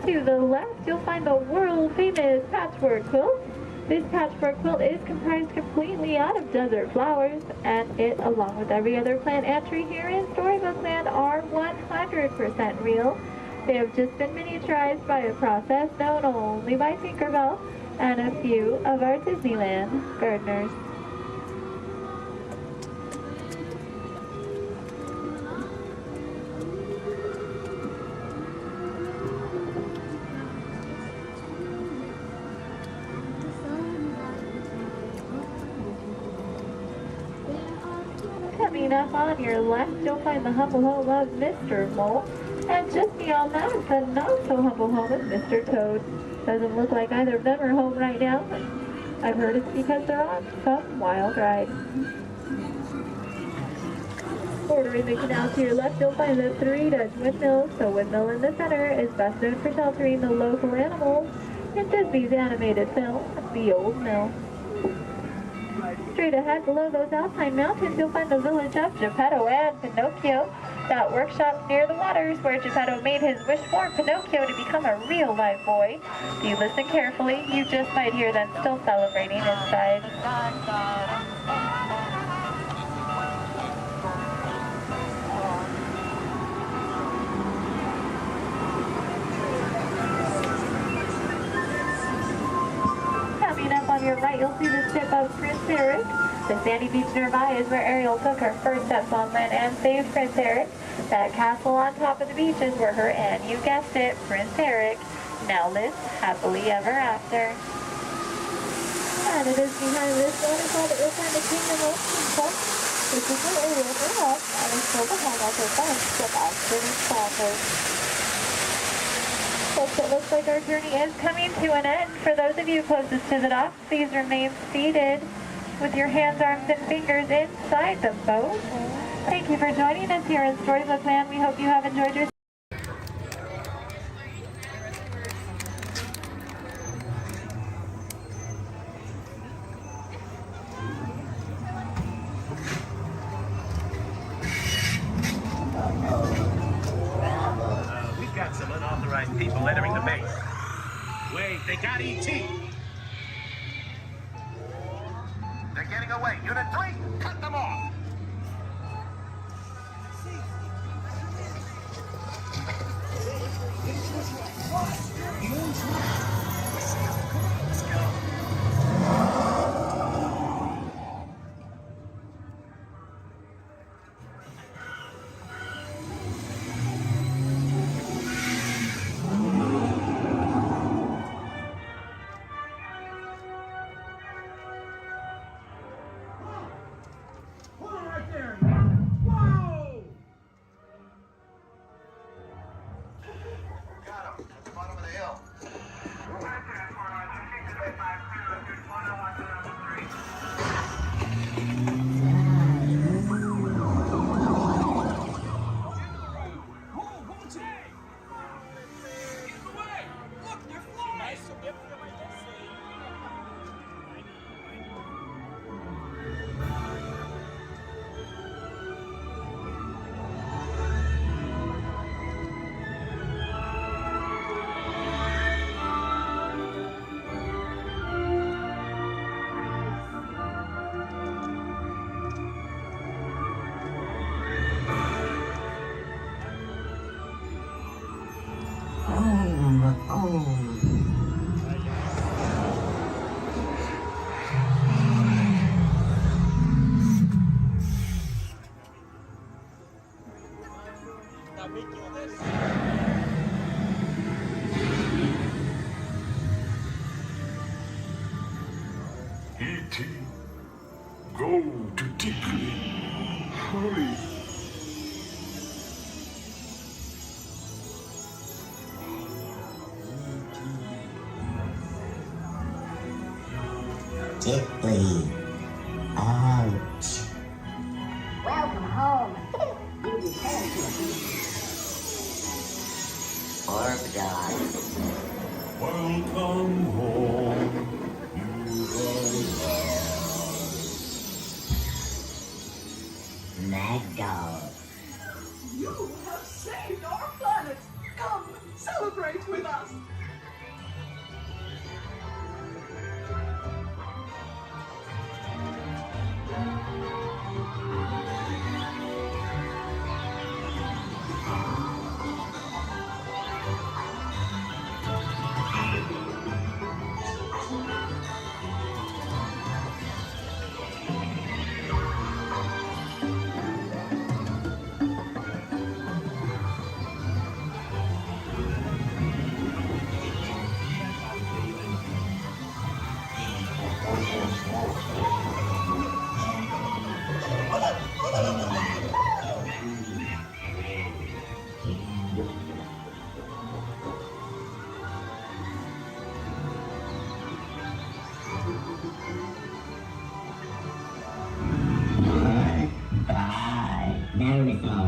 To the left, you'll find the world-famous patchwork quilt. This patchwork quilt is comprised completely out of desert flowers, and it, along with every other plant and tree here in Storybook Land, are 100% real. They have just been miniaturized by a process known only by Tinkerbell and a few of our Disneyland gardeners. Coming up on your left, you'll find the humble home of Mr. Mole. And just beyond that is the not-so-humble home of Mr. Toad. Doesn't look like either of them are home right now. I've heard it's because they're on some wild ride. Bordering the canal to your left, you'll find the 3 Dutch windmills. The windmill in the center is best known for sheltering the local animals in Disney's animated film, The Old Mill. Straight ahead, below those Alpine mountains, you'll find the village of Geppetto and Pinocchio. That workshop near the waters where Geppetto made his wish for Pinocchio to become a real live boy. If you listen carefully, you just might hear them still celebrating inside. Coming up on your right, you'll see the ship of Prince Eric. The sandy beach nearby is where Ariel took her first steps on land and saved Prince Eric. That castle on top of the beach is where her and, you guessed it, Prince Eric, now lives happily ever after. And it is behind this waterfall that you'll find the Kingdom of Princess. This is where Ariel grew up and is still the home of her bunch of outstanding sponsors. Folks, it looks like our journey is coming to an end. For those of you closest to the dock, please remain seated with your hands, arms, and fingers inside the boat. Thank you for joining us here in Storybook Land. We hope you have enjoyed your We've got some unauthorized people entering the base. Wait, they got ET. They're getting away. Unit 3, cut them off. Let's go. E.T., go to Tikri. Hurry. Tickly. Ouch. Welcome home. You return to a Orb God. Welcome home. Mad Dog. You have saved our planet. Come, celebrate with us.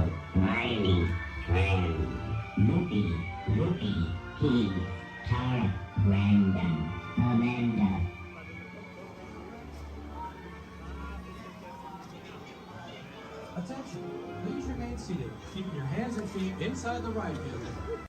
your tiny friend. Loopy, Pete, Tara, Brandon, Amanda. Attention, please remain seated, keeping your hands and feet inside the ride vehicle.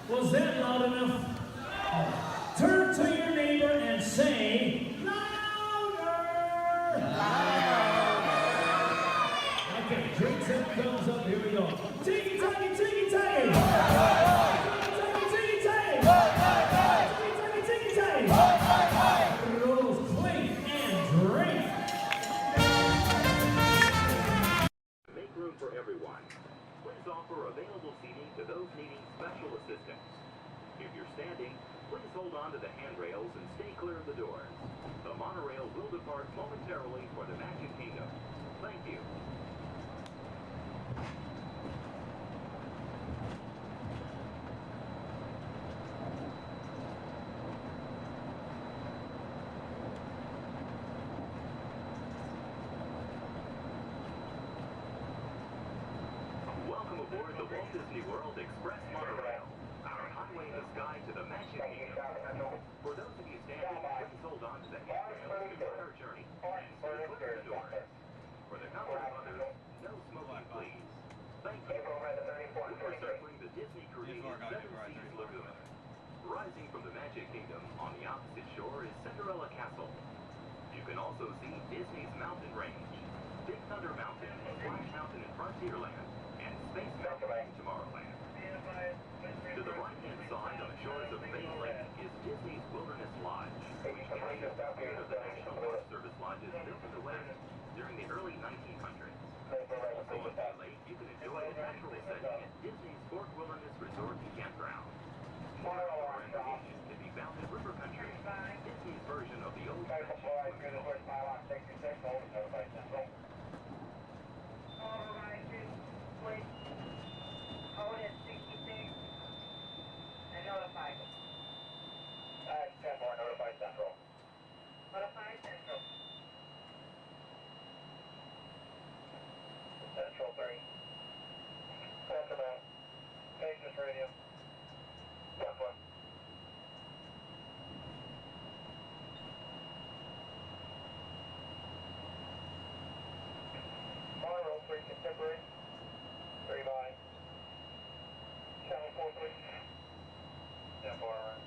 Was that loud enough? Turn to your neighbor and say, louder! Okay, drinks and thumbs up, here we go. Tiki-taki, tiki-taki! Tiki-taki! Rolls clean and drink! Make room for everyone. Please offer available seating to those needing special assistance. If you're standing, please hold on to the handrails and stay clear of the doors. The monorail will depart momentarily for the Magic Kingdom. Thank you. Welcome aboard the Walt Disney World Express Monorail, our highway in the sky to the Magic Kingdom. For those of you standing, please hold on to the handrails to start our journey and stay clear of the doors. For the comfort of others, no smoking, please. Thank you. We are circling the Disney-created Seven Seas Lagoon. Rising from the Magic Kingdom on the opposite shore is Cinderella Castle. You can also see Disney's Mountain Range, Big Thunder Mountain, Splash Mountain in Frontierland, and Space Mountain in Tomorrowland. To the right-hand side on the shores of Bay Lake is Disney's Wilderness Lodge, which carries the spirit of the National Forest Service lodges built in the West during the early 1900s. Also on Bay Lake, you can enjoy a natural setting at Disney's Fort Wilderness Resort and Campground. More outdoor recreation can be found in River Country, Disney's version of the old Central 3. Central Pages Radio. Left 1. Monorail 3 Contemporary. 3 by. Channel 43. Stand for right.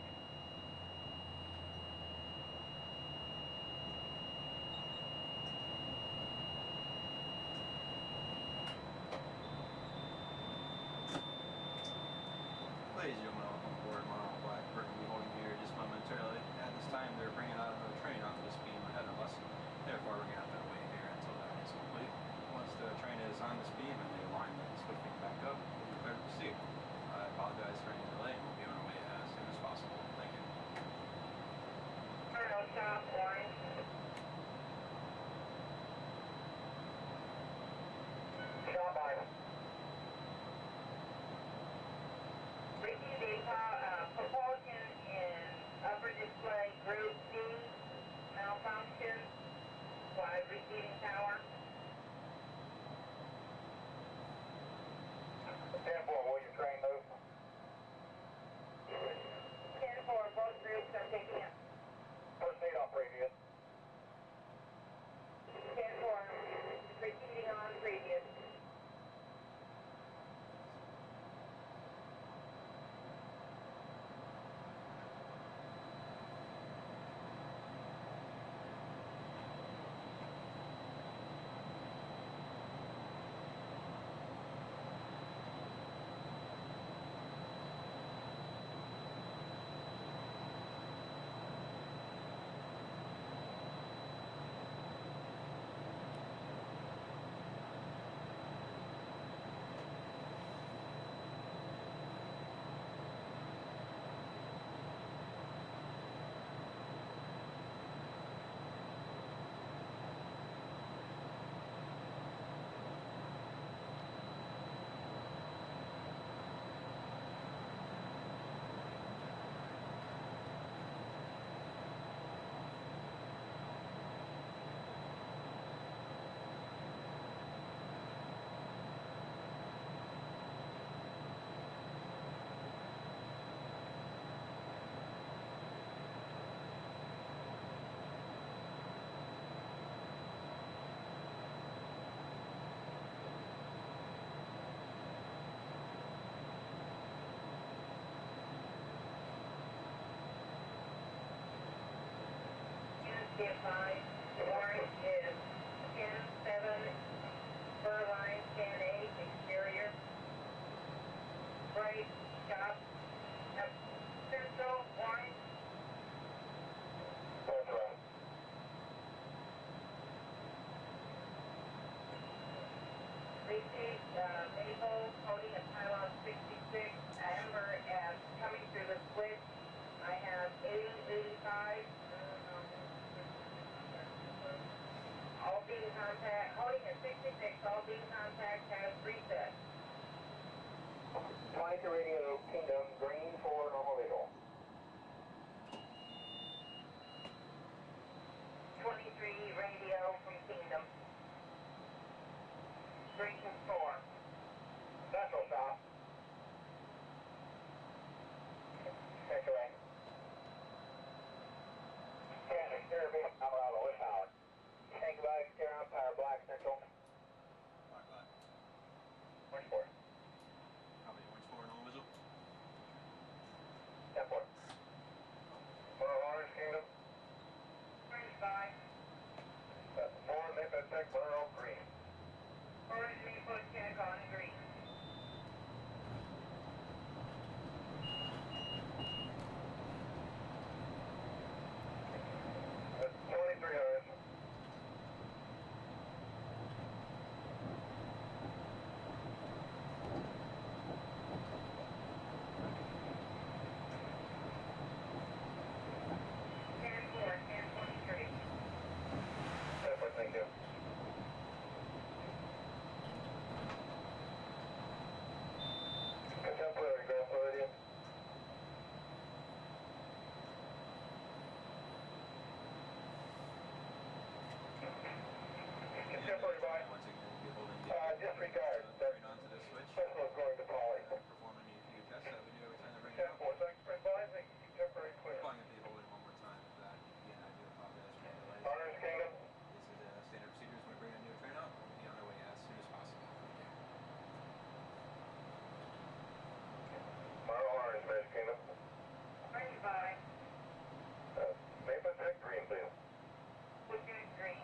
Ladies and gentlemen, welcome aboard Monorail Blackbird. We'll be holding here just momentarily. At this time, they're bringing out a train off this beam ahead of us. Therefore, we're going to have to wait here until that is complete. Once the train is on this beam, 10-5. Orange is 10-7. Furline 10-8. Exterior. Right. Stop. Central. Orange. That's right. Repeat, Maple, holding a pylon 66, Amber as coming through the switch. I have 80, 85. All beam contact, holding at 66, all beam contact has reset. 22 radio, Kingdom, green for normal visual. 23 radio from Kingdom. Green 4. Central stop. Take away. Stand exterior beam, Colorado, with power. Tank about exterior umpire, black central. Black, black. Orange 4. Copy, orange 4, normal visual. 10 4. Orange Kingdom. Orange 5. 4, Maple Tech, Burrow, green. Orange Maple check on green. That's 23 orange. Thank you. Contemporary Grand Floridian. Contemporary by. Once again, you'll be holding the Disregard. right onto the switch. Central is going to Polly. Performing a few tests that we do every time they bring it 10 out. 4, thanks for advising. Contemporary clear. Calling it the holding one more time. If that, again, I do apologize for the delay. Orange Kingdom. This is standard procedures when we bring a new train out. We'll be on our way as soon as possible. Orange, Orange Kingdom. 25. Maple Tech, green, please. Pushing green.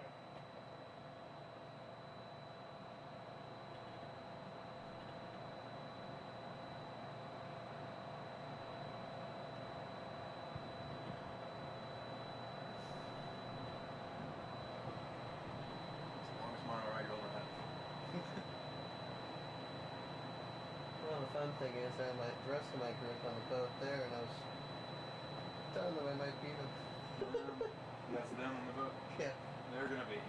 Well, the fun thing is I had the rest of my group on the boat there, and I was telling them I might beat them. That's them on the boat? Yeah. They're gonna be.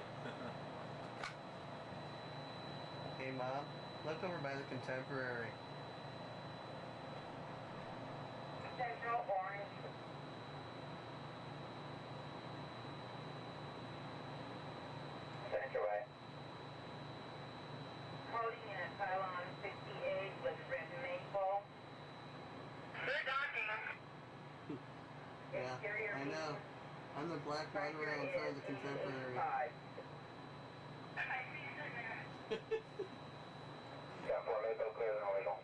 Hey, Mom, look over by the Contemporary. Central orange. Thank you, Ray. Holding at pylon 58 with red maple. Yeah, I know. I'm the black runner in front of the Contemporary. Yeah, 4, Maple clear, normal visual.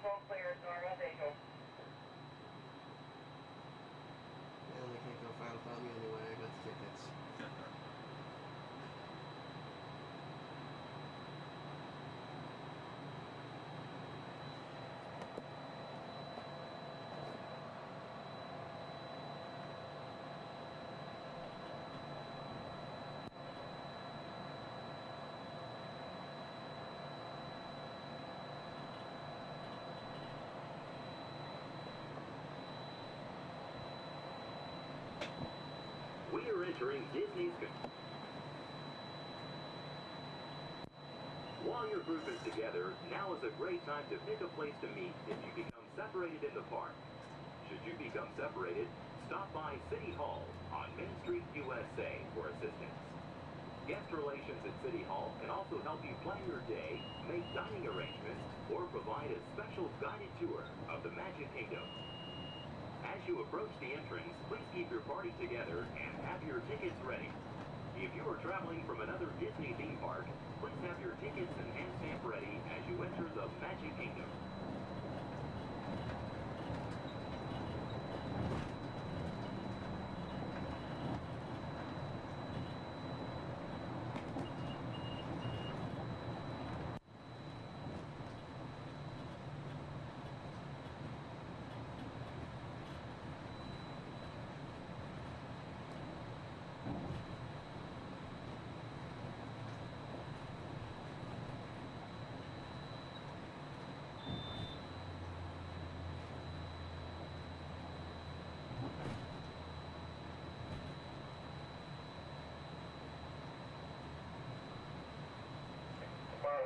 Full clear, normal visual. Yeah, they can't go far without me anyway. I got the tickets. We are entering Disney's. While your group is together, now is a great time to pick a place to meet if you become separated in the park. Should you become separated, stop by City Hall on Main Street, USA for assistance. Guest relations at City Hall can also help you plan your day, make dining arrangements, or provide a special guided tour of the Magic Kingdom. As you approach the entrance, please keep your party together and have your tickets ready. If you are traveling from another Disney theme park, please have your tickets and hand stamp ready as you enter the Magic Kingdom.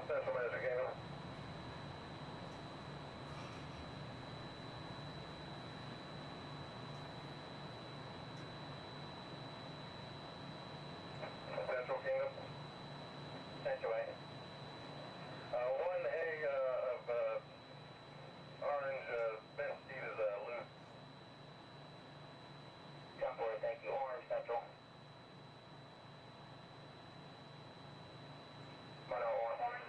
Central Magic Kingdom. Central Kingdom. Sanctuary. One egg of orange Ben Steve is loose. Temporary, thank you. Orange Central. Orange.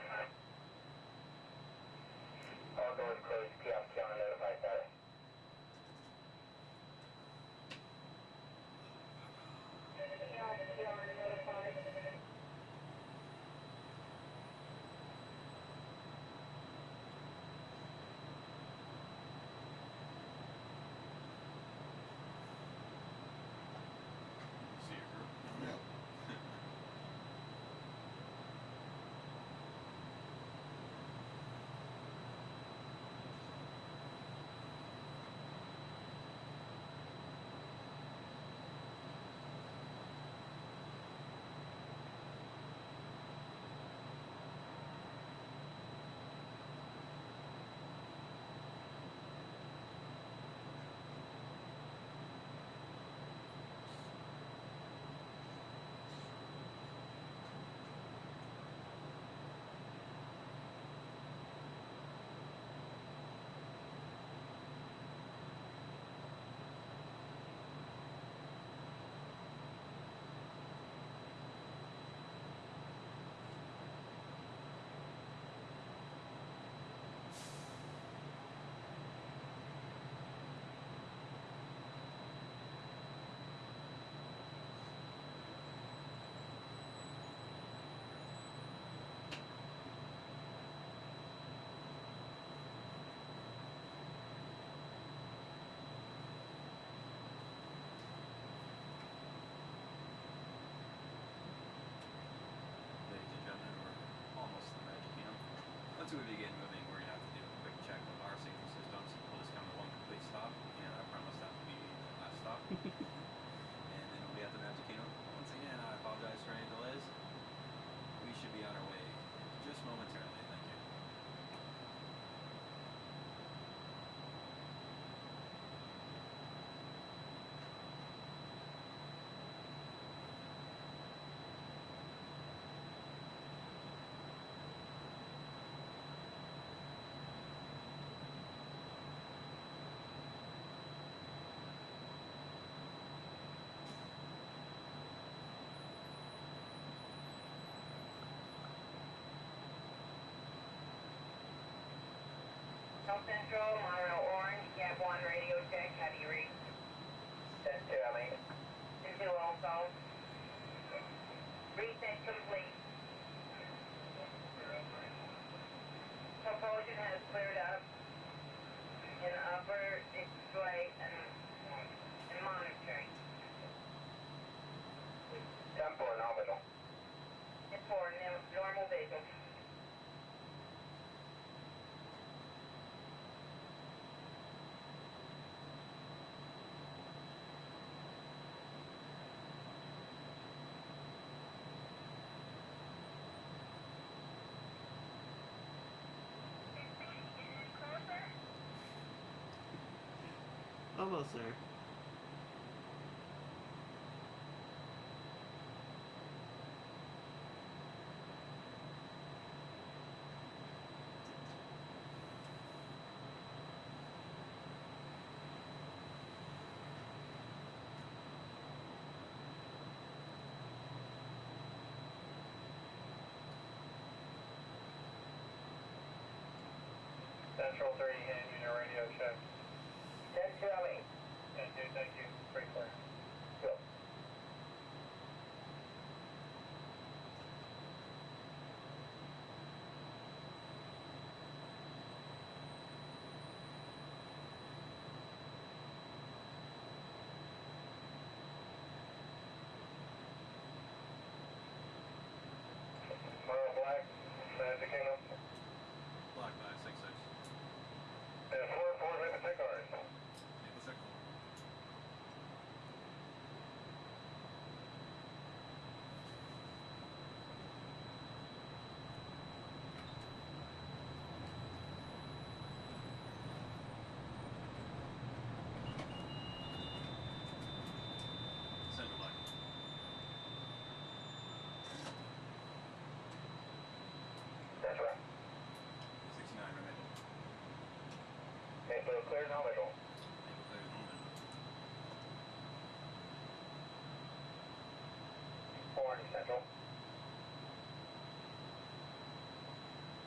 All doors closed. Kiosk counter notified status. Kiosk counter notified. See your group? Yep. Ladies and gentlemen, we're almost to the Magic Kingdom. Once we begin moving, we're going to have to do a quick check of our safety systems. We'll just come to one complete stop, and I promise that will be the last stop. And then we'll be at the Magic Kingdom. Once again, I apologize for any delays. We should be on our way just momentarily. Thank you. South Central, Monorail Orange, Cab 1 radio check, have you reached? 10-2, I mean. 10-2 also. Reset complete. Propulsion has cleared up in upper display and monitoring. 10-4 nominal. 10-4 normal vehicle. Almost there. Central 3 and unit radio check. 10-2, I mean. 10-2, thank you. Pretty clear. Go. Black, Magic Kingdom. Black 966. And 4-4, Maple Tech cars. Maple Tech. Tango clear, no visual. Orange Central.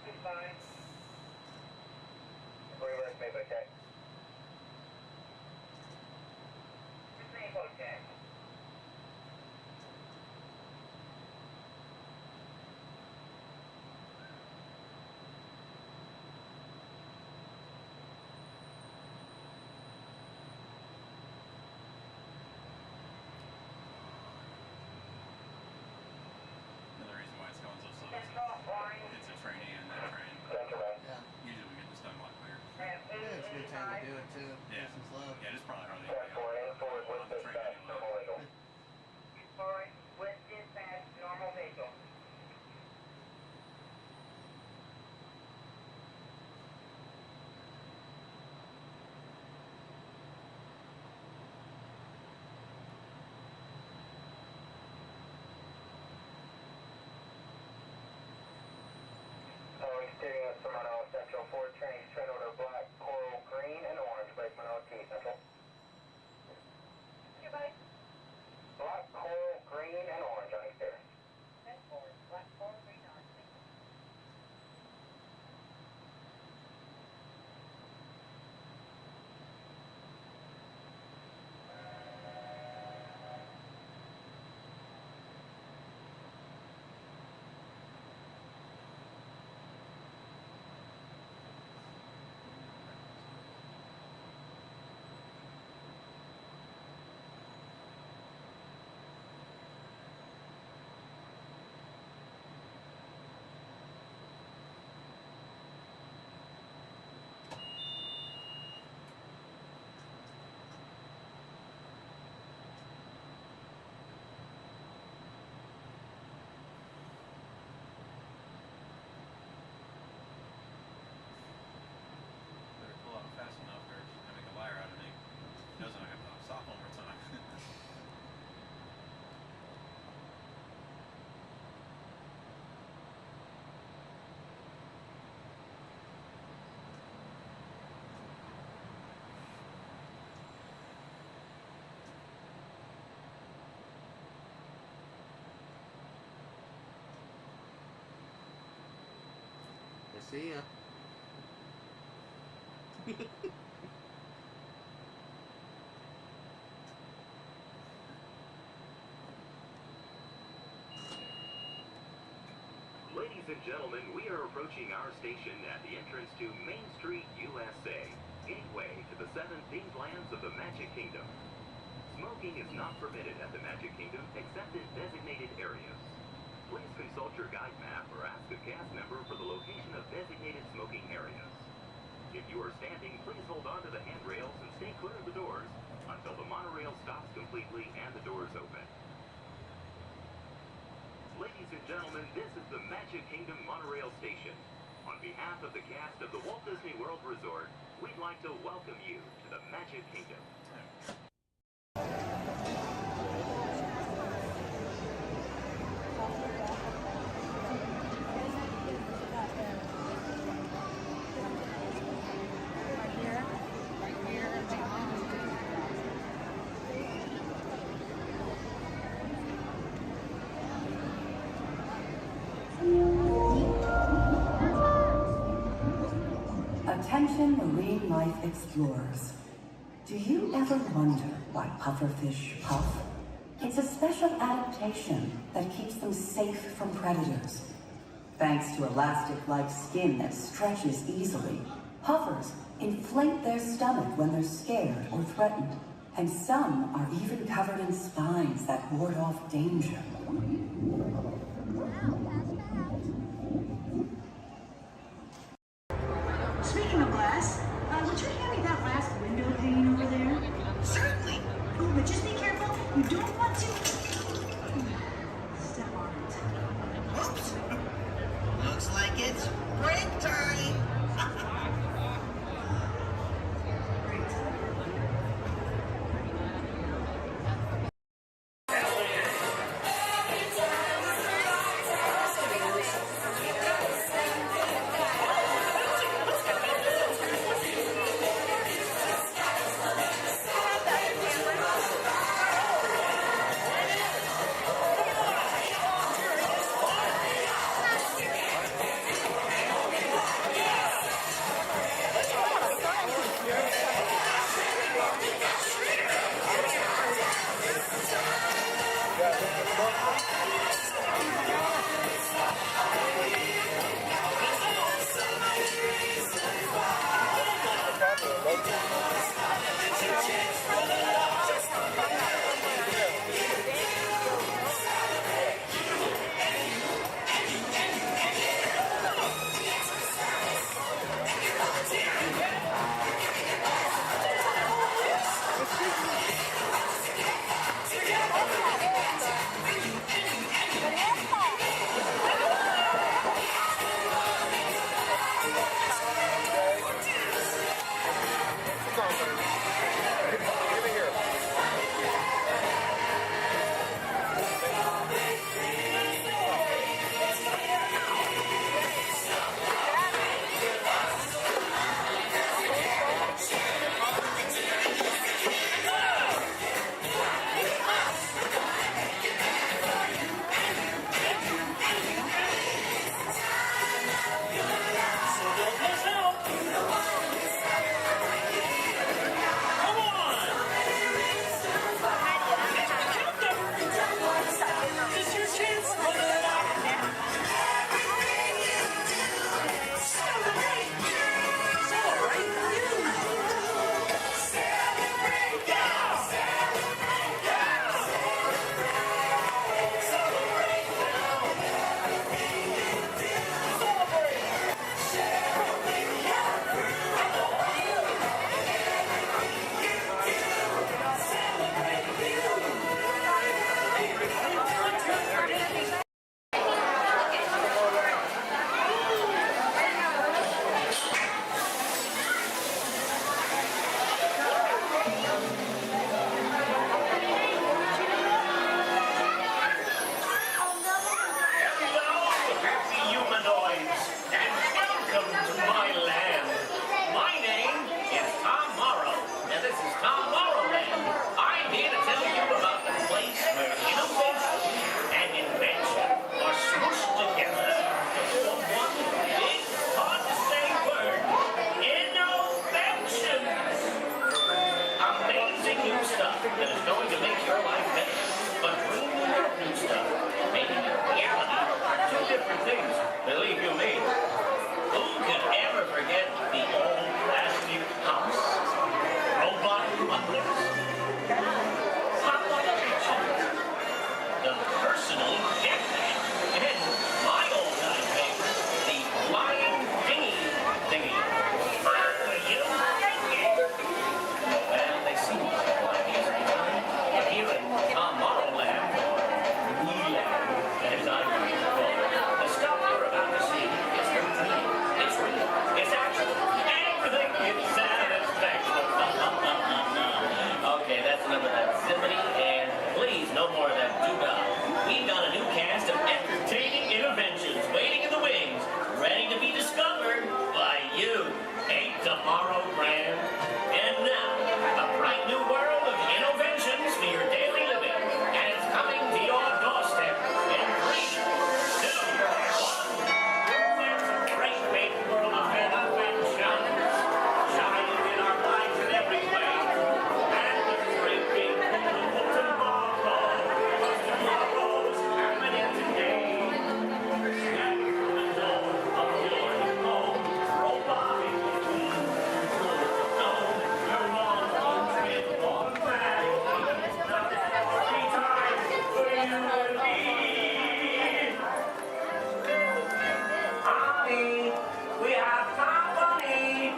6-9. Reverse Maple check. Maple check. Another reason why it's going so slow is it's a training and that train. Yeah. Usually we get this done a lot quicker. Yeah, it's a good time to do it too. Yeah. Nice and slow. Yeah, it's probably hardly on the train anyway. Forward with dispatch, normal vehicle. Exterior Toronto Central 4 trains, train order black, coral, green, and orange, placement OT Central. Goodbye. Black, coral, green, and orange on exterior. Black, coral, green, orange. Better pull out fast enough or I make a liar out of me. Doesn't I have to stop one more time. I see ya. Ladies and gentlemen, we are approaching our station at the entrance to Main Street, USA, gateway to the 7 themed lands of the Magic Kingdom. Smoking is not permitted at the Magic Kingdom except in designated areas. Please consult your guide map or ask a cast member for the location of designated smoking areas. If you are standing, please hold on to the handrails and stay clear of the doors until the monorail stops completely and the doors open. Ladies and gentlemen, this is the Magic Kingdom Monorail Station. On behalf of the cast of the Walt Disney World Resort, we'd like to welcome you to the Magic Kingdom. Attention marine life explorers. Do you ever wonder why pufferfish puff? It's a special adaptation that keeps them safe from predators. Thanks to elastic-like skin that stretches easily, puffers inflate their stomach when they're scared or threatened, and some are even covered in spines that ward off danger. Speaking of glass, would you hand me that last window pane over there? Certainly. Oh, but just be careful. You don't want to step on it. Oops. Looks like it's break time. have company.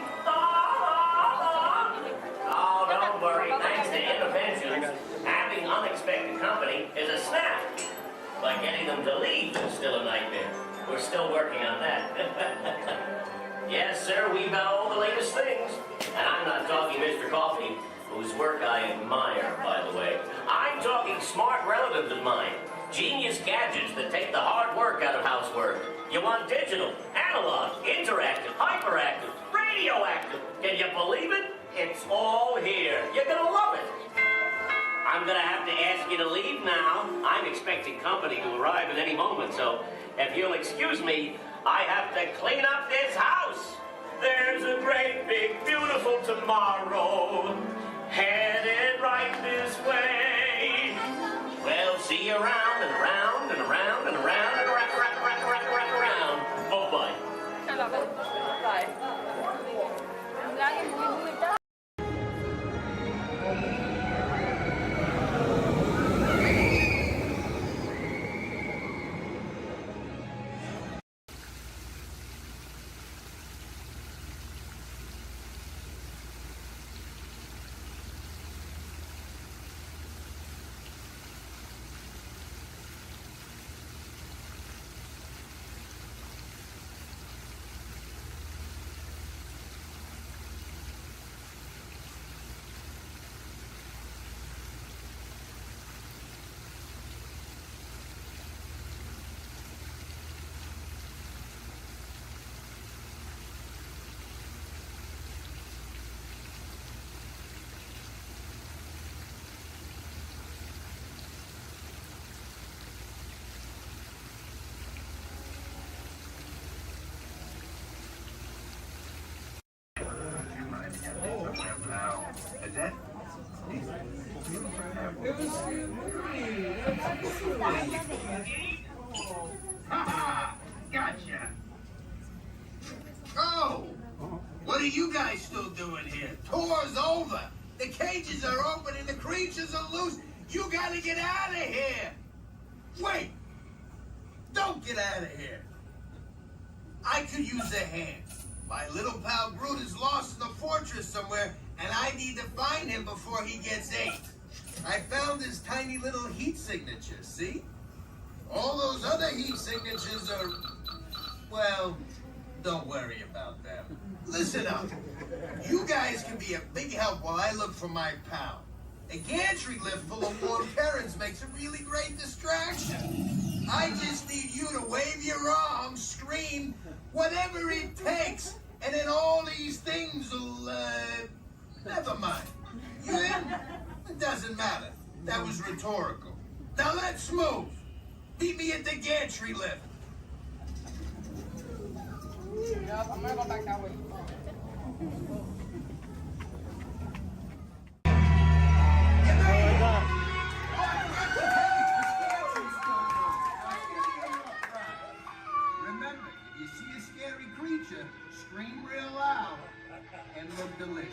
Oh, don't worry. Thanks to interventions, having unexpected company is a snap. But getting them to leave is still a nightmare. We're still working on that. Yes, sir, we've got all the latest things. And I'm not talking Mr. Coffee, whose work I admire, by the way. I'm talking smart relatives of mine. Genius gadgets that take the hard work out of housework. You want digital, analog, interactive, hyperactive, radioactive. Can you believe it? It's all here. You're gonna love it. I'm gonna have to ask you to leave now. I'm expecting company to arrive at any moment, so if you'll excuse me, I have to clean up this house. There's a great, big, beautiful tomorrow headed right this way. Well, see you around and around and around and around and around. Bye-bye. Bye. Gotcha. Oh, what are you guys still doing here? Tour's over. The cages are open and the creatures are loose. You gotta get out of here. Wait. Don't get out of here. I could use a hand. My little pal Groot is lost in the fortress somewhere, and I need to find him before he gets ate. I found his tiny little heat signature, see? All those other heat signatures are, well, don't worry about them. Listen up. You guys can be a big help while I look for my pal. A gantry lift full of warm parents makes a really great distraction. I just need you to wave your arms, scream, whatever it takes, and then all these things will, never mind. You in? It doesn't matter. That was rhetorical. Now let's move. Meet me at the gantry lift. Yep, I'm gonna go back that way. Remember, if you see a scary creature, scream real loud and look delicious.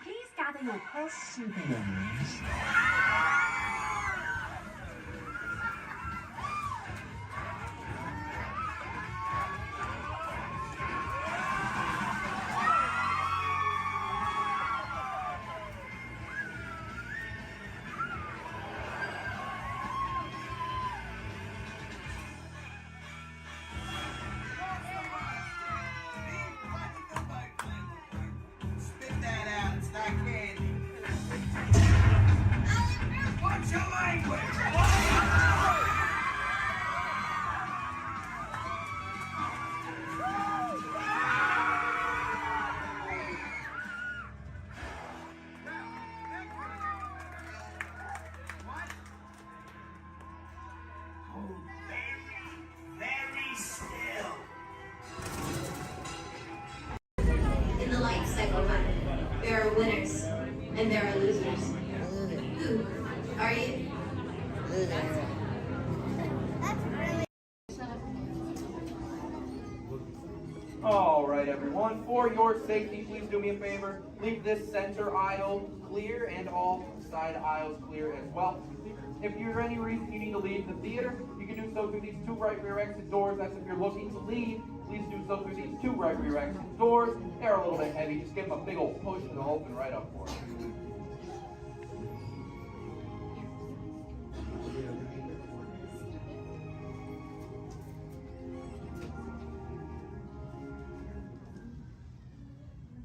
Please gather your purse souvenirs. Spit that out, it's not candy. are winners, and there are losers. Who are you? All right, everyone, for your safety, please do me a favor. Leave this center aisle clear and all side aisles clear as well. If for any reason you need to leave the theater, you can do so through these two right rear exit doors. That's if you're looking to leave. Please do so through these two right rear exit doors. They're a little bit heavy. Just give them a big old push and they'll open right up for you.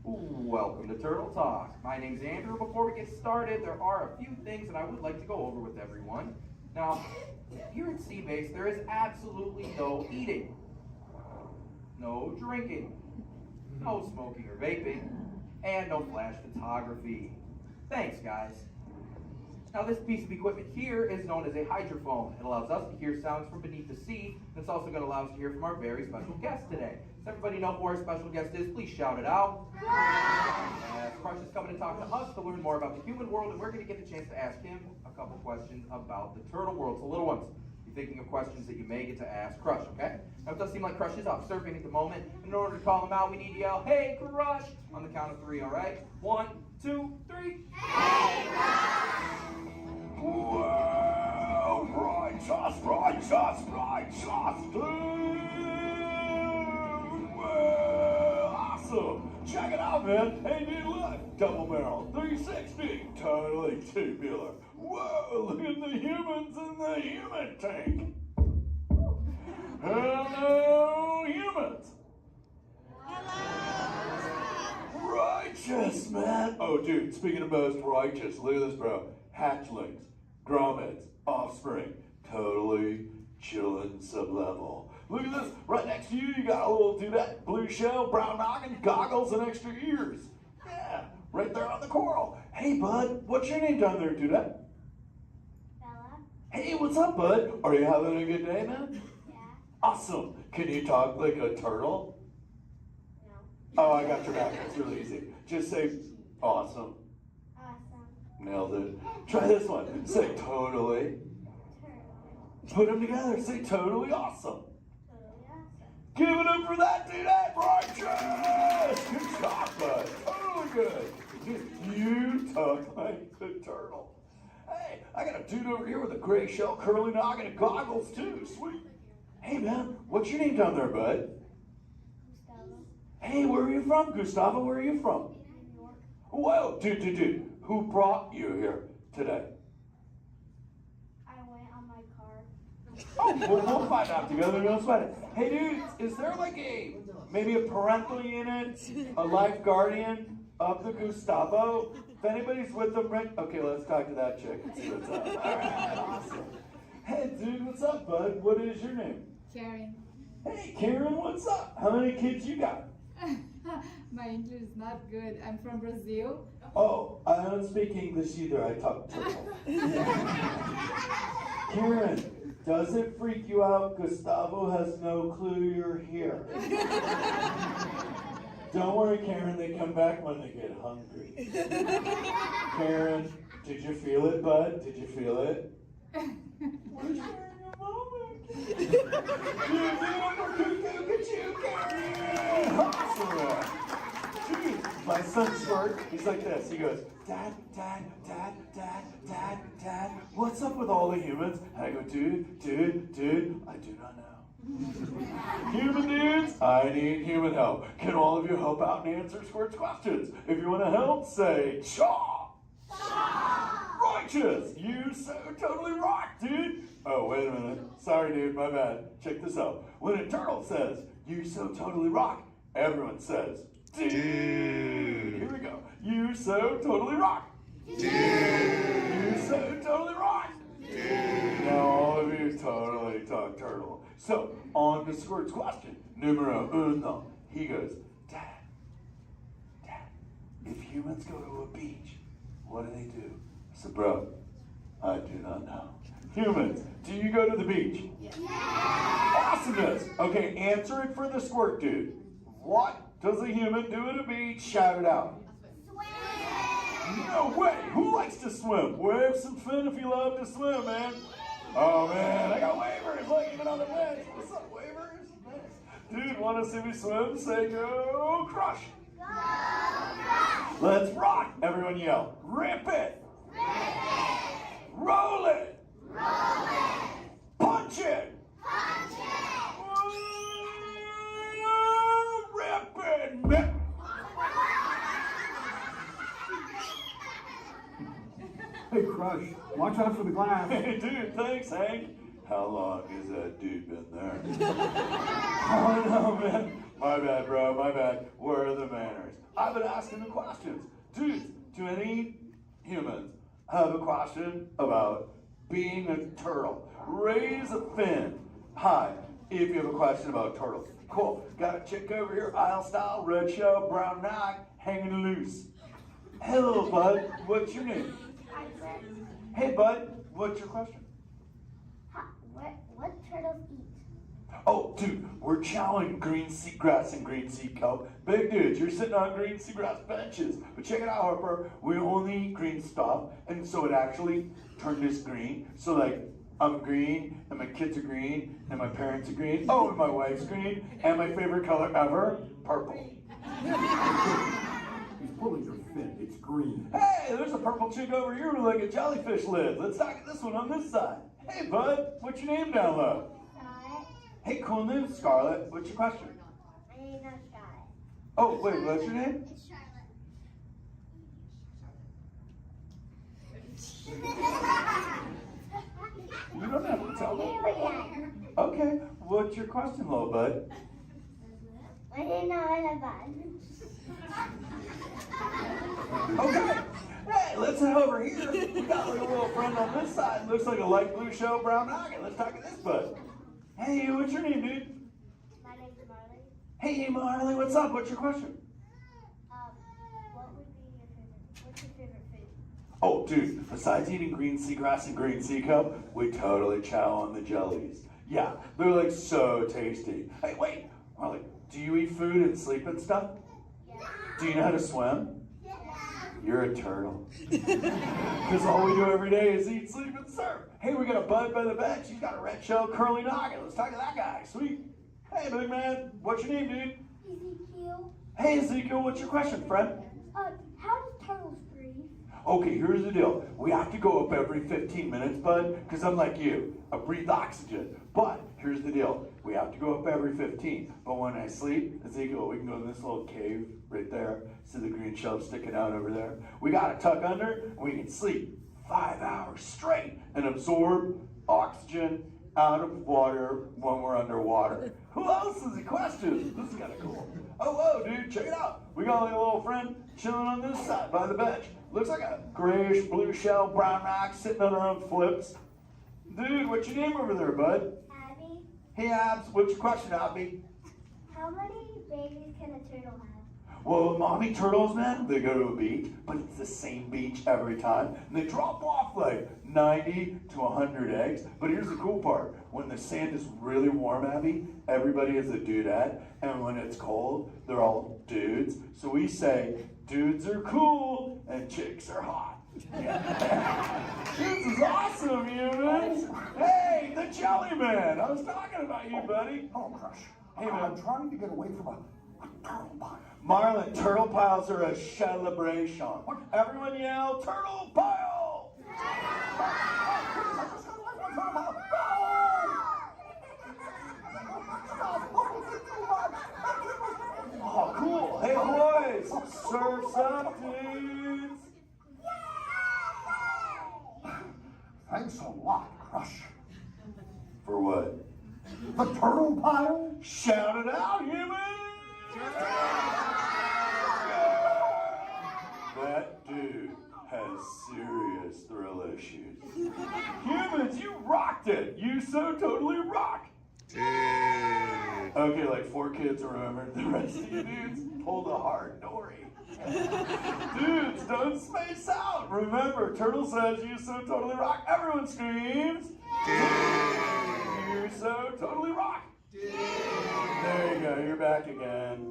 Welcome to Turtle Talk. My name's Andrew. Before we get started, there are a few things that I would like to go over with everyone. Now, here at Seabase, there is absolutely no eating, no drinking, no smoking or vaping, and no flash photography. Thanks, guys. Now, this piece of equipment here is known as a hydrophone. It allows us to hear sounds from beneath the sea, and it's also going to allow us to hear from our very special guest today. Does everybody know who our special guest is? Please shout it out. Crush is coming to talk to us to learn more about the human world, and we're going to get the chance to ask him a couple questions about the turtle world. So, little ones, be thinking of questions that you may get to ask Crush, okay? Now, it does seem like Crush is out surfing at the moment. In order to call him out, we need to yell, "Hey, Crush!" on the count of 3, all right? 1, 2, 3. Hey, Crush! Well, righteous, dude! Well, awesome! Check it out, man! Hey, dude, look! Double barrel, 360, totally tubular. Whoa, look at the humans in the human tank! Hello, humans! Righteous, man! Oh, dude, speaking of most righteous, look at this, bro. Hatchlings, grommets, offspring, totally chillin' sublevel. Look at this, right next to you, you got a little dudette, blue shell, brown noggin, goggles, and extra ears. Yeah, right there on the coral. Hey, bud, what's your name down there, dudette? Bella. Hey, what's up, bud? Are you having a good day, man? Yeah. Awesome. Can you talk like a turtle? No. Oh, I got your back. It's really easy. Just say, awesome. Awesome. Nailed it. Try this one. Say totally. Put them together. Say totally awesome. Totally awesome. Give it up for that dude. That righteous. Good job, bud. Totally good. You talk like the turtle. Hey, I got a dude over here with a gray shell, curly noggin, and goggles too. Sweet. Hey, man, what's your name down there, bud? Gustavo. Hey, where are you from, Gustavo? Where are you from? New York. Whoa, dude. Who brought you here today? I went on my car. Oh, well, we'll find out together. Don't sweat it. Hey, dude, is there like maybe a parental unit, a life guardian of the Gustavo? If anybody's with them, right? Okay, let's talk to that chick and see what's up. All right, awesome. Hey, dude, what's up, bud? What is your name? Karen. Hey, Karen, what's up? How many kids you got? My English is not good. I'm from Brazil. Oh, I don't speak English either. I talk turtle. Karen, does it freak you out Gustavo has no clue you're here? Don't worry, Karen. They come back when they get hungry. Karen, did you feel it, bud? Did you feel it? We're sharing a moment. Dude, my son's short. He's like this. He goes, Dad, what's up with all the humans? And I go, dude, I do not know. Human dudes, I need human help. Can all of you help out and answer Squirt's questions? If you want to help, say, Chaw! Righteous! You so totally rock, dude! Oh, wait a minute. Sorry, dude, my bad. Check this out. When a turtle says, you so totally rock, everyone says, dude! Here we go. You so totally rock! Dude! You so totally rock! Dude! Now all of you totally talk turtle. So, on to Squirt's question. Numero uno. He goes, Dad, if humans go to a beach, what do they do? I said, bro, I do not know. Humans, do you go to the beach? Yes. Awesomeness. Okay, answer it for the Squirt dude. What does a human do at a beach? Shout it out. Swim. No way! Who likes to swim? Wave some fin if you love to swim, man. Oh man, I got waivers, like even on the bench. What's up, waivers? Nice. Dude, want to see me swim? Say go crush. Go crush. Let's rock. Everyone yell. Rip it. Rip it. Roll it. Roll it. Punch it. Punch it. Rip it. Rip. Hey, Crush, watch out for the glass. Hey, dude, thanks, Hank. How long has that dude been there? Oh, no, man. My bad, bro, my bad. Where are the manners? I've been asking the questions. Dudes, do any humans have a question about being a turtle? Raise a fin. Hi, if you have a question about turtles. Cool. Got a chick over here, aisle style, red shell, brown knock, hanging loose. Hello, bud. What's your name? Hey, bud. What's your question? What turtles eat? Oh, dude, we're chowing green seagrass and green sea kelp. Big dudes, you're sitting on green seagrass benches. But check it out, Harper. We only eat green stuff, and so it actually turned us green. So, like, I'm green, and my kids are green, and my parents are green. Oh, and my wife's green, and my favorite color ever, purple. He's pulling your fin. It's green. Hey, there's a purple chick over here with like a jellyfish lid. Let's talk at this one on this side. Hey, bud, what's your name down low? Scarlet. Hey, cool name, Scarlet. What's your question? My name's not Scarlet. Oh, wait, what's your name? It's Charlotte. You don't have to tell me. Okay, what's your question, little bud? My name's not a bud. Okay. Hey, let's head over here. We got like a little friend on this side. Looks like a light blue shell, brown noggin. Let's talk to this bud. Hey, what's your name, dude? My name's Marley. Hey, Marley, what's up? What's your question? What's your favorite food? Oh, dude, besides eating green seagrass and green sea kelp, we totally chow on the jellies. Yeah, they're like so tasty. Hey, wait, Marley, do you eat food and sleep and stuff? Yeah. Do you know how to swim? Yeah. You're a turtle. Because all we do every day is eat, sleep, and surf. Hey, we got a bud by the bench. He's got a red shell curly noggin. Let's talk to that guy. Sweet. Hey, big man. What's your name, dude? Ezekiel. Hey, Ezekiel. What's your question, friend? How do turtles breathe? Okay, here's the deal. We have to go up every 15 minutes, bud, because I'm like you. I breathe oxygen. But here's the deal. We have to go up every 15. But when I sleep, Ezekiel, we can go in this little cave right there. See the green shell sticking out over there? We got to tuck under, and we can sleep 5 hours straight and absorb oxygen out of water when we're underwater. Who else has a question? This is kind of cool. Oh, whoa, dude, check it out. We got like a little friend chilling on this side by the bench. Looks like a grayish blue shell, brown rock sitting on her own flips. Dude, what's your name over there, bud? Abby. Hey, Abs, what's your question, Abby? How many babies can a turtle have? Well, mommy turtles, man, they go to a beach, but it's the same beach every time. And they drop off like 90 to 100 eggs. But here's the cool part. When the sand is really warm, Abby, everybody is a dudette. And when it's cold, they're all dudes. So we say, dudes are cool and chicks are hot. Yeah. This is awesome, humans. Hey, the Jelly Man. I was talking about you, buddy. Oh, Crush. Hey, man. I'm trying to get away from a turtle pile. Marlin, turtle piles are a celebration. Everyone yell, turtle pile! Oh, cool. Hey, boys, surf's up, dudes. Thanks a lot, Crush. For what? The turtle pile? Shout it out, humans! That dude has serious thrill issues. Humans, you rocked it! You so totally rock! Okay, like 4 kids remembered. The rest of you dudes pulled a hard dory. Dudes, don't space out! Remember, Turtle says you so totally rock. Everyone screams! You so totally rock! There you go, you're back again.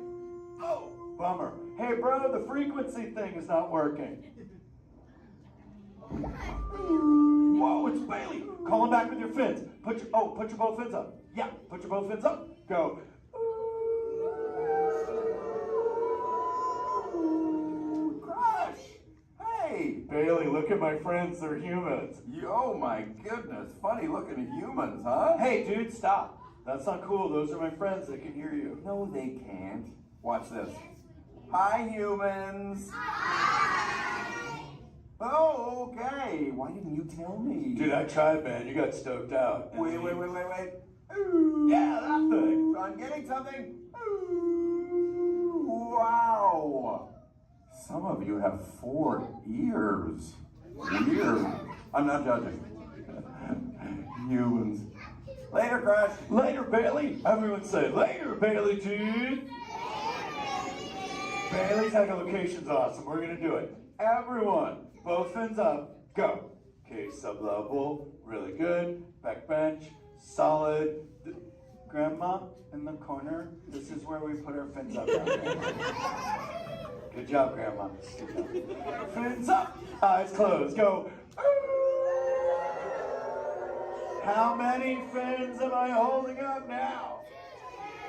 Oh, bummer. Hey, bro, the frequency thing is not working. Whoa, it's Bailey. Call him back with your fins. Put your both fins up. Yeah, put your both fins up. Go. Crush! Hey! Bailey, look at my friends. They're humans. Oh my goodness. Funny looking humans, huh? Hey, dude, stop. That's not cool. Those are my friends. They can hear you. No, they can't. Watch this. Hi, humans. Oh, okay. Why didn't you tell me? Dude, I tried, man. You got stoked out. Wait. Ooh. Yeah, that thing. I'm getting something. Ooh, wow. Some of you have 4 ears. Weird. I'm not judging. Humans. Later, Crush. Later, Bailey. Everyone say, later, Bailey, dude. Bailey's echolocation's awesome. We're going to do it. Everyone, both fins up. Go. Okay, sublevel. Really good. Back bench. Solid. Grandma in the corner. This is where we put our fins up. Good job, Grandma. Good job. Fins up. Eyes closed. Go. How many fins am I holding up now?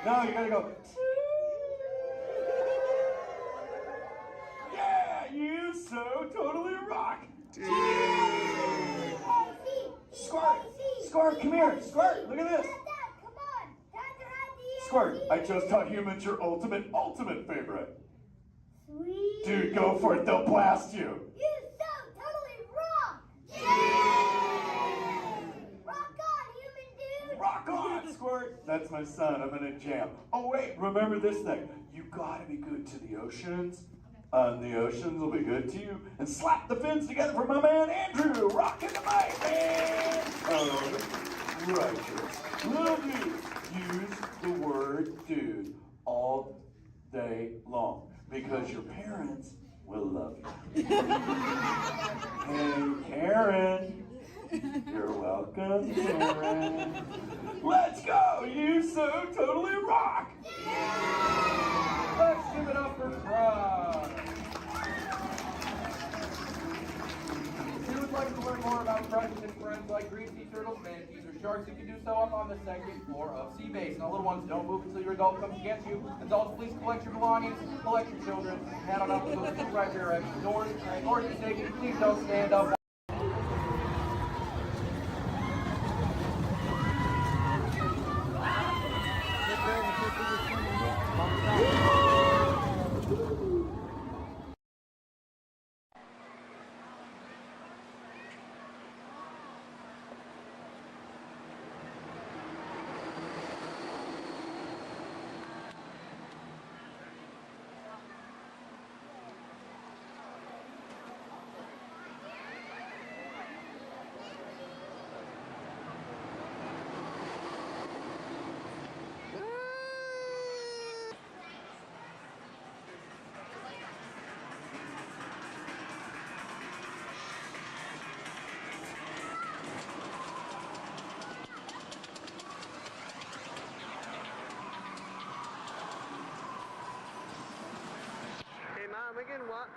No, you gotta go. Yeah, you so totally rock. Squirt, come here. Squirt, look at this. Squirt, I just taught humans your ultimate favorite. Sweet. Dude, go for it. They'll blast you. You so totally rock. Yeah. Rock on, human dude. Rock on, Squirt. That's my son. I'm in a jam. Oh, wait. Remember this thing. You gotta be good to the oceans. The oceans will be good to you. And slap the fins together for my man Andrew. Rockin' the mic, man. Oh, righteous. Love you. Use the word dude all day long. Because your parents will love you. Hey, Karen. You're welcome, Karen. Let's go. You so totally rock. Let's give it up for Crush. If you would like to learn more about Crush and his friends like green sea turtles, manatees, or sharks, you can do so up on the 2nd floor of Sea Base. Now, little ones, don't move until your adult comes to get you. Adults, please collect your belongings, collect your children, head on up to those 2 right directions. Doors is taken. Please don't stand up.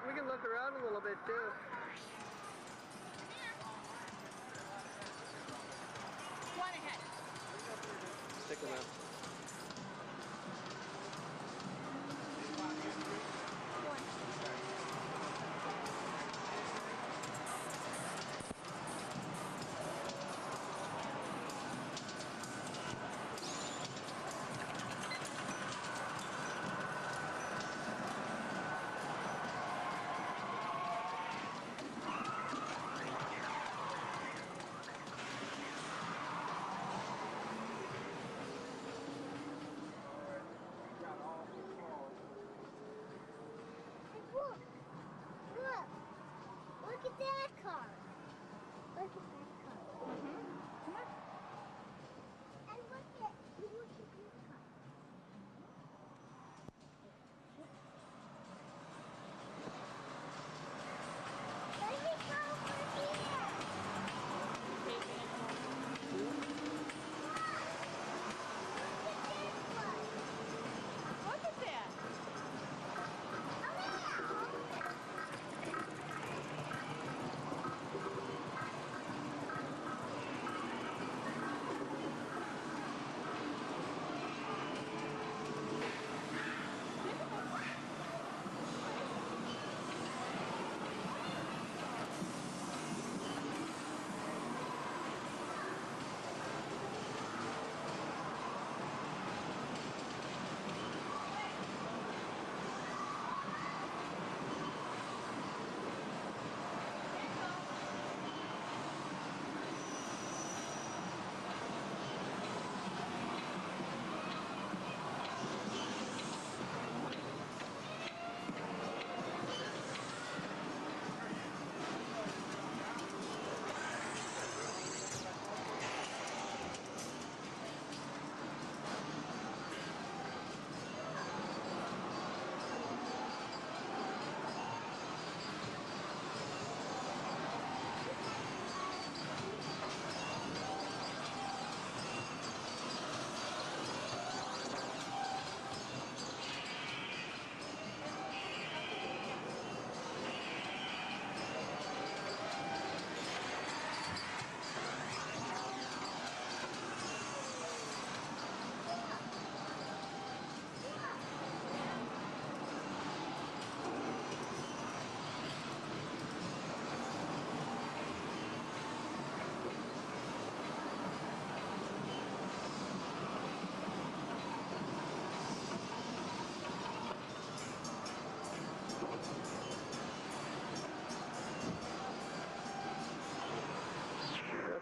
We can look around a little bit too. One ahead. Stick them out. Look at that car. Look at that car. Come on. And look at this car. Let me go over here. Look at that.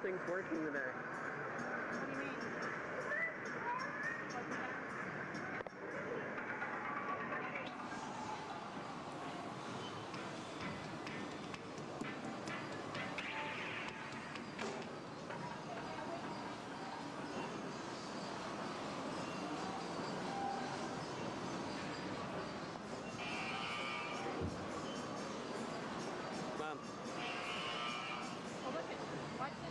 Nothing's working today. Mom. Oh, look at, watch this.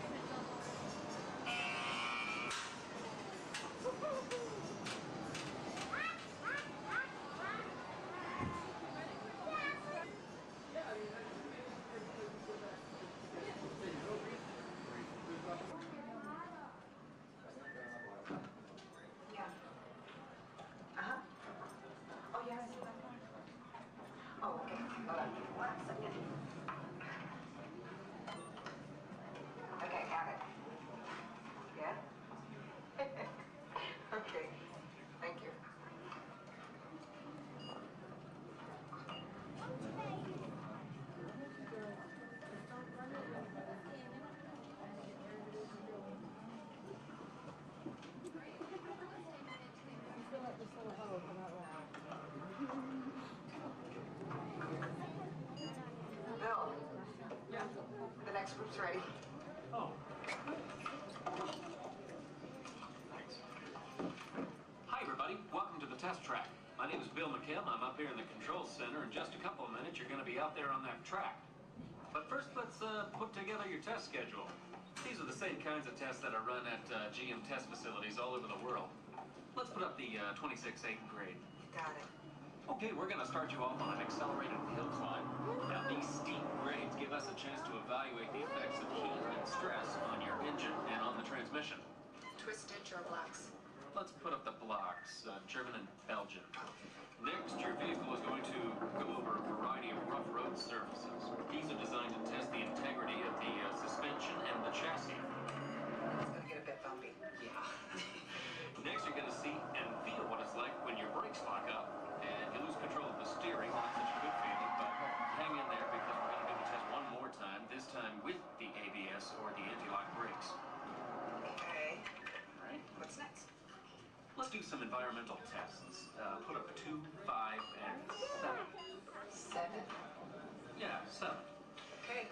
Oh, yeah, I see that one. Oh, okay. Hold on. 1 second. Okay, got it. Yeah? Okay. Thank you. Bill. Yeah. The next group's ready. Oh. Hi, everybody. Welcome to the test track. My name is Bill McKim. I'm up here in the control center. In just a couple of minutes, you're going to be out there on that track. But first, let's put together your test schedule. These are the same kinds of tests that are run at GM test facilities all over the world. Let's put up the 26-8 grade. Got it. Okay, we're going to start you off on an accelerated hill climb. Now, these steep grades give us a chance to evaluate the effects of heat and stress on your engine and on the transmission. Twisted or blocks? Let's put up the blocks, German and Belgian. Next, your vehicle is going to go over a variety of rough road surfaces. These are designed to test the integrity of the suspension and the chassis. It's going to get a bit bumpy. Yeah. Next, you're going to see and feel what it's like when your brakes lock up and you lose control of the steering. Not such a good feeling, but hang in there because we're going to do the test one more time, this time with the ABS or the anti-lock brakes. Okay. All right. What's next? Let's do some environmental tests. Put up 2, 5, and 7. 7? Yeah, 7. Okay.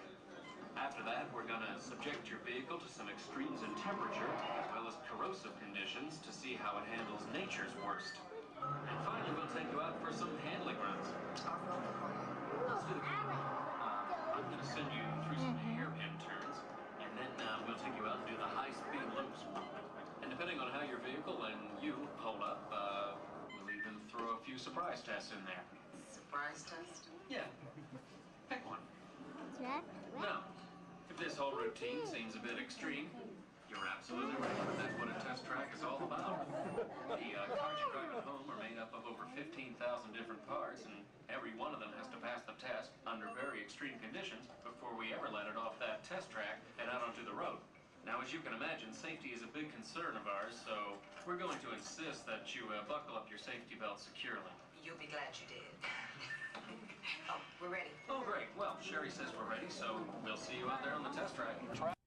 After that, we're going to subject your vehicle to some extremes in temperature, as well as corrosive conditions, to see how it handles nature's worst. And finally, we'll take you out for some handling runs. Off-road the corner. Let's do the I'm going to send you through some hairpin turns, and then we'll take you out and do the high-speed loops. And depending on how your vehicle and you hold up, we'll even throw a few surprise tests in there. Surprise test? Yeah. Pick one. Jack? Now, if this whole routine seems a bit extreme, you're absolutely right. That's what a test track is all about. The cars you drive at home are made up of over 15,000 different parts, and every one of them has to pass the test under very extreme conditions before we ever let it off that test track and out onto the road. Now, as you can imagine, safety is a big concern of ours, so we're going to insist that you buckle up your safety belt securely. You'll be glad you did. Oh, we're ready. Oh, great. Well, Sherry says we're ready, so we'll see you out there on the test track.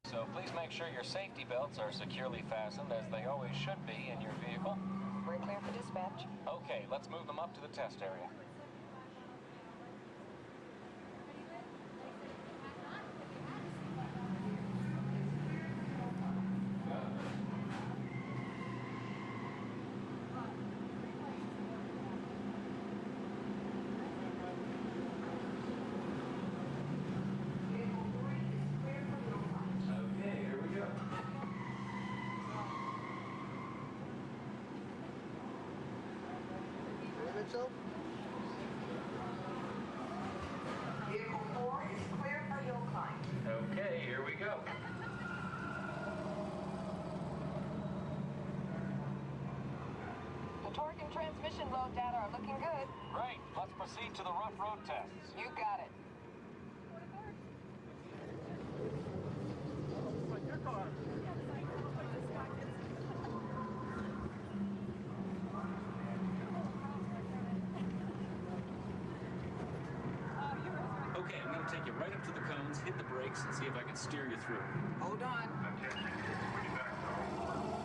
So please make sure your safety belts are securely fastened, as they always should be in your vehicle. We're clear for dispatch. Okay, let's move them up to the test area. Okay, here we go. Mitchell? Vehicle 4 is clear for hill climb. Okay, here we go. The torque and transmission load data are looking good. Great, let's proceed to the rough road tests. You got it. Okay, I'm going going to take you right up to the cones, hit the brakes, and see if I can steer you through. Hold on.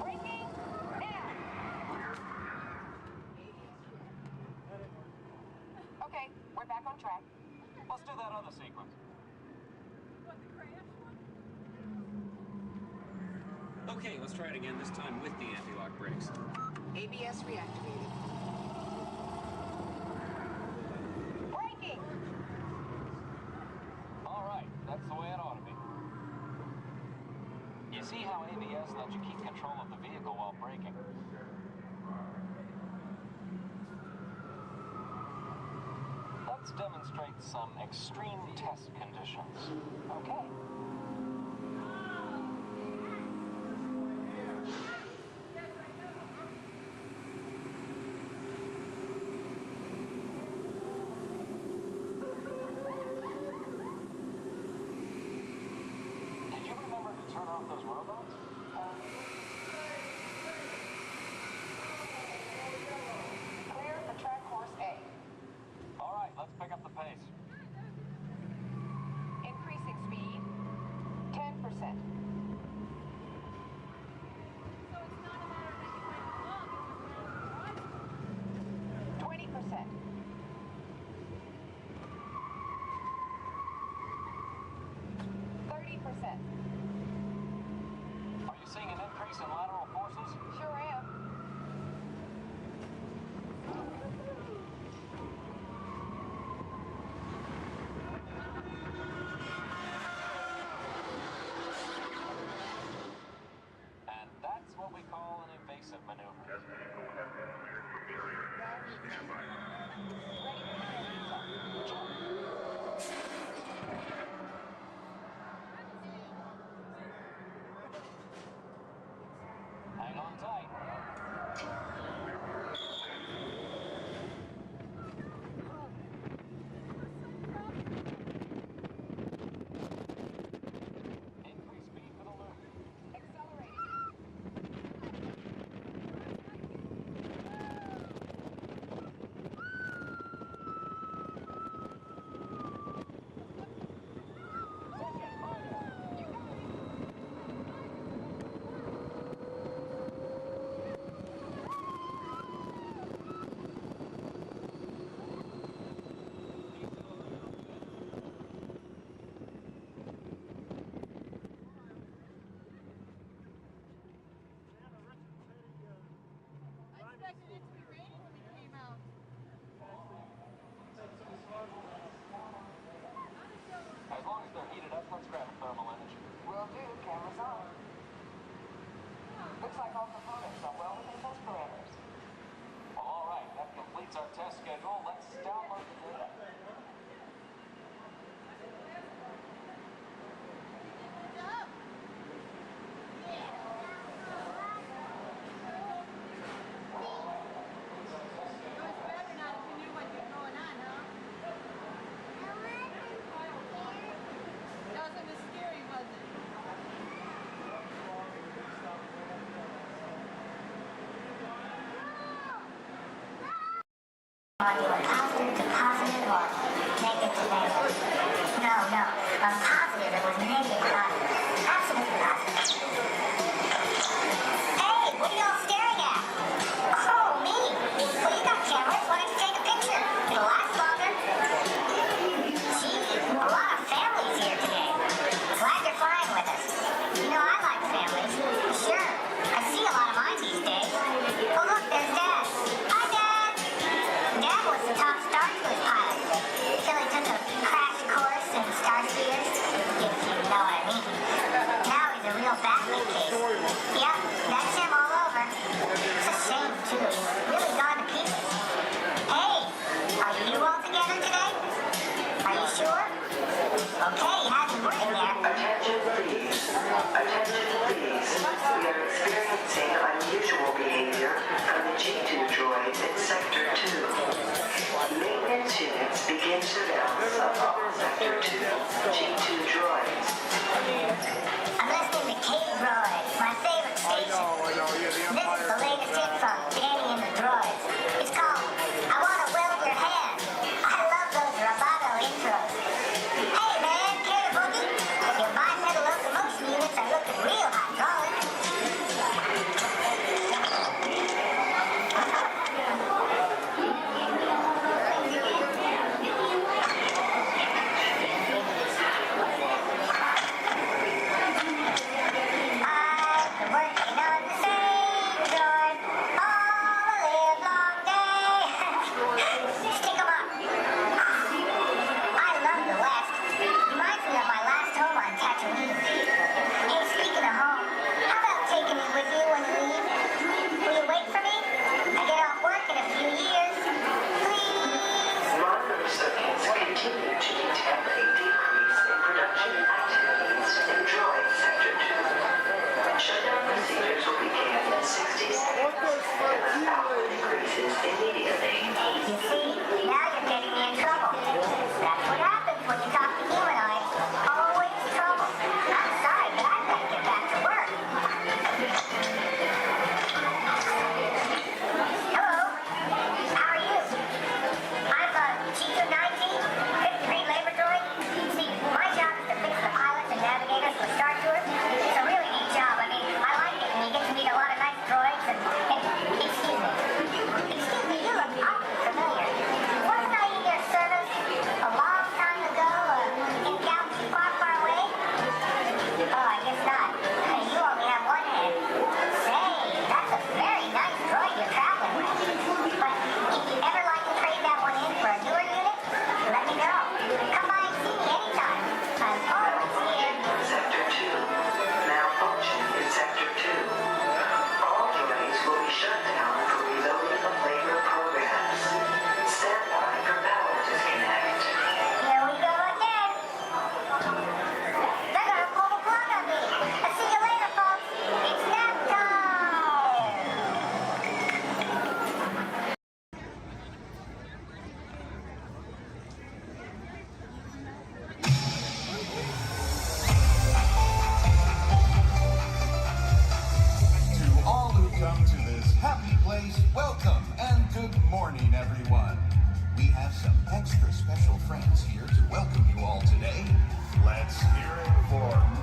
Braking now. Okay, we're back on track. Let's do that other sequence. Okay, let's try it again, this time with the anti-lock brakes. ABS reactivated. Braking. All right, that's the way it ought to be. You see how ABS lets you keep control of the vehicle while braking? Let's demonstrate some extreme test conditions. Okay. Did you remember to turn off those robots? Clear for track course A. All right, let's pick up the pace. Increasing speed 10%. So it's not a matter of making way along, it's 20%. 30%. Are you seeing an increase in lateral forces? Sure am. And that's what we call an evasive maneuver. Hang on tight. Increase speed for the loop. As long as they're heated up, let's grab a thermal image. Will do. Cameras on. Looks like all components are well within test parameters. Well, all right, that completes our test schedule. Let's download the data. Positive to positive or negative to negative? No, no. A positive that was negative positive. Absolutely positive. Hey, what are y'all staring at? Oh, me. Well, you got cameras. Why don't you take a picture? It'll last longer. Gee, a lot of families here today. Glad you're flying with us. You know, I like families. Sure. I see a lot of mine these days. Oh, look, there's Dad. Hi, Dad. Dad was the top Star Tours pilot. Till he took a crash course in Star Speeders. If you know what I mean.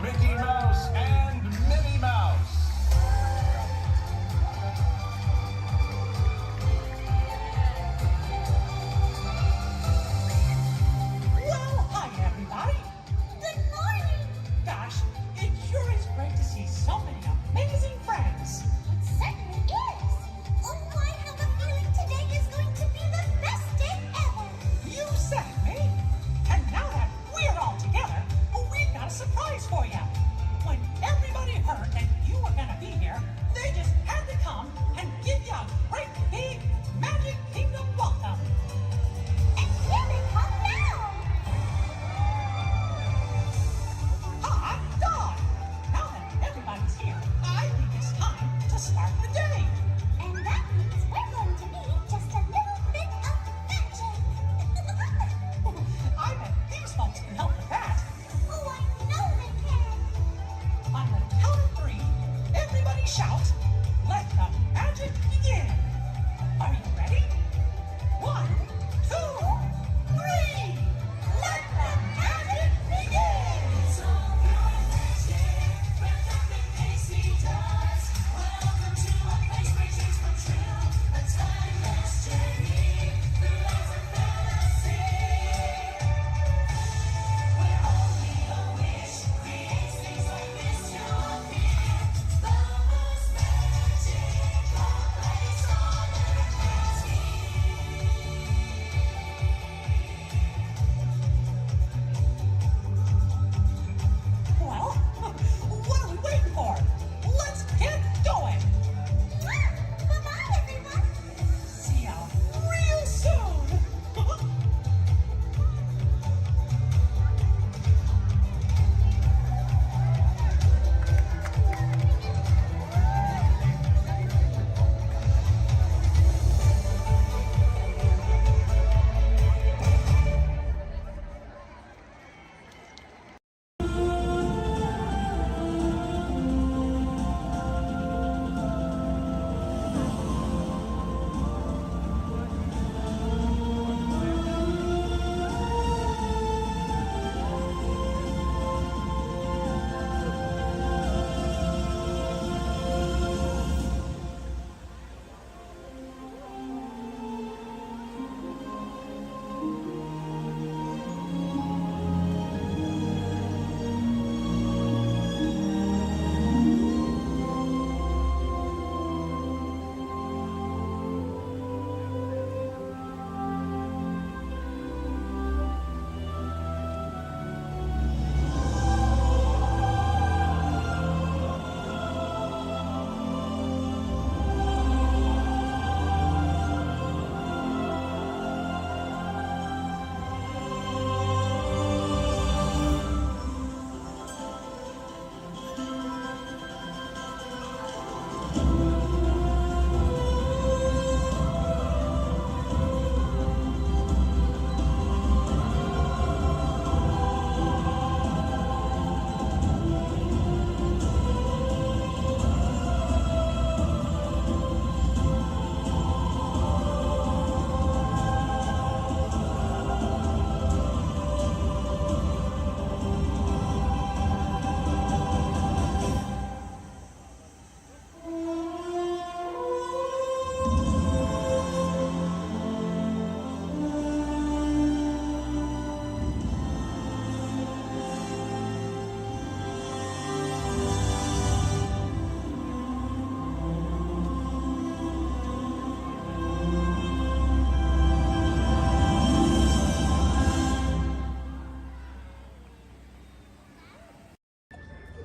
Mickey Mouse and Minnie Mouse. Well, hi everybody. Good morning. Gosh, it sure is great to see so many amazing friends. It certainly is. Oh, I have a feeling today is going to be the best day ever. You said it, me. And now that we're all together, we've got a surprise for you. When everybody heard that you were going to be here, they just had to come and give you a great big Magic Kingdom welcome. And here they come now. Hot dog! Now that everybody's here, I think it's time to start the day. And that means we're going to need just a little bit of magic. I bet these folks can help with that. Oh, I know they can. On the count of 3, everybody shout, let the magic begin. Are you ready? 1, 2, 3. Let the magic begin. It's all your magic, wrapped up in pixie dust. Welcome to a place where dreams come true. A timeless journey through lights of fantasy. Where only a wish creates things like this to appear. The most magical place on earth is here. Well, what are we waiting for? Let's get going. Bye-bye, everyone. See ya real soon.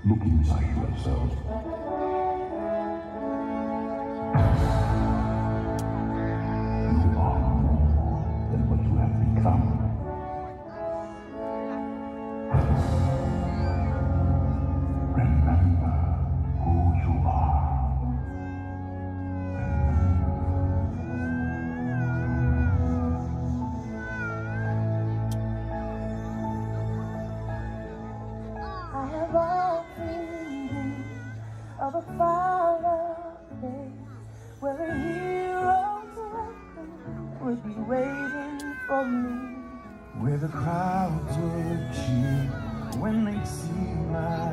Look inside yourself. You are more than what you have become. Remember who you are. I have all dreamed of a far place where a hero's welcome would be waiting for me. Where the crowds would cheer when they see my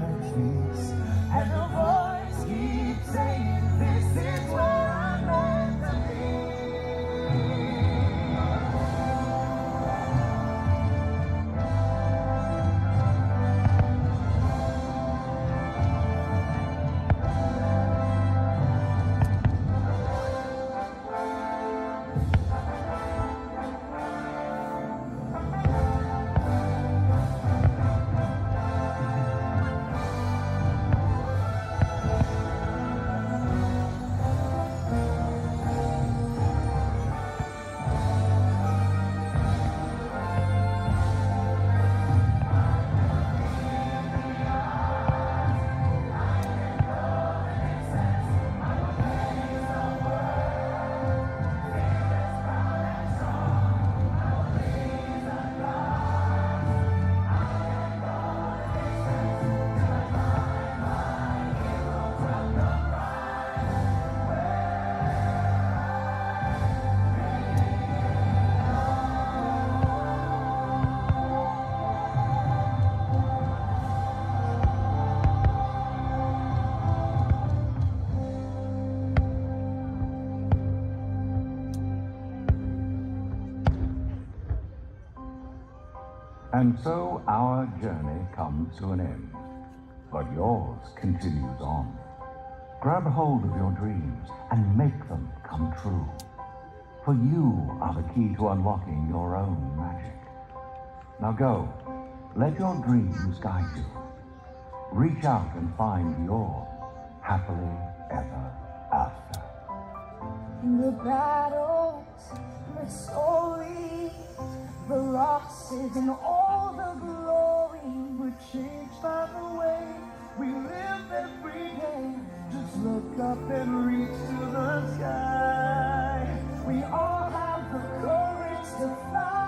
And so our journey comes to an end, but yours continues on. Grab hold of your dreams and make them come true. For you are the key to unlocking your own magic. Now go, let your dreams guide you. Reach out and find your happily ever after. In the battles, the stories, the losses, and all the glory were changed by the way we live every day. Just look up and reach to the sky. We all have the courage to fly.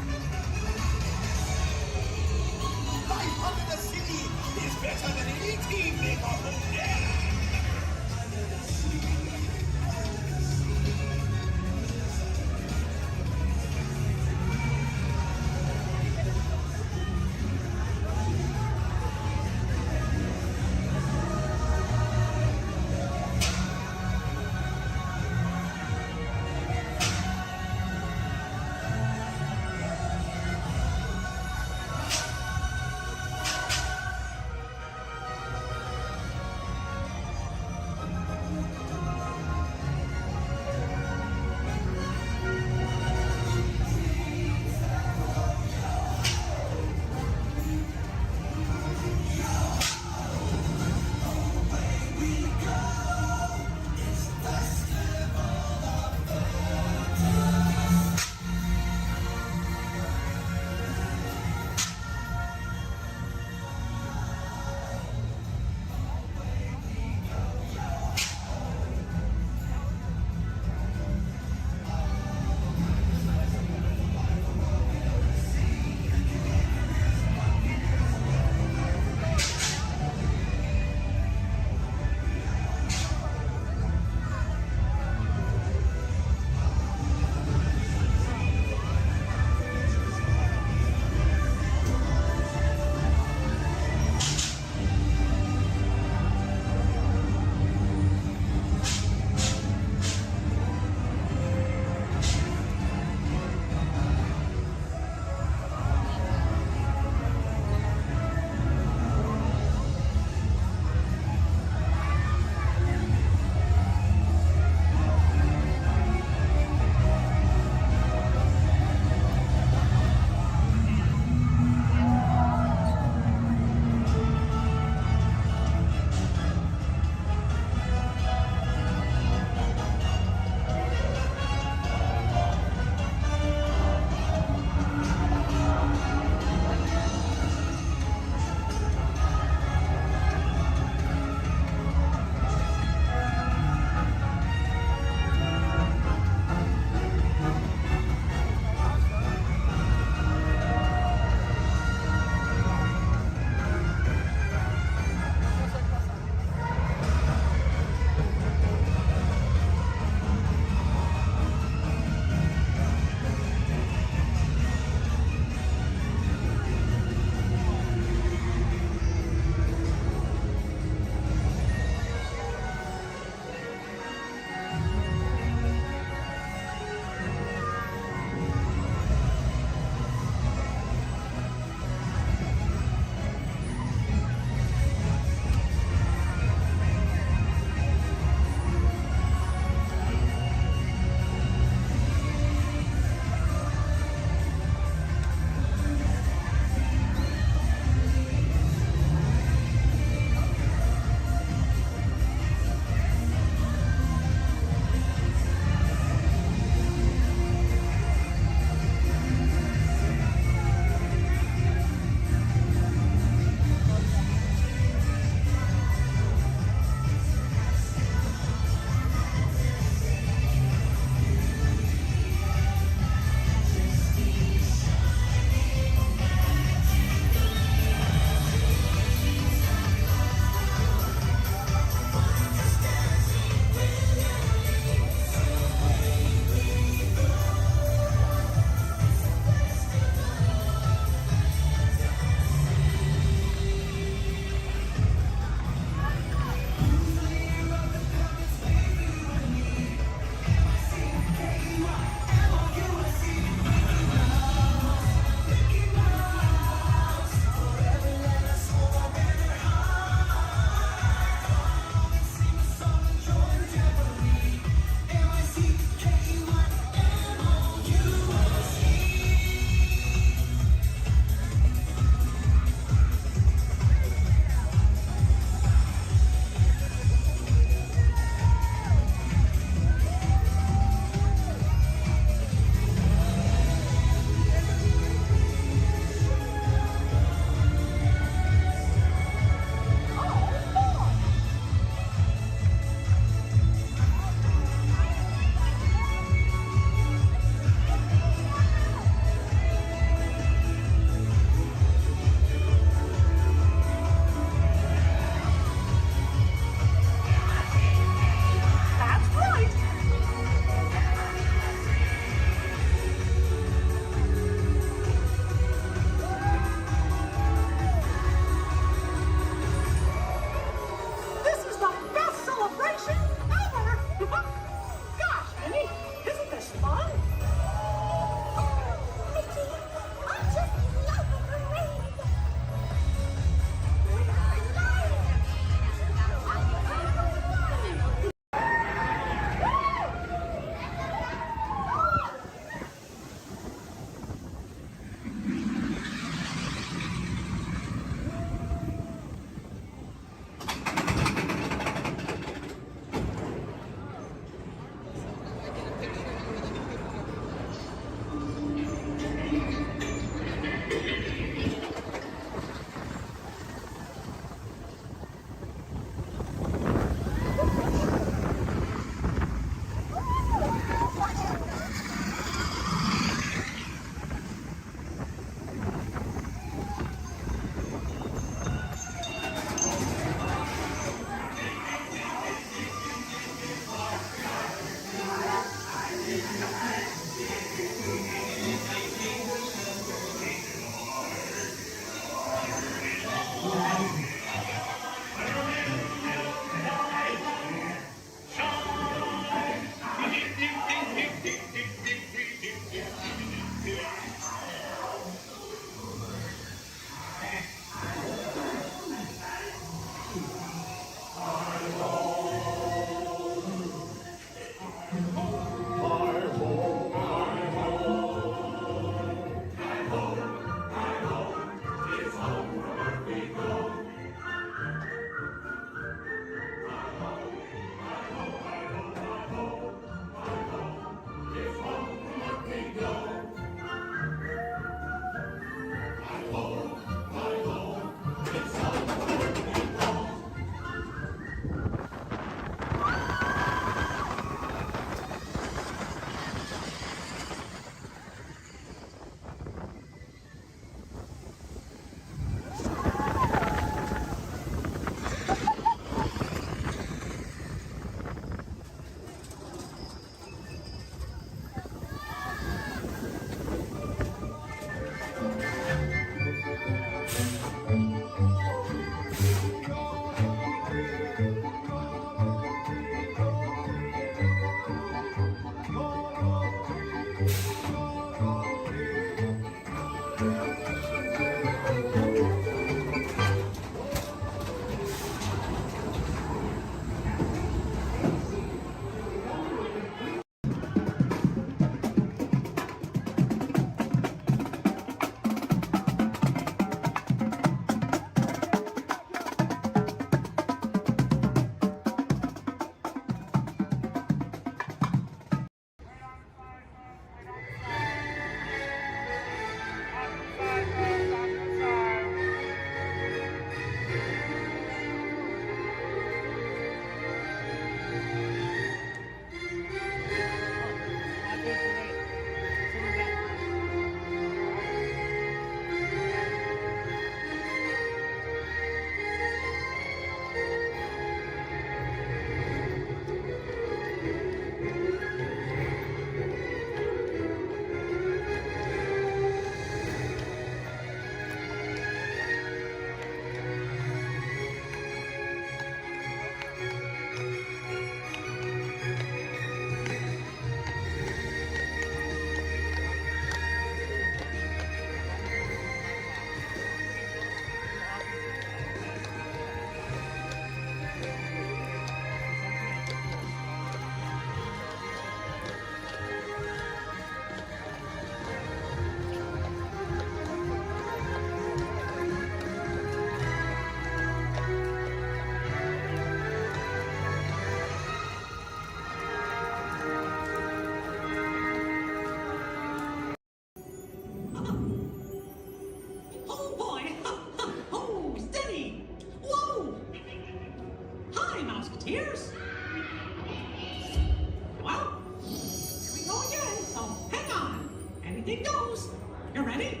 anything goes. You ready?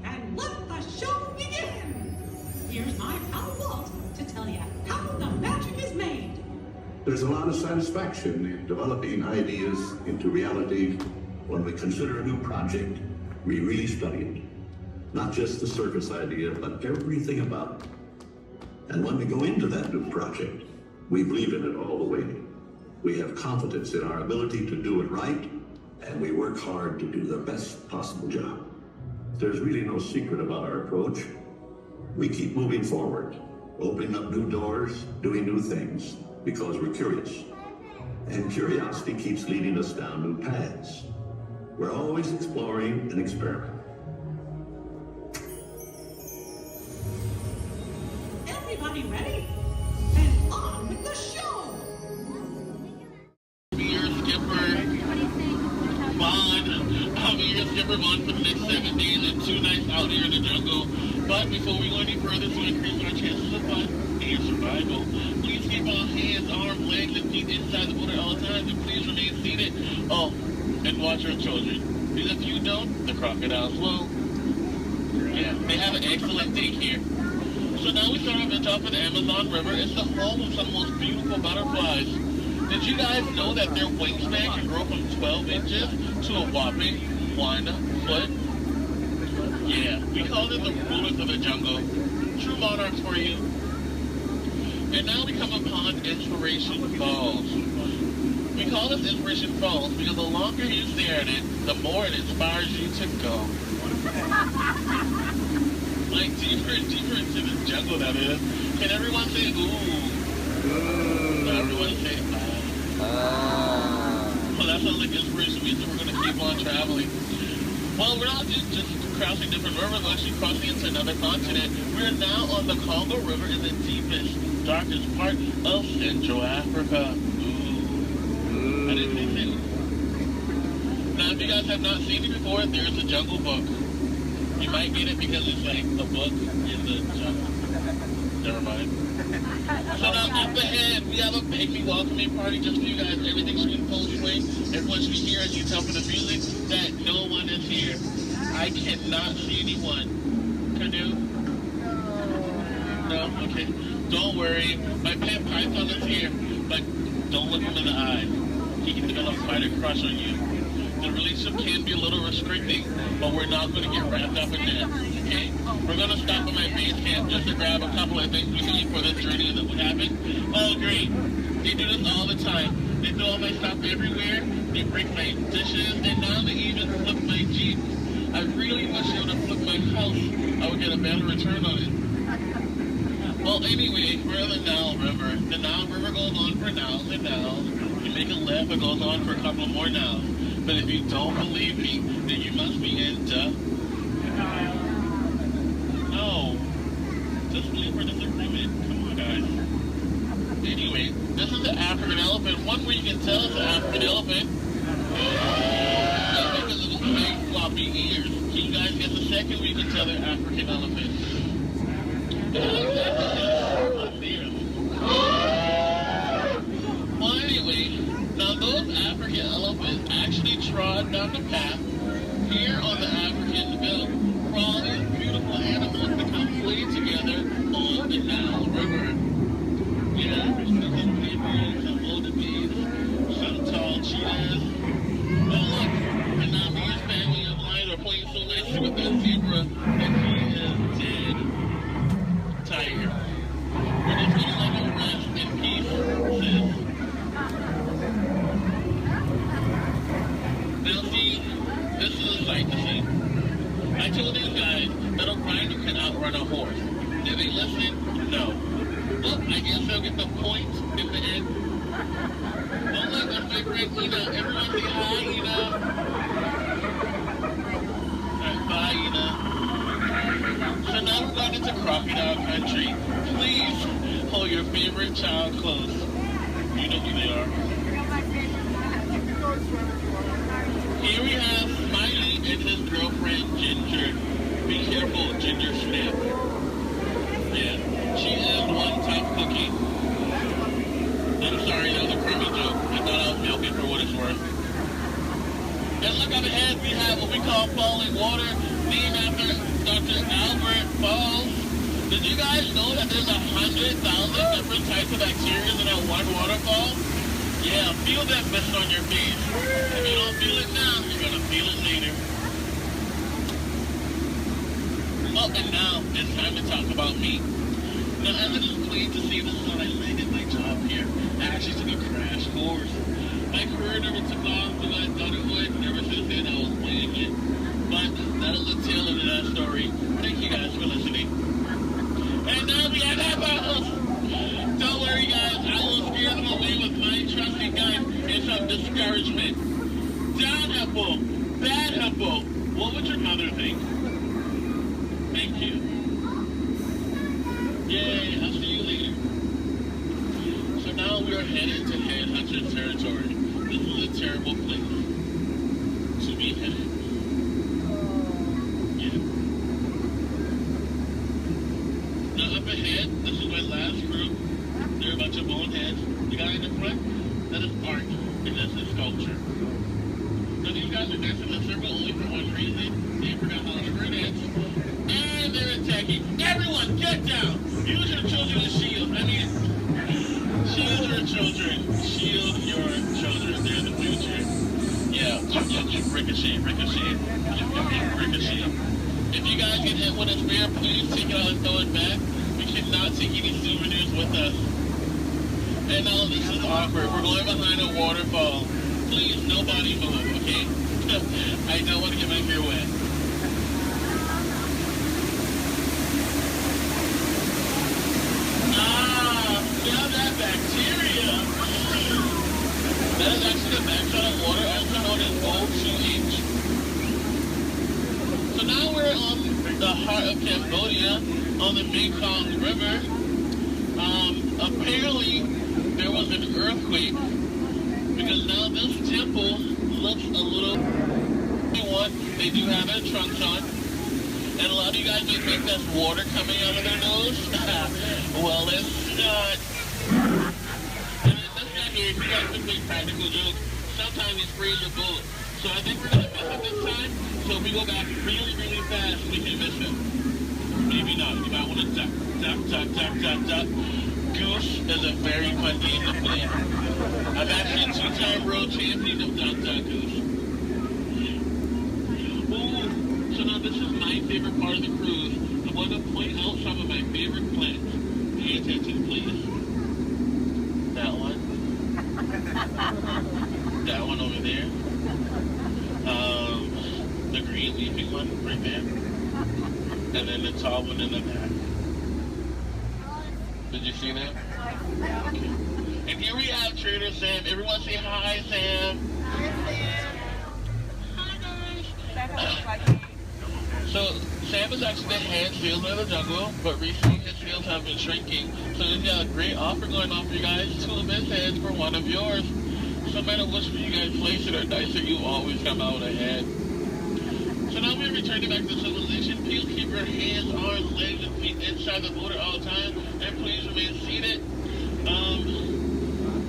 And let the show begin. Here's my pal Walt to tell you how the magic is made. There's a lot of satisfaction in developing ideas into reality. When we consider a new project, we really study it. Not just the surface idea, but everything about it. And when we go into that new project, we believe in it all the way. We have confidence in our ability to do it right, and we work hard to do the best possible job. There's really no secret about our approach. We keep moving forward, opening up new doors, doing new things, because we're curious. And curiosity keeps leading us down new paths. We're always exploring and experimenting. Everybody ready? And on with the show! Your skipper, Bond. I'm your skipper, Bond, for the next 7 days and 2 nights out here in the jungle. But before we go any further to increase our chances of fun and survival, please keep all hands, arms, legs, and feet inside the boat at all times, and please remain seated. Oh, and watch your children. Because if you don't, the crocodiles will. Yeah, they have an excellent day here. So now we start off on top of the Amazon River. It's the home of some of the most beautiful butterflies. Did you guys know that their wingspan can grow from 12 inches to a whopping 1 foot? Yeah, we call them the rulers of the jungle. True monarchs for you. And now we come upon Inspiration Falls. We call this Inspiration Falls because the longer you stare at it, the more it inspires you to go. Like deeper and deeper into the jungle, that is. Can everyone say ooh? Ooh. Everyone say well, that sounds like inspiration means that we're going to keep on traveling. Well, we're not just crossing different rivers, we're actually crossing into another continent. We're now on the Congo River in the deepest, darkest part of Central Africa. Ooh. I didn't think so. Now, if you guys have not seen it before, there's a Jungle Book. You might get it because it's like the book in the jungle. Never mind. So now up ahead, we have a big welcoming party just for you guys. Everything's being full swing. Everyone should be here, as you can tell from the music, that no one is here. I cannot see anyone. Canoe? No? Okay. Don't worry. My pet python is here, but don't look him in the eye. He can develop quite a crush on you. The relationship can be a little restricting, but we're not going to get wrapped up in that, okay? We're going to stop at my base camp just to grab a couple of things we need for this journey that would happen. Oh, great. They do this all the time. They throw all my stuff everywhere. They break my dishes, and now they even flip my Jeep. I really wish they would have flipped my house. I would get a better return on it. Well, anyway, we're in the Nile River. The Nile River goes on for Niles and Niles. You make a left, it goes on for a couple more Niles. But if you don't believe me, then you must be into... No. Just believe for disagreement. Come on, guys. Anyway, this is the African elephant. One way you can tell it's an African elephant is because of its big floppy ears. Can you guys get the second way you can tell they're African elephants? Well, anyway, now those African elephants actually trod down the path here on the African belt for all these beautiful animals to come play together on the Nile River. Yeah, there's some zebras, some wildebeest, some tall cheetahs. Well, look, and now me and his family of lions are playing so nicely with that zebra that he is dead. Tiger. We're just gonna let him rest in peace, sis. Now see, this is a sight to see. I told these guys that a grinder can outrun a horse. Did they listen? No. Well, I guess they'll get the point in the end. Well, look, that's my friend Ina. Everyone say hi, Ina. Alright, bye, Ina. So now we're going into crocodile country. Please hold your favorite child close. You know who they are. Here we have Smiley and his girlfriend Ginger. Be careful, Ginger Snap. Yeah, she is one tough cookie. I'm sorry, that was a crummy joke. I thought I was milking for what it's worth. And look up ahead, we have what we call falling water, named after Dr. Albert Falls. Did you guys know that there's 100,000 different types of bacteria in that one waterfall? Yeah, feel that mist on your face. If you don't feel it now, you're gonna feel it later. Oh, and now it's time to talk about me. Now, as I was pleased to see this is how I landed my job here. I actually took a crash course. My career never took off the way I thought it would. Never since then I was playing it. But that'll the tail end of that story. Thank you guys for listening. And now we have apples. Don't worry, guys. I will scare them away with my trusty gun and some discouragement. Down apple, bad apple. What would your mother think? Thank you. Yay, I'll see you later. So now we are headed to Headhunter territory. This is a terrible place to be headed. Yeah. Now up ahead, this is my last group. They're a bunch of boneheads. The guy in the front, that is art, and that's a sculpture. So these guys are dancing in a circle only for one reason. They forgot how to dance. And they're attacking. Everyone, get down! Use your children as shield. I mean, shield your children. Shield your children. They're the future. Yeah, ricochet, ricochet. Ricochet. If you guys get hit with a spear, please take it out and throw it back. We should not take any souvenirs with us. And now this is awkward. We're going behind a waterfall. Please, nobody move, okay? I don't want to get my hair wet. Now that bacteria, that is actually the backside of water, also known as O2H. So now we're on the heart of Cambodia, on the Mekong River. Apparently, there was an earthquake, because now this temple looks a little... They do have their trunks on. And a lot of you guys may think that's water coming out of their nose. Well, it's not. And that's not here. You guys can make practical jokes. Sometimes you spray your boat. So I think we're going to miss it this time. So if we go back really, really fast, we can miss it. Maybe not. You might want to duck, duck, duck, duck, duck, duck. Goose is a very fun game to play. I'm actually a two-time world champion of Duck, Duck, Goose. So now this is my favorite part of the cruise. I want to point out some of my favorite plants. Pay attention, please. That one. That one over there. The green leafy one right there. And then the tall one in the back. Did you see that? Okay. And here we have Trader Sam. Everyone say hi, Sam. Hi, guys. So, Sam is actually the head salesman of the jungle, but recently his sales have been shrinking. So he's got a great offer going on for you guys, 2 of his heads for 1 of yours. So no matter which one you guys place it or dice it, you always come out ahead. So now we're returning back to civilization. Please keep your hands, arms, legs, and feet inside the motor all the time, and please remain seated.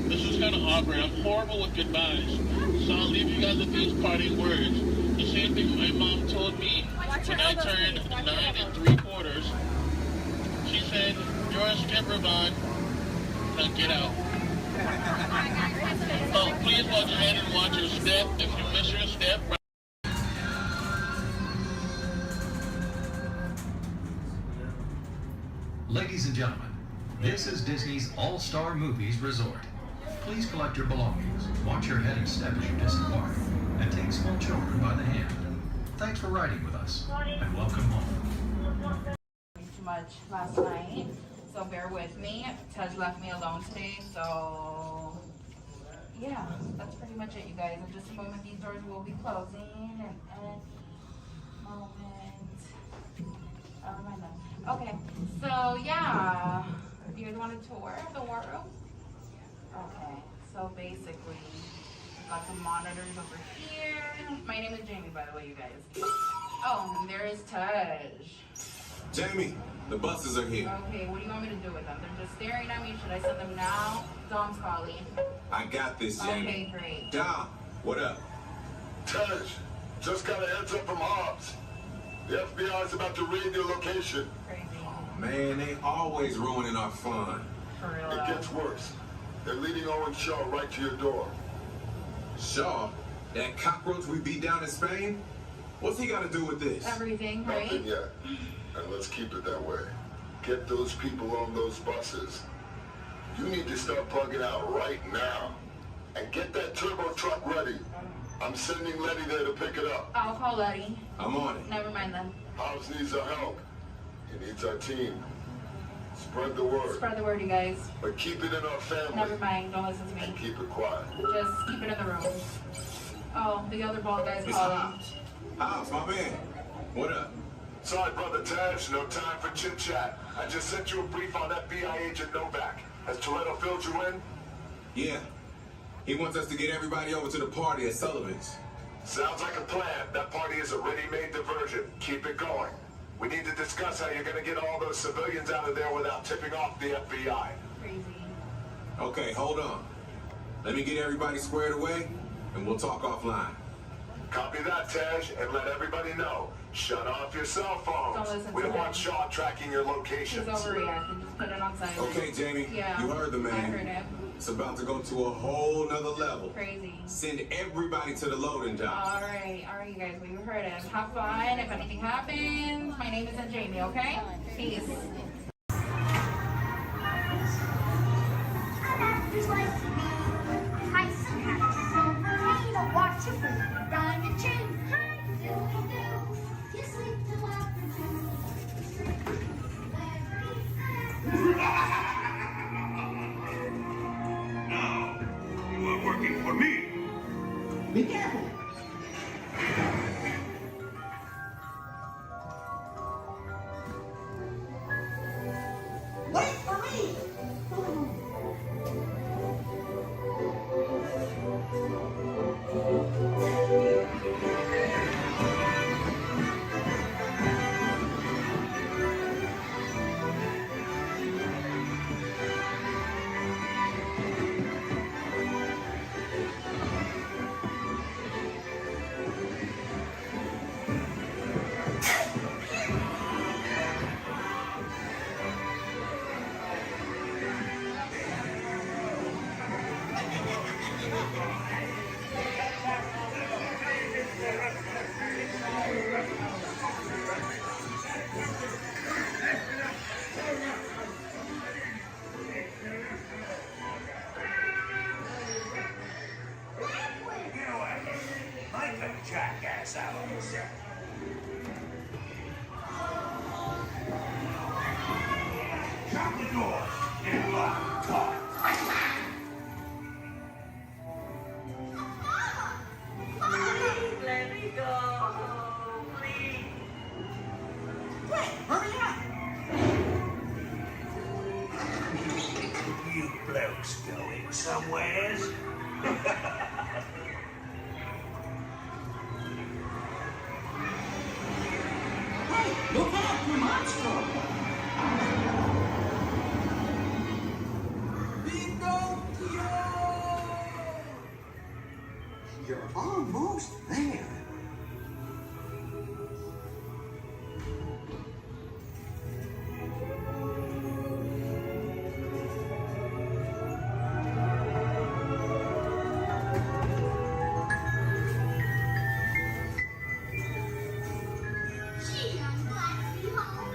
This is kind of awkward. I'm horrible with goodbyes. So I'll leave you guys with these parting words. The same thing my mom told me when I turned 9 3/4. She said, "You're a skipper, Bond. Now get out." Oh, please watch your hand and watch your step. If you miss your step, Ladies and gentlemen, this is Disney's All-Star Movies Resort. Please collect your belongings, watch your head and step as you disembark, and take small children by the hand. Thanks for riding with us, and welcome home. Too much last night, so bear with me. Tej left me alone today, so yeah, that's pretty much it, you guys. In just a moment, these doors will be closing, and okay, so yeah, you guys want a tour of the war room? Okay, so basically, got some monitors over here. My name is Jamie, by the way, you guys. Oh, and there is Tej. Jamie, the buses are here. Okay, what do you want me to do with them? They're just staring at me. Should I send them now? Dom's calling. I got this, Jamie. Okay, great. Dom, what up? Tej, Just got a heads up from Hobbs. The FBI's about to raid your location. Man, they always ruining our fun. It gets worse. They're leading Owen Shaw right to your door. Shaw? That cockroach we beat down in Spain? What's he got to do with this? Everything, right? Nothing yet. And let's keep it that way. Get those people on those buses. You need to start plugging out right now. And get that turbo truck ready. I'm sending Letty there to pick it up. I'll call Letty. I'm on it. Never mind then. Hobbs needs our help. He needs our team. Spread the word. Spread the word, you guys. But keep it in our family. Never mind. Don't listen to me. And keep it quiet. Just keep it in the room. Oh, the other bald guy's calling. Hobbs, my man. What up? Sorry, Brother Taj. No time for chit-chat. I just sent you a brief on FBI agent Novak. Has Toretto filled you in? Yeah. He wants us to get everybody over to the party at Sullivan's. Sounds like a plan. That party is a ready-made diversion. Keep it going. We need to discuss how you're going to get all those civilians out of there without tipping off the FBI. Crazy. Okay, hold on. Let me get everybody squared away, and we'll talk offline. Copy that, Tej, and let everybody know. Shut off your cell phones. We don't want Shaw tracking your locations. He's overreacting. Just put it on silent. Okay, Jamie. Yeah. You heard the man. I heard him. It's about to go to a whole nother level. Crazy. Send everybody to the loading dock. All right, you guys. We heard him. Have fun. If anything happens, my name isn't Jamie. Okay? Peace. Now, you are working for me. Be careful. Wait for me. Jackass out of this. Shut the door and lock the car. Let me go, please. Quick, hurry up. You blokes going somewheres? Hey, look out, your monster. You're almost there. Gee, I'm glad to be home.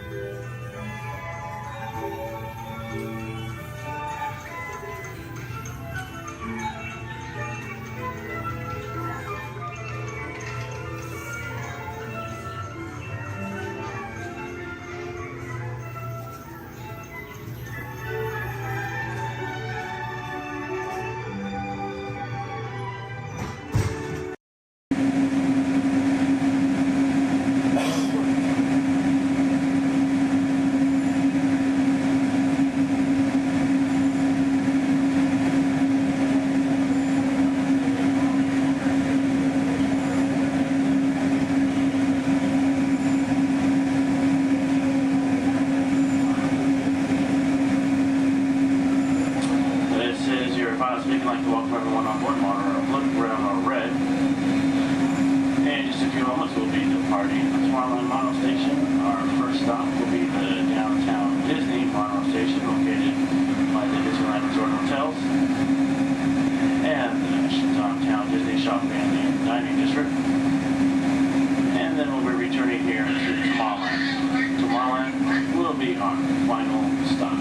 departing Tomorrowland Mono Station. Our first stop will be the downtown Disney Mono Station, located by the Disneyland Resort Hotels, and the downtown Disney Shopping and Dining District. And then we'll be returning here to Tomorrowland. Tomorrowland will be our final stop.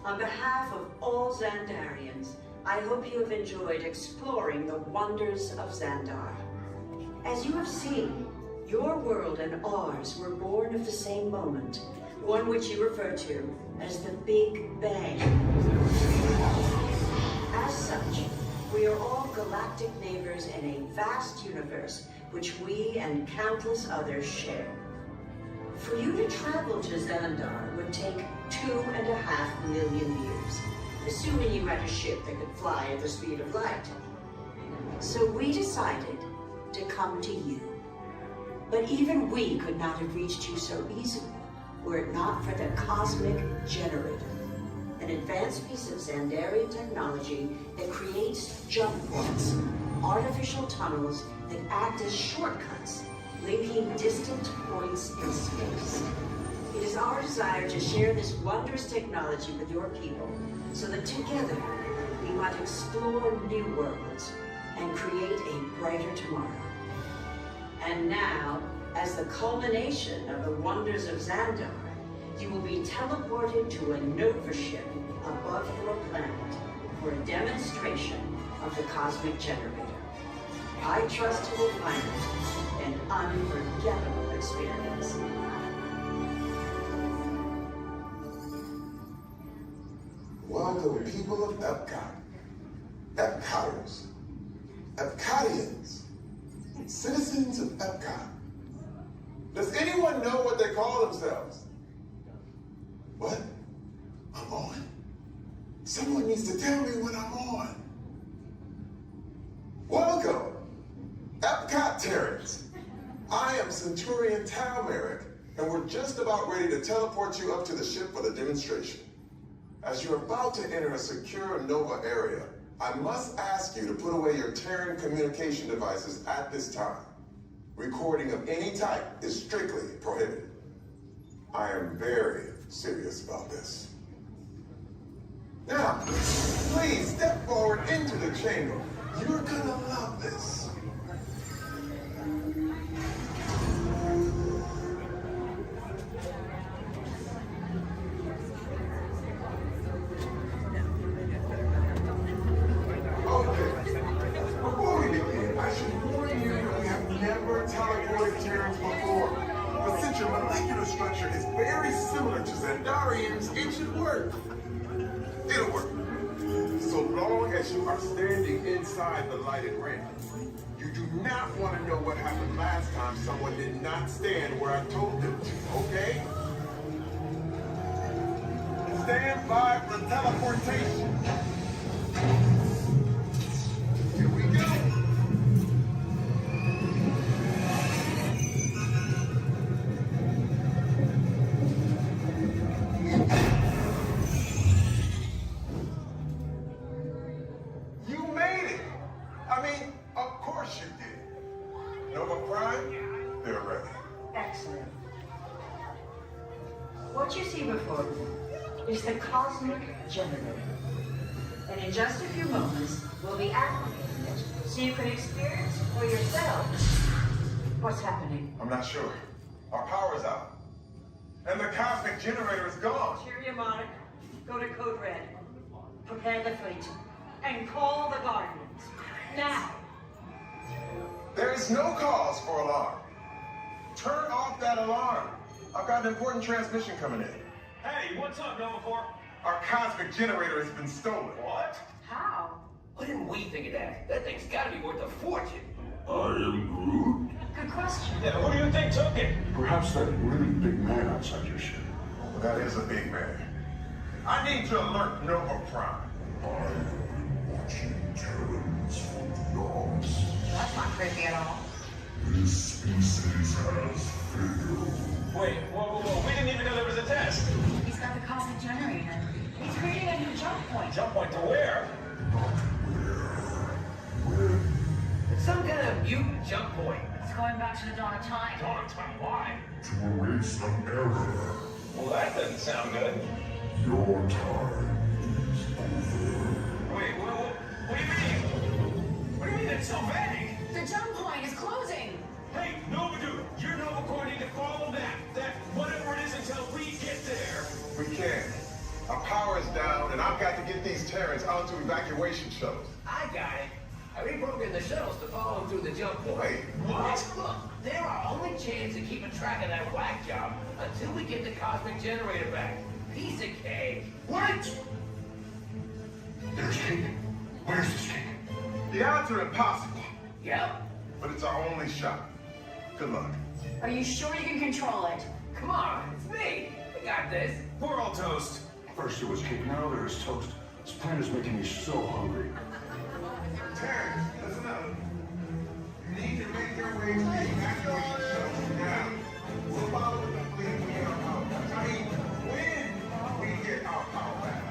On behalf of all Xandarians, I hope you have enjoyed exploring the wonders of Xandar. As you have seen, your world and ours were born of the same moment, one which you refer to as the Big Bang. As such, we are all galactic neighbors in a vast universe which we and countless others share. For you to travel to Xandar would take 2.5 million years, assuming you had a ship that could fly at the speed of light. So we decided to come to you. But even we could not have reached you so easily were it not for the Cosmic Generator, an advanced piece of Xandarian technology that creates jump points, artificial tunnels that act as shortcuts, linking distant points in space. It is our desire to share this wondrous technology with your people, so that together we might explore new worlds and create a brighter tomorrow. And now, as the culmination of the wonders of Xandar, you will be teleported to a Nova ship above your planet for a demonstration of the Cosmic Generator. I trust you will find it an unforgettable experience. Welcome fellow people of Epcot, Epcoters, Epcotians, citizens of Epcot. Does anyone know what they call themselves? What? I'm on? Someone needs to tell me when I'm on. Welcome, Epcot Terrans. I am Centurion Talmeric, and we're just about ready to teleport you up to the ship for the demonstration. As you're about to enter a secure Nova area, I must ask you to put away your Terran communication devices at this time. Recording of any type is strictly prohibited. I am very serious about this. Now, please step forward into the chamber. You're gonna love this. Structure is very similar to Xandarian's, it should work. It'll work. So long as you are standing inside the lighted ring. You do not want to know what happened last time someone did not stand where I told them to, okay? Stand by for teleportation. Here we go. What you see before you is the cosmic generator. And in just a few moments, we'll be activating it so you can experience for yourself what's happening. I'm not sure. Our power's out. And the cosmic generator is gone. Cheerio, Monarch. Go to Code Red. Prepare the fleet. And call the Guardians. Now. There is no cause for alarm. Turn off that alarm. I've got an important transmission coming in. Hey, what's up, Nova Corps? Our cosmic generator has been stolen. What? How? Why didn't we think of that? That thing's gotta be worth a fortune. I am Groot. Good question. Yeah, who do you think took it? Perhaps that really big man outside your ship. Well, that is a big man. I need to alert Nova Prime. I am watching Terrans from the dogs. That's not creepy at all. This species has failed. Wait, whoa, we didn't even know there was a test. He's got the cosmic generator. He's creating a new jump point. Jump point to where? It's some kind of mutant jump point. It's going back to the dawn of time. Dawn of time, why? To erase an error. Well, that doesn't sound good. Your time is over. Wait, what do you mean? What do you mean it's so vague? The jump point is closing. Hey, Nova Dude, you're Nova Corps need to follow that whatever it is until we get there. We can't. Our power is down, and I've got to get these Terrans onto evacuation shuttles. I got it. I reprogrammed the shuttles to follow them through the jump point. Wait, what? Look, they're our only chance of keeping track of that whack job until we get the cosmic generator back. Piece of cake. What? There's cake. Where's this cake? The odds are impossible. Yep. But it's our only shot. Good luck. Are you sure you can control it? Come on, it's me. We got this. We're all toast. First it was cake, now there is toast. This plan is making me so hungry. Terrence, listen up. You need to make your way to the evacuation shuttles now. We'll follow the fleet when we get our power back. I mean, when we get our power back.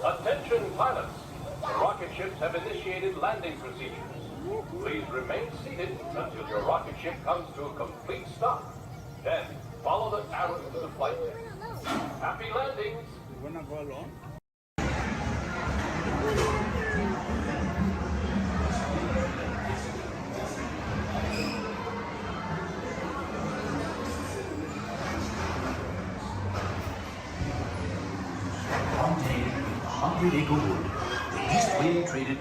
Attention pilots, rocket ships have initiated landing procedures. Please remain seated until your rocket ship comes to a complete stop. Then follow the arrows to the flight deck. Happy landings. We're not going alone. One day, the hungry eagle would He's being treated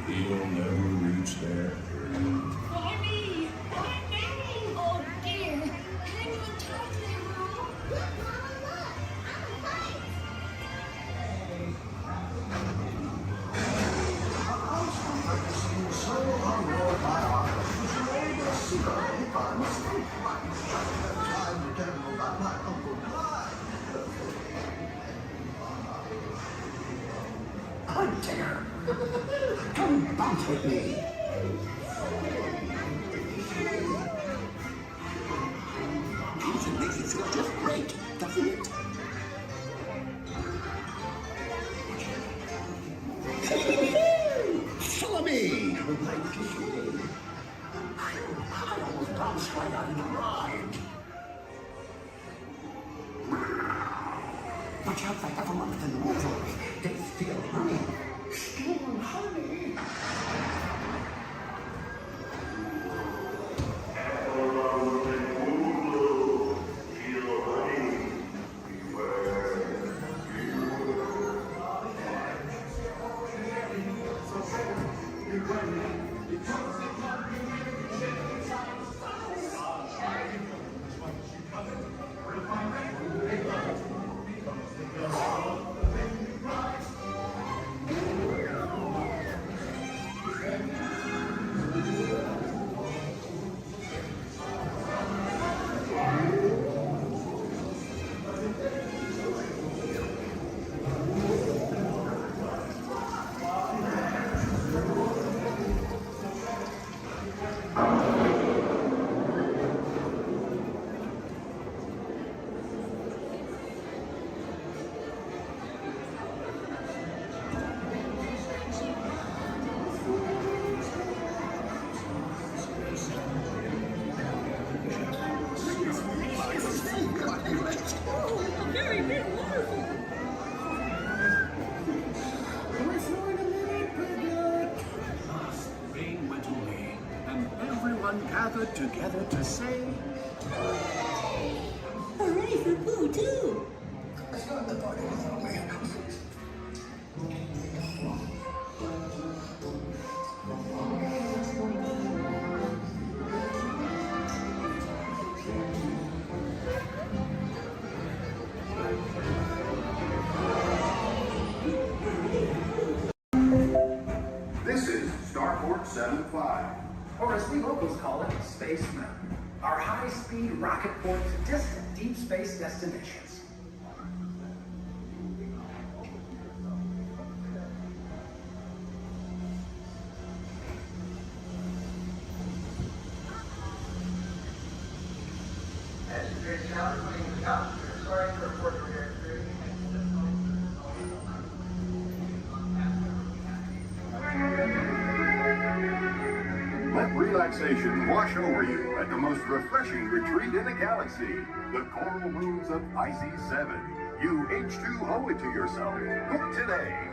He'll never reach there. Mommy! Oh dear! Can you talk to him? Hunter! Come bounce with me! It makes you feel just great, doesn't it? Follow me! I almost bounced right out of the ride. Watch out for everyone in the water. They steal honey. Steal honey. Rain went away, and everyone gathered together to say, Hooray for Boo, too! Let's go to the party without me. This is Starport 75, Or as we locals call it, Space Mountain. Our high-speed rocket port to distant deep space destinations. let relaxation wash over you at the most refreshing retreat in the galaxy, the coral rooms of Pisces 7. You H2O it to yourself. Book today.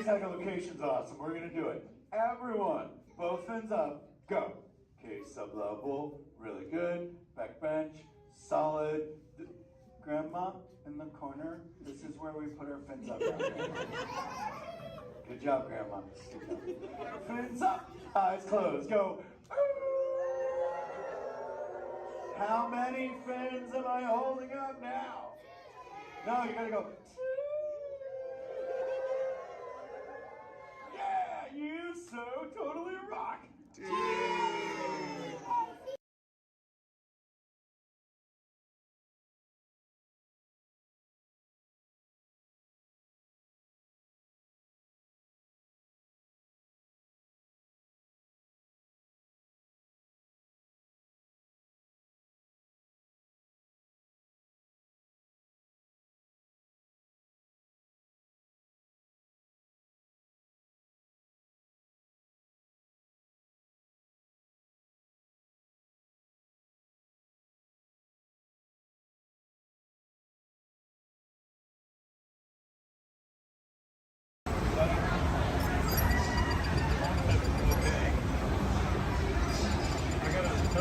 Echolocation's awesome. We're gonna do it. Everyone, both fins up, go. Okay, sub-level, really good. Back bench, solid. Grandma in the corner. This is where we put our fins up. Good job, Grandma. Good job. Fins up, eyes closed, go. How many fins am I holding up now? No, you gotta go. Yeah, you so totally rock.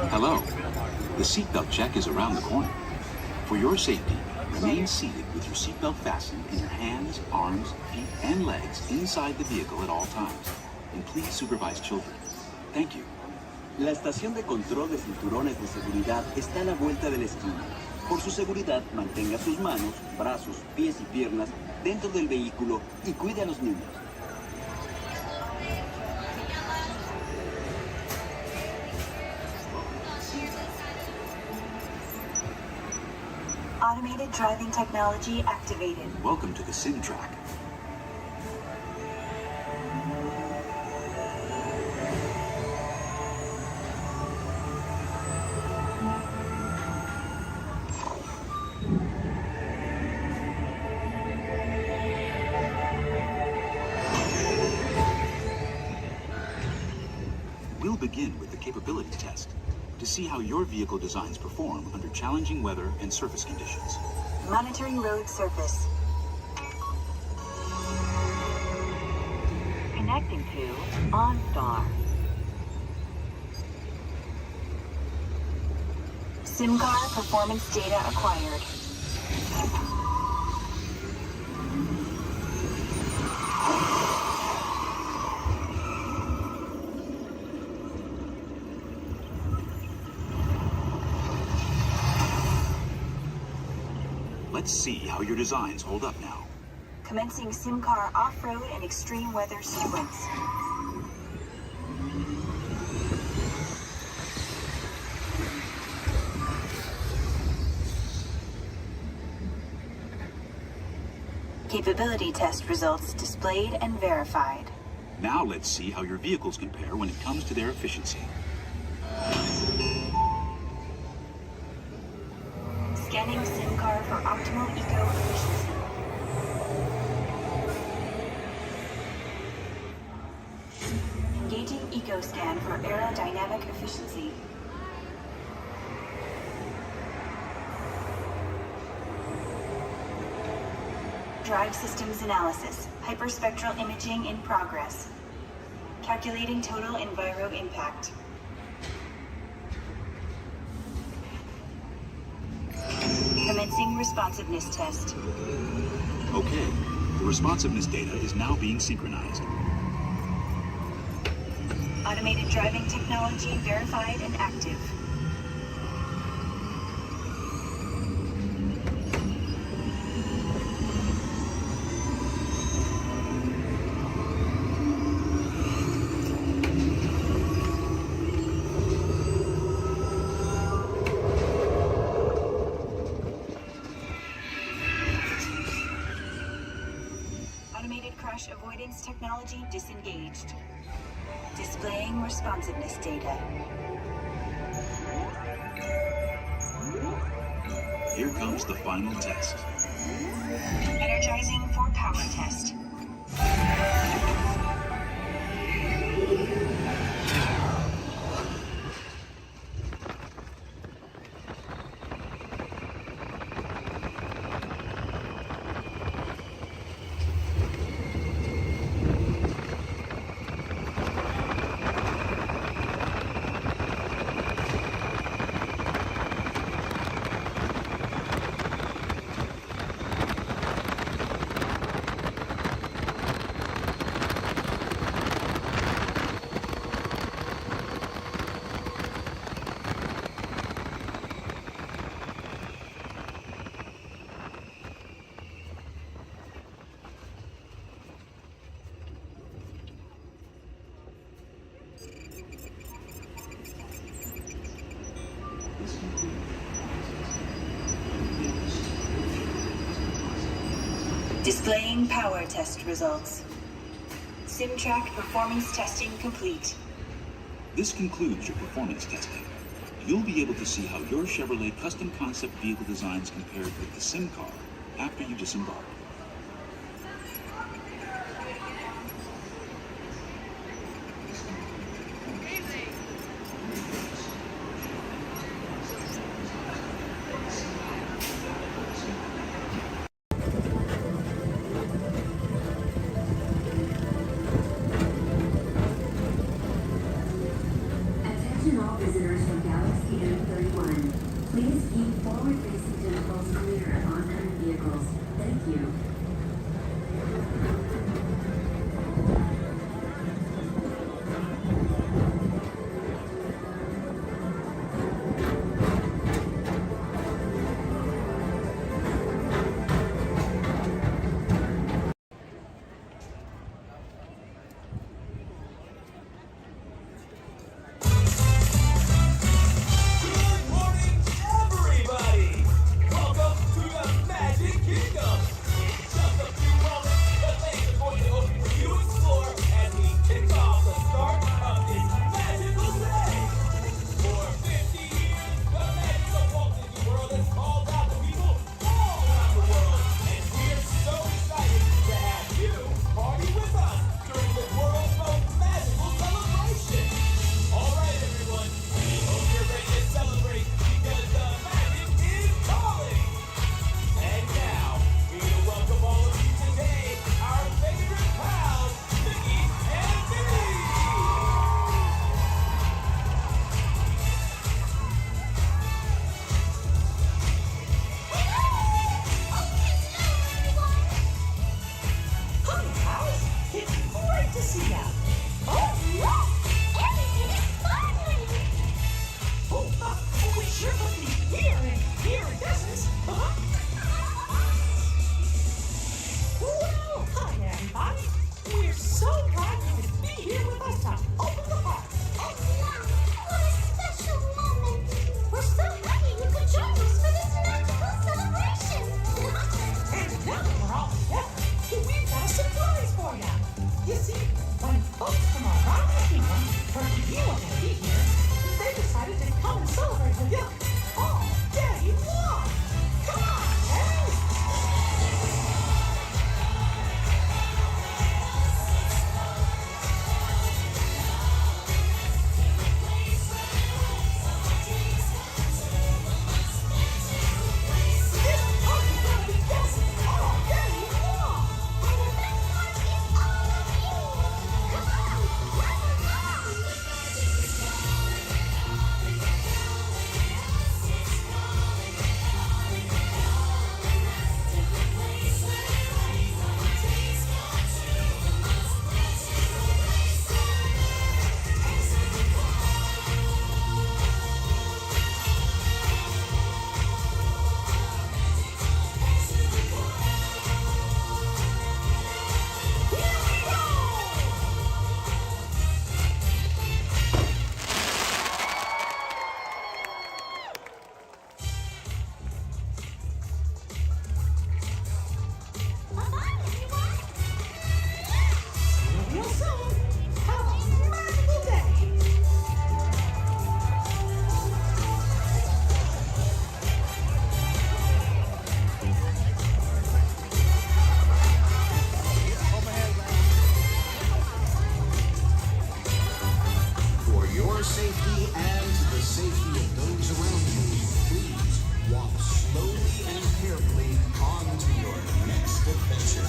Hello. The seatbelt check is around the corner. For your safety, remain seated with your seatbelt fastened in your hands, arms, feet, and legs inside the vehicle at all times. And please supervise children. Thank you. La estación de control de cinturones de seguridad está a la vuelta de la esquina. Por su seguridad, mantenga sus manos, brazos, pies y piernas dentro del vehículo y cuide a los niños. Automated driving technology activated. Welcome to the Sim Track. We'll begin with the capability test to see how your vehicle designs perform under challenging weather and surface conditions. Monitoring road surface. Connecting to OnStar. SIM car performance data acquired. Let's see how your designs hold up now. Commencing SIM car off-road and extreme weather sequence. Capability test results displayed and verified. Now let's see how your vehicles compare when it comes to their efficiency. Scanning SIM car for optimal eco efficiency. Engaging eco scan for aerodynamic efficiency. Drive systems analysis. Hyperspectral imaging in progress. Calculating total enviro impact. Commencing responsiveness test. Okay, the responsiveness data is now being synchronized. Automated driving technology verified and active. Crash avoidance technology disengaged. Displaying responsiveness data. Here comes the final test. Energizing for power test. Displaying power test results. SimTrack performance testing complete. This concludes your performance testing. You'll be able to see how your Chevrolet custom concept vehicle designs compared with the sim car after you disembark. Attention all visitors from Galaxy M31. Please keep forward-facing tentacles clear of oncoming vehicles. Thank you. Everybody, welcome to the Magic Kingdom. In just a few moments, the lanes are going to open for you to explore as we kick off the start of this magical day. For 50 years, the magic of Walt Disney World has called out to people all around the world, and we're so excited to have you party with us during the world's most magical celebration. All right, everyone, we hope you're ready to celebrate because the magic is calling. And now, we welcome all of you today, our favorite pals, Mickey and Minnie. Hi, pals. It's great to see ya. Oh, look! Everything is sparkling! We sure put the iridescence, Well, hi, everybody. We're so glad you could be here with us to open the park. And now, what a special moment. We're so happy you could join us for this magical celebration. And now that we're all together, we've got a surprise for ya. You see, when folks from around the kingdom heard you were going to be here, they decided to come and celebrate with you all day long. Come on, hey! This party's gonna be dancing all day long. And the best part is all of you. Come on, clap along. Bye-bye, everyone. See you real soon. Have a magical day. For your safety and the safety of those around you, please walk slowly and carefully on to your next adventure.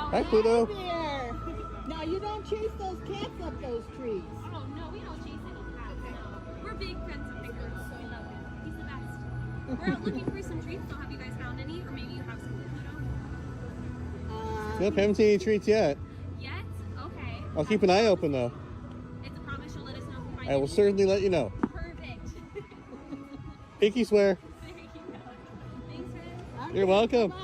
Hi, Pluto. There. Now you don't chase those cats up those trees. Oh no, we don't chase any cats. No. We're big friends of Bigger, so we love him. He's the best. We're out looking for some treats, so have you guys found any? Or maybe you have some Pluto? Nope, haven't seen any treats yet. Yet? Okay. I'll keep an eye open though. It's a promise you'll let us know if you find I will any? certainly let you know. Perfect. Pinky swear. There you go. Thanks, Red. You're welcome. Bye.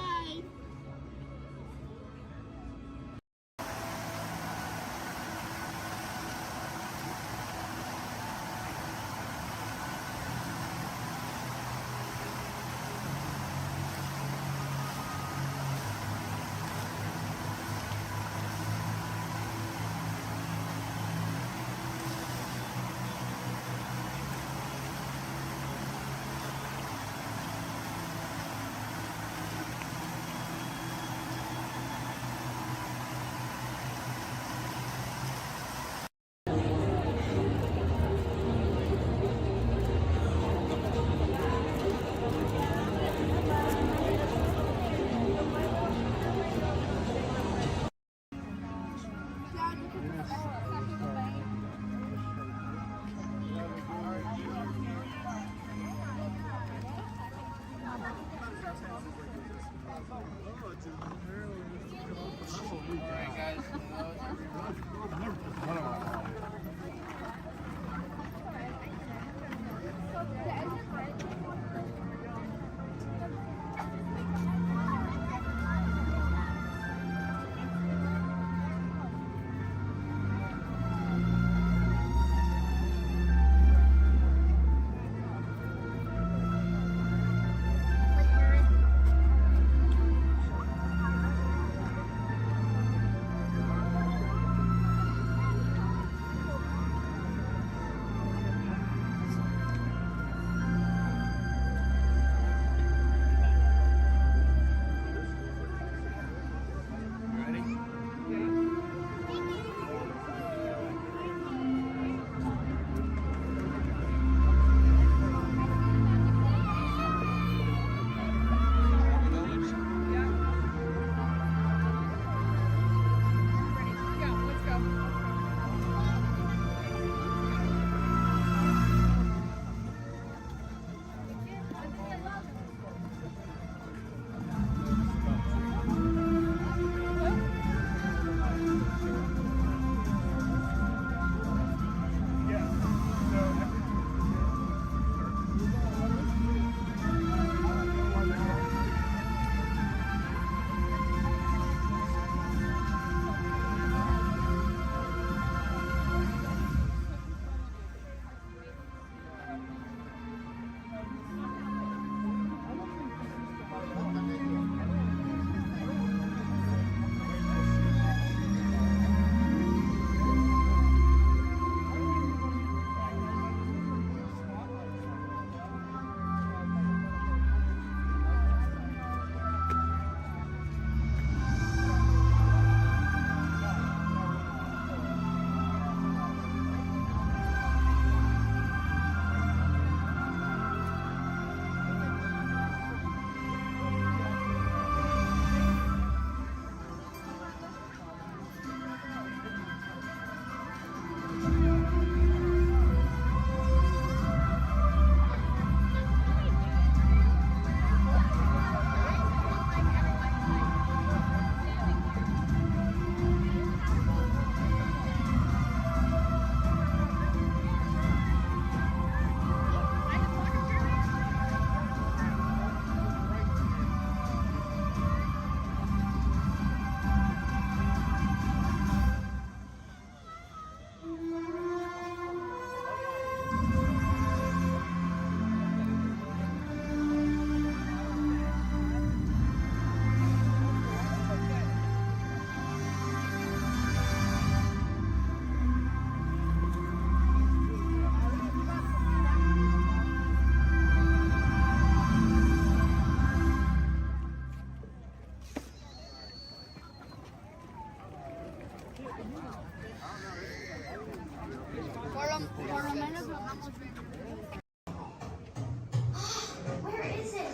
Where is it?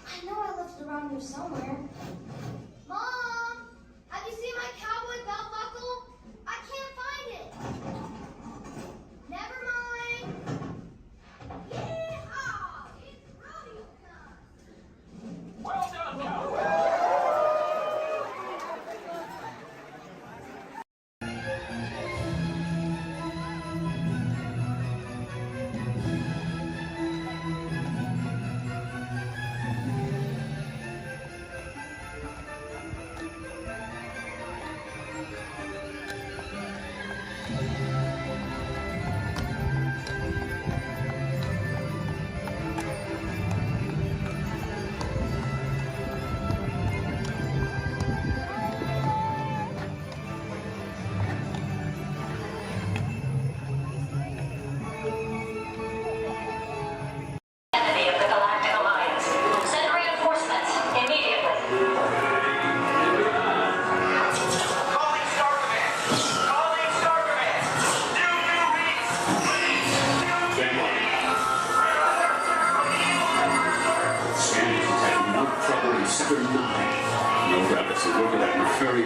I know I left it around here somewhere. Mom! Have you seen my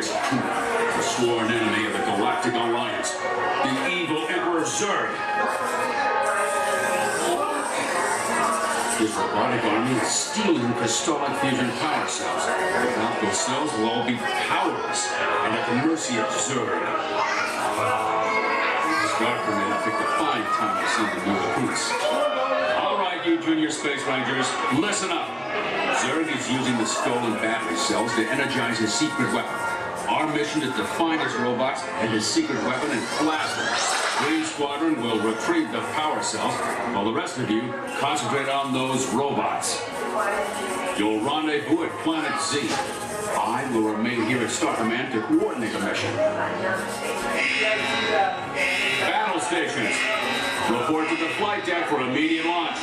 Glorious, the sworn enemy of the Galactic Alliance, the evil Emperor Zurg. His robotic army is stealing crystallic fusion power cells. Without those cells, we'll all be powerless and at the mercy of Zurg. Darker men have picked a fine time to send the new recruits. All right, you junior space rangers, listen up. Zurg is using the stolen battery cells to energize his secret weapon. Our mission is to find his robots and his secret weapon and blast them. Green Squadron will retrieve the power cells, while the rest of you concentrate on those robots. You'll rendezvous at Planet Z. I will remain here at Star Command to coordinate the mission. Battle stations, report to the flight deck for immediate launch.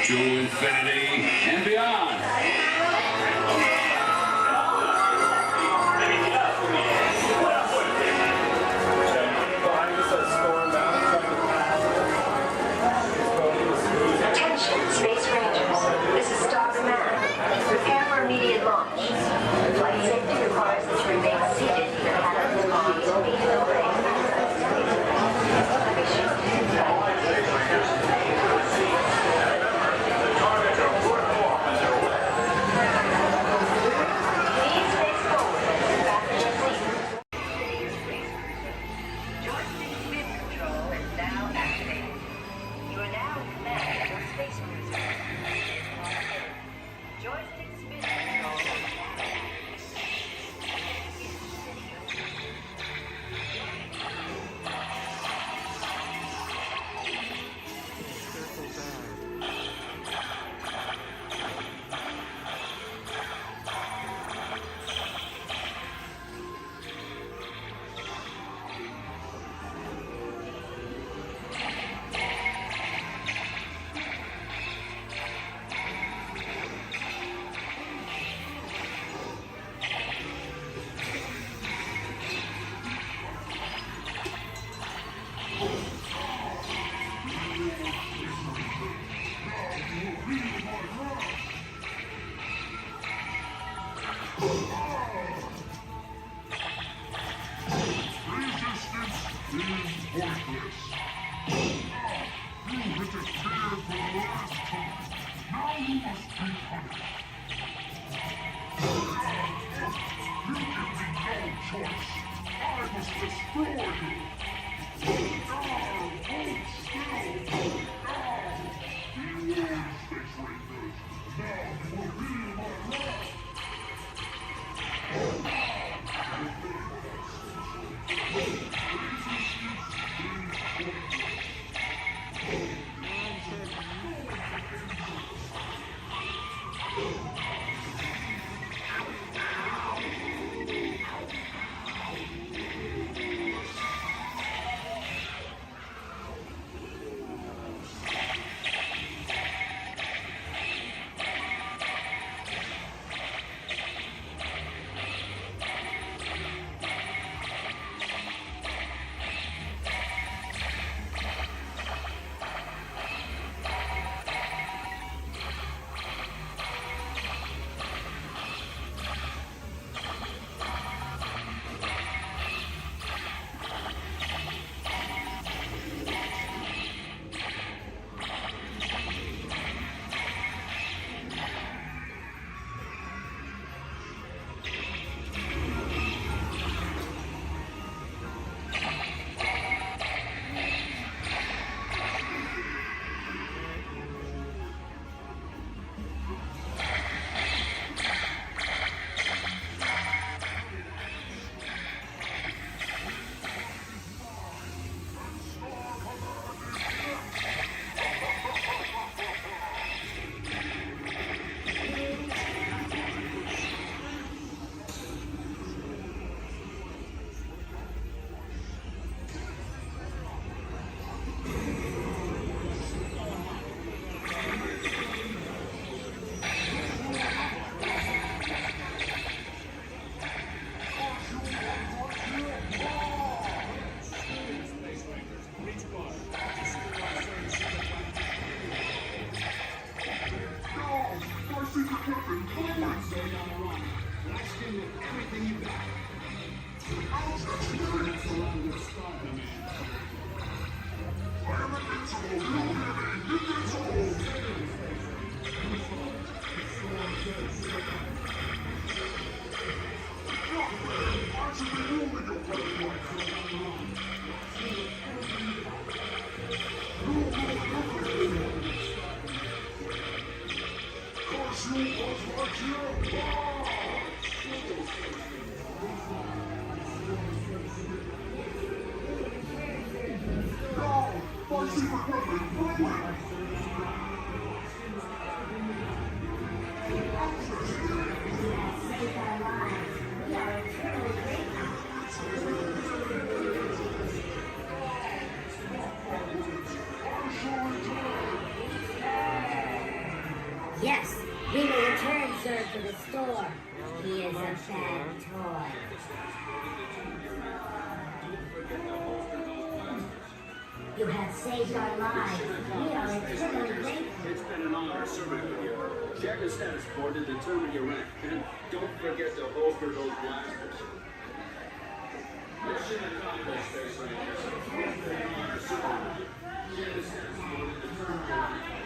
To infinity and beyond. Attention, Space Rangers. This is Star Command. Prepare for immediate launch. Flight safety requires that you remain seated in your cabin comms and be no break. Please face forward and sit back in your seat. Joystick spin control is now activated. You are now in command of your space cruiser. Joystick spin control is activated. Everything you got. Yes, we will return sir to the store. He is a bad toy. You have saved our lives. We are eternally grateful. It's been an honor serving with you. Check the status board to determine your rank. And don't forget to holster those blasters. Mission accomplished, Space Rangers. It's been an honor serving with you. Check the status board to determine your rank.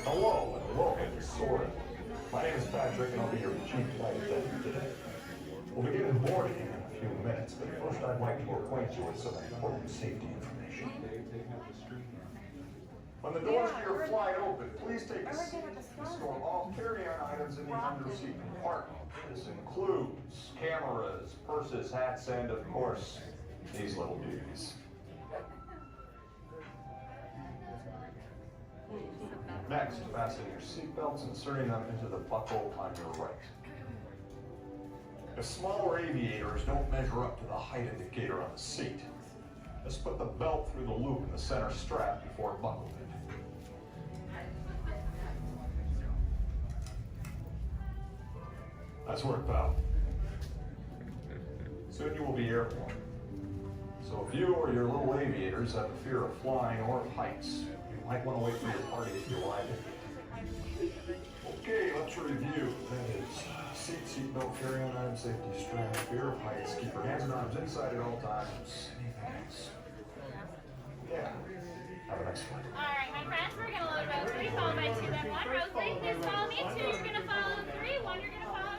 Hello, sort of. My name is Patrick, and I'll be your chief flight attendant today. We'll begin boarding in a few minutes, but first I'd like to acquaint you with some important safety information. When the doors to your flight open, please take a seat and store all carry-on items in the under-seat compartment. This includes cameras, purses, hats, and, of course, these little beauties. Next, fasten your seatbelts, inserting them into the buckle on your right. If smaller aviators don't measure up to the height indicator on the seat, just put the belt through the loop in the center strap before buckling it. Nice work, pal. Soon you will be airborne. So if you or your little aviators have a fear of flying or of heights, you might want to wait for your party if you like it. Okay, let's review. That is seatbelt, carry-on item, safety strap, fear of heights, keep your hands and arms inside at all times. Anything else? Yeah. Have a nice flight. All right, my friends, we're going to load row 3, followed by 2, then 1. Row 3, please follow me. 2, you're going to follow 3. 1, you're going to follow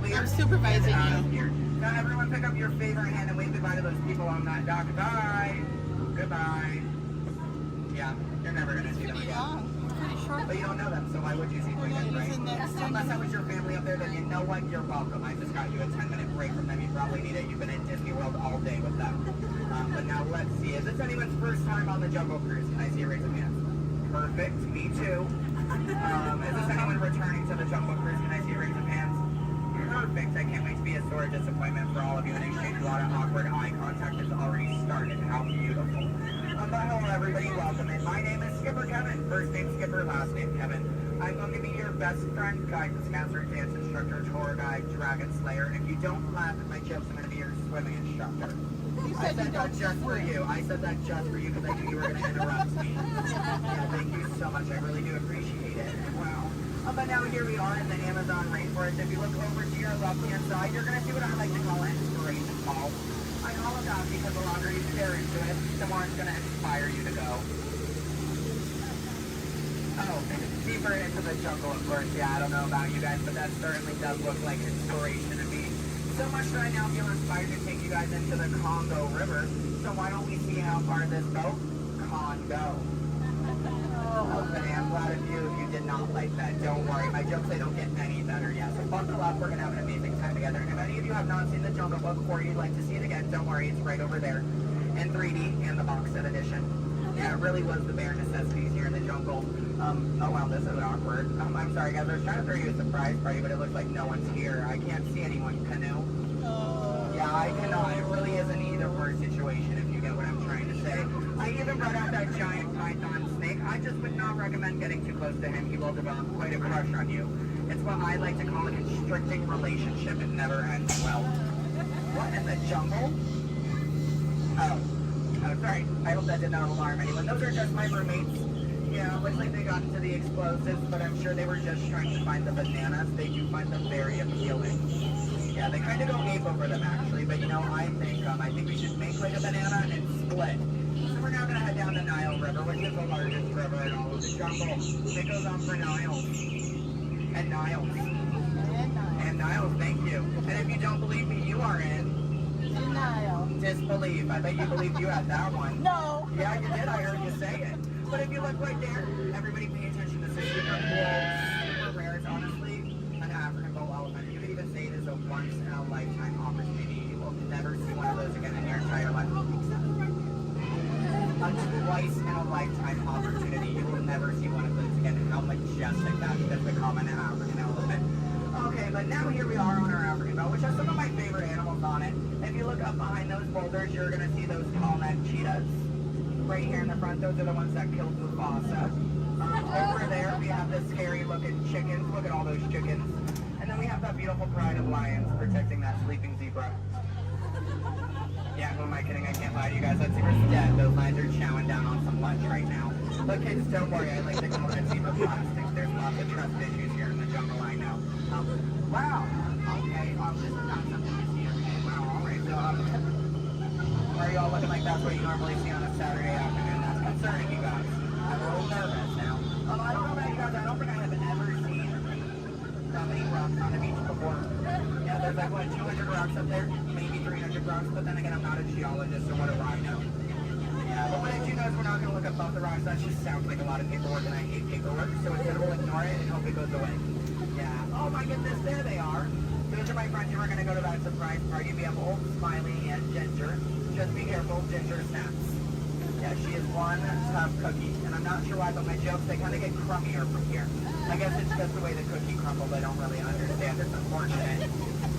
2. I'm supervising you. Now everyone pick up your favorite hand and wave goodbye to those people on that dock. Bye. Goodbye. Yeah, you're never going to see them again. Pretty short. But you don't know them, so why would you see them again, right? Unless that was your family up there, then you know what? You're welcome. I just got you a 10-minute break from them. You probably need it. You've been in Disney World all day with them. But now let's see. Is this anyone's first time on the Jungle Cruise? Can I see a raise of hands? Perfect. Me too. Is this anyone returning to the Jungle Cruise? Can I see a raise of hands? Perfect. I can't wait to be a sore disappointment for all of you and exchange a lot of awkward eye contact has already started. How beautiful. But hello everybody, welcome in. My name is Skipper Kevin. First name Skipper, last name Kevin. I'm going to be your best friend, guidance counselor, dance instructor, tour guide, dragon slayer, and if you don't laugh at my jokes, I'm going to be your swimming instructor. I said that just for you. I said that just for you because I knew you were going to interrupt me. Yeah, thank you so much. I really do appreciate it. Wow. But now here we are in the Amazon rainforest. If you look over to your left-hand side, you're going to see what I like to call an inspiration ball. I call it that because the longer you stare into it, the more it's going to inspire you to go. Oh, deeper into the jungle, of course. Yeah, I don't know about you guys, but that certainly does look like inspiration to me. So much that I now feel inspired to take you guys into the Congo River. So why don't we see how far this boat can go? Oh, but I'm glad of you if you did not like that. Don't worry, my jokes, they don't get any better yet. So buckle up, we're going to have an amazing time together. And if any of you have not seen the Jungle Book or you'd like to see it again, don't worry, it's right over there in 3D and the box set edition. Yeah, it really was the bare necessities here in the jungle. Oh wow, this is awkward. I'm sorry guys, I was trying to throw you a surprise party, but it looks like no one's here. I can't see anyone. Canoe? Yeah, I cannot. It really is an either-or situation, if you get what I'm trying to say. I even brought out that giant python snake. I just would not recommend getting too close to him. He will develop quite a crush on you. It's what I like to call a constricting relationship. It never ends well. What in the jungle? Oh, sorry. I hope that did not alarm anyone. Those are just my roommates. Yeah, looks like they got into the explosives, but I'm sure they were just trying to find the bananas. They do find them very appealing. Yeah, they kind of go ape over them actually, but you know, I think we should make like a banana and split. So we're now gonna head down the Nile River, which is the largest river in all of the jungle. It goes on for Niles. And Niles. And Niles, thank you. And if you don't believe me, you are in Denial. disbelief. I bet you believed you had that one. No. Yeah, you did. I heard you say it. But if you look right there, everybody pay attention to this. Super cool, super rare. It's honestly an African bull elephant. You could even say it is a once-in-a-lifetime opportunity. You will never see one of those again in your entire life. A twice-in-a-lifetime opportunity. You will never see one of those again. And how majestic that is to common African elephant. Okay, but now here we are on our African belt, which has some of my favorite animals on it. If you look up behind those boulders, you're going to see those tall-neck cheetahs. Right here in the front, those are the ones that killed Mufasa. Over there, we have the scary-looking chickens. Look at all those chickens. And then we have that beautiful pride of lions protecting that sleeping zebra. Yeah, who am I kidding? I can't lie to you guys. That zebra's dead. Those lions are chowing down on some lunch right now. But kids, don't worry. I like to call that zebra plastics. There's lots of trust issues here in the jungle, I know. Wow. Okay, this is not something you see every day. Wow, alright. So, are you all looking like that's what you normally see on a Saturday afternoon? That's concerning, you guys. I'm a little nervous now. I don't know about you guys. I don't think I have ever seen that many rocks on the beach before. Yeah, there's like, what, 200 rocks up there? Maybe 300 rocks, but then again, I'm not a geologist, so what do I know? Yeah, but what I do know is we're not going to look above the rocks. That just sounds like a lot of paperwork, and I hate paperwork, so instead we'll ignore it and hope it goes away. Yeah. Oh my goodness, there they are. Those are my friends who are going to go to that surprise party. We have Old, Smiley, and Ginger. Just be careful, Ginger snaps. Yeah, she is one tough cookie, and I'm not sure why, but my jokes, they kind of get crummier from here. I guess it's just the way the cookie crumbles. I don't really understand. It's unfortunate.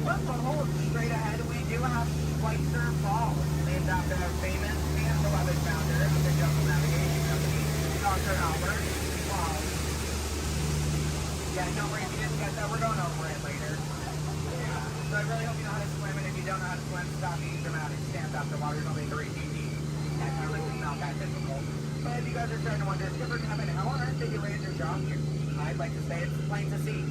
But behold, straight ahead, we do have Schweitzer Falls, named after our famous and beloved founder of the Jungle Navigation Company, Dr. Albert. Wow. Yeah, don't worry if you didn't get that. We're going over it later. Yeah. So I really hope you know how to swim, and if you don't know how to swim, stop being dramatic. Stand up. The water's only 3 feet deep. Yeah, really, it's not that difficult. But if you guys are starting to wonder, Skipper Kevin, how on earth did you land your job here? I'd like to say it's plain to see.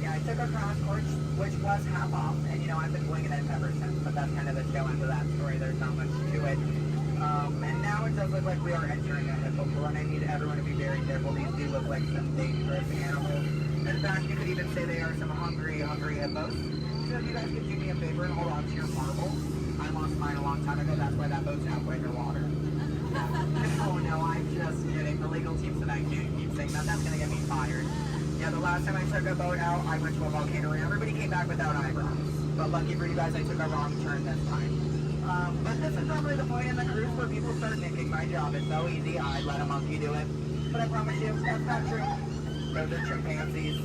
Yeah, I took a cross course, which was half off, and you know, I've been winging it ever since, but that's kind of the tail end of that story. There's not much to it. And now it does look like we are entering a hippopole, and I need everyone to be very careful. These do look like some dangerous animals. In fact, you could even say they are some hungry hippos. So if you guys could do me a favor and hold on to your marbles. I lost mine a long time ago, that's why that boat's halfway underwater. Oh no, I'm just kidding. The legal team said I can't keep saying that. That's gonna get me fired. Yeah, the last time I took a boat out, I went to a volcano and everybody came back without eyebrows. But lucky for you guys, I took a wrong turn this time. But this is normally the point in the cruise where people start thinking my job is so easy, I let a monkey do it. But I promise you, that's not true. Those are chimpanzees.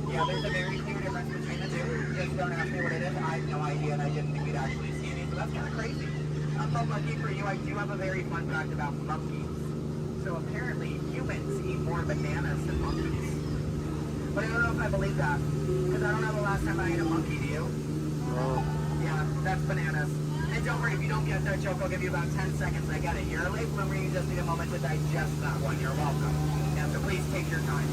Yeah, there's a very clear difference between the two. Just don't ask me what it is. I have no idea, and I didn't think we'd actually see any, so that's kind of crazy. But lucky for you, I do have a very fun fact about monkeys. So apparently, humans eat more bananas than monkeys. But I don't know if I believe that, because I don't know the last time I ate a monkey, do you? Yeah, that's bananas. And don't worry, if you don't get that joke, I'll give you about 10 seconds. I get it. You're a late bloomer, you just need a moment to digest that one. You're welcome. Yeah, so please take your time.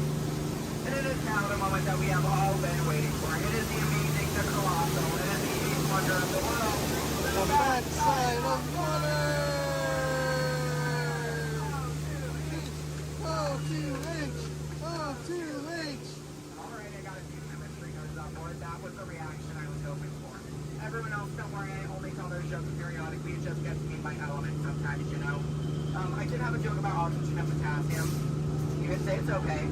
And it is now the moment that we have all been waiting for. It is the amazing, the colossal, it is the eighth wonder of the world. The backside of water! Oh, 2H! Oh, 2H! Alright, I got a few chemistry nerds on board. That was the reaction I was hoping for. Everyone else, don't worry, I only tell their jokes periodically. It just gets me by element sometimes, you know. I did have a joke about oxygen and potassium. You could say it's okay.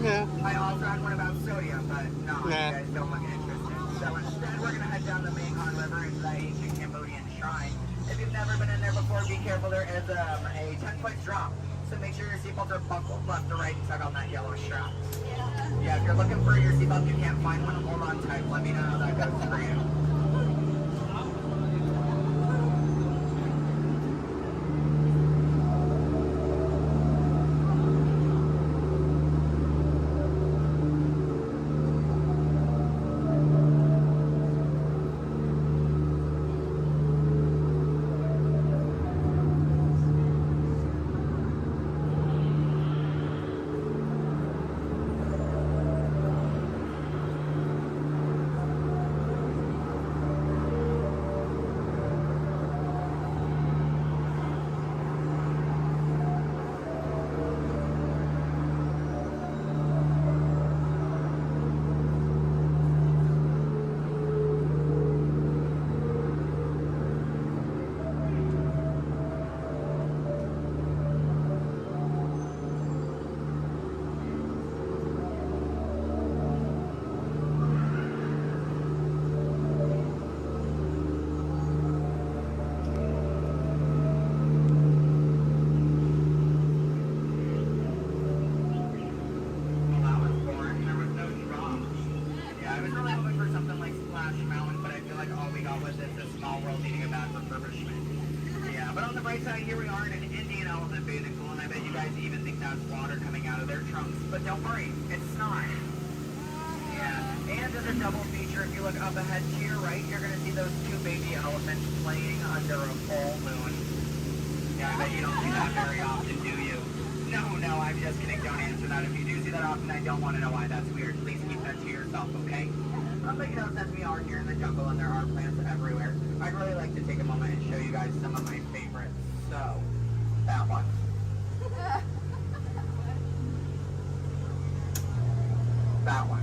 Yeah. I also had one about sodium, but no, nah. You guys don't look interested. So instead, we're going to head down the Mekong River into that ancient Cambodian shrine. If you've never been in there before, be careful. There is a 10-foot drop. So make sure your seatbelts are buckled left to right and tug on that yellow strap. Yeah, if you're looking for your seatbelt and you can't find one, hold on tight. Let me know how that goes for you. Here we are in an Indian elephant bathing pool, and I bet you guys even think that's water coming out of their trunks. But don't worry, it's not. Yeah, and as a double feature, if you look up ahead to your right, you're going to see those two baby elephants playing under a full moon. Yeah, I bet you don't see that very often, do you? No, I'm just kidding. Don't answer that. If you do see that often, I don't want to know why that's weird. Please keep that to yourself, okay? But you know, since we are here in the jungle and there are plants everywhere, I'd really like to take a moment and show you guys some of my favorites. So, that one. That one.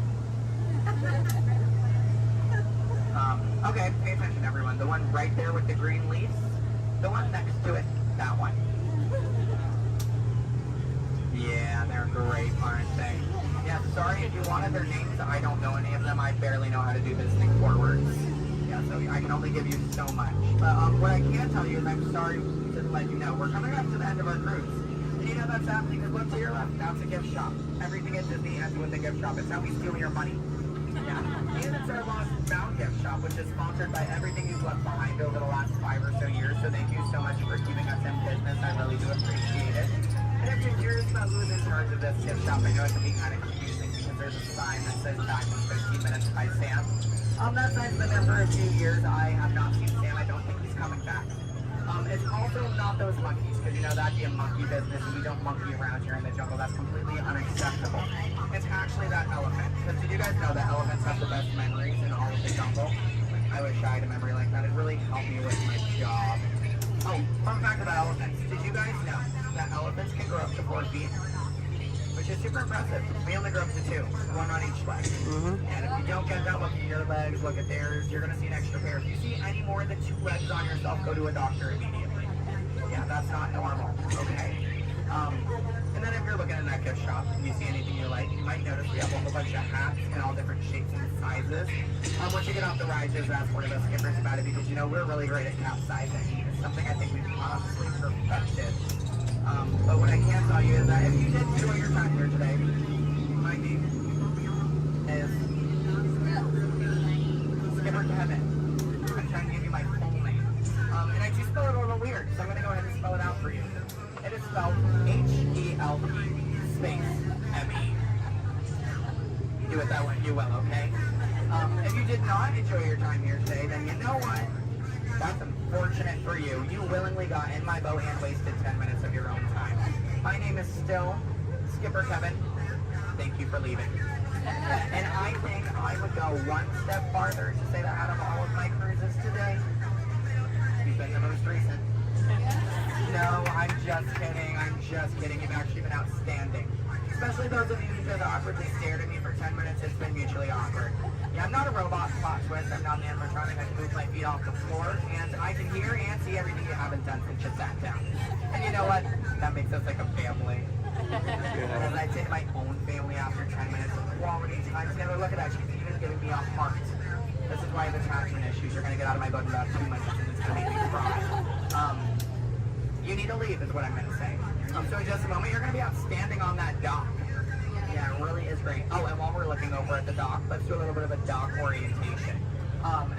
Okay, pay attention everyone. The one right there with the green leaves. The one next to it. That one. Yeah, they're great, aren't they? Yeah, sorry if you wanted their names. I don't know any of them. I barely know how to do this thing forwards. Yeah, so I can only give you so much. But what I can tell you is I'm sorry to let you know we're coming up to the end of our cruise. And you know that's happening because look to your left. That's a gift shop. Everything at Disney ends with a gift shop. It's how we steal your money. Yeah. And it's our Lost Bound gift shop, which is sponsored by everything you've left behind over the last 5 or so years. So thank you so much for keeping us in business. I really do appreciate it. And if you're curious about who's in charge of this gift shop, I know it can be kind of confusing because there's a sign that says back in 15 minutes by Sam. That sign's been there for a few years. I have not seen Sam. I don't think he's coming back. It's also not those monkeys, because you know that'd be a monkey business, and we don't monkey around here in the jungle. That's completely unacceptable. It's actually that elephant. Because did you guys know that elephants have the best memories in all of the jungle? I wish I had a memory like that. It'd really help me with my job. Oh, fun fact about elephants. Did you guys know that elephants can grow up to 4 feet? Which is super impressive. We only grow up to 2, one on each leg. And if you don't get that, look at your legs, look at theirs, you're going to see an extra pair. If you see any more than 2 legs on yourself, go to a doctor immediately. Yeah, that's not normal, okay? And then if you're looking in that gift shop and you see anything you like, you might notice we have a whole bunch of hats in all different shapes and sizes. Once you get off the ride, just ask one of us skippers about it because, you know, we're really great at capsizing. It's something I think we've honestly perfected. But what I can tell you is that if you did enjoy your time here today, my name is Skipper Kevin. I'm trying to give you my full name. And I do spell it a little weird, so I'm going to go ahead and spell it out for you. It is spelled H-E-L-P space M-E. Do it that way, you will, okay? If you did not enjoy your time here today, then you know what? That's unfortunate for you. You willingly got in my boat and wasted 10 minutes of your own time. My name is still Skipper Kevin. Thank you for leaving. And I think I would go one step farther to say that out of all of my cruises today, you've been the most recent. No, I'm just kidding. I'm just kidding. You've actually been outstanding. Especially those of you who just awkwardly stared at me for 10 minutes. It's been mutually awkward. Yeah, I'm not a robot plot twist. I'm not an animatronic. I can move my feet off the floor, and I can hear and see everything you haven't done since you sat down. And you know what? That makes us like a family. As I say to my own family after 10 minutes of quality time together, look at that. She's even giving me a heart. This is why I have attachment issues. You're going to get out of my boat in about 2 minutes, and it's going to make me cry. You need to leave is what I'm going to say. So in just a moment, you're going to be outstanding on that dock. Yeah, it really is great. Oh, and while we're looking over at the dock, let's do a little bit of a dock orientation.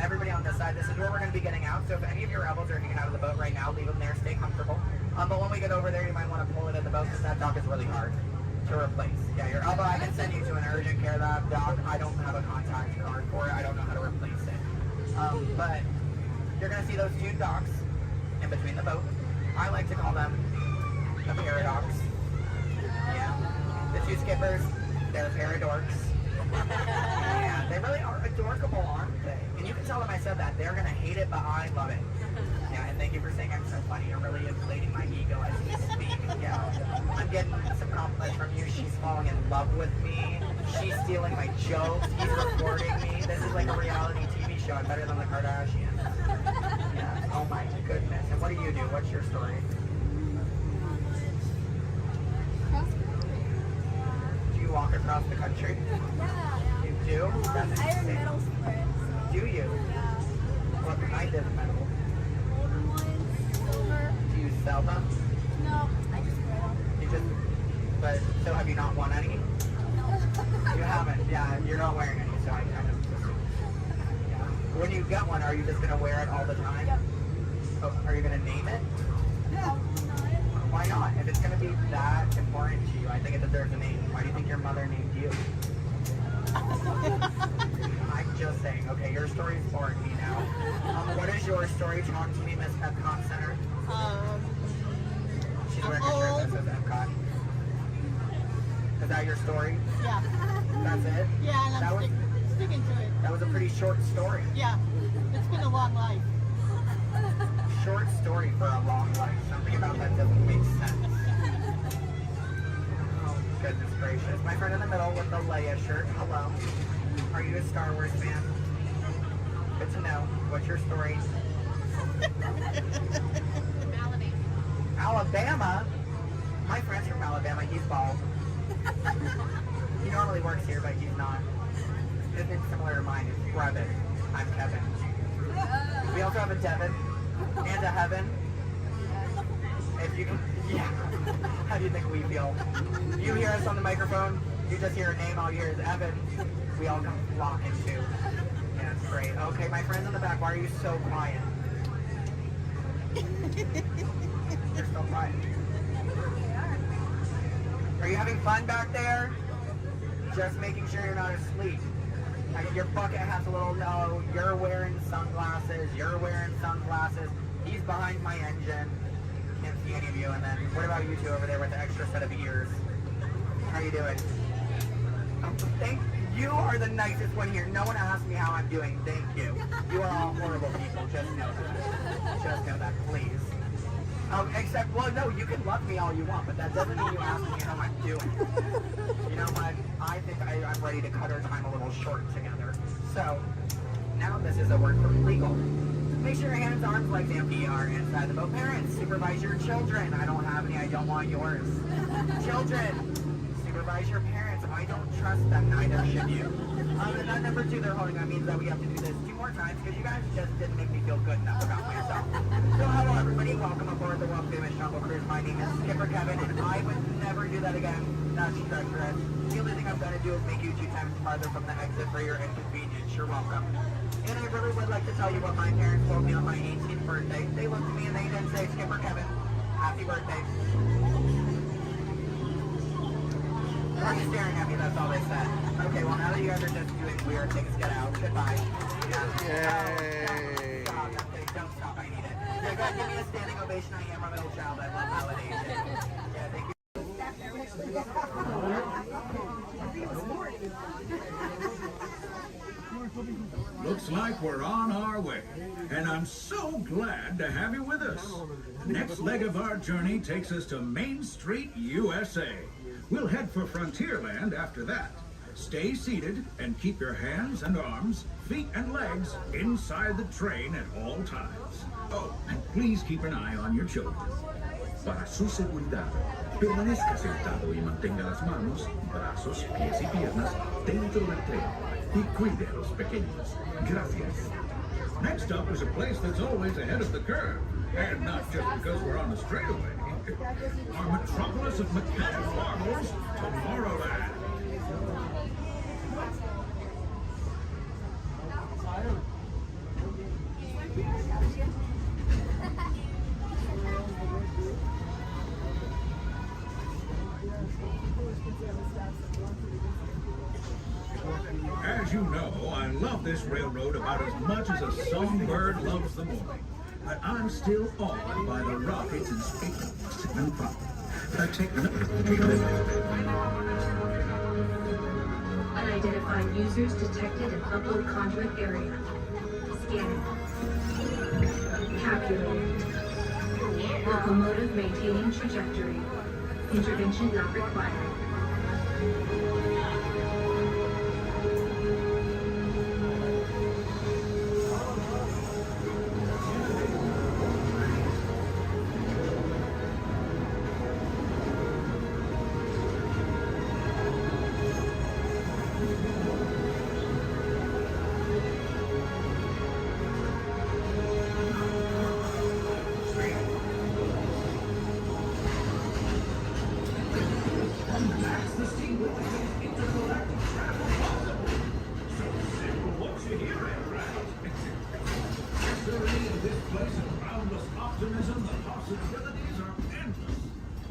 Everybody on this side, this is where we're going to be getting out. So if any of your elbows are hanging out of the boat right now, leave them there, stay comfortable. But when we get over there, you might want to pull it in the boat because that dock is really hard to replace. Yeah, your elbow, I can send you to an urgent care dock. I don't have a contact card for it. I don't know how to replace it. But you're going to see those two docks in between the boat. I like to call them the paradox. Yeah. The two skippers, they're paradorks. Yeah, they really are adorable, aren't they? And you can tell them I said that. They're going to hate it, but I love it. Yeah, and thank you for saying I'm so funny. You're really inflating my ego as we speak. Yeah. I'm getting some compliments from you. She's falling in love with me. She's stealing my jokes. He's recording me. This is like a reality TV show. I'm better than the Kardashians. Yeah. Oh my goodness. And what do you do? What's your story? Do you walk across the country? Yeah. You do? That's Iron insane. medals for it. So. Do you? Yeah. What kind of medal? Golden ones, silver. Do you sell them? No, I just wear them. You just, but, so have you not won any? No. You haven't, yeah, you're not wearing any, so I kind of assumed. Yeah. When you get one, are you just going to wear it all the time? Yep. Oh, are you going to name it? No. Why not? If it's going to be that important to you, I think it deserves a name. Why do you think your mother named you? I'm just saying, okay, your story's boring me now. What is your story? Talk to me, Miss Epcot Center. She's wearing a shirt that says Epcot. Is that your story? Yeah. That's it? Yeah, and I'm sticking to it. That was a pretty short story. Yeah. It's been a long life. Short story for a long life. Something about that doesn't make sense. Oh, goodness gracious. My friend in the middle with the Leia shirt. Hello. Are you a Star Wars fan? Good to know. What's your story? Alabama? My friend's from Alabama. He's bald. He normally works here, but he's not. His name's similar to mine. It's Brevin. I'm Kevin. We also have a Devin and a Heaven. If you can, yeah. How do you think we feel? You hear us on the microphone, you just hear a name, all you hear is Evan. We all come flocking too. Yeah, it's great. Okay, my friends in the back, why are you so quiet? You're so quiet. Are you having fun back there? Just making sure you're not asleep. I mean, your bucket has a little no. You're wearing sunglasses. You're wearing sunglasses. He's behind my engine. Can't see any of you. And then, what about you two over there with the extra set of ears? How you doing? Thank you. Are the nicest one here. No one asked me how I'm doing. Thank you. You are all horrible people. Just know that. Just know that, please. Except, well, no, you can love me all you want, but that doesn't mean you ask me how I'm doing. You know what? I think I'm ready to cut our time a little short together. So, now this is a word for legal. Make sure your hands, arms, legs, and feet are inside the boat. Parents, supervise your children. I don't have any, I don't want yours. Children, supervise your parents. I don't trust them, neither should you. And then number 2 they're holding on means that we have to do this 2 more times because you guys just didn't make me feel good enough about myself. So hello everybody, welcome aboard the world famous Jungle Cruise. My name is Skipper Kevin and I would never do that again. That's treacherous. The only thing I'm going to do is make you 2 times farther from the exit for your inconvenience. You're welcome. And I really would like to tell you what my parents told me on my 18th birthday. They looked at me and they didn't say, Skipper Kevin, happy birthday. Why are you staring at me? That's all they said. Okay, well now that you guys are just doing weird things, get out. Goodbye. Yeah. Yay. Stop. Don't stop. I need it. Yeah, go ahead, give me a standing ovation. I am a middle child. I love validation. Yeah, thank you. Looks like we're on our way, and I'm so glad to have you with us. The next leg of our journey takes us to Main Street, USA. We'll head for Frontierland after that. Stay seated and keep your hands and arms, feet and legs inside the train at all times. Oh, and please keep an eye on your children. Para su seguridad, permanezca sentado y mantenga las manos, brazos, pies y piernas dentro del tren y cuide a los pequeños. Gracias. Next up is a place that's always ahead of the curve. And not just because we're on the straightaway. Our metropolis of mechanical marvels, Tomorrowland. As you know, I love this railroad about as much as a songbird loves the morning. But I'm still awed by the rockets and space and Unidentified users detected in upload conduit area. Scanning. Calculating. Locomotive maintaining trajectory. Intervention not required.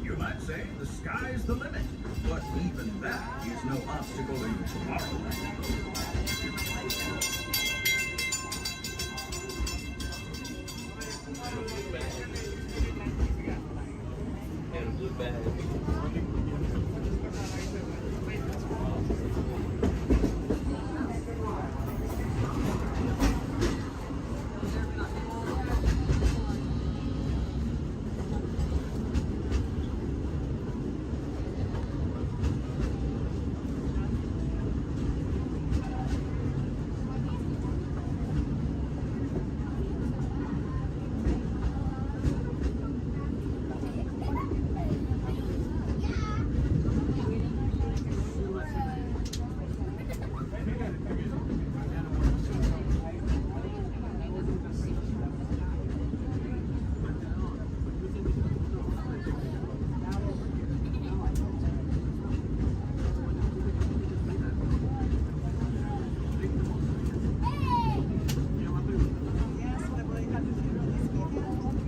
You might say the sky's the limit, but even that is no obstacle in Tomorrowland.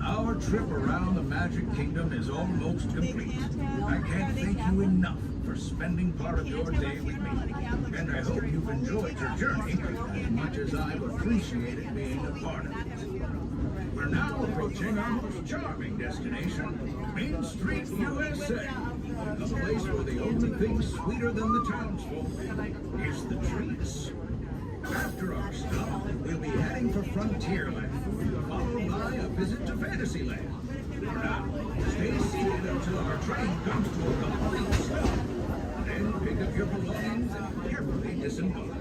Our trip around the Magic Kingdom is almost complete. I can't thank you enough for spending part of your day with me. And I hope you've enjoyed your journey as much as I've appreciated being a part of it. We're now approaching our most charming destination, Main Street, USA. A place where the only thing sweeter than the townsfolk is the treats. After our stop, we'll be heading for Frontierland, followed by a visit to Fantasyland. For now, stay seated until our train comes to a complete stop. Then pick up your belongings and carefully disembark.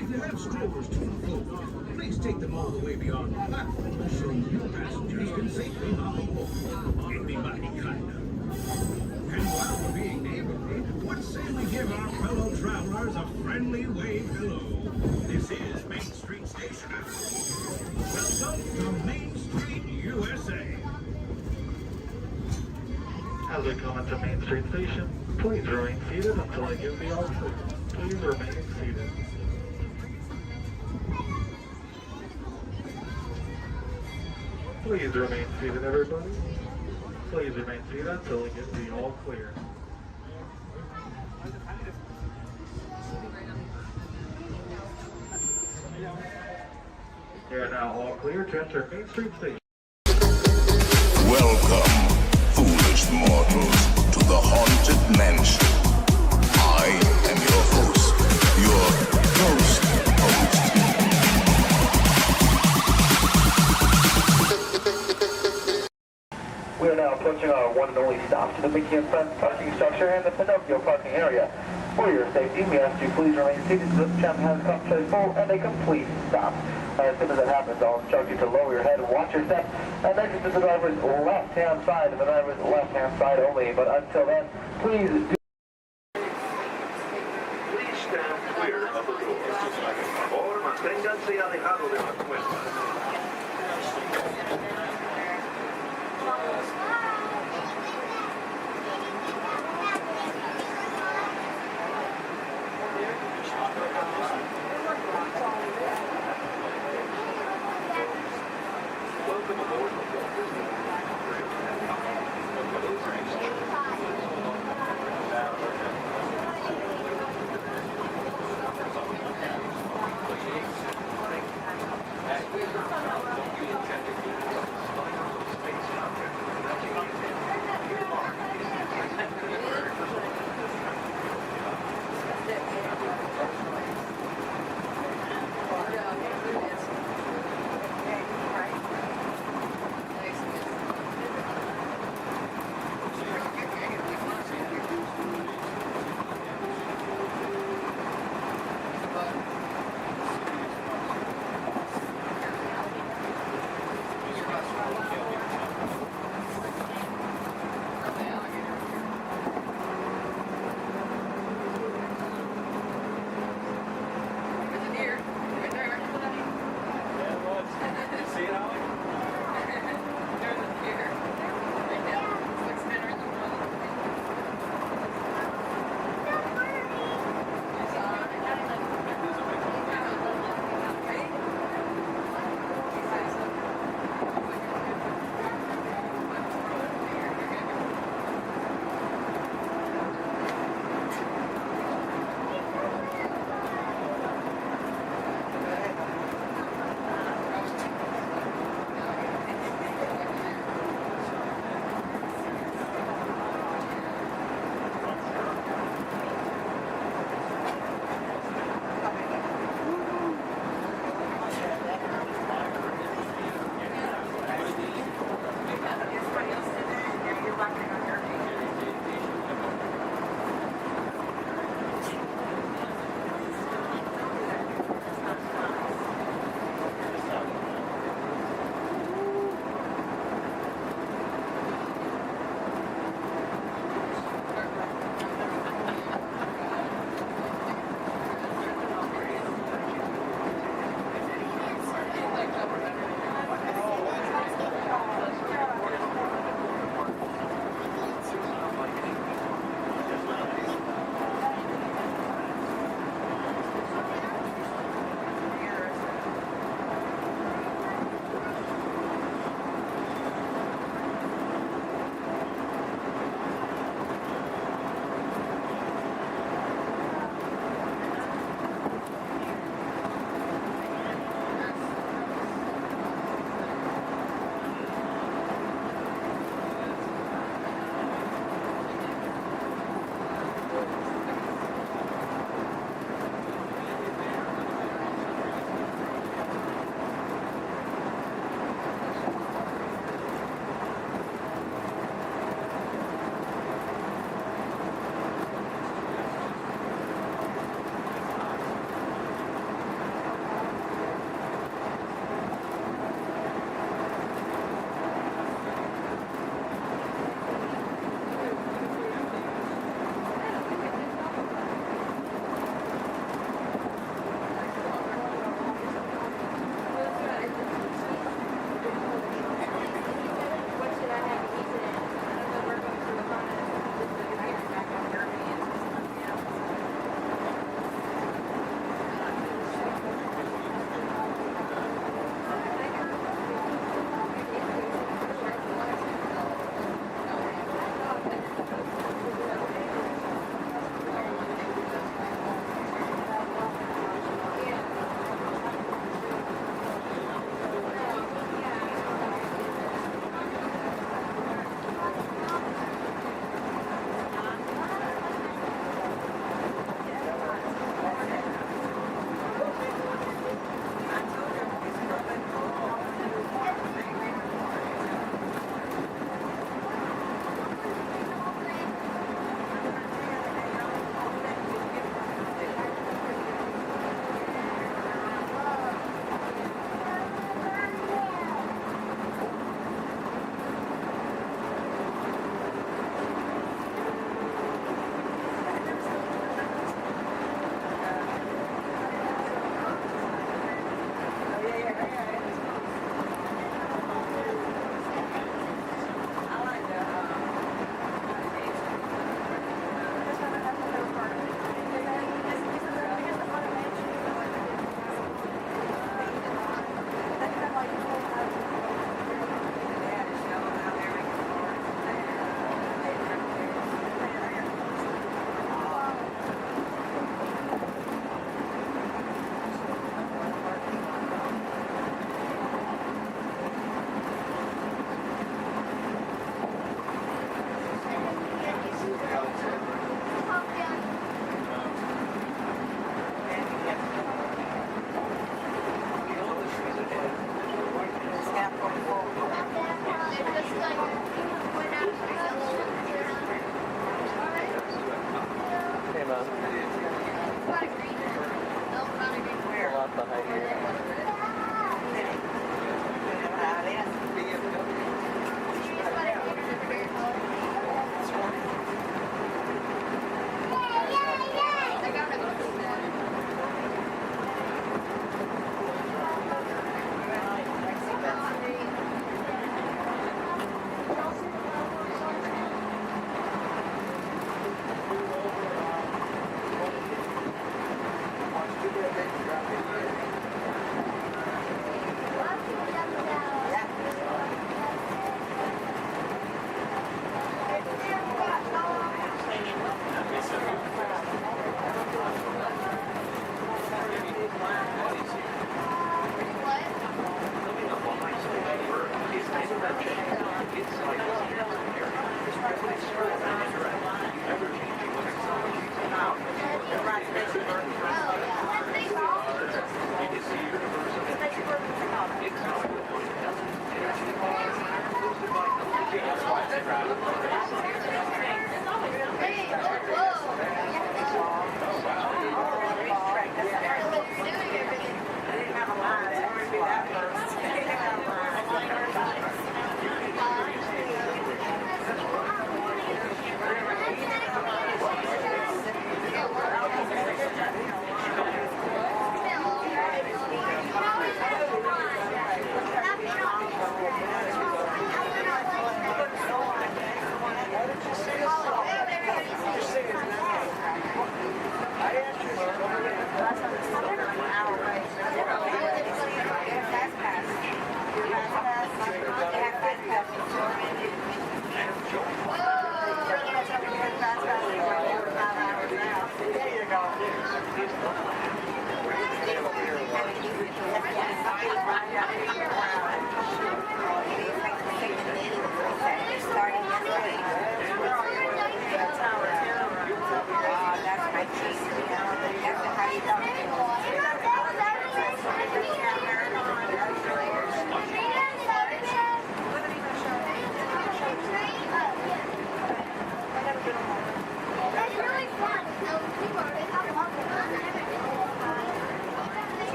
If you have strollers to unfold, please take them all the way beyond the platform so new passengers can safely hop aboard. It'd be mighty kind of. And while we're being neighborly, what say we give our fellow travelers a friendly wave hello? This is Main Street Station. Welcome to Main Street, USA. As we come into Main Street Station, please remain seated until I give the all clear. Please remain seated. Please remain seated, everybody. Please remain seated until I give the all clear. You are now all clear to enter Main Street Station. Welcome, foolish mortals, to the Haunted Mansion. I am your host, your ghost host. We are now approaching our one and only stop to the Mickey and Friends parking structure and the Pinocchio parking area. For your safety, we ask you please remain seated until the tram has come to a full and a complete stop. As soon as that happens, I'll instruct you to lower your head, watch your step, and exit to the driver's left-hand side and the driver's left-hand side only. But until then, please do. Please stand clear of the door. Or manténganse alejado de las puertas.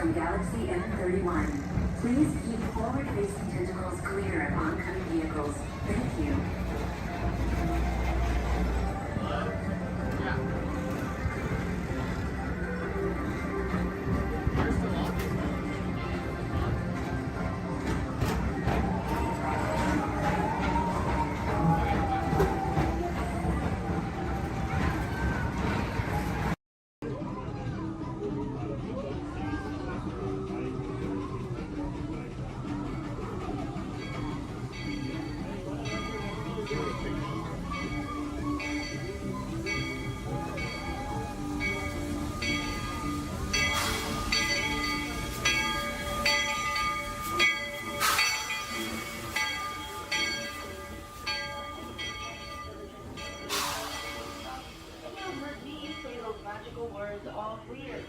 from Galaxy M31. Please keep forward-facing tentacles clear of oncoming vehicles. Thank you. Words all clear.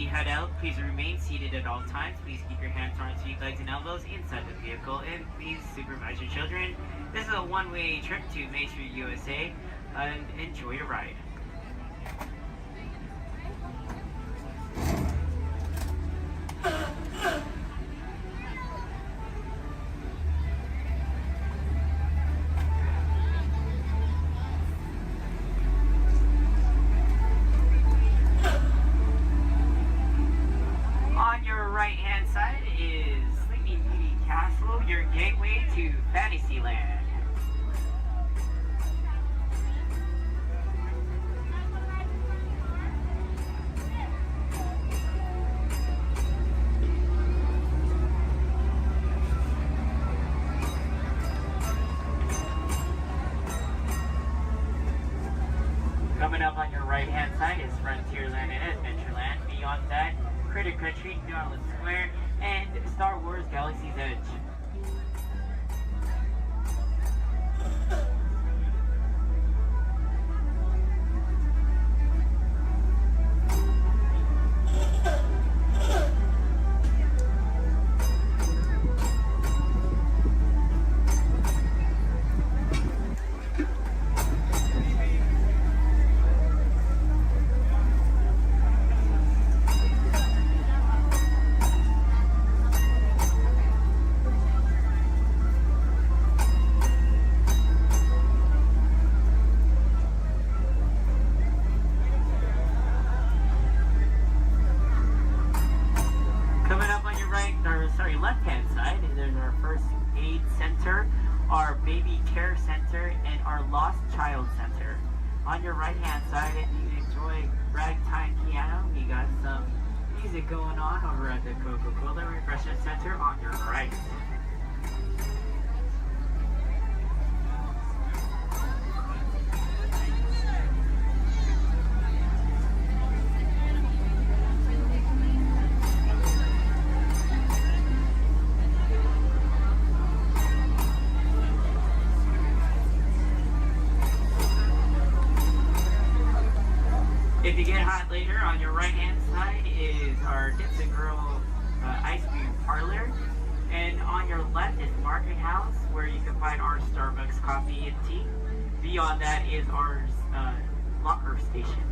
Head out, please remain seated at all times. Please keep your hands, arms, feet, legs, and elbows inside the vehicle, and please supervise your children. This is a one-way trip to Main Street, USA, and enjoy your ride. On your right-hand side is Sleeping Beauty Castle, your gateway to Fantasyland. Coming up on your right-hand side is Frontierland and Adventureland. Beyond that, Critter Country, Darling Square, and Star Wars Galaxy's Edge. Left-hand side, there's our first aid center, our baby care center, and our lost child center. On your right-hand side, if you enjoy ragtime piano, we got some music going on over at the Coca-Cola Refreshment Center on your right. If you get hot later, on your right-hand side is our Dips and Grill ice cream parlor. And on your left is Market House, where you can find our Starbucks coffee and tea. Beyond that is our locker station.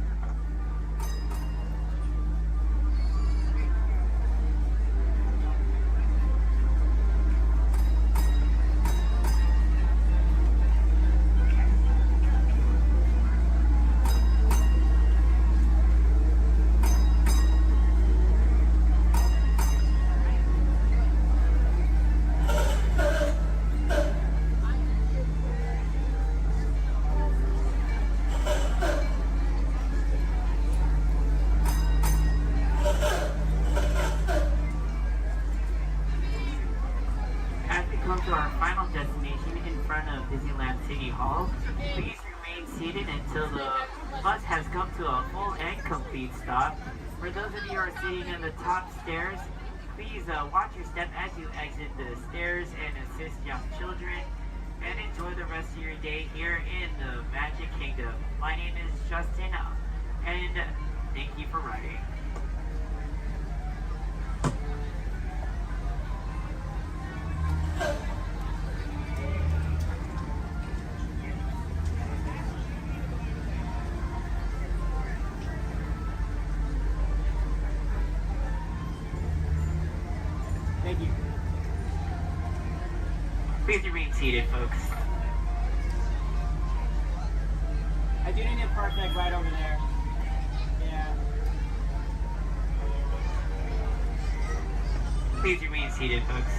To our final destination in front of Disneyland City Hall. Please remain seated until the bus has come to a full and complete stop. For those of you who are sitting in the top stairs, please watch your step as you exit the stairs and assist young children, and enjoy the rest of your day here in the Magic Kingdom. My name is Justin, And thank you for riding. Thank you. Please remain seated, folks. I do need to park like right over there. Yeah. Please remain seated, folks.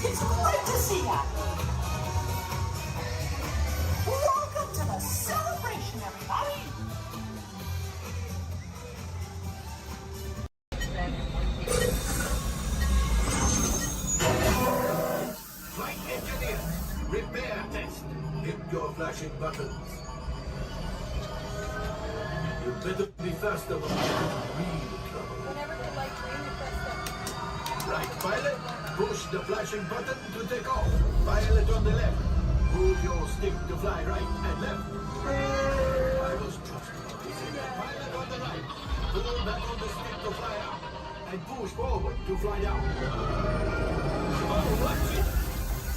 It's great to see ya. Welcome to the celebration, everybody. Flight engineer, repair test. Hit your flashing buttons. You better be faster when you get in real trouble. Whenever the light green, you press the... Right, pilot. Push the flashing button to take off. Pilot on the left. Move your stick to fly right and left. I was just pilot on the right. Pull back on the stick to fly up. And push forward to fly down. Oh, watch it.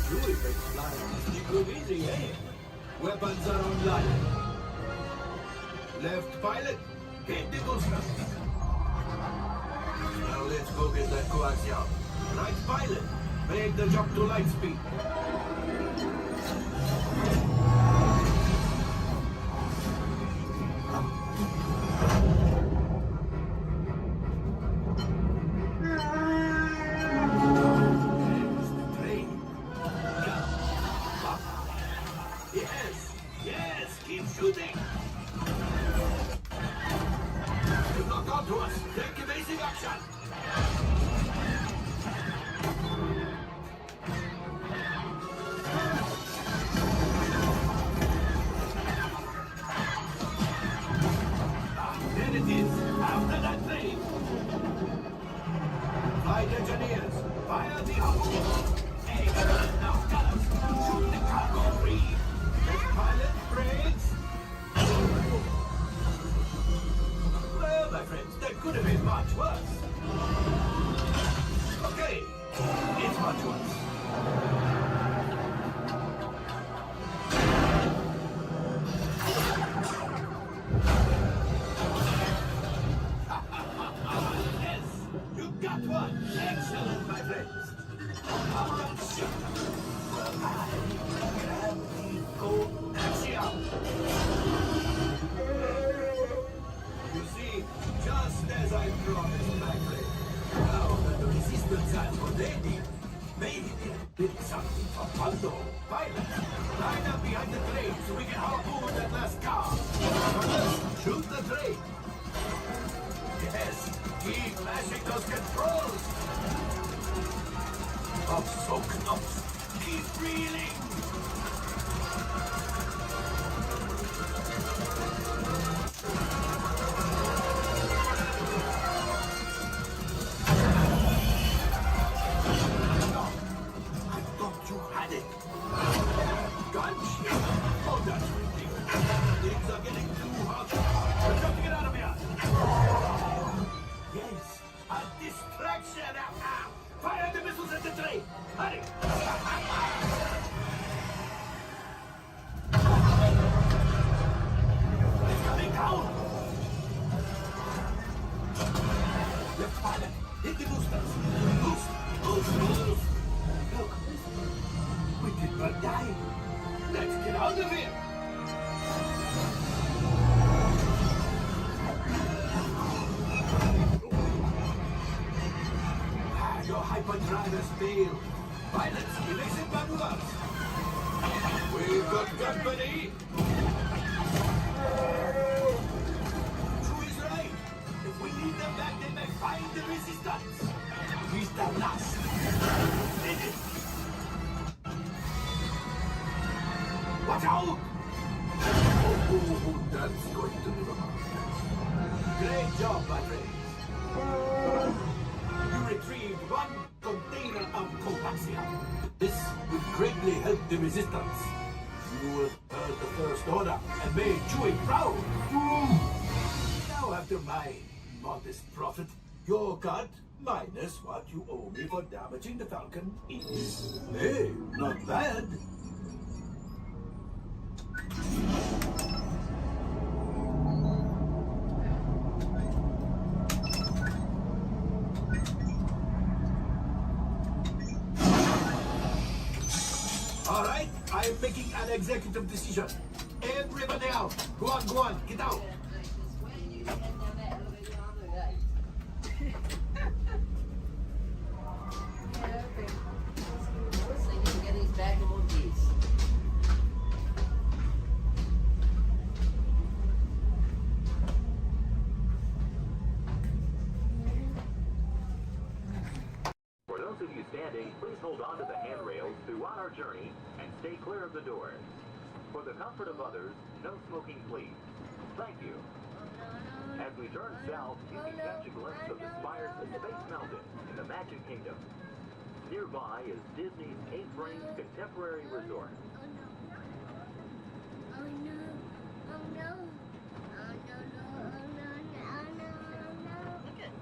Chewie makes flying must be good easy, eh? Weapons are online. Left pilot, get the booster. Now let's go get that coaxium. Right pilot, make the jump to light speed. Yes, yes. Keep shooting! You knocked onto us! Take evasive action! There it is! After that train! Flight engineers, fire the harpoon! Excellent! Now, gunners, shoot the cargo free! The pilot brakes! Well, my friends, that could have been much worse. Okay, it's much worse. Yes, you got one. Excellent, my friends. Up and shoot. Go axial. You see, just as I promised, my friend. Now that the resistance has what they need, maybe they'll pick something for Pando. Pilots, line up behind the train so we can harpoon that last car. First, shoot the train. Yes, keep mashing those controls. Oh, so close. Keep reeling. No, I thought you had it. Gunship. Oh, that's ridiculous. Things are getting too hot. We've got to get out of here. Yes, a distraction. Fire the missiles at the train. Hurry. It's coming down. Left pilot, hit the boosters. Boost, boost, boost. Look, we did not die. Let's get out of here. Your hyperdrivers fail. Pilots, evasive maneuvers. We've got company. True is right. If we leave them back, they may find the resistance. He's the last. Finish. Watch out! Oh, that's going to be remarkable. Great job, my friends. You retrieved one container of coaxium. This will greatly help the resistance. You heard the first order and made Chewie proud. Now, after my modest profit, your cut minus what you owe me for damaging the Falcon is, hey, not bad. All right, I am making an executive decision. Everybody out. Go on, get out. For those of you standing, please hold on to the handrails throughout our journey and stay clear of the doors. For the comfort of others, no smoking, please. Thank you. As we turn south, you can catch a glimpse of the spires of Space Mountain in the Magic Kingdom. Nearby is Disney's 8th-ranked contemporary resort. Oh no. Oh no. Oh no, no, oh no, no, no, no. Look at.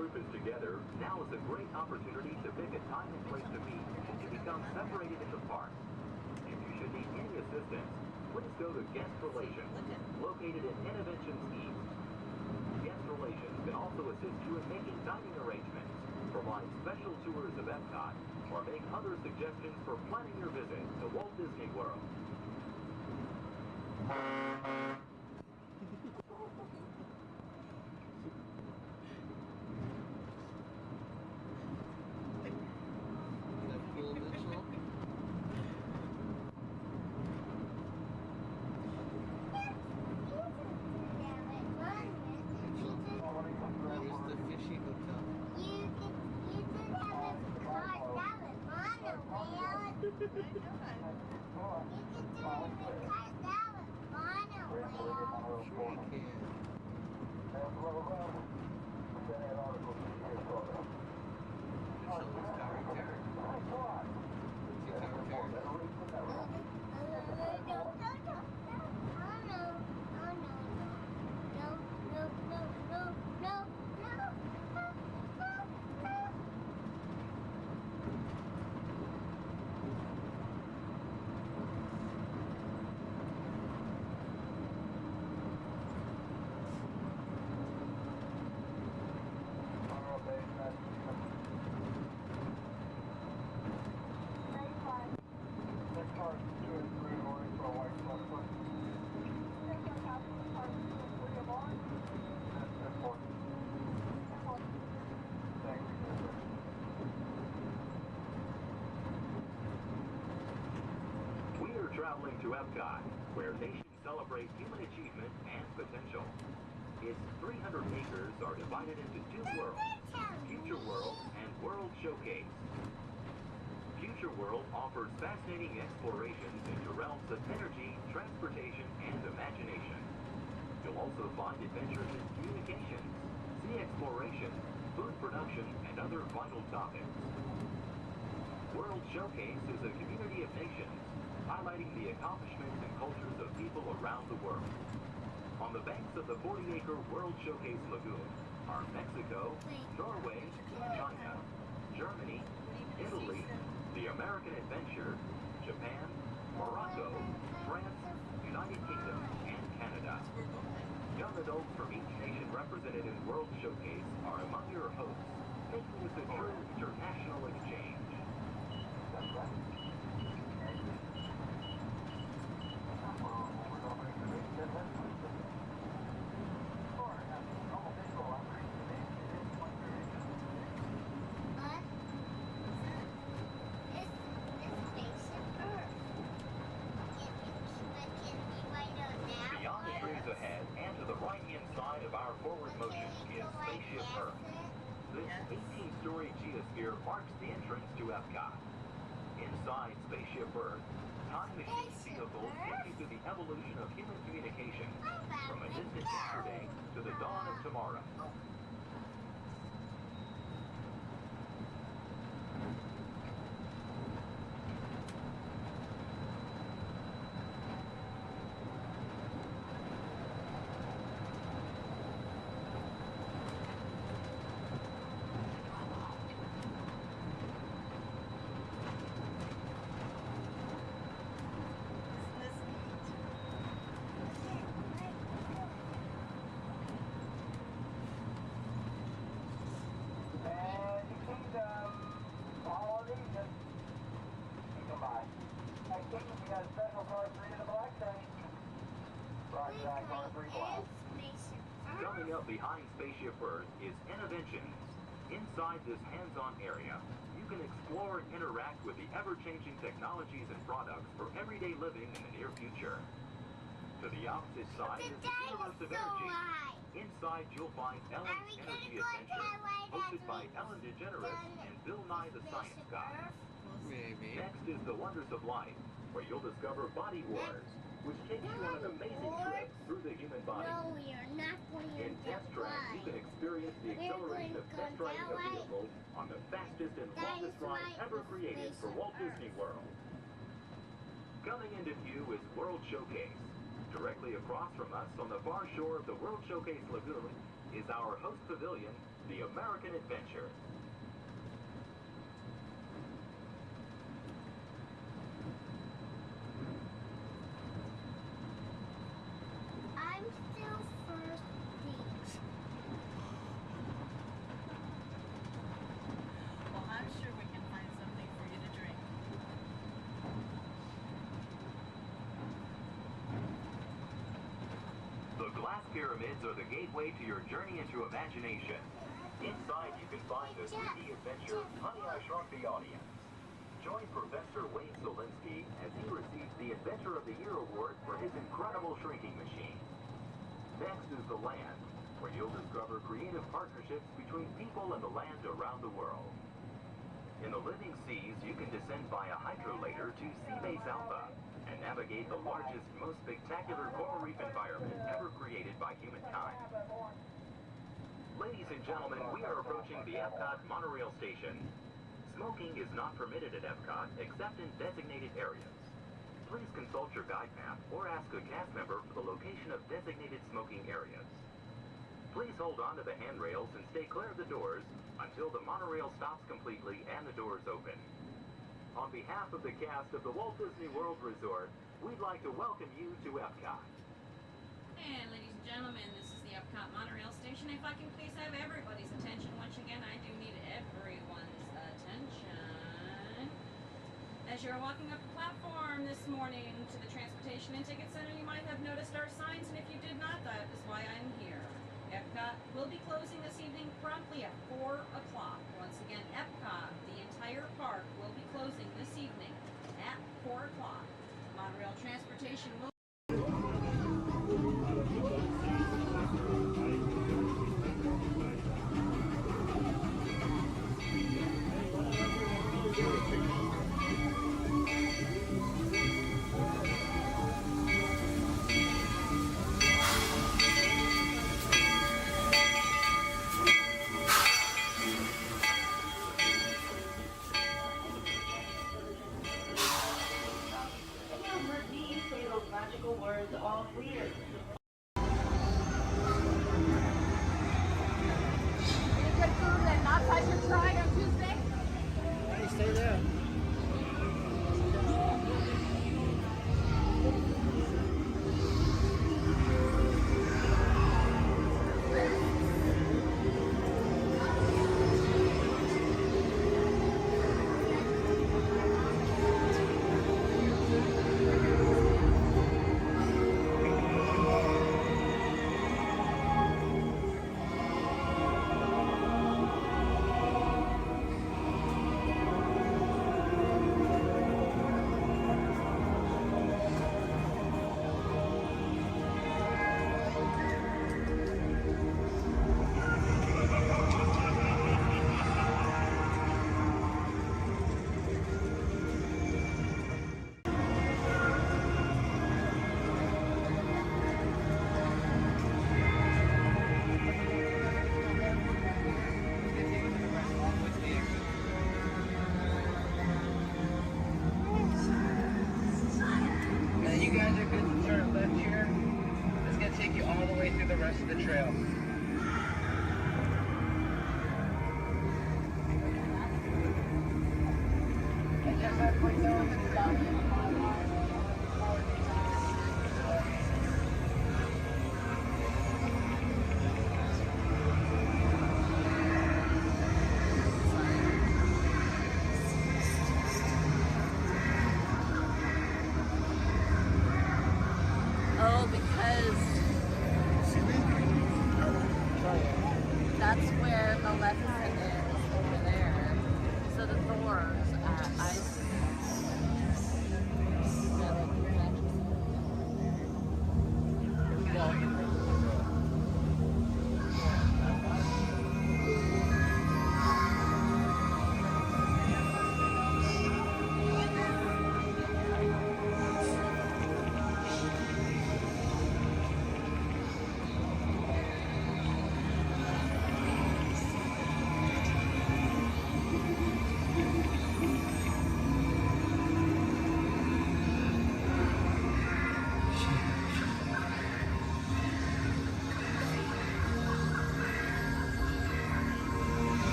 group is together, now is a great opportunity to pick a time and place to meet and to become separated in the park. If you should need any assistance, please go to Guest Relations, located in Interventions East. Guest Relations can also assist you in making dining arrangements, provide special tours of Epcot, or make other suggestions for planning your visit to Walt Disney World. Where's the fishy hotel? You could have a car down at Monorail. You could do a car down at Monorail. Sure you can. Someone's Tower Terror. See Tower Terror? We are traveling to Epcot, where nations celebrate human achievement and potential. Its 300 acres are divided into two worlds, Future World and World Showcase. Future World offers fascinating explorations into realms of energy, transportation, and imagination. You'll also find adventures in communications, sea exploration, food production, and other vital topics. World Showcase is a community of nations, highlighting the accomplishments and cultures of people around the world. On the banks of the 40-acre World Showcase Lagoon are Mexico, Norway, China, Germany, Italy, the American Adventure, Japan, Morocco, France, United Kingdom, and Canada. Young adults from each nation represented in World Showcase are among your hosts, making this a true international exchange. Beyond the trees ahead and to the right-hand side of our forward motion is Spaceship Earth. This 18-story geosphere marks the entrance to Epcot. Inside Spaceship Earth, time machine vehicles take you through the evolution of human communication, from a distant yesterday to the dawn of tomorrow. Coming up behind Spaceship Earth is Interventions. Inside this hands-on area, you can explore and interact with the ever-changing technologies and products for everyday living in the near future. To the opposite side is the Universe of Energy. Inside, you'll find Ellen's Energy Adventure, hosted by Ellen DeGeneres and Bill Nye the Science Guy. Maybe. Next is The Wonders of Life, where you'll discover Body Wars, which takes you on an amazing trip through the human body. No, we are not going In Test Track, you can experience the acceleration of test driving a vehicle on the fastest and longest ride ever created for Walt Disney World. Coming into view is World Showcase. Directly across from us on the far shore of the World Showcase Lagoon is our host pavilion, the American Adventure. I'm still thirsty. Well, I'm sure we can find something for you to drink. The glass pyramids are the gateway to your journey into imagination. Inside, you can find the 3D adventure Honey, I Shrunk the Audience. Join Professor Wayne Solinsky as he receives the Adventure of the Year award for his incredible shrinking machine. Next is the land, where you'll discover creative partnerships between people and the land around the world. In the living seas, you can descend via hydrolator to Seabase Alpha and navigate the largest, most spectacular coral reef environment ever created by humankind. Ladies and gentlemen, we are approaching the Epcot monorail station. Smoking is not permitted at Epcot except in designated areas. Please consult your guide map or ask a cast member for the location of designated smoking areas. Please hold on to the handrails and stay clear of the doors until the monorail stops completely and the doors open. On behalf of the cast of the Walt Disney World Resort, we'd like to welcome you to Epcot. And ladies and gentlemen, this is the Epcot monorail station. If I can please have everybody's attention once again, I do need everyone's attention. As you're walking up the platform this morning to the Transportation and Ticket Center, you might have noticed our signs, and if you did not, that is why I'm here. Epcot will be closing this evening promptly at 4 o'clock. Once again, Epcot, the entire park, will be closing this evening at 4 o'clock. Monorail transportation will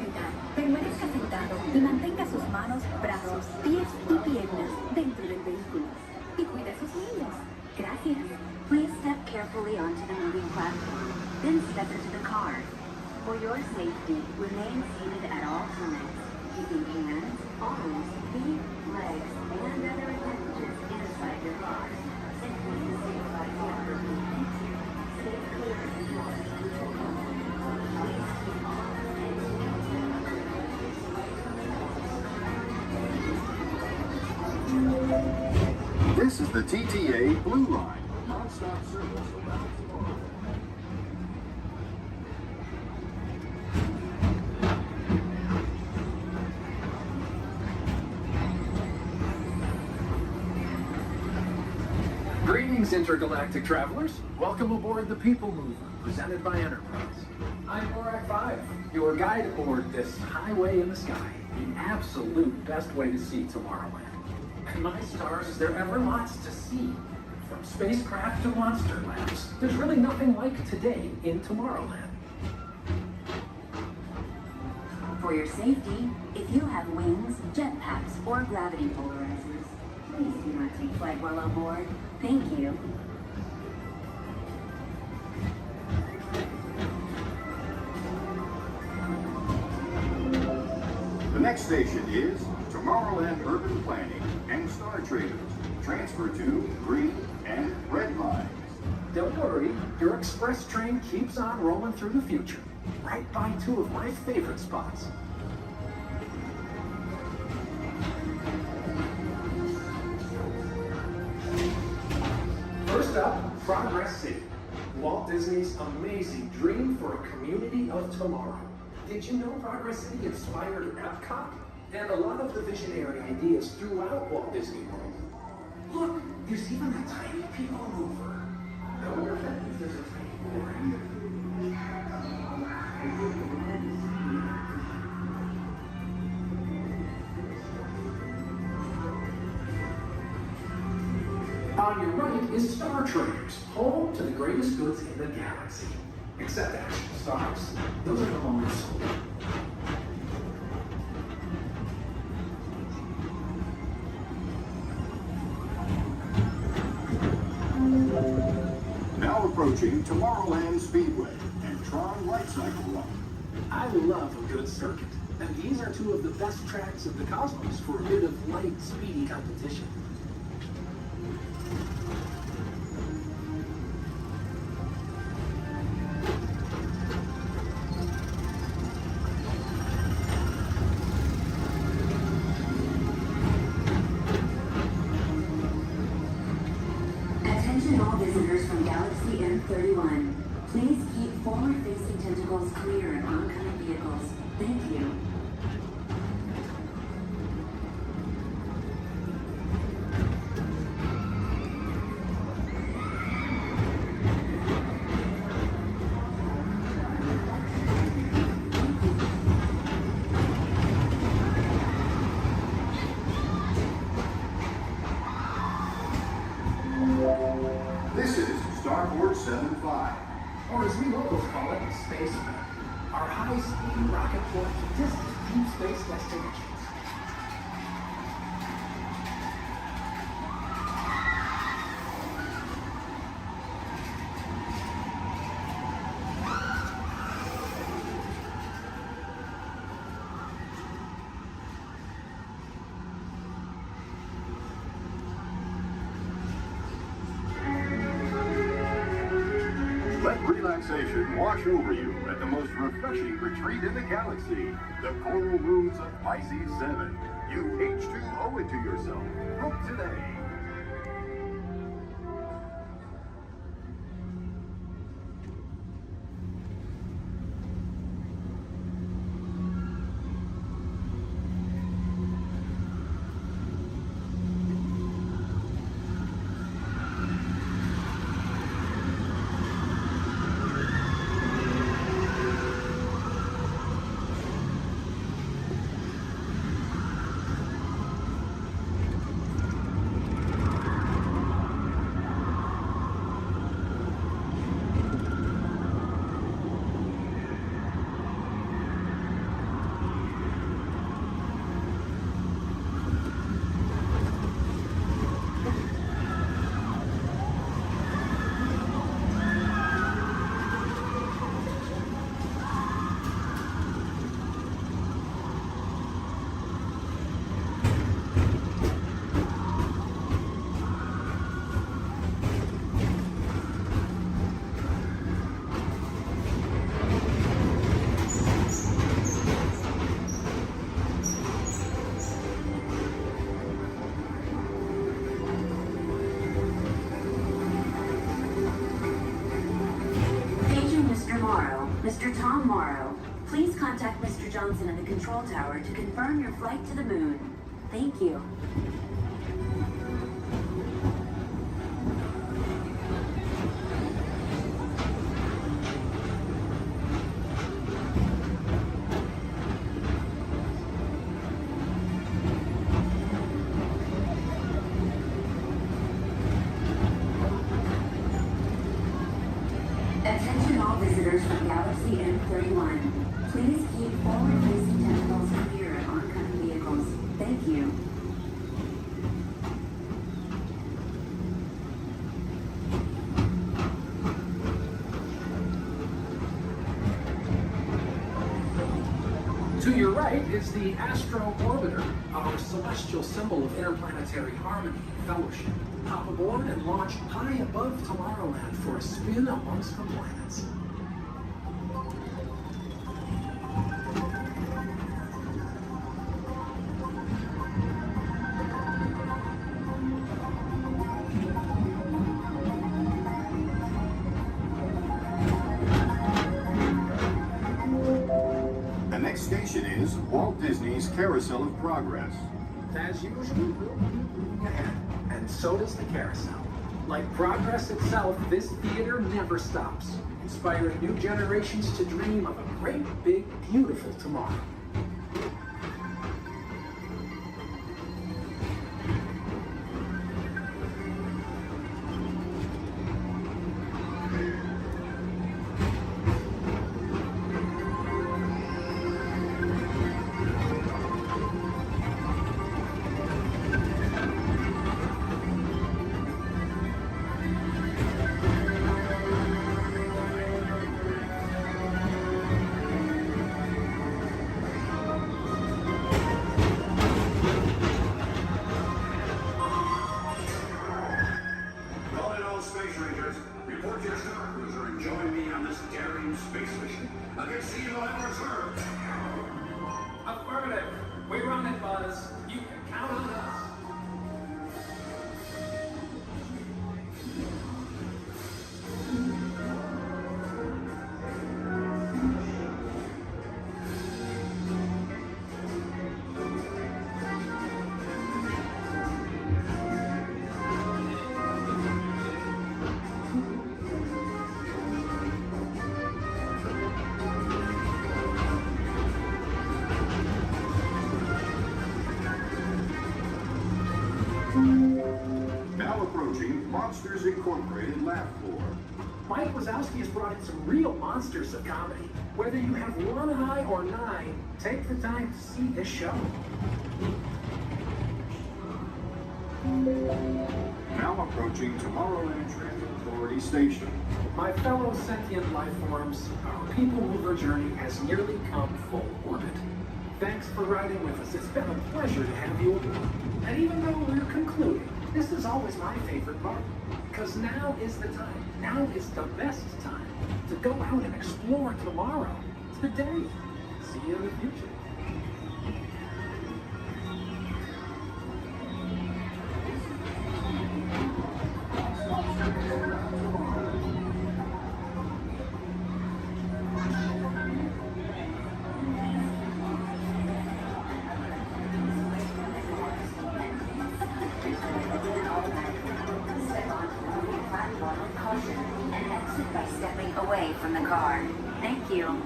sentar. Permanezca sentado y mantenga sus manos, brazos, pies y piernas dentro del vehículo. Y cuide a sus niños. Gracias. Please step carefully onto the moving platform. Then step into the car. For your safety, remain seated at all times, keeping hands, arms, feet, legs, and other appendages inside your car. And please stay by the upper seat. Stay clear of the door. Please keep all This is the TTA Blue Line, non-stop service around tomorrow. Greetings, intergalactic travelers. Welcome aboard the People Mover, presented by Enterprise. I'm Borak 5, your guide aboard this highway in the sky, the absolute best way to see Tomorrowland. And my stars, is there ever lots to see? From spacecraft to monster labs, there's really nothing like today in Tomorrowland. For your safety, if you have wings, jetpacks, or gravity polarizers, please do not take flight while on board. Thank you. The next station is Tomorrowland Urban Planning and Star Traders. Transfer to green and red lines. Don't worry, your express train keeps on rolling through the future, right by two of my favorite spots. First up, Progress City, Walt Disney's amazing dream for a community of tomorrow. Did you know Progress City inspired Epcot? And a lot of the visionary ideas throughout Walt Disney World. Look, there's even a tiny people mover. I wonder if there's a tiny mover here. On your right is Star Traders, home to the greatest goods in the galaxy. Except actual stars. Those are the moments sold. Now approaching Tomorrowland Speedway and Tron Light Cycle Run. I love a good circuit, and these are two of the best tracks in the cosmos for a bit of light, speedy competition. Attention all visitors from Galaxy M31. Please keep forward-facing tentacles clear of oncoming vehicles. Thank you. This is Starport 75. Or as we locals call it, Spaceman. Our high-speed rocket port to distant deep space destinations. Let relaxation wash over you at the most refreshing retreat in the galaxy, the Coral Rooms of Pisces 7. You H2O it to yourself. Book today. Johnson at the control tower to confirm your flight to the moon. Thank you. Attention all visitors from Galaxy M31. Please keep forward-facing tentacles clear of oncoming vehicles. Thank you. To your right is the Astro Orbiter, our celestial symbol of interplanetary harmony and fellowship. Hop aboard and launch high above Tomorrowland for a spin amongst the planets. The next station is Walt Disney's Carousel of Progress. As usual, we'll be ahead, and so does the carousel. Like progress itself, this theater never stops, inspiring new generations to dream of a great, big, beautiful tomorrow. Calling all space rangers, report your star cruiser and join me on this daring space mission against the evil Emperor's Earth. Affirmative. We run it, Buzz. You can count on us. Now approaching Monsters Incorporated Laugh Floor. Mike Wazowski has brought in some real monsters of comedy. Whether you have one eye or nine, take the time to see this show. Now approaching Tomorrowland Transit Authority Station. My fellow sentient life forms, our people mover journey has nearly come full orbit. Thanks for riding with us. It's been a pleasure to have you aboard. And even though we're concluding, this is always my favorite part. Because now is the time. Now is the best time to go out and explore tomorrow. Today. See you in the future. And exit by stepping away from the car. Thank you.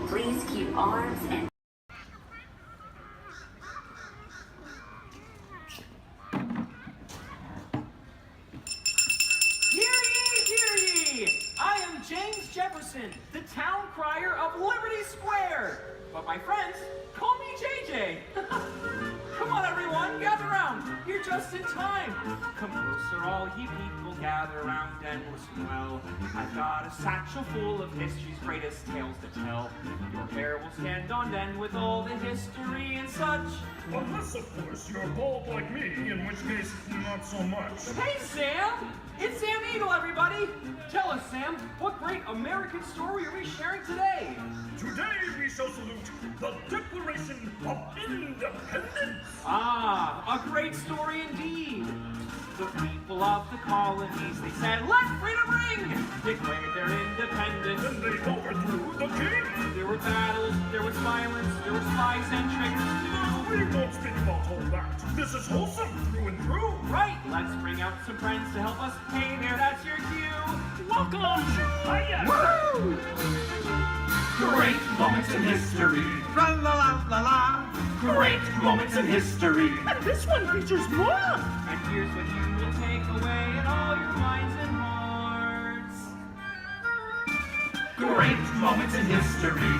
Please keep arms and Hear ye, hear ye! I am James Jefferson, the town crier of Liberty Square. But my friends call me JJ. Come on, everyone, gather round. You're just in time. Come closer, all ye people, gather round and listen well. I've got a satchel full of history's greatest tales to tell. Your Where we'll stand on then with all the history and such. Unless, of course, you're bald like me, in which case, not so much. Hey, Sam! It's Sam Eagle, everybody! Tell us, Sam, what great American story are we sharing today? Today we shall salute the Declaration of Independence. Ah, a great story indeed. The people of the colonies, they said, let freedom ring! Declared their independence. And they overthrew the king. There were battles, there was violence, there were spies and traitors too. We won't speak about all that. This is wholesome through and through. Right, let's bring out some friends to help us. Hey there, that's your cue. Welcome! Hiya! Woo! Great moments in history. La la la la la. Great moments in history. And this one features more. And here's what you will take away in all your minds and hearts. Great moments in history.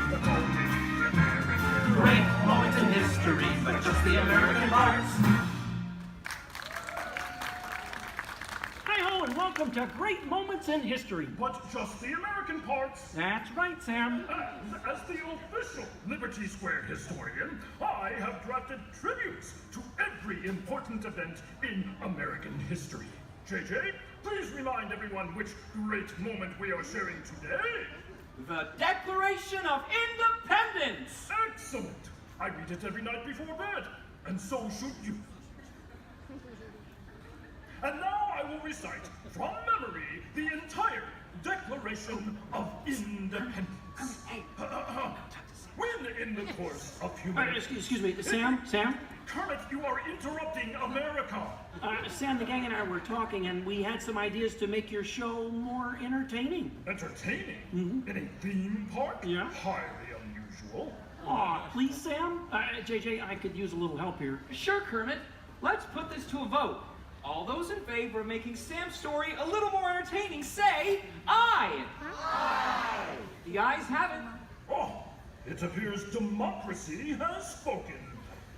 Great moments in history, but just the American parts. Hi-ho, and welcome to Great Moments in History. But just the American parts. That's right, Sam. And as the official Liberty Square historian, I have drafted tributes to every important event in American history. JJ, please remind everyone which great moment we are sharing today. The Declaration of Independence! Excellent! I read it every night before bed, and so should you. And now I will recite from memory the entire Declaration of Independence. When in the course of human... Excuse me, Sam? Kermit, you are interrupting America. Sam, the gang and I were talking, and we had some ideas to make your show more entertaining. Entertaining? Mm-hmm. In a theme park? Yeah. Highly unusual. Aw, please, Sam? JJ, I could use a little help here. Sure, Kermit. Let's put this to a vote. All those in favor of making Sam's story a little more entertaining, say aye! Aye! The ayes have it. Oh, it appears democracy has spoken.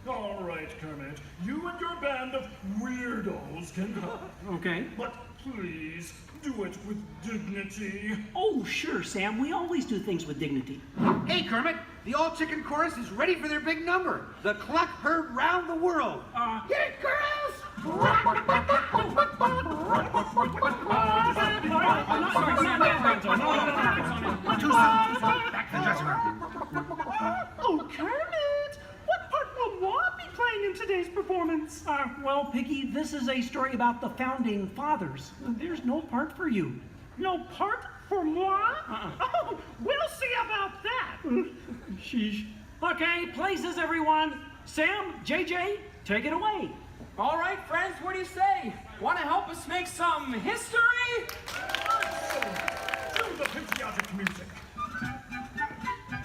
All right, Kermit, you and your band of weirdos can come. Okay. But please, do it with dignity. Oh, sure, Sam. We always do things with dignity. Hey, Kermit, the All Chicken Chorus is ready for their big number. The clock heard round the world. Get it, girls! Too soon. Back to the dressing room. Oh, Kermit! What part will Walt be playing in today's performance? Well, Piggy, this is a story about the Founding Fathers. There's no part for you. No part for moi? Oh, we'll see about that. Sheesh. Okay, places, everyone. Sam, JJ, take it away. All right, friends, what do you say? Want to help us make some history? Cue the patriotic music.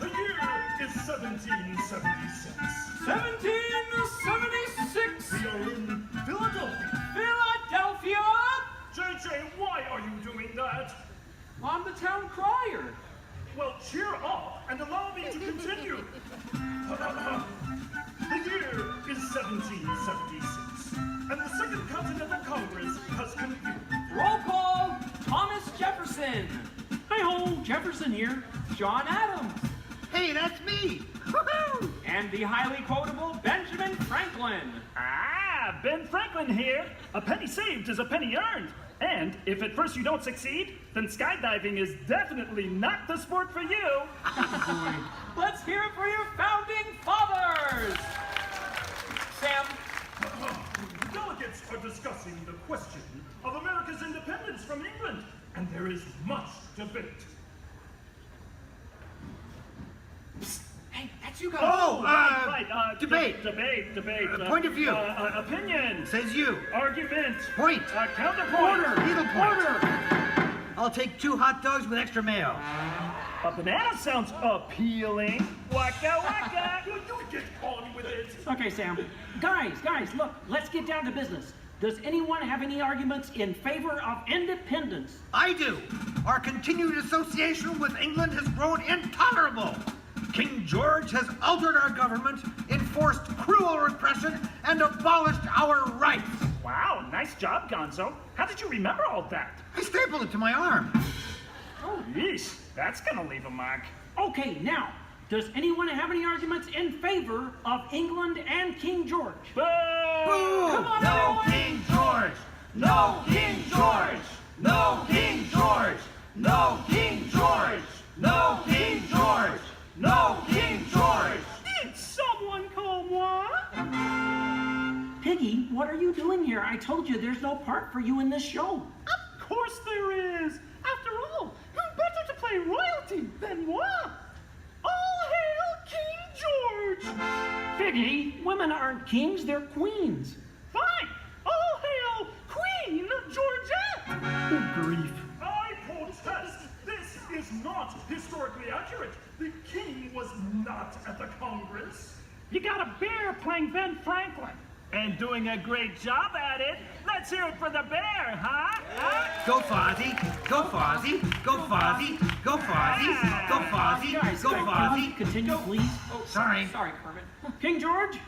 The year is 1776. 1776! We are in Philadelphia. Philadelphia! JJ, why are you doing that? I'm the town crier. Well, cheer up and allow me to continue. The year is 1776, and the Second Continental Congress has convened. Roll call, Thomas Jefferson. Hi-ho, Jefferson here. John Adams. Hey, that's me. Woohoo! And the highly quotable Benjamin Franklin. Ah, Ben Franklin here. A penny saved is a penny earned. And if at first you don't succeed, then skydiving is definitely not the sport for you. Let's hear it for your founding fathers. Sam. The delegates are discussing the question of America's independence from England, and there is much debate. Psst. Hey, that's you guys. Oh, right. Debate. Debate. Point of view. Opinion. Says you. Argument. Point. Counterpoint. Order. Needlepoint. I'll take 2 hot dogs with extra mayo. A banana sounds appealing. Waka waka. You get on with it. Okay, Sam. Guys, look, let's get down to business. Does anyone have any arguments in favor of independence? I do. Our continued association with England has grown intolerable. King George has altered our government, enforced cruel repression, and abolished our rights. Wow, nice job, Gonzo. How did you remember all that? I stapled it to my arm. Oh, yeesh. That's gonna leave a mark. Okay, now, Does anyone have any arguments in favor of England and King George? Boo! Come on, no King George! No King George! No King George! No King George! No King George! No King George! Did someone call moi? Piggy, what are you doing here? I told you there's no part for you in this show. Of course there is. After all, who better to play royalty than moi? All hail King George! Piggy, women aren't kings, they're queens. Fine. All hail Queen Georgette! Good grief. I protest. This is not historically accurate. The king was not at the Congress. You got a bear playing Ben Franklin. And doing a great job at it. Let's hear it for the bear, huh? Go Fozzie, go Fozzie, go Fozzie, go Fozzie, go Fozzie, go Fozzie. Continue, please. Oh, sorry. Sorry, Kermit. King George,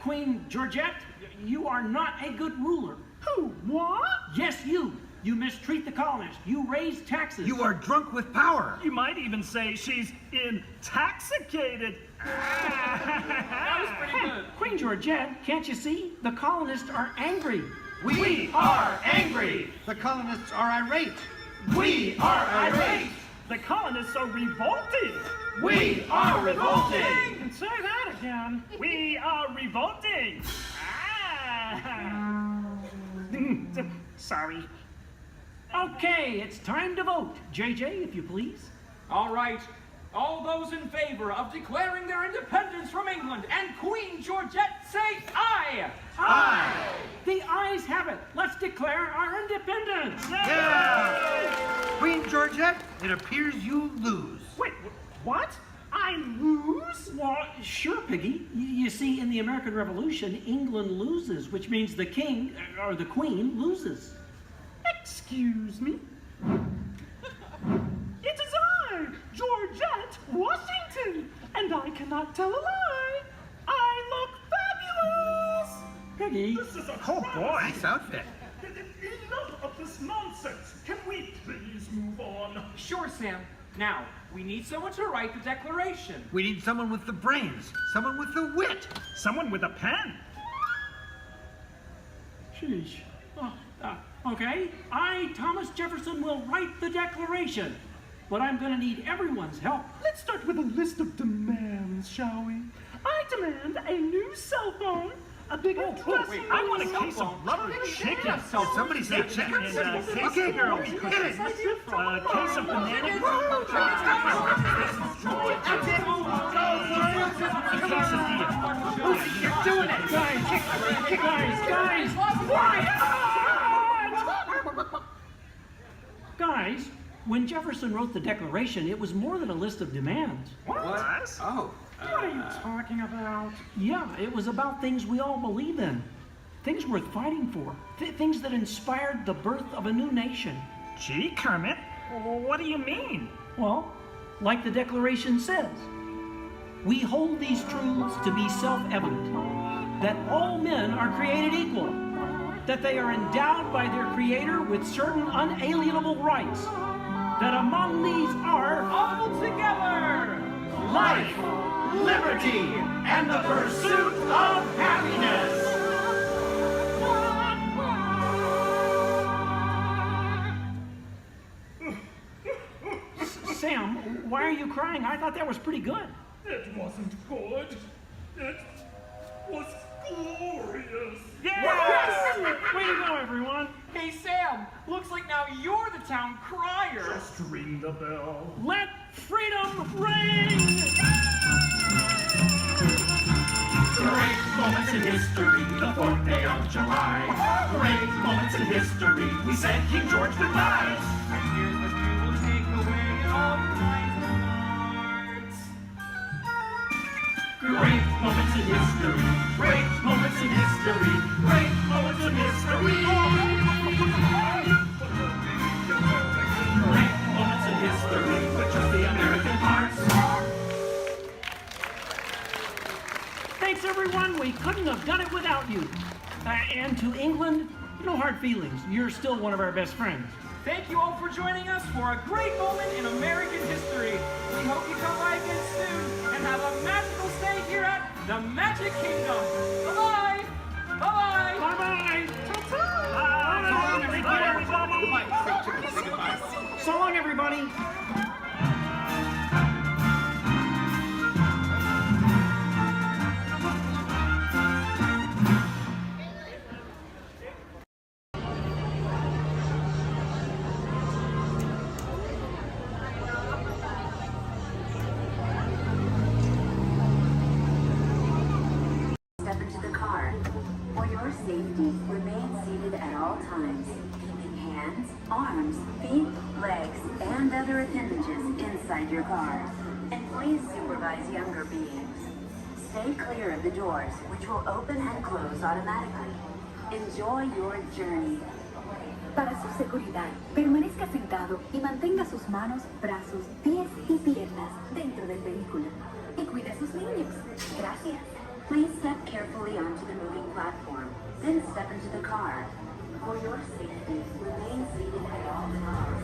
Queen Georgette, you are not a good ruler. Who? What? Yes, you. You mistreat the colonists. You raise taxes. You are drunk with power. You might even say she's intoxicated. That was pretty good. Queen Georgette, can't you see? The colonists are angry. We are angry. The colonists are irate. We are irate. The colonists are revolted. We are revolting. And say that again. We are revolting. Sorry. Okay, it's time to vote. JJ, if you please. All right. All those in favor of declaring their independence from England and Queen Georgette say aye! Aye! The ayes have it. Let's declare our independence. Yeah! Queen Georgette, it appears you lose. Wait, what? I lose? Well, sure, Piggy. You see, in the American Revolution, England loses, which means the king, or the queen, loses. Excuse me? It is I, Georgette Washington, and I cannot tell a lie. I look fabulous! Piggy. This is a Oh boy, nice outfit. Enough of this nonsense. Can we please move on? Sure, Sam. Now, we need someone to write the declaration. We need someone with the brains, someone with the wit. Someone with a pen. Sheesh. Okay, I, Thomas Jefferson, will write the declaration. But I'm going to need everyone's help. Let's start with a list of demands, shall we? I demand a new cell phone, a bigger dressing room. I want a case of rubber chicken. Somebody said chicken. Okay, girls, hit it. A case of banana. You're doing it! Guys! Guys, when Jefferson wrote the Declaration, it was more than a list of demands. What? Oh. What are you talking about? Yeah, it was about things we all believe in. Things worth fighting for. Things that inspired the birth of a new nation. Gee, Kermit, what do you mean? Well, like the Declaration says, we hold these truths to be self-evident, that all men are created equal, that they are endowed by their Creator with certain unalienable rights, that among these are All together! Life, liberty, and the pursuit of happiness. Sam, why are you crying? I thought that was pretty good. It wasn't good. It was glorious. Yes! Way to go, everyone. Hey, Sam, looks like now you're the town crier. Just ring the bell. Let freedom ring! Great moments in history, the 4th day of July. Great moments in history, we said King George goodbye. And here's what we will take away in all your minds and hearts. Great moments in history, great moments in history, great moments in history. Great moments in history, but just the American hearts. Thanks, everyone. We couldn't have done it without you. And to England, no hard feelings. You're still one of our best friends. thank you all for joining us for a great moment in American history. We hope you come by again soon and have a magical stay here at the Magic Kingdom. Bye-bye! Bye-bye! Bye-bye! So long, everybody! Step into the car. For your safety, remain seated at all times, keeping hands, arms, feet, legs, and other appendages inside your car. And please supervise younger beings. Stay clear of the doors, which will open and close automatically. Enjoy your journey. Para su seguridad, permanezca sentado y mantenga sus manos, brazos, pies y piernas dentro del vehículo. Y cuide a sus niños. Gracias. Please step carefully onto the moving platform, then step into the car. For your safety, remain seated at all times.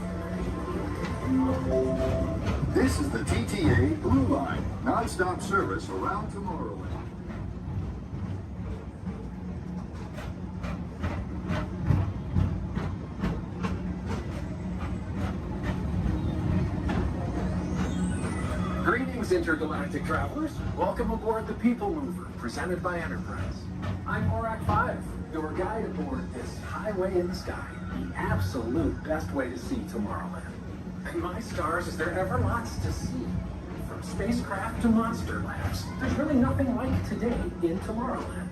This is the TTA Blue Line, non-stop service around Tomorrowland. Greetings, intergalactic travelers. Welcome aboard the People Mover, presented by Enterprise. I'm Borak 5, your guide aboard this highway in the sky, the absolute best way to see Tomorrowland. And my stars, is there ever lots to see? From spacecraft to monster labs, there's really nothing like today in Tomorrowland.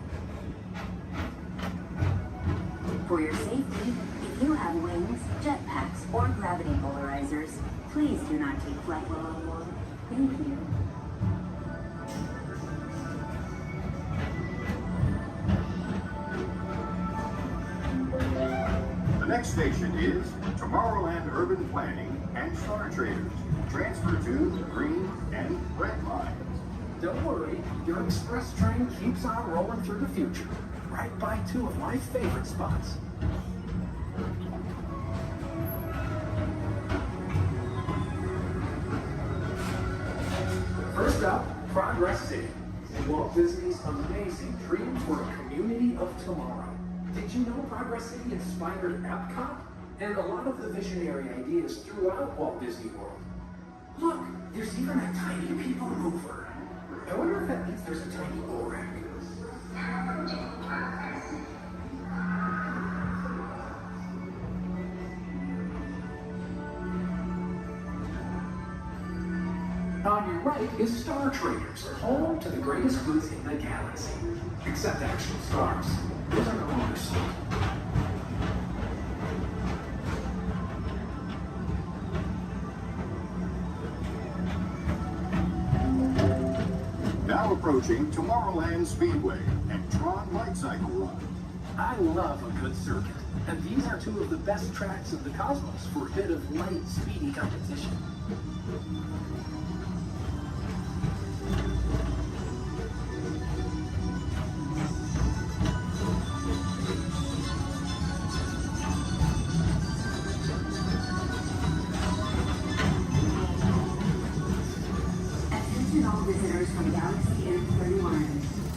For your safety, if you have wings, jetpacks, or gravity polarizers, please do not take flight while on board. Thank you. The next station is Tomorrowland Urban Planning and Star Traders. Transfer to the green and red lines. Don't worry, your express train keeps on rolling through the future, right by two of my favorite spots. First up, Progress City. Walt Disney's amazing dream for a community of tomorrow. Did you know Progress City inspired Epcot? And a lot of the visionary ideas throughout Walt Disney World. Look, there's even a tiny people mover. I wonder if that means there's a tiny Borak. On your right is Star Traders, home to the greatest goods in the galaxy. Except actual stars. Those are no longer sold. Now approaching Tomorrowland Speedway and Tron Light Cycle Run. I love a good circuit, and these are two of the best tracks in the cosmos for a bit of light, speedy competition. Attention all visitors from Galaxy M31.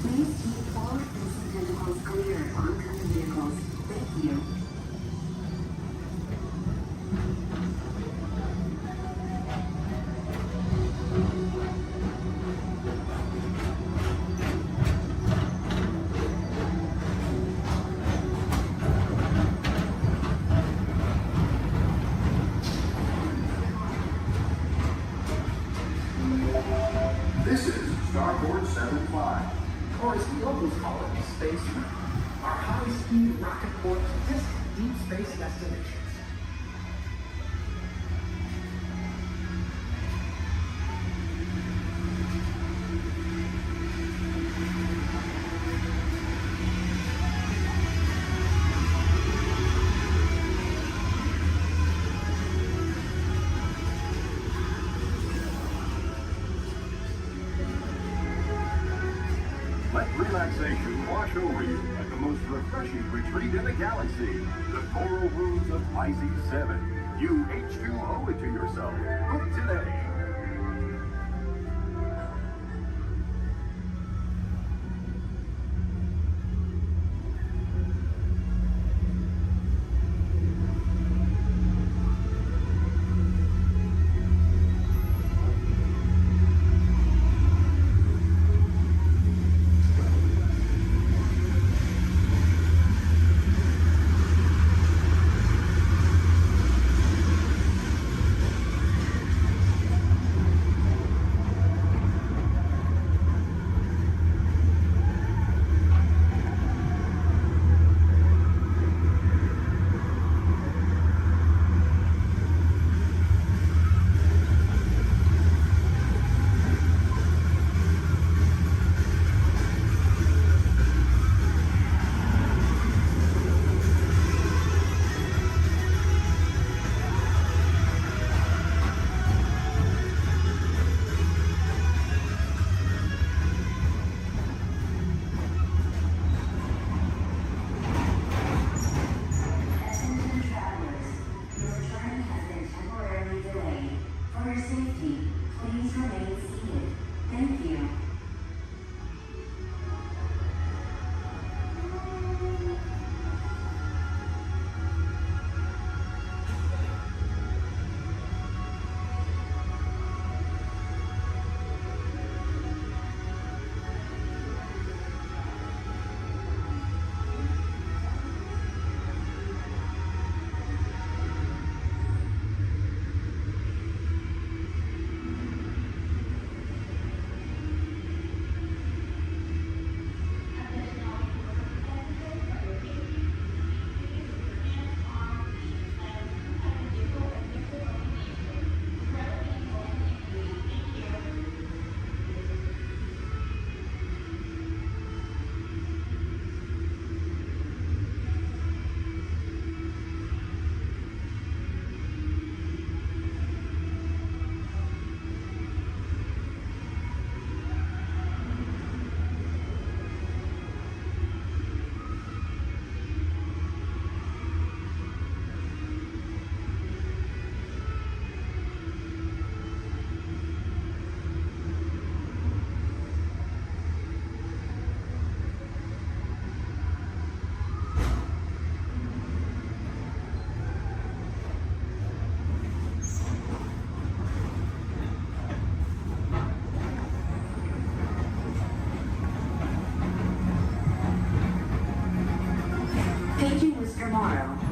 Please keep forward-facing tentacles clear of oncoming vehicles. Thank you. This is Starboard 75. Or as the locals call it, Space Mountain. Our high-speed rocket port to distant deep space destinations. Let relaxation wash over you at the most refreshing retreat in the galaxy, the Coral Rooms of Pisces 7. You H2O it to yourself. Book today.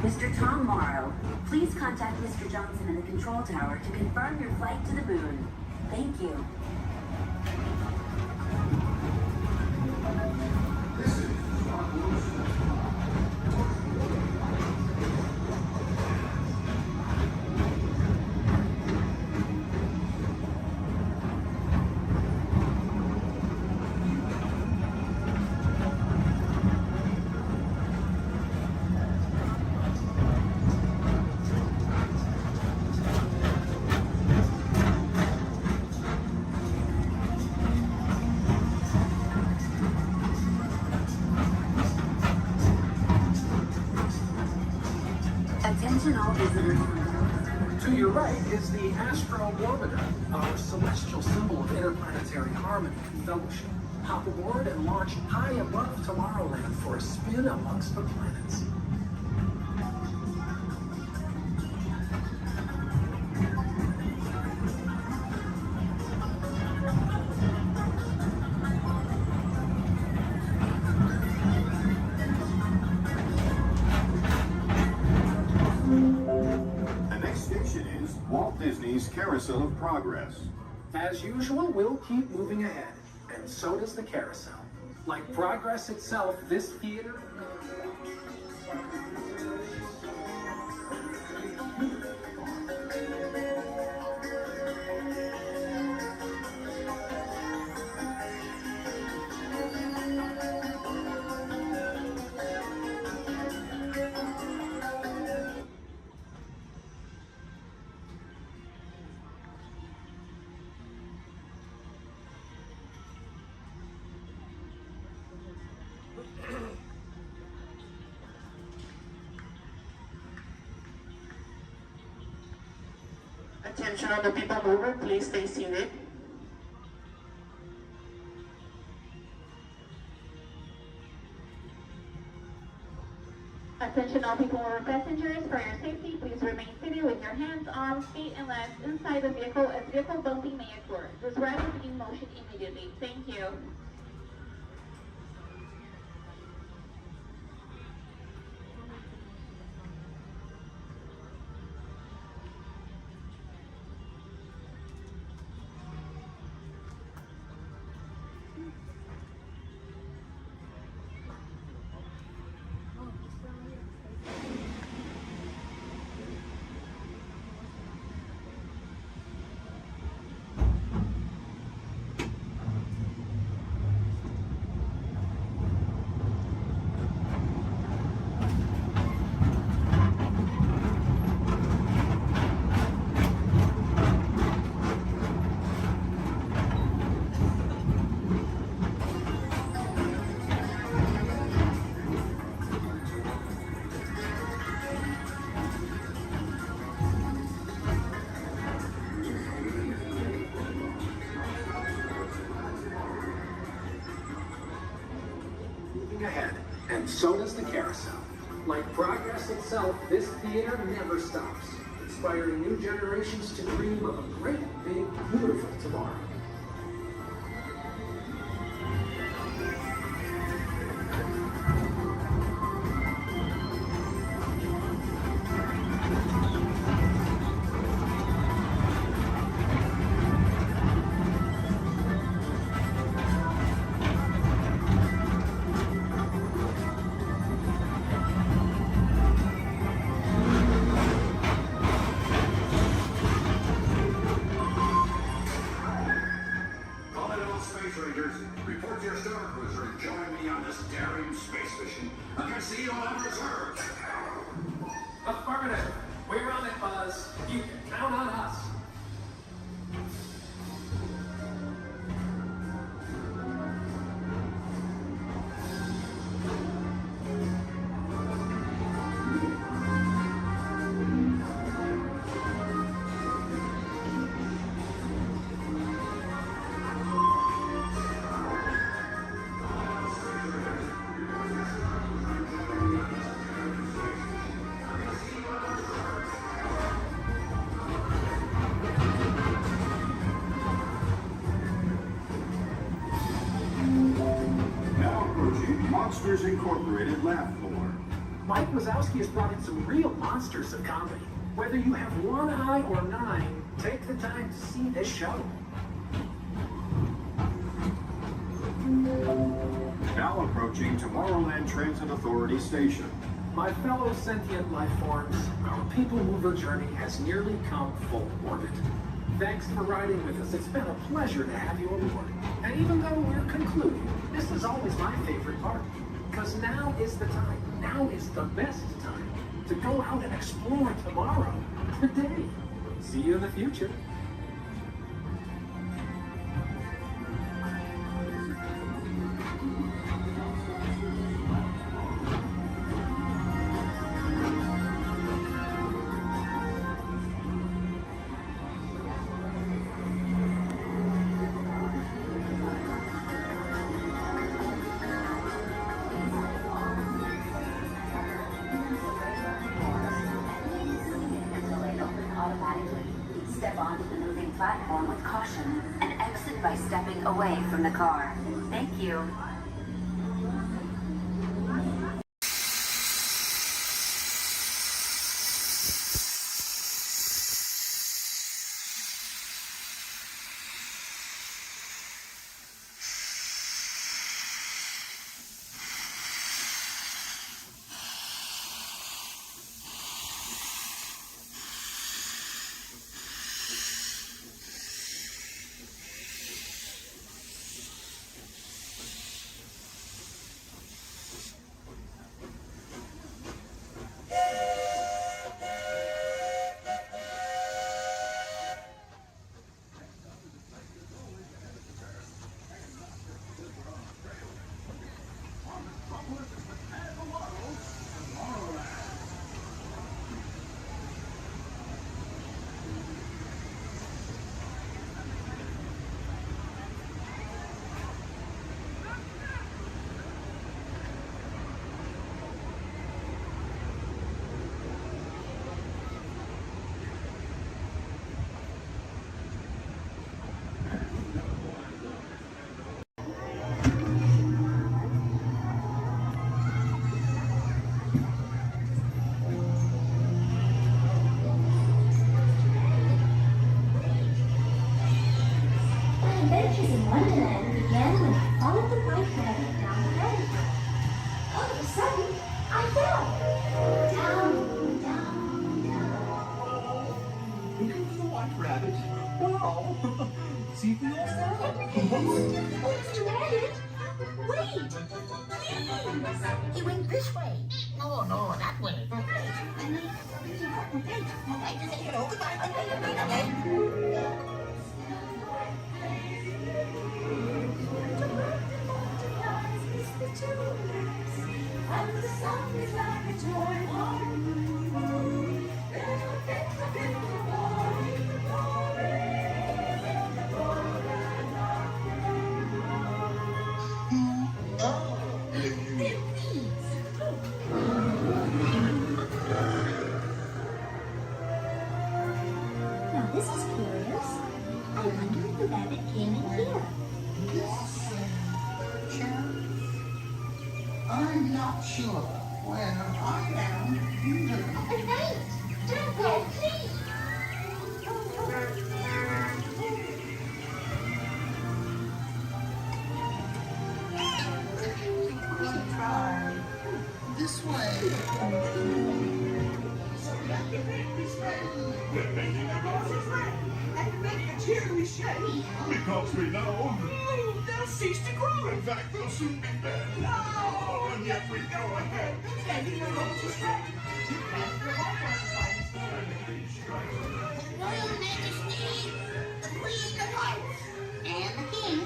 Mr. Tom Morrow, please contact Mr. Johnson in the control tower to confirm your flight to the moon. Thank you. Attention all visitors. To your right is the Astrobarometer, our celestial symbol of interplanetary harmony and fellowship. Hop aboard and launch high above Tomorrowland for a spin amongst the planets. Walt Disney's Carousel of Progress. As usual, we'll keep moving ahead, and so does the carousel. Like progress itself, this theater... Attention on the people mover, please stay seated. Attention all people mover passengers, for your safety, please remain seated with your hands, arms, feet, and legs inside the vehicle as vehicle bumping may occur. This ride will begin motion immediately. Thank you. Ahead, and so does the carousel. Like progress itself, this theater never stops, inspiring new generations to dream of a great, big, beautiful tomorrow. Report to your star cruiser and join me on this daring space mission against the evil Emperor's. Affirmative. We're on it, Buzz. You can count on us. Monsters Incorporated laugh floor. Mike Wazowski has brought in some real monsters of comedy. Whether you have one eye or 9, take the time to see this show. Now approaching Tomorrowland Transit Authority Station. My fellow sentient life forms, our people mover journey has nearly come full orbit. Thanks for riding with us. It's been a pleasure to have you aboard. And even though we're concluding, this is always my favorite part. Because now is the time, now is the best time to go out and explore tomorrow, today. See you in the future. Step onto the moving platform with caution and exit by stepping away from the car. Thank you. See for yourself. What's demanded? Wait! Please! He went this way. No, that way. Okay, just say hello. Goodbye. Okay. And the sun is like a toy for you. Now this is curious. I wonder if the rabbit came in here. I'm not sure. When I am, you do. Wait! Don't go, please! Try this way. We're making a roses red and make a cheery shade. Because we know they'll cease to grow. In fact, they'll soon be dead. Oh, and yet we go ahead, making a roses red. To plant the roses and these stripes. Royal Majesty, the Queen of Hearts, and the King.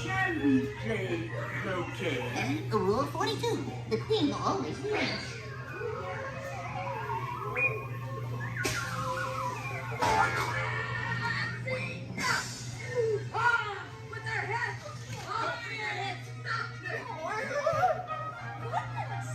Shall we play croquet? Rule 42, the Queen always wins. With their heads! Off your heads! Goodness!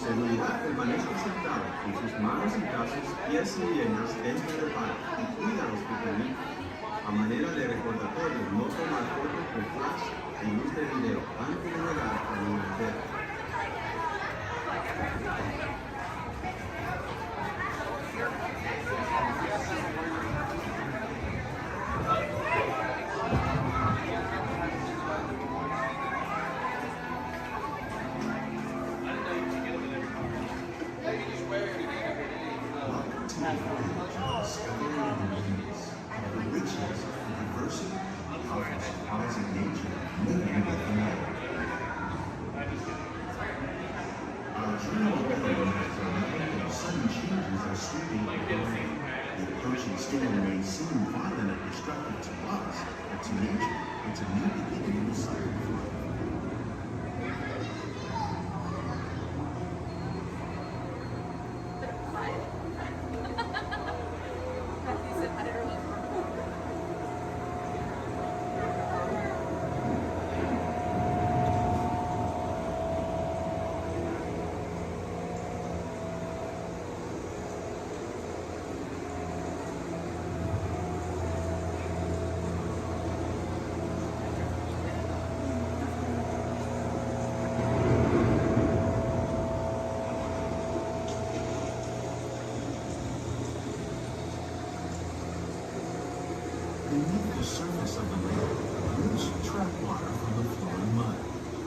seguridad permanezca sentado con sus manos y brazos, pies y piernas dentro del parque y cuida a los pequeñitos. A manera de recordatorio, no tomar fotos con flash y luz de video antes de llegar a un hotel. Beneath the surface of the lake, roots trap water from the flowing mud,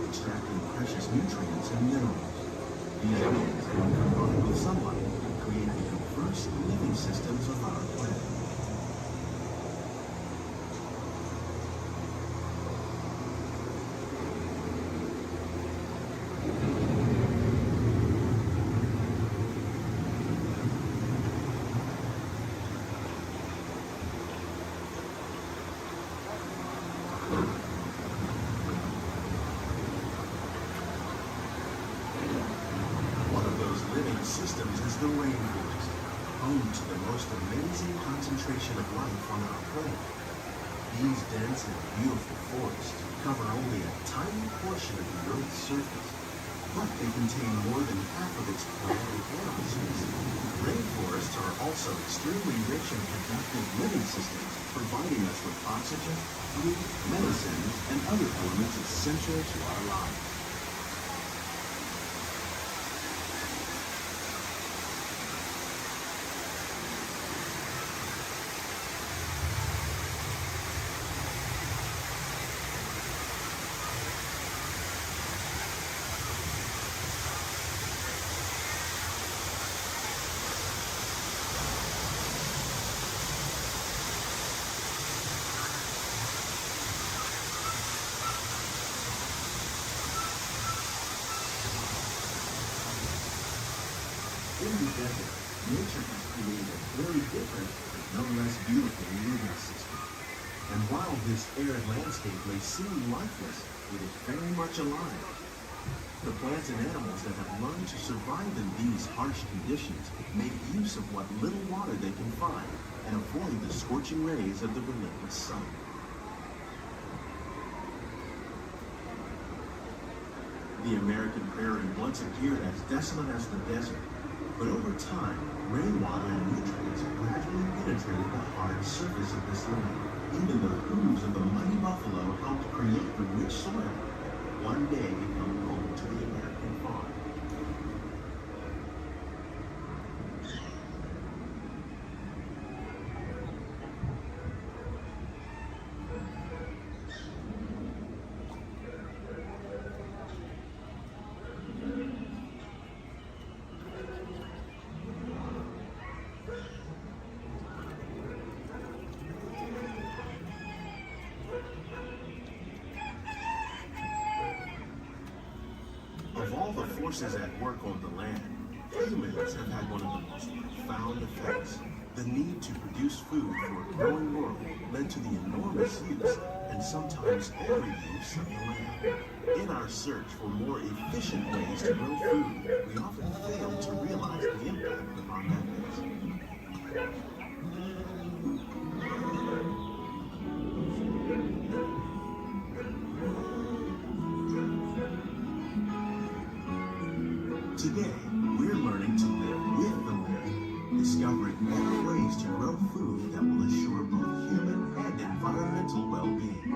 extracting precious nutrients and minerals. These elements, when combined with sunlight, create the diverse living systems of our planet. One of those living systems is the rainforest, home to the most amazing concentration of life on our planet. These dense and beautiful forests cover only a tiny portion of the Earth's surface, but they contain more than half of its plant and animal species. Rainforests are also extremely rich in productive living systems, providing us with oxygen, food, medicines, and other elements essential to our lives. In the desert, nature has created a very different, but no less beautiful living system. And while this arid landscape may seem lifeless, it is very much alive. The plants and animals that have learned to survive in these harsh conditions make use of what little water they can find and avoid the scorching rays of the relentless sun. The American prairie once appeared as desolate as the desert. But over time, rainwater and nutrients gradually penetrated the hard surface of this land. Even the hooves of the mighty buffalo helped create the rich soil, one day become home to the American farm. Of all the forces at work on the land, humans have had one of the most profound effects. The need to produce food for a growing world led to the enormous use, and sometimes overuse, of the land. In our search for more efficient ways to grow food, we often fail to realize the impact of our methods. Today, we're learning to live with the land, discovering better ways to grow food that will assure both human and environmental well-being.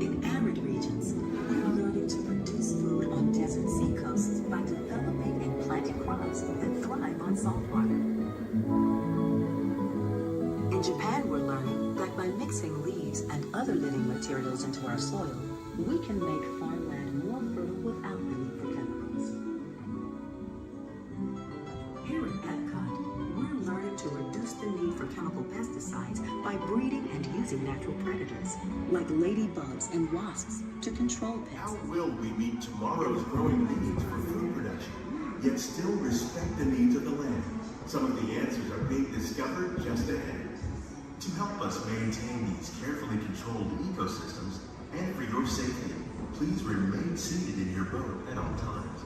In arid regions, we're learning to produce food on desert seacoasts by developing and planting crops that thrive on salt water. In Japan, we're learning that by mixing leaves and other living materials into our soil, we can make farmland more fertile without the need for chemicals. Here at Epcot, we're learning to reduce the need for chemical pesticides by breeding and using natural predators, like ladybugs and wasps, to control pests. How will we meet tomorrow's growing needs for food production, yet still respect the needs of the land? Some of the answers are being discovered just ahead. To help us maintain these carefully controlled ecosystems, and for your safety, please remain seated in your boat at all times.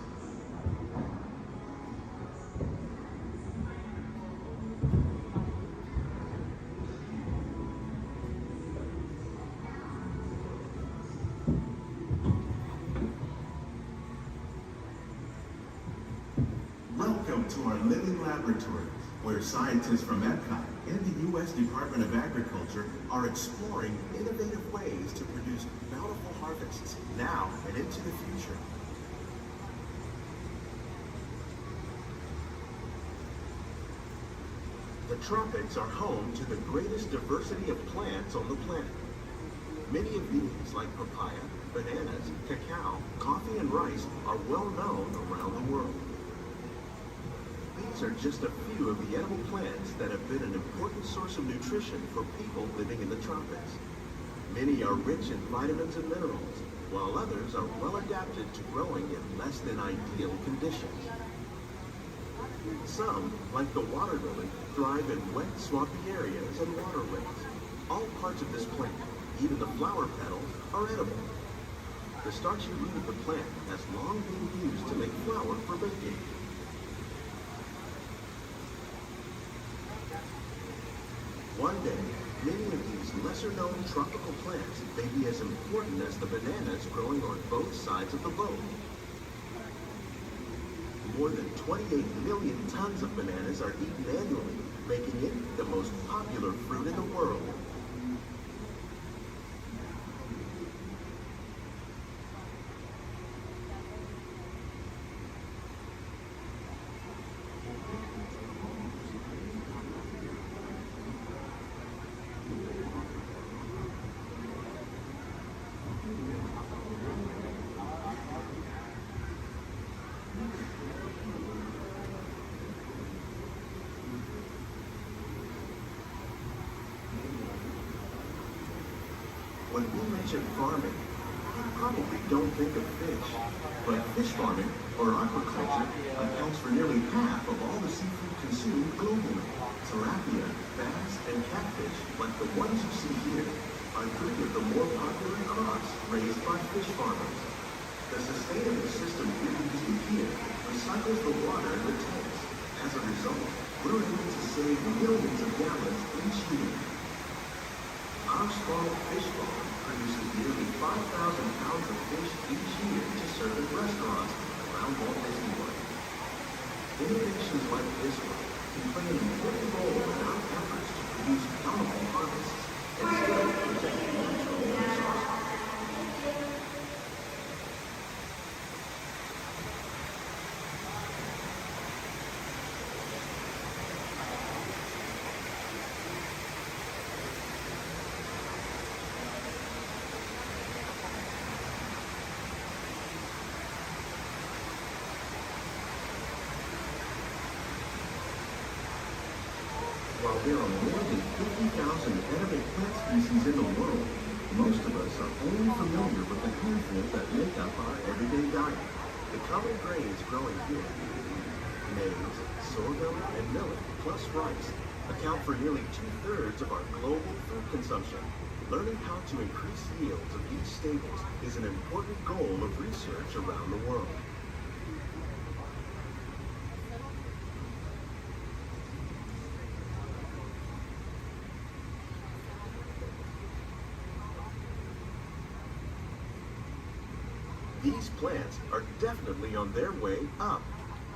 Welcome to our living laboratory, where scientists from Epcot and the U.S. Department of Agriculture are exploring innovative ways to produce bountiful harvests now and into the future. The tropics are home to the greatest diversity of plants on the planet. Many of these, like papaya, bananas, bananas, cacao, coffee, and rice are well known around the world. These are just a few of the edible plants that have been an important source of nutrition for people living in the tropics. Many are rich in vitamins and minerals, while others are well adapted to growing in less than ideal conditions. Some, like the water lily, thrive in wet, swampy areas and waterways. All parts of this plant, even the flower petals, are edible. The starchy root of the plant has long been used to make flour for baking. One day, many of these lesser-known tropical plants may be as important as the bananas growing on both sides of the boat. More than 28 million tons of bananas are eaten annually, making it the most popular fruit in the world. When we mention farming, you probably don't think of fish. But fish farming, or aquaculture, accounts for nearly half of all the seafood consumed globally. Tilapia, bass, and catfish, like the ones you see here, are three of the more popular crops raised by fish farmers. The sustainable system we're using here recycles the water in the tanks. As a result, we're able to save millions of gallons each year. Our small fish farm produces nearly 5,000 pounds of fish each year to serve in restaurants around Walt Disney World. Innovations like this one can play an important role in our efforts to produce bountiful harvests and still protect natural resources. While there are more than 50,000 edible plant species in the world, most of us are only familiar with the handful that make up our everyday diet. The common grains growing here, maize, sorghum, and millet, plus rice, account for nearly 2/3 of our global food consumption. Learning how to increase yields of these staples is an important goal of research around the world. These plants are definitely on their way up.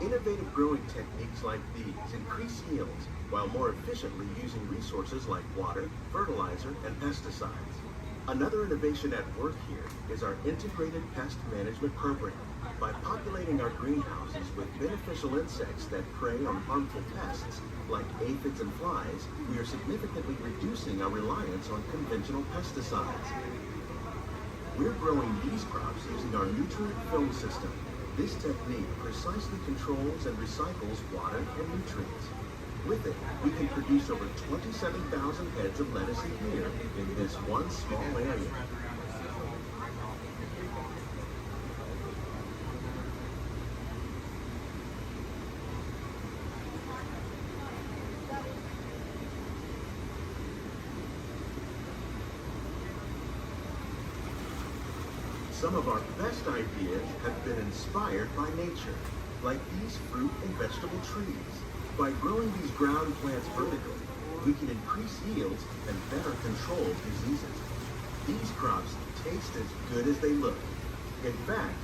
Innovative growing techniques like these increase yields while more efficiently using resources like water, fertilizer, and pesticides. Another innovation at work here is our integrated pest management program. By populating our greenhouses with beneficial insects that prey on harmful pests like aphids and flies, we are significantly reducing our reliance on conventional pesticides. We're growing these crops using our nutrient film system. This technique precisely controls and recycles water and nutrients. With it, we can produce over 27,000 heads of lettuce a year in this one small area. Some of our best ideas have been inspired by nature, like these fruit and vegetable trees. By growing these ground plants vertically, we can increase yields and better control diseases. These crops taste as good as they look. In fact,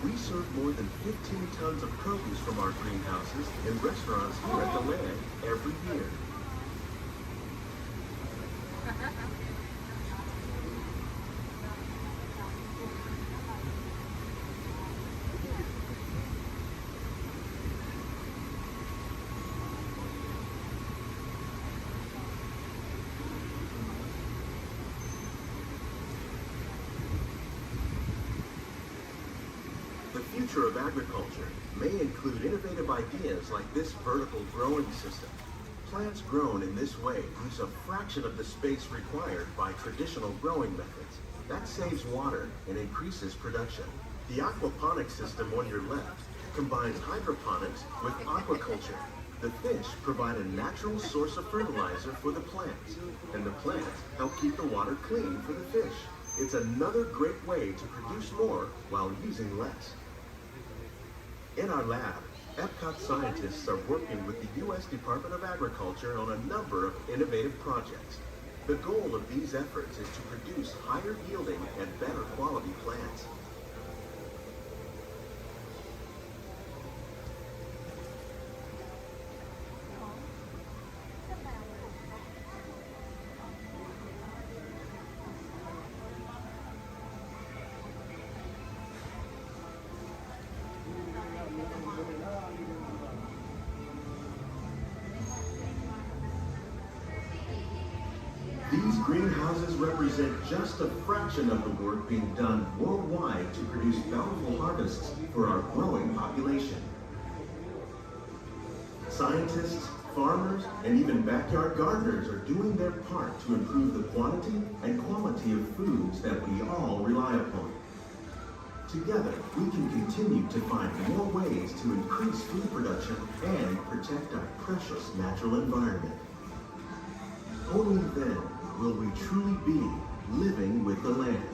we serve more than 15 tons of produce from our greenhouses in restaurants here at the land every year. future of agriculture may include innovative ideas like this vertical growing system. Plants grown in this way use a fraction of the space required by traditional growing methods. That saves water and increases production. The aquaponics system on your left combines hydroponics with aquaculture. The fish provide a natural source of fertilizer for the plants, and the plants help keep the water clean for the fish. It's another great way to produce more while using less. In our lab, Epcot scientists are working with the U.S. Department of Agriculture on a number of innovative projects. The goal of these efforts is to produce higher yielding and better quality plants. These greenhouses represent just a fraction of the work being done worldwide to produce bountiful harvests for our growing population. Scientists, farmers, and even backyard gardeners are doing their part to improve the quantity and quality of foods that we all rely upon. Together, we can continue to find more ways to increase food production and protect our precious natural environment. Only then will we truly be living with the land.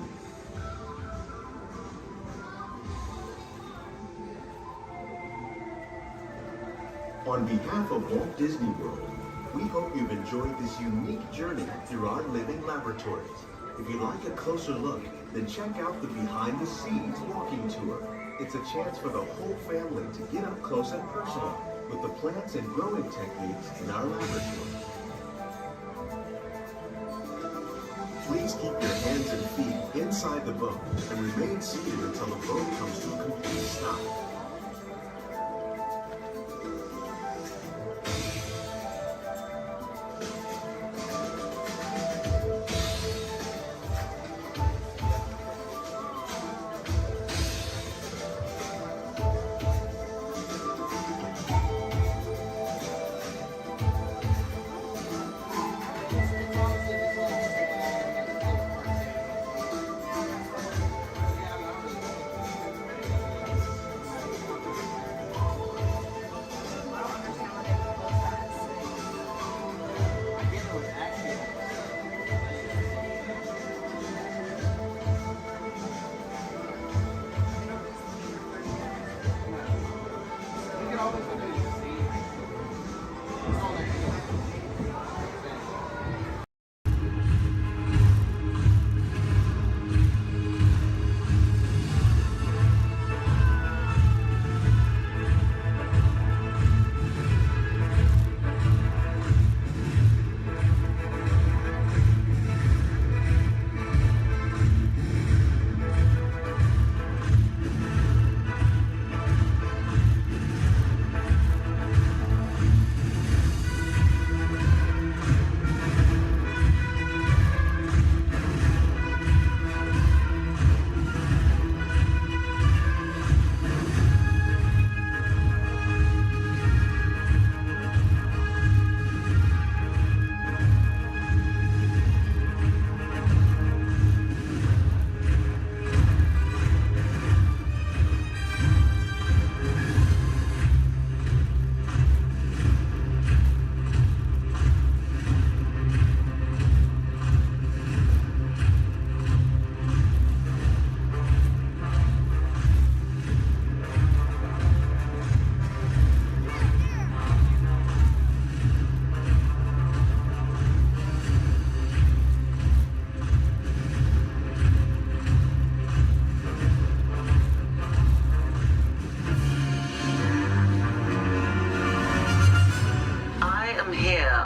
On behalf of Walt Disney World, we hope you've enjoyed this unique journey through our living laboratories. If you'd like a closer look, then check out the behind the scenes walking tour. It's a chance for the whole family to get up close and personal with the plants and growing techniques in our laboratory. Please keep your hands and feet inside the boat and remain seated until the boat comes to a complete stop.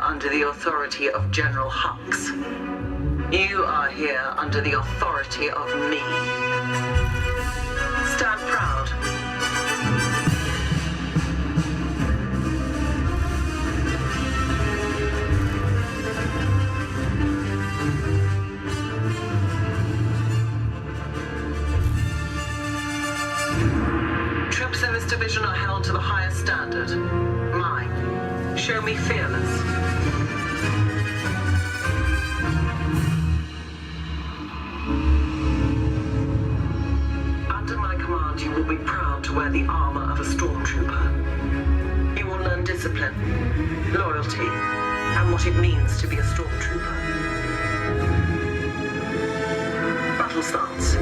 Under the authority of General Hux. You are here under the authority of me. Stand proud. this division are held to the highest standard. Mine. Show me fearless. Under my command, you will be proud to wear the armor of a stormtrooper. You will learn discipline, loyalty, and what it means to be a stormtrooper. Battle starts.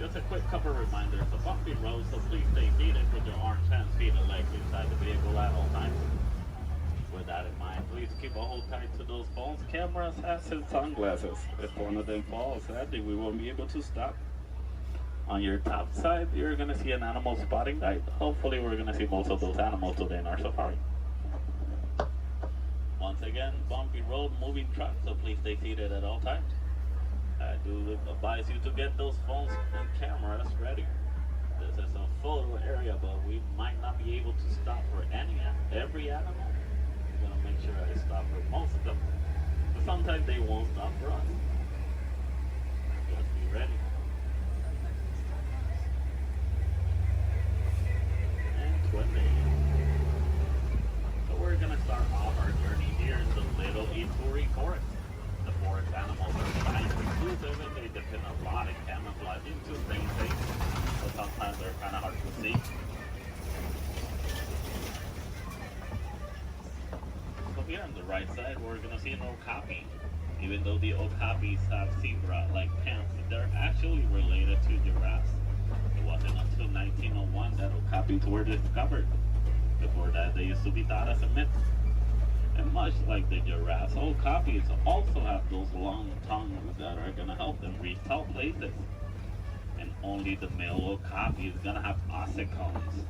Just a quick couple reminders. The bumpy road, so please stay seated with your arms, hands, feet, and legs inside the vehicle at all times. With that in mind, please keep a hold tight to those phones, cameras, hats, and sunglasses. If one of them falls, sadly, we won't be able to stop. On your top side, you're going to see an animal spotting guide. Hopefully, we're going to see most of those animals today in our safari. Once again, bumpy road, moving truck, so please stay seated at all times. I do advise you to get those phones and cameras ready. This is a photo area, but we might not be able to stop for every animal. I'm going to make sure I stop for most of them. But sometimes they won't stop for us. Just be ready. And 20. So we're going to start off our journey here in the Little Ituri Forest. The forest animals are kind of exclusive and they depend a lot on camouflaging to stay safe. But sometimes they're kind of hard to see. So here on the right side, we're going to see an okapi. Even though the okapis have zebra-like pants, they're actually related to giraffes. It wasn't until 1901 that okapis were discovered. Before that, they used to be thought as a myth. And much like the giraffes, okapis also have those long tongues that are going to help them reach tall places. And only the male okapi is going to have ossicones.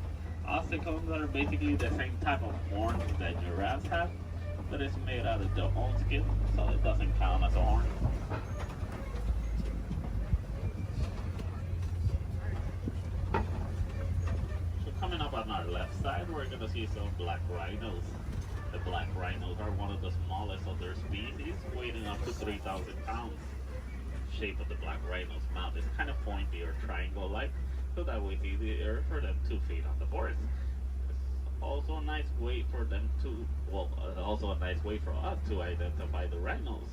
Ossicones are basically the same type of horns that giraffes have, but it's made out of their own skin, so it doesn't count as a horn. So coming up on our left side, we're going to see some black rhinos. The black rhinos are one of the smallest of their species, weighing up to 3,000 pounds. The shape of the black rhino's mouth is kind of pointy or triangle-like, so that way it's easier for them to feed on the forest. It's also a nice way for them to, also a nice way for us to identify the rhinos.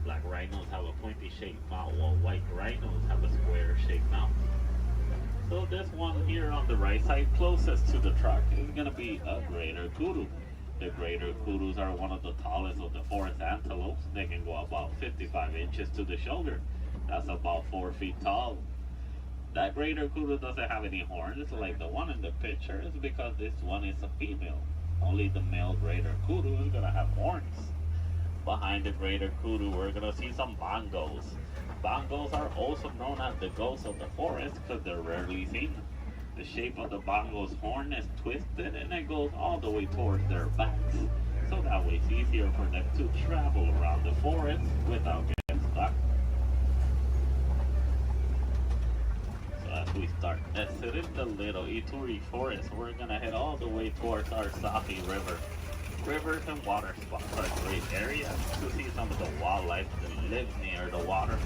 Black rhinos have a pointy-shaped mouth, while white rhinos have a square-shaped mouth. So this one here on the right side, closest to the truck, is going to be a greater kudu. The greater kudus are one of the tallest of the forest antelopes. They can go about 55 inches to the shoulder. That's about 4 feet tall. That greater kudu doesn't have any horns like the one in the picture. It's because this one is a female. Only the male greater kudu is going to have horns. Behind the greater kudu, we're going to see some bongos. Bongos are also known as the ghosts of the forest because they're rarely seen. The shape of the bongo's horn is twisted and it goes all the way towards their backs. So that way it's easier for them to travel around the forest without getting stuck. So as we start exiting the Little Ituri Forest, we're going to head all the way towards our Safi River. Rivers and water spots are a great area to see some of the wildlife that lives near the water.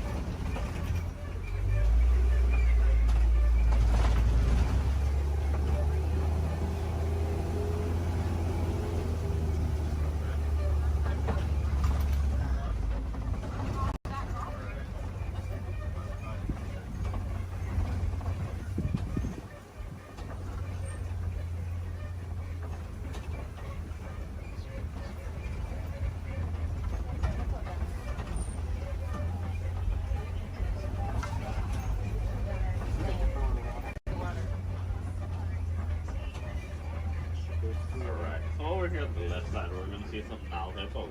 Here on the left side, we're going to see some Nile hippos.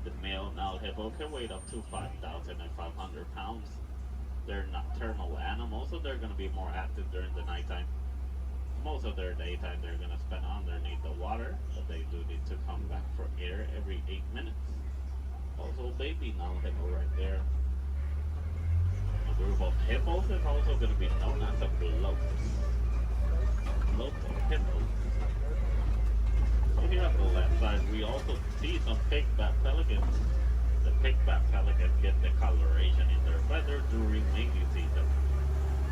The male Nile hippo can weigh up to 5,500 pounds. They're nocturnal animals, so they're going to be more active during the nighttime. Most of their daytime they're going to spend underneath the water, but they do need to come back for air every 8 minutes. Also, baby Nile hippo right there. A group of hippos is also going to be known as a bloat. Bloat of hippos. So here on the left side, we also see some pigback pelicans. The pigback pelicans get the coloration in their feathers during mating season.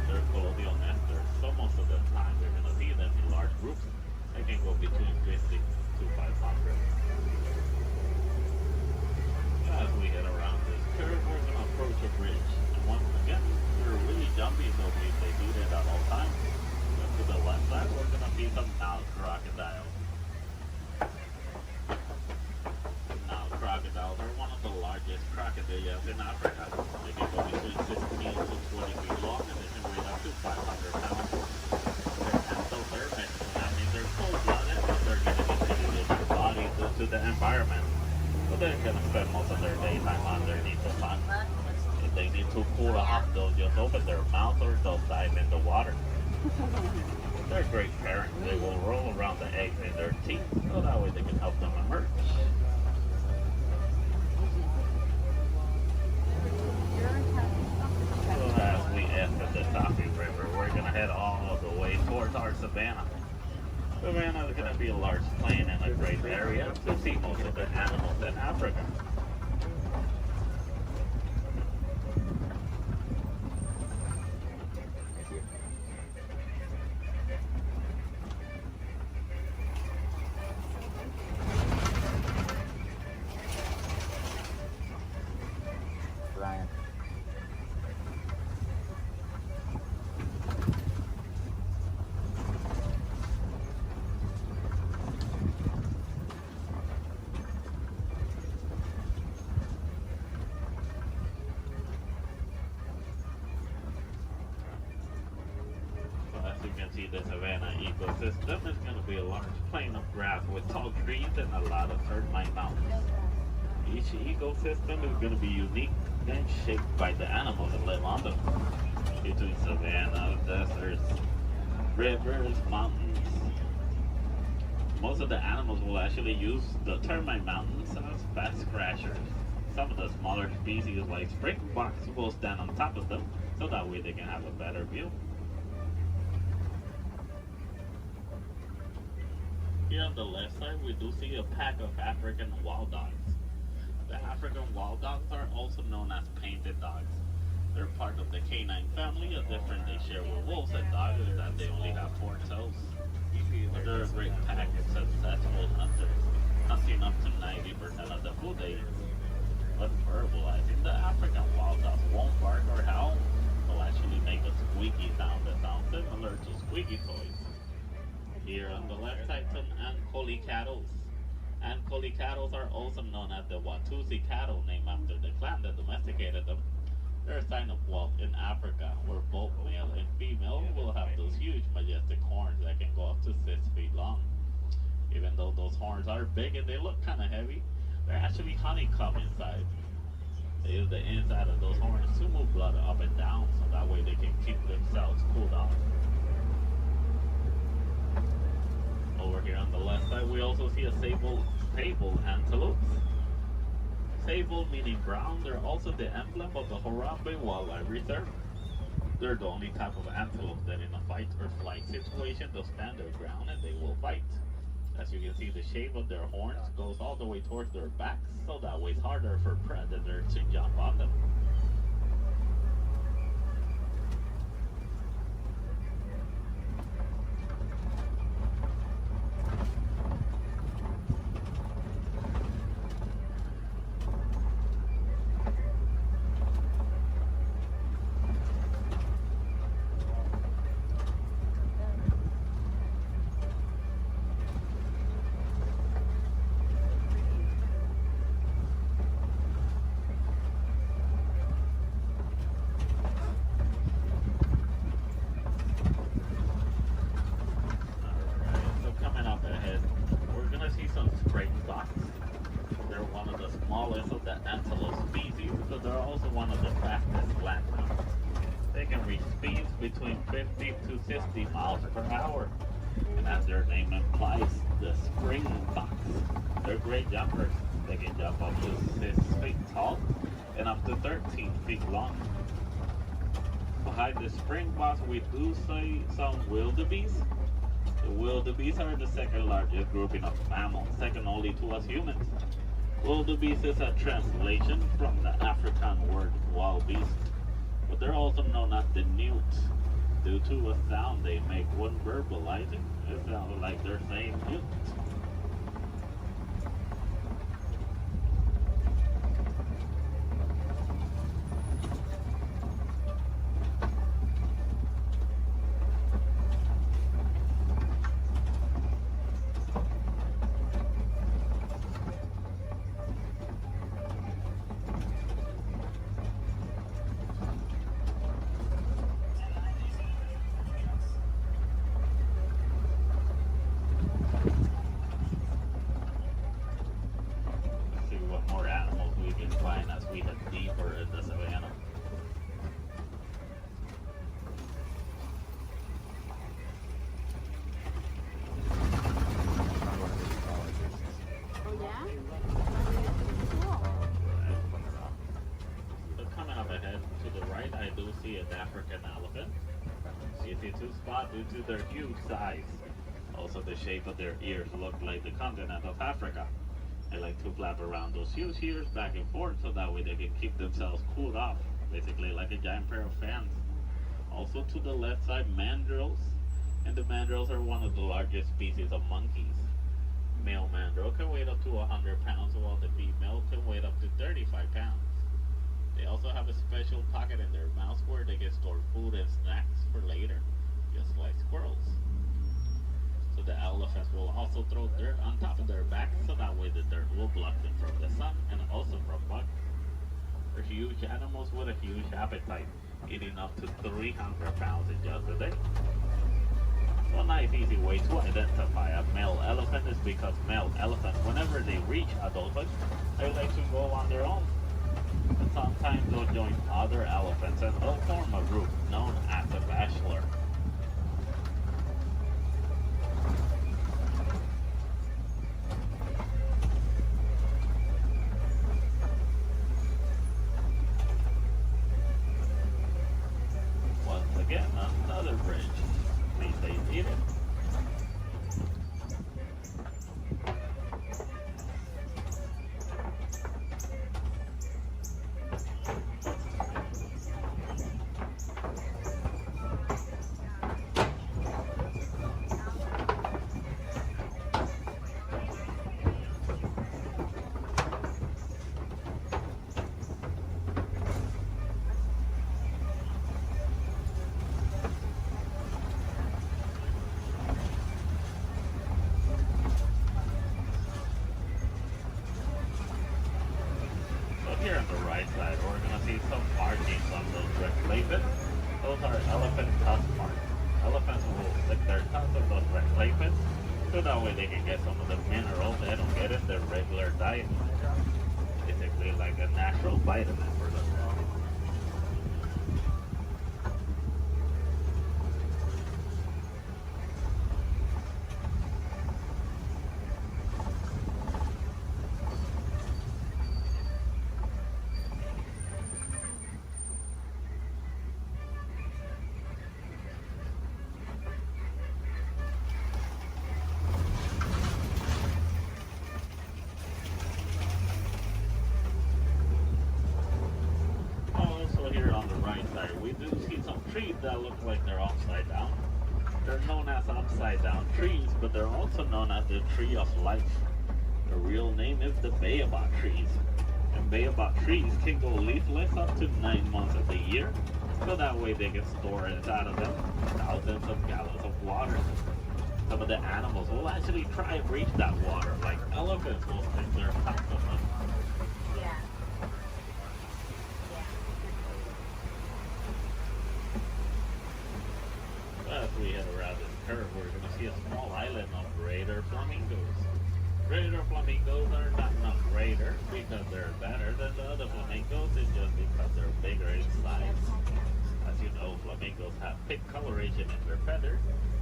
They're colonial nesters, so most of the time we're going to see them in large groups. They can go between 50 to 500. As we head around this curve, we're going to approach a bridge. And once again, we're really jumpy, so we stay seated at all times. And to the left side, we're going to see some Nile crocodiles. Crocodiles are one of the largest crocodiles in Africa. They can go between 16 to 20 feet long and great parents. They will roll around the eggs in their teeth so that way they can help them emerge. So as we enter the Taffy River, we're going to head all the way towards our savannah. Savannah is going to be a large plain and a great area to see most of the animals in Africa. The savanna ecosystem is going to be a large plain of grass with tall trees and a lot of termite mountains. Each ecosystem is going to be unique and shaped by the animals that live on them. Between savanna, deserts, rivers, mountains. Most of the animals will actually use the termite mountains as fast crashers. Some of the smaller species like springboks will stand on top of them so that way they can have a better view. Here on the left side, we do see a pack of African wild dogs. The African wild dogs are also known as painted dogs. They're part of the canine family. A difference they share with wolves and dogs is that they only have 4 toes. But they're a great pack of successful hunters, hunting up to 90% of the food they eat. But verbalizing, the African wild dogs won't bark or howl. They'll actually make a squeaky sound that sounds similar to squeaky toys. Here on the left side, some Ankoli cattle. Ankoli cattle are also known as the Watusi cattle, named after the clan that domesticated them. They're a sign of Walt in Africa, where both male and female will have those huge, majestic horns that can go up to 6 feet long. Even though those horns are big and they look kind of heavy, they're actually honeycomb inside. They use the inside of those horns to move blood up and down, so that way they can keep themselves cooled off. Over here on the left side, we also see a sable antelope. Sable meaning brown, they're also the emblem of the Harambe Wildlife Reserve. They're the only type of antelope that in a fight or flight situation they'll stand their ground and they will fight. As you can see, the shape of their horns goes all the way towards their backs, so that way it's harder for predators to jump on them. Between 50 to 60 miles per hour. And as their name implies, the springboks. They're great jumpers. They can jump up to 6 feet tall and up to 13 feet long. Behind the springboks, we do see some wildebeest. The wildebeest are the second largest grouping of mammals, second only to us humans. Wildebeest is a translation from the African word wild beast, but they're also known as the newt due to a sound they make when verbalizing. It sounds like they're saying newt. do see an African elephant. Easy to spot due to their huge size. Also, the shape of their ears look like the continent of Africa. They like to flap around those huge ears back and forth so that way they can keep themselves cooled off. Basically like a giant pair of fans. Also to the left side, mandrills. And the mandrills are one of the largest species of monkeys. Male mandrill can weigh up to 100 pounds while the female can weigh up to 35 pounds. They also have a special pocket in their mouths where they can store food and snacks for later, just like squirrels. So the elephants will also throw dirt on top of their back so that way the dirt will block them from the sun and also from bugs. They're huge animals with a huge appetite, eating up to 300 pounds in just a day. So a nice easy way to identify a male elephant is because male elephants, whenever they reach adulthood, they like to go on their own. And sometimes they'll join other elephants and they'll form a group known as a bachelor. Once again, another bridge. Please stay seated. Here on the right side, we're going to see some markings on those red clay. Those are elephant tusk marks. Elephants will stick their tusks on those red clay pits, so that way they can get some of the minerals they don't get in their regular diet. Basically like a natural vitamin for them. Here on the right side, we do see some trees that look like they're upside down. They're known as upside down trees, but they're also known as the tree of life. The real name is the baobab trees. And baobab trees can go leafless up to 9 months of the year, so that way they can store inside of them thousands of gallons of water. Some of the animals will actually try and reach that water, like elephants will stick their tongues on them. As we head around this curve, we're going to see a small island of greater flamingos. Greater flamingos are not greater because they're better than the other flamingos, it's just because they're bigger in size. As you know, flamingos have thick coloration in their feathers,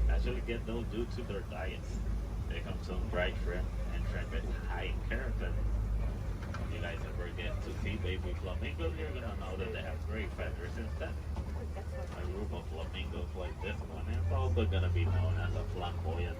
actually get those due to their diets. They come some dried shrimp, and shrimp is high in keratin. If you guys ever get to see baby flamingos, you're going to know that they have great feathers instead. A group of flamingos like this one is also going to be known as a flamboyant.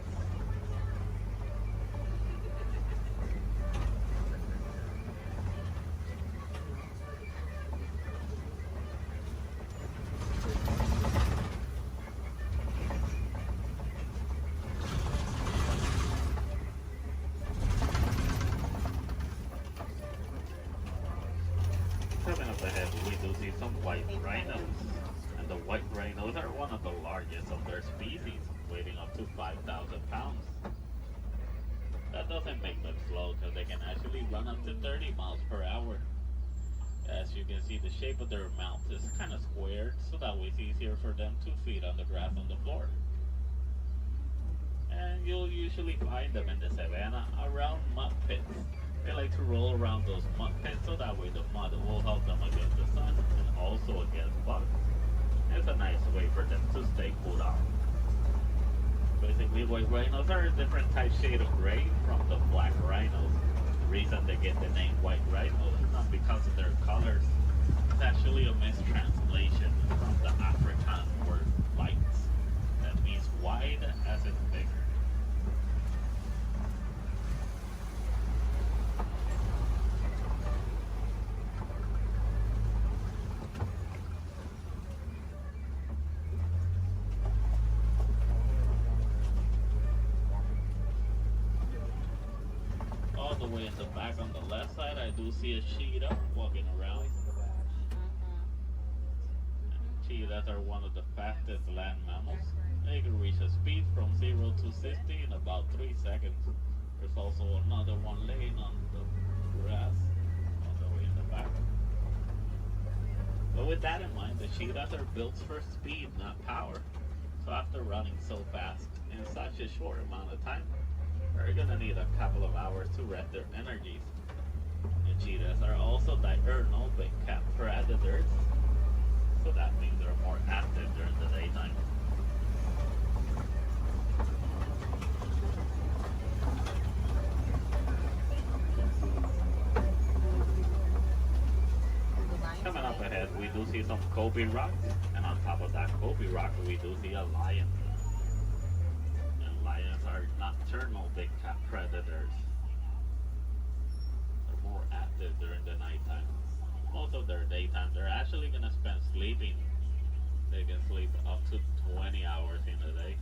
Coming up ahead, we do see some white rhinos. And the white rhinos are one of the largest of their species, weighing up to 5,000 pounds. That doesn't make them slow because they can actually run up to 30 miles per hour. As you can see, the shape of their mouth is kind of squared, so that way it's easier for them to feed on the grass on the floor. And you'll usually find them in the savannah around mud pits. They like to roll around those mud pits so that way the mud will help them against the sun and also against bugs. It's a nice way for them to stay cooled off. Basically, white rhinos are a different type shade of gray from the black rhinos. The reason they get the name white rhinos is not because of their colors, It's actually a mistranslation from the Afrikaans word lights. That means wide as in bigger. All the way in the back on the left side, I do see a cheetah walking around. Cheetahs are one of the fastest land mammals. They can reach a speed from 0 to 60 in about 3 seconds. There's also another one laying on the grass all the way in the back. But with that in mind, the cheetahs are built for speed, not power. So after running so fast in such a short amount of time, they're gonna need a couple of hours to rest their energies. The cheetahs are also diurnal big cat predators, so that means they're more active during the daytime. Coming up ahead, we do see some Kobe rocks, and on top of that Kobe rock, we do see a lion. And lions are nocturnal big cat predators. They're more active during the nighttime. Most of their daytime, they're actually gonna spend sleeping. They can sleep up to 20 hours in a day.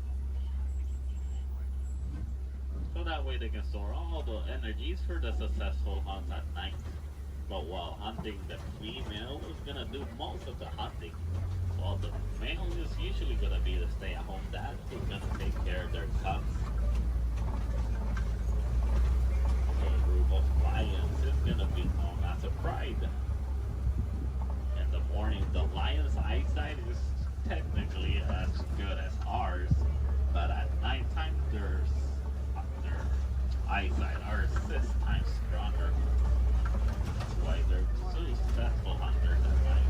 So that way they can store all the energies for the successful hunt at night. But while hunting, the female is gonna do most of the hunting, while the male is usually gonna be the stay-at-home dad who's gonna take care of their cubs. So a group of lions is gonna be known as a pride. In the morning, the lion's eyesight is technically as good as ours, but at nighttime, their eyesight are 6 times stronger. That's why they're successful hunters at night.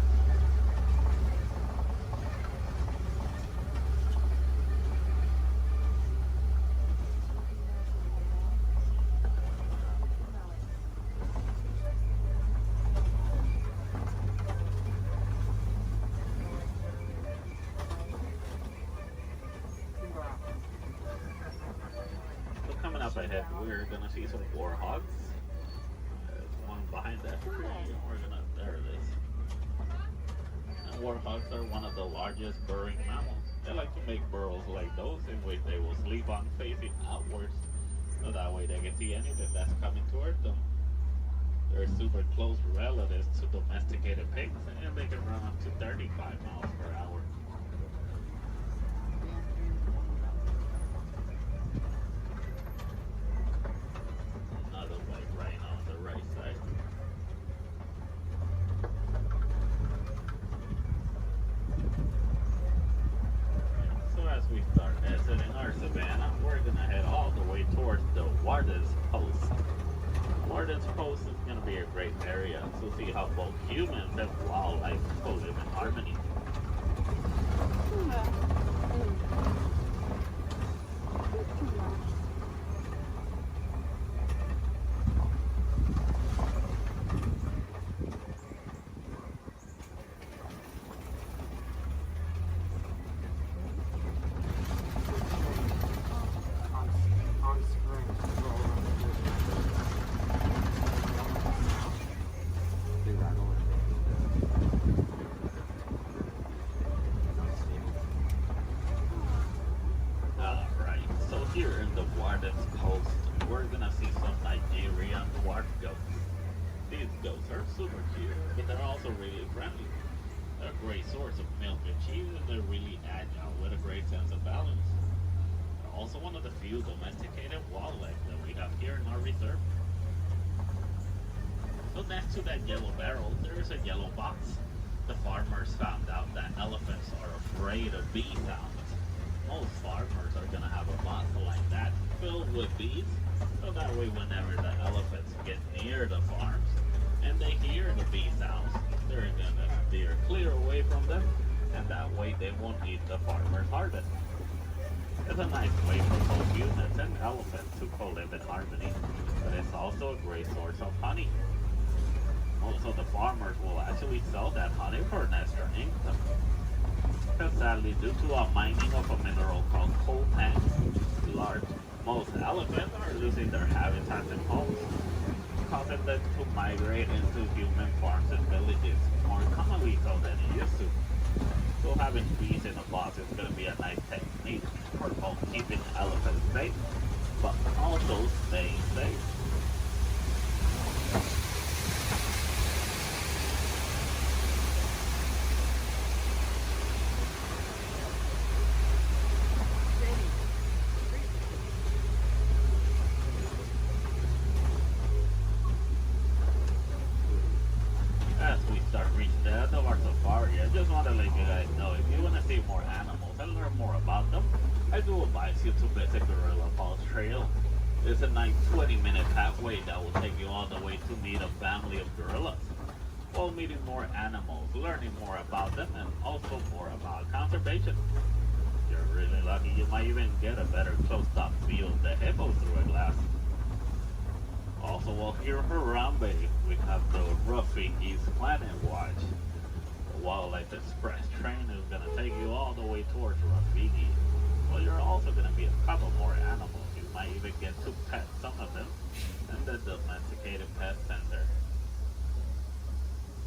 So coming up ahead, we're gonna see some warhogs. There's one behind that tree, and there it is. And warhogs are one of the largest burrowing mammals. They like to make burrows like those in which they will sleep on facing outwards, so that way they can see anything that's coming toward them. They're super close relatives to domesticated pigs, and they can run up to 35 miles per hour. Another white rhino on the right side. So as we start exiting our savannah, we're gonna head all the way towards the Warden's Post. Warden's Post is gonna be a great area to see how both humans and wildlife co-live in harmony. Alright, so here in the Warden's Post, we're gonna see some Nigerian dwarf goats. These goats are super cute, but they're also really friendly. They're a great source of milk and cheese, and they're really agile with a great sense of balance. They're also one of the few domesticated wildlife that we have here in our reserve. So next to that yellow barrel, there is a yellow box. The farmers found out that elephants are afraid of bee sounds. Most farmers are gonna have a box like that filled with bees, so that way whenever the elephants get near the farms and they hear the bee sounds, they're gonna steer clear away from them, and that way they won't eat the farmer's harvest. It's a nice way for both humans and elephants to co-live in harmony, but it's also a great source of honey. most of the farmers will actually sell that honey for an extra income. Because sadly, due to a mining of a mineral called coltan, most elephants are losing their habitats and homes, causing them to migrate into human farms and villages more commonly so than it used to. So having bees in a box is going to be a nice technique for both keeping elephants safe, but also staying safe. As we start reaching the end of our safari, I just want to let you guys know, if you want to see more animals and learn more about them, I do advise you to visit Gorilla Falls Trail. It's a nice 20-minute pathway that will take you all the way to meet a family of gorillas, while meeting more animals, learning more about them, and also more about conservation. If you're really lucky, you might even get a better close-up view of the hippo through a glass. Also, while here in Harambe, we have the Rafiki's Planet Watch. The Wildlife Express train is going to take you all the way towards Rafiki. Well, you're also going to meet a couple more animals. You might even get to pet some of them in the Domesticated Pet Center.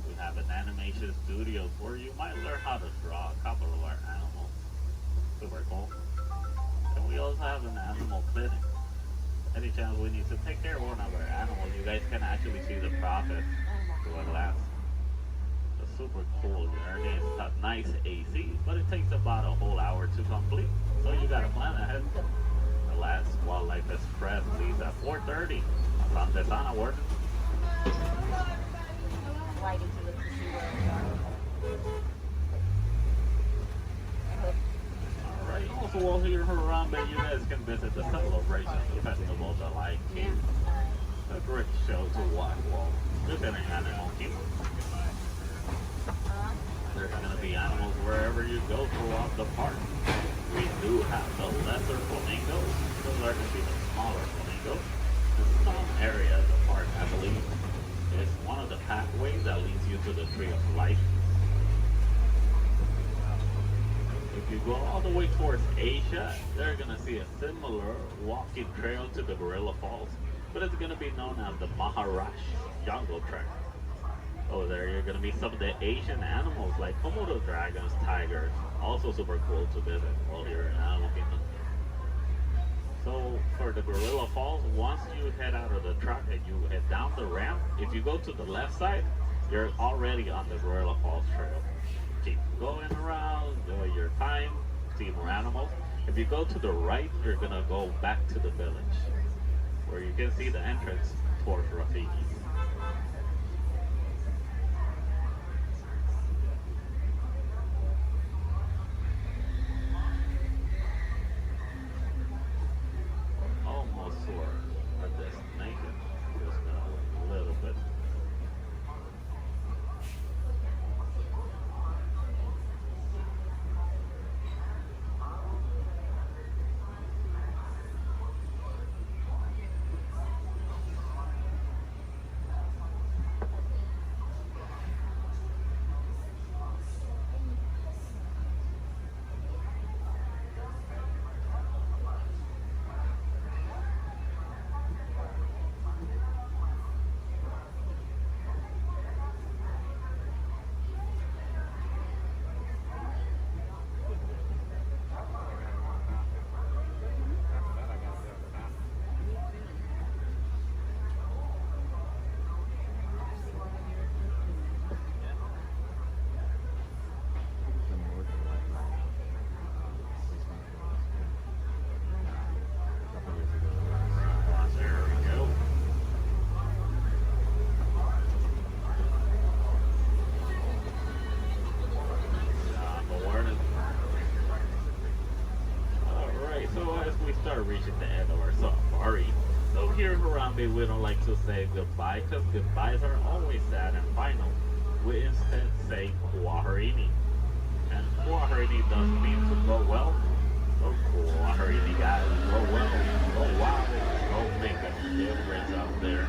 We have an animation studio where you might learn how to draw a couple of our animals. Super cool. And we also have an animal clinic. Any chance we need to take care of one of our animals, you guys can actually see the process through a glass. It's super cool. It's got nice AC, but it takes about a whole hour to complete. So you gotta plan ahead. The last Wildlife Express leaves at 4:30. Sunday Sana work. Alright, also while here in Harambe, you guys can visit the Celebration Festival, the Lion King. A great show to watch while visiting Animal Kingdom. There's going to be animals wherever you go throughout the park. We do have the lesser flamingos. Those are going to be the smaller flamingos. In some area of the park, I believe, is one of the pathways that leads you to the Tree of Life. If you go all the way towards Asia, they're going to see a similar walking trail to the Gorilla Falls, but it's going to be known as the Maharashtra Jungle Trek. Over there, you're going to meet some of the Asian animals like Komodo dragons, tigers. Also super cool to visit while you're in Animal Kingdom. So for the Gorilla Falls, once you head out of the truck and you head down the ramp, if you go to the left side, you're already on the Gorilla Falls Trail. Keep going around, enjoy your time, see more animals. If you go to the right, you're going to go back to the village, where you can see the entrance towards Rafiki. Almost to our destination, just a little bit. Reaching the end of our safari. So here in Harambe, we don't like to say goodbye because goodbyes are always sad and final. We instead say Kwaherini. And Kwaherini does mean to go well. So Kwaherini guys, go well, go wild, go make a difference out there.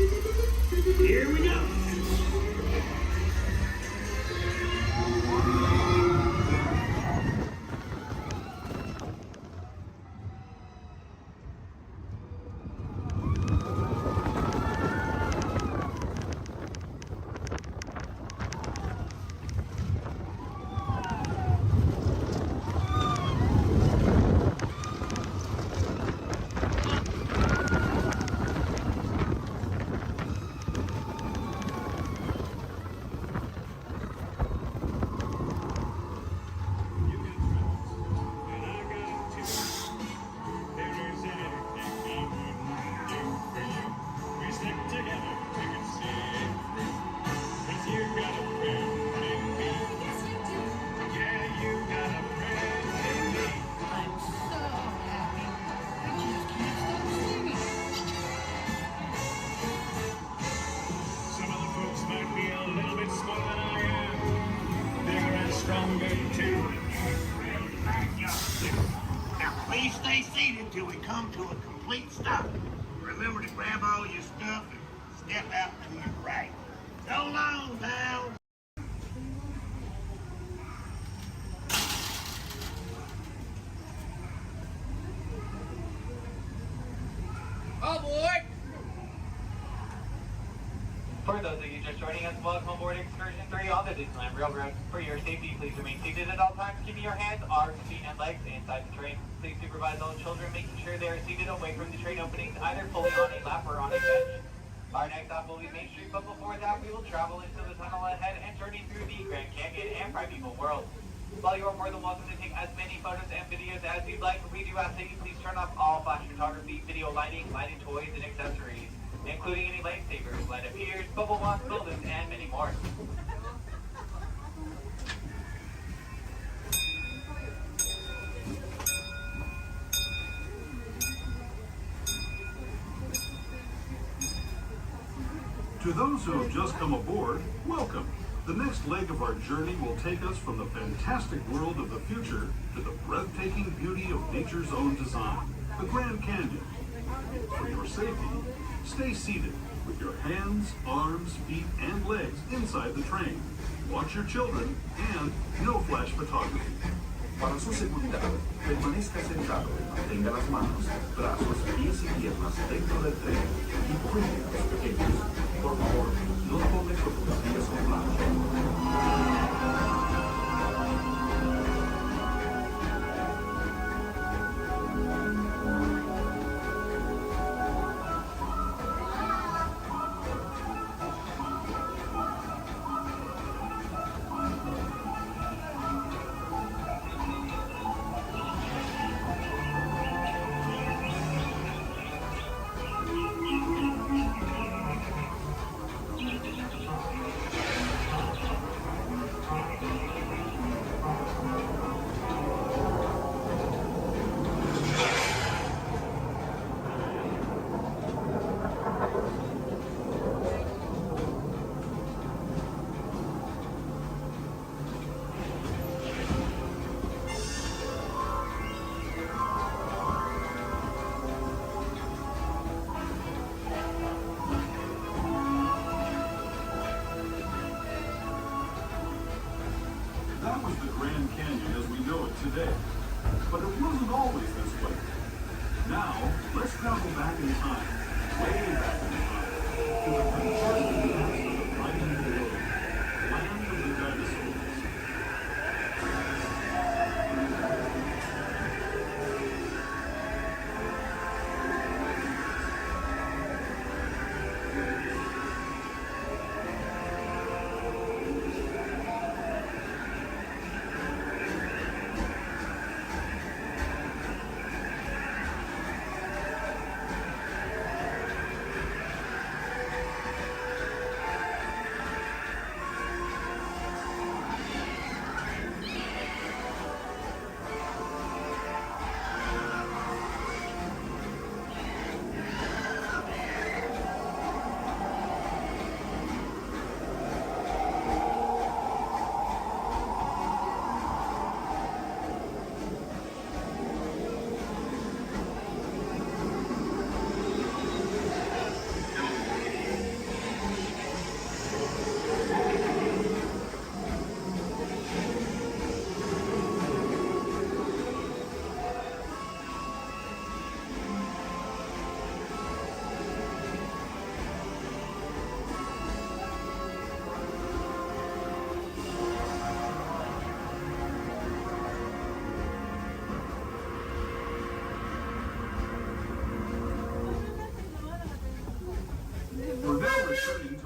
Here we go. Please stay seated till we come to a complete stop. Remember to grab all your stuff and step out to your right. So long, pal. Aboard! For those of you just joining us, welcome aboard Excursion 3 on the Disneyland Railroad. For your safety, please remain seated at all times, keeping your hands, arms, feet, and legs inside the train. Please supervise all children, making sure they are seated away from the train openings, either fully on a lap or on a bench. Our next stop will be Main Street, but before that, we will travel into the tunnel ahead and journey through the Grand Canyon and Primeval World. While you are more than welcome to take as many photos and videos as you'd like, we do ask that you please turn off all flash photography, video lighting, lighting toys, and accessories, including any lightsabers, light up heaters, bubble box buildings, and many more. To those who have just come aboard, welcome. The next leg of our journey will take us from the fantastic world of the future to the breathtaking beauty of nature's own design, the Grand Canyon. For your safety, stay seated with your hands, arms, feet, and legs inside the train. Watch your children and no flash photography. Para su seguridad, permanezca sentado y mantenga las manos, brazos, pies y piernas dentro del tren y cuide a los pequeños. Por favor, no tome fotografías con flash. That was the Grand Canyon as we know it today. But it wasn't always this way. Now, let's travel back in time, way back in time, to the first events of the Primeval World, land of the dinosaurs.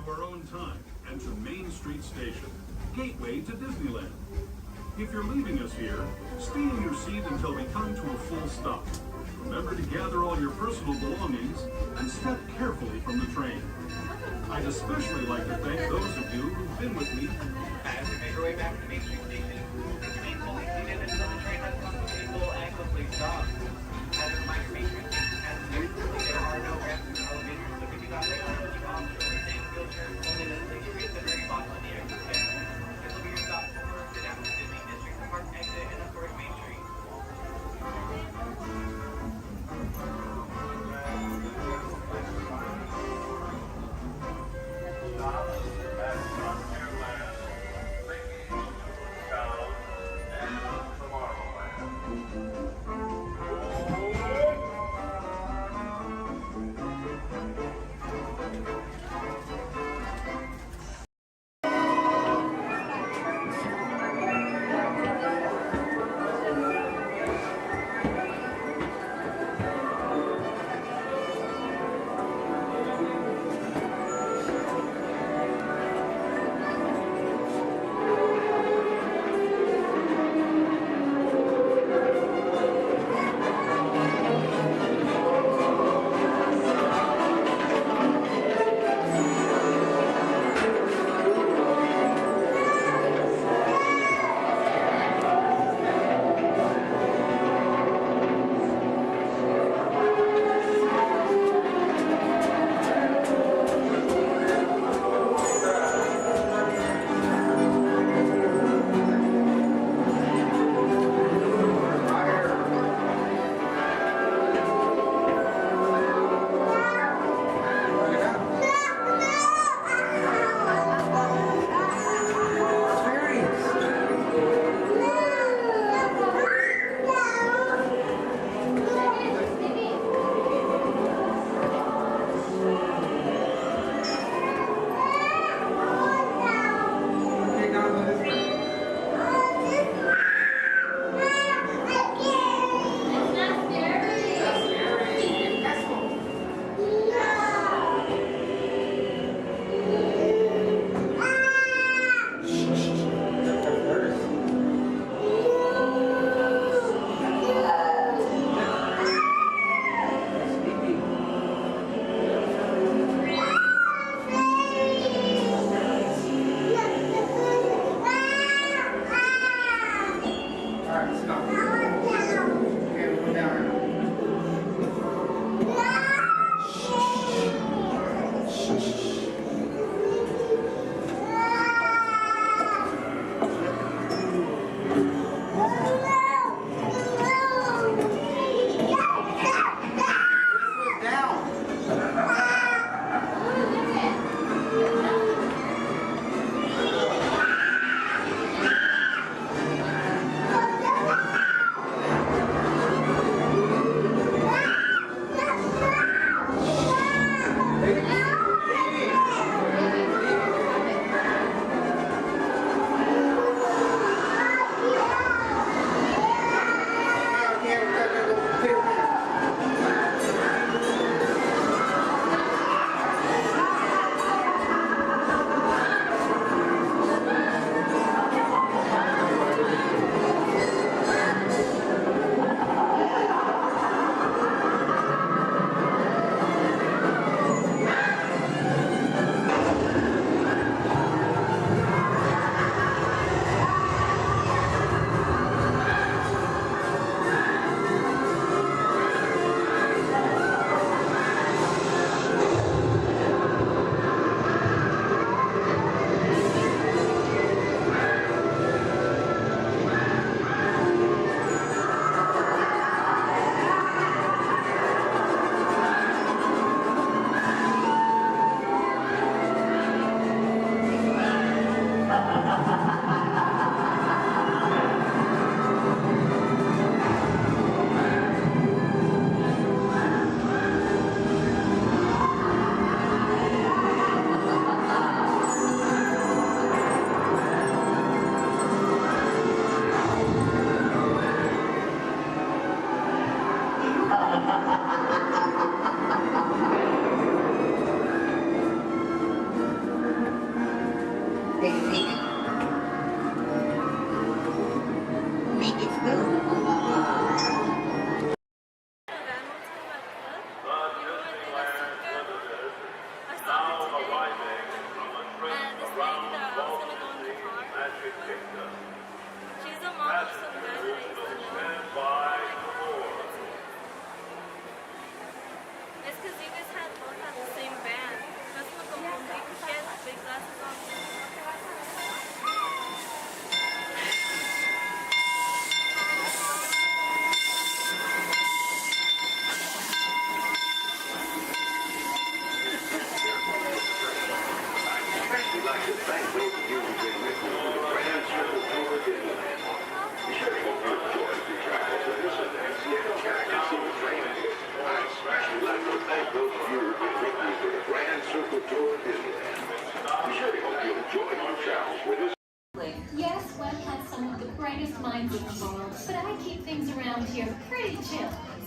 our own time and to Main Street Station, gateway to Disneyland. If you're leaving us here, stay in your seat until we come to a full stop. Remember to gather all your personal belongings and step carefully from the train. I'd especially like to thank those of you who've been with me. As you make your way back to Main Street Station, remain fully seated until the train has come to a full and complete stop. As a reminder, Main Street Station has stairs. There are no ramps or elevators, so if you got late, keep optional retained wheelchairs only necessary to reach the very bottom of the exit stair. This will be your stop for the down to Disney District Park exit and of course Main Street.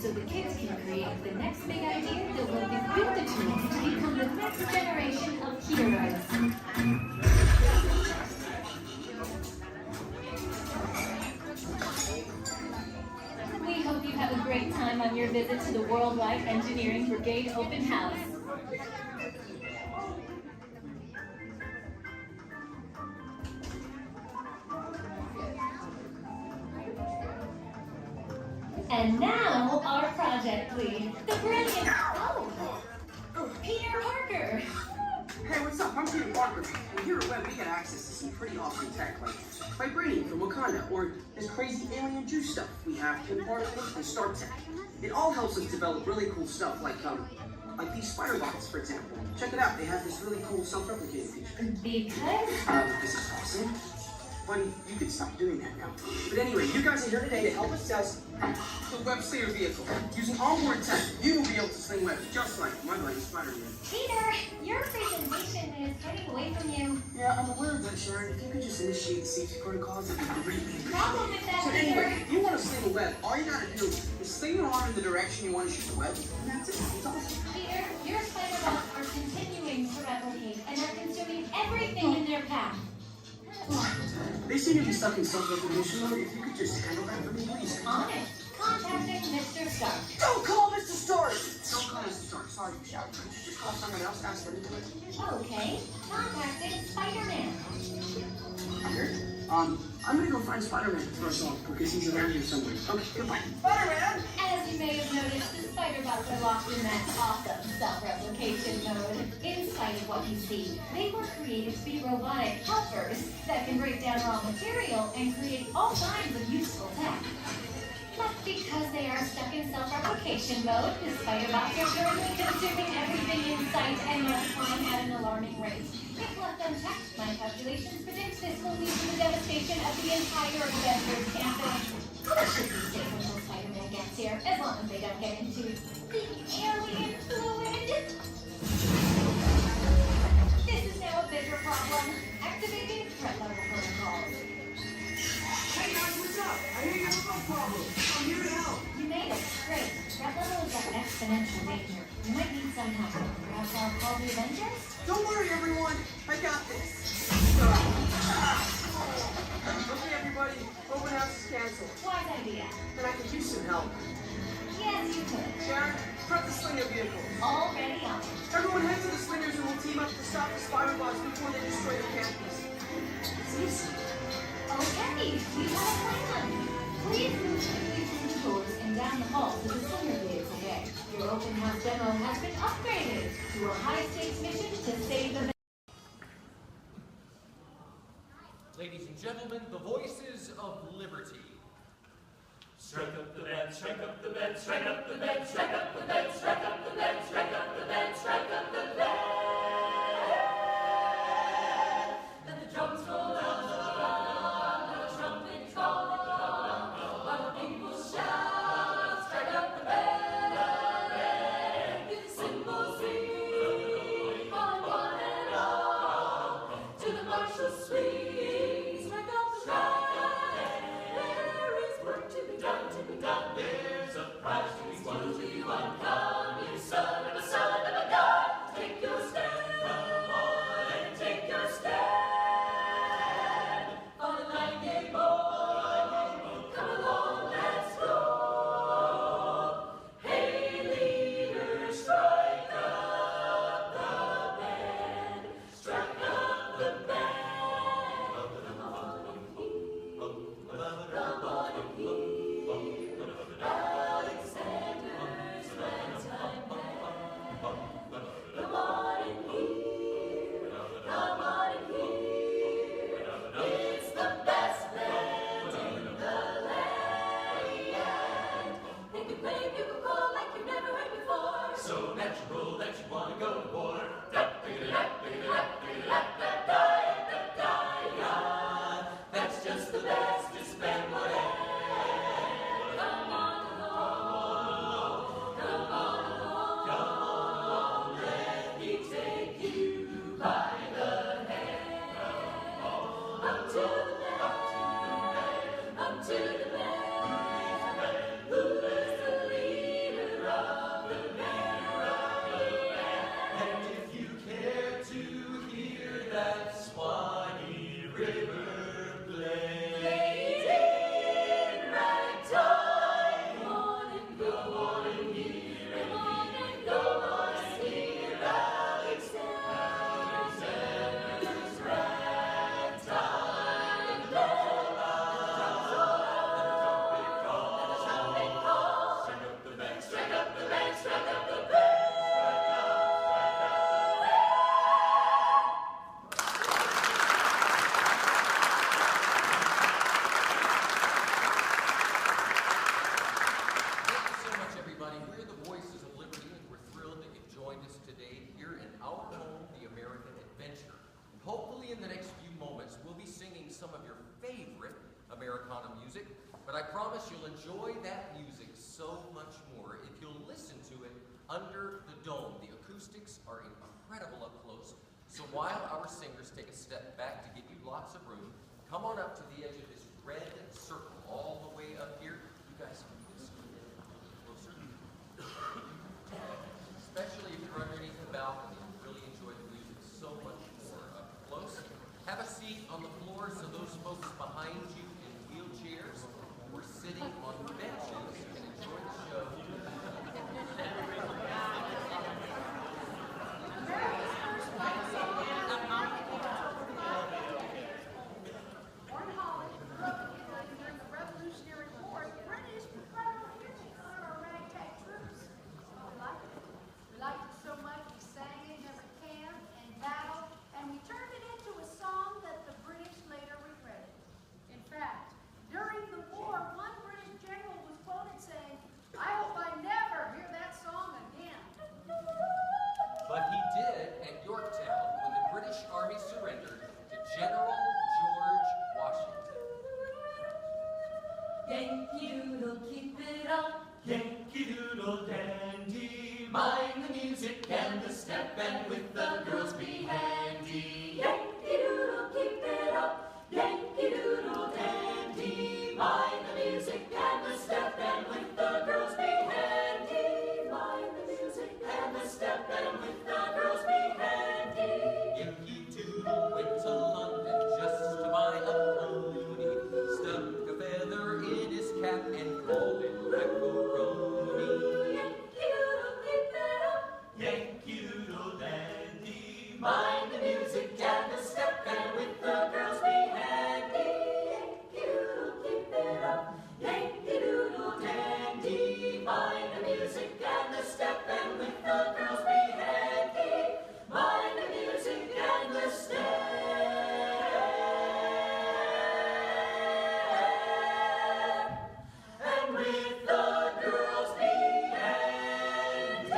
so the kids can create the next big idea that will equip the tools to become the next generation of heroes. We hope you have a great time on your visit to the Worldwide Engineering Brigade Open House. And now, our project lead, the brilliant, Peter Parker. Hey, what's up? I'm Peter Parker. And here at Web, we get access to some pretty awesome tech, like vibranium from Wakanda, or this crazy alien juice stuff. We have Pin Particles and Star Tech. It all helps us develop really cool stuff, like these spider bots, for example. Check it out. They have this really cool self-replicating feature. Because? This is awesome. Buddy, you can stop doing that now. But anyway, you guys are here today to help us test the Web Slinger vehicle. Using onboard tech, you will be able to sling webs just like my buddy Spider-Man. Peter, your presentation is getting away from you. Yeah, I'm aware of that, Sharon. If you could just initiate the safety protocols, it'd be great. Problem with that, So Peter. anyway, if you want to sling a web, all you gotta do is sling your arm in the direction you want to shoot the web, and that's it. It's awesome. Peter, your spider bots are continuing to replicate and are consuming everything in their path. They seem to be stuck in self-recognition mode. If you could just handle that for me, please. On it. Contacting Mr. Stark. Don't call Mr. Stark! Don't call Mr. Stark. Sorry, you shouted. Could you just call someone else? Ask them to do it. Okay. Contacting Spider-Man. Here? I'm gonna go find Spider-Man first off, because he's around here somewhere. Okay, goodbye. Spider-Man! As you may have noticed, the spider bots are locked in that awesome self-replication mode. In spite of what you see, they were created to be robotic helpers that can break down raw material and create all kinds of useful tech. But because they are stuck in self-replication mode, the spider bots are currently consuming everything in sight and multiplying at an alarming rate. If left unchecked, my calculations predict this will lead to the devastation of the entire Avengers campus. That should be safe until Spider-Man gets here, as long as they don't get into the alien fluid. This is now a bigger problem. Activating threat level protocols. Hey guys, what's up? I hear you have a bug problem. I'm here to help. You made it. Great. Threat level is at exponential danger. You might need some help. Perhaps I'll call the Avengers? Don't worry, everyone. I got this. Okay, everybody. Open house is canceled. Wise idea. And I could use some help. Yes, you could. Sharon, prep the Slinger vehicle. Already on it. Everyone head to the Slingers and we'll team up to stop the spider bots before they destroy the campus. It's easy. Okay, we have a plan. Please move quickly through the doors and down the hall to the Slinger vehicle bay. Your open house demo has been upgraded to a high-stakes mission to save the... Ladies and gentlemen, the voices of liberty. Strike up the band, strike up the band, strike up the band, strike up the band, strike up the band, strike up the band, strike up the band. Let the drums roll on, the trumpets call, while the people shout, strike up the band. Give the cymbals ring, calling one and all, to the martial swing, strike up the band. There is work to be done, there's a prize to be won, come, you son of a god, take your stand. that Swanee River play. Ragtime, come on and go on and hear, come on and go on and hear Alexander's ragtime. Strike up the band, strike up the band, strike up the band. We're the Voices of Liberty, and we're thrilled that you've joined us today here in our home, The American Adventure. And hopefully in the next few moments, we'll be singing some of your favorite Americana music, but I promise you'll enjoy that music so much more if you'll listen to it under the dome. The acoustics are incredible up close, so while our singers take a step back to give you lots of room, come on up to the edge of this red circle all the way up here. You guys can just closer. Especially if you're underneath the balcony, you really enjoy the music so much more up close. Have a seat on the floor so those folks behind you in wheelchairs or sitting on benches can enjoy the show. Born Holly, grew up in Italy during the Revolutionary War. British were proud of our ragtag troops. We liked it. We liked it so much we sang it in every camp and battle, and we turned it into a song that the British later regretted. In fact, during the war, one British general was quoted saying, "I hope I never hear that song again." But he did at Yorktown when the British Army surrendered to General George Washington. Yankee Doodle, keep it up. Yankee Doodle dandy. Mind the music and the step, and with the girls be handy. Yankee Doodle, keep it up. Yankee Doodle dandy. Mind the music and the step, and with the girls be handy. Mind the music and the step, and with the girls be handy. Yankee Doodle went to London just to buy a pony, stuck a feather in his cap and called it macaroni. Yankee Doodle, keep it up. Yankee Doodle dandy. Mind the music and the step, and with the girls be handy. Yankee Doodle, keep it up. Yankee Doodle dandy. Mind the music and the step, and with the girls be handy. Mind the music and the step. And with the girls be handy.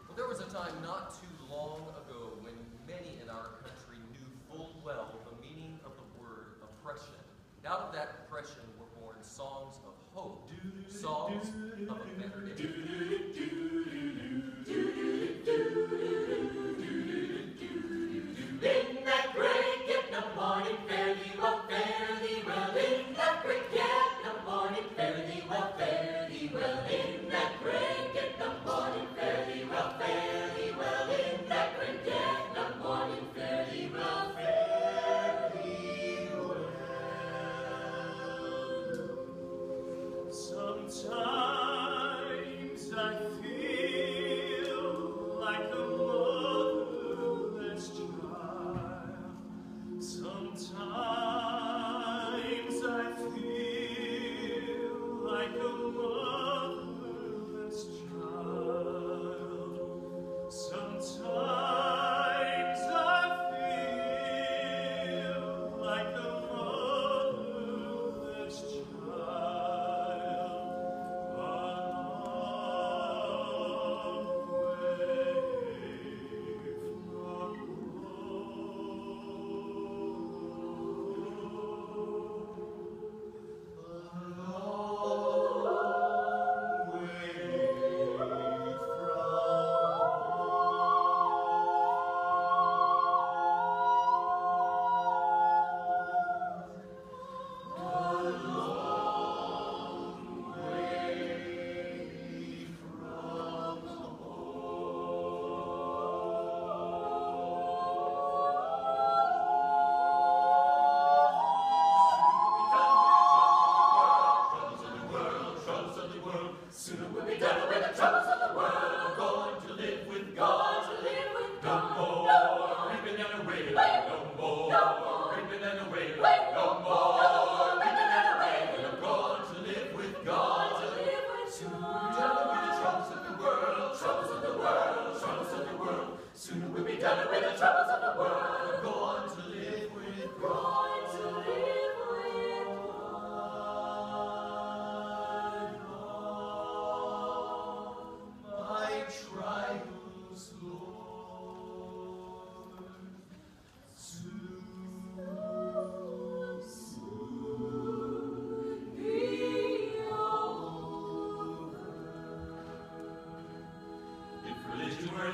Well, there was a time not too long ago when many in our country knew full well the meaning of the word oppression. And out of that oppression were born songs of hope, songs of a better day. In that great get-up morning, fare thee well, fare thee well. In that great get-up morning, fare thee well, fare thee well. In that great get-up morning, fare thee well, fare thee well. In that great get-up morning, fare thee well, fare thee well. Sometimes I feel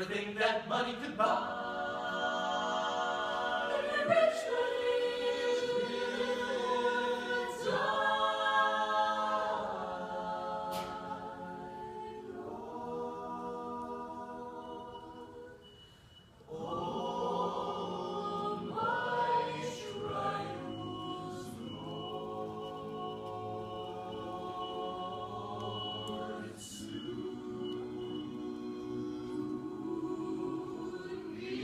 everything that money could buy. The rich man's all my trials, Lord, soon be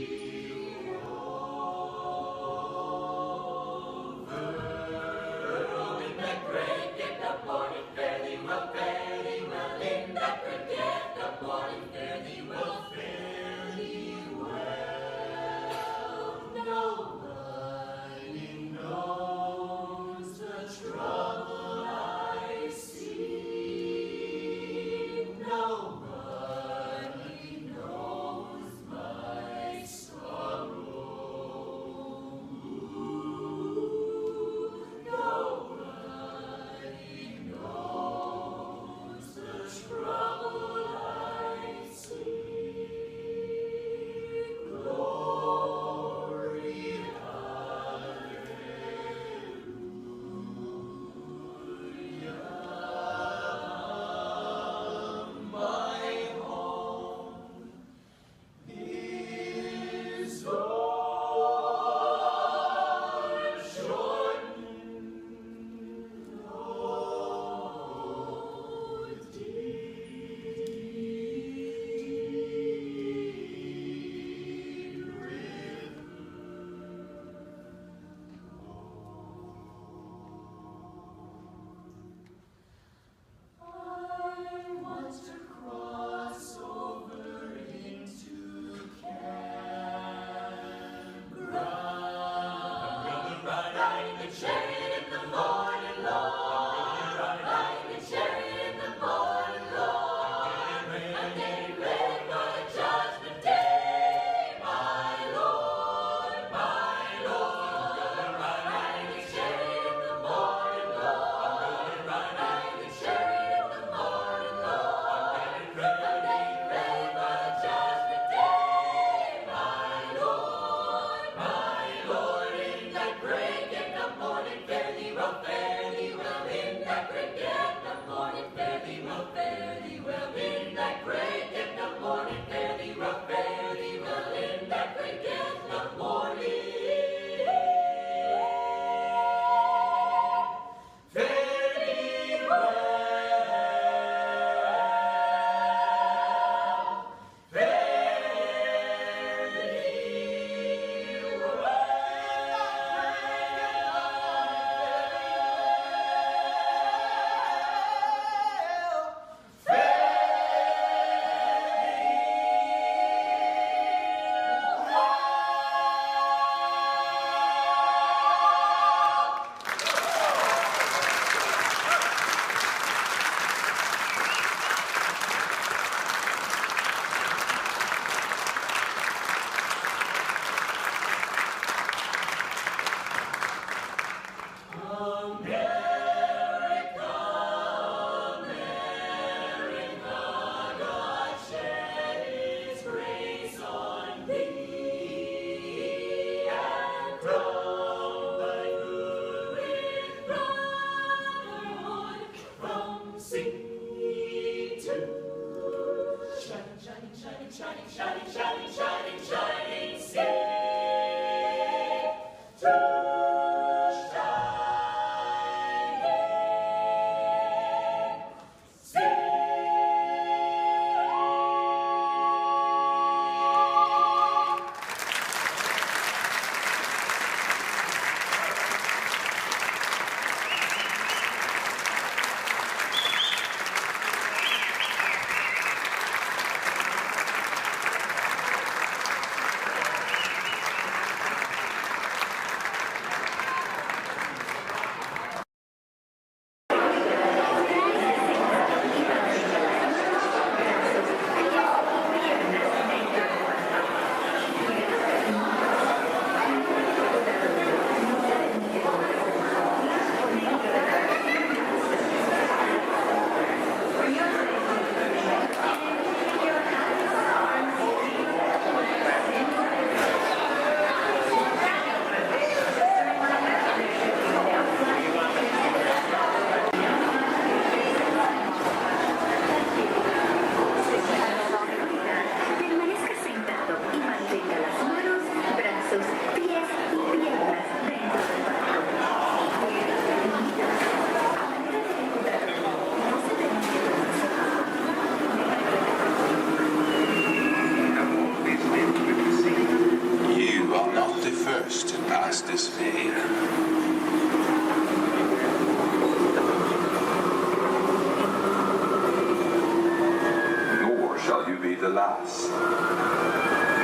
the last.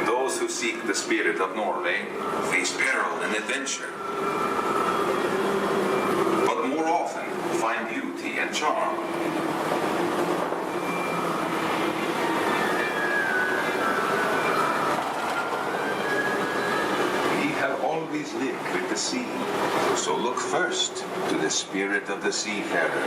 Those who seek the spirit of Norway face peril and adventure, but more often find beauty and charm. We have always lived with the sea, so look first to the spirit of the seafarer.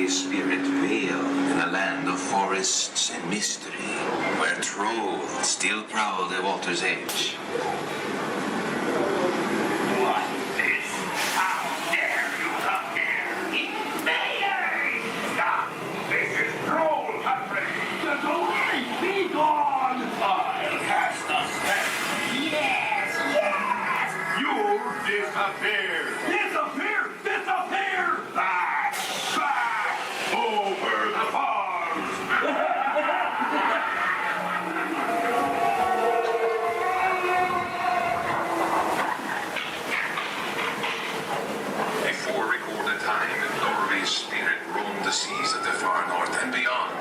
Spirit veiled in a land of forests and mystery, where trolls still prowl the water's edge. What is? How dare you come here? Invaders! Stop! This is troll country! Get away! Be gone! I'll cast a spell. Yes! Yes! You'll disappear! Disappear! Disappear! Back! Back! Over the farms! Before recorded time, Norway's spirit roamed the seas of the far north and beyond.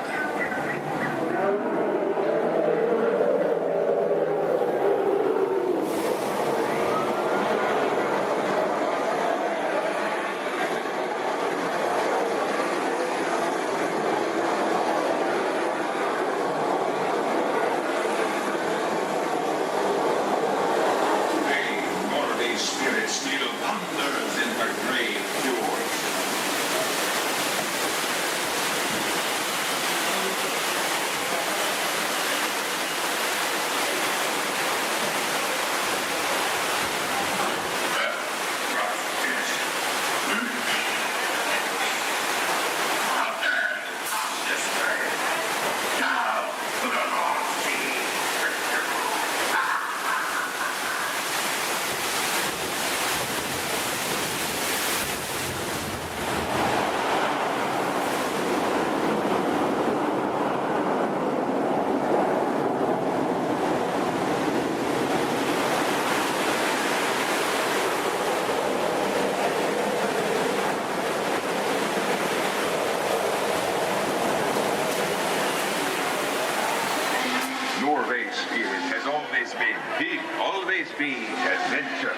Norway's spirit still thunders in her grave fjords. Norway's spirit has always been big, always be adventure.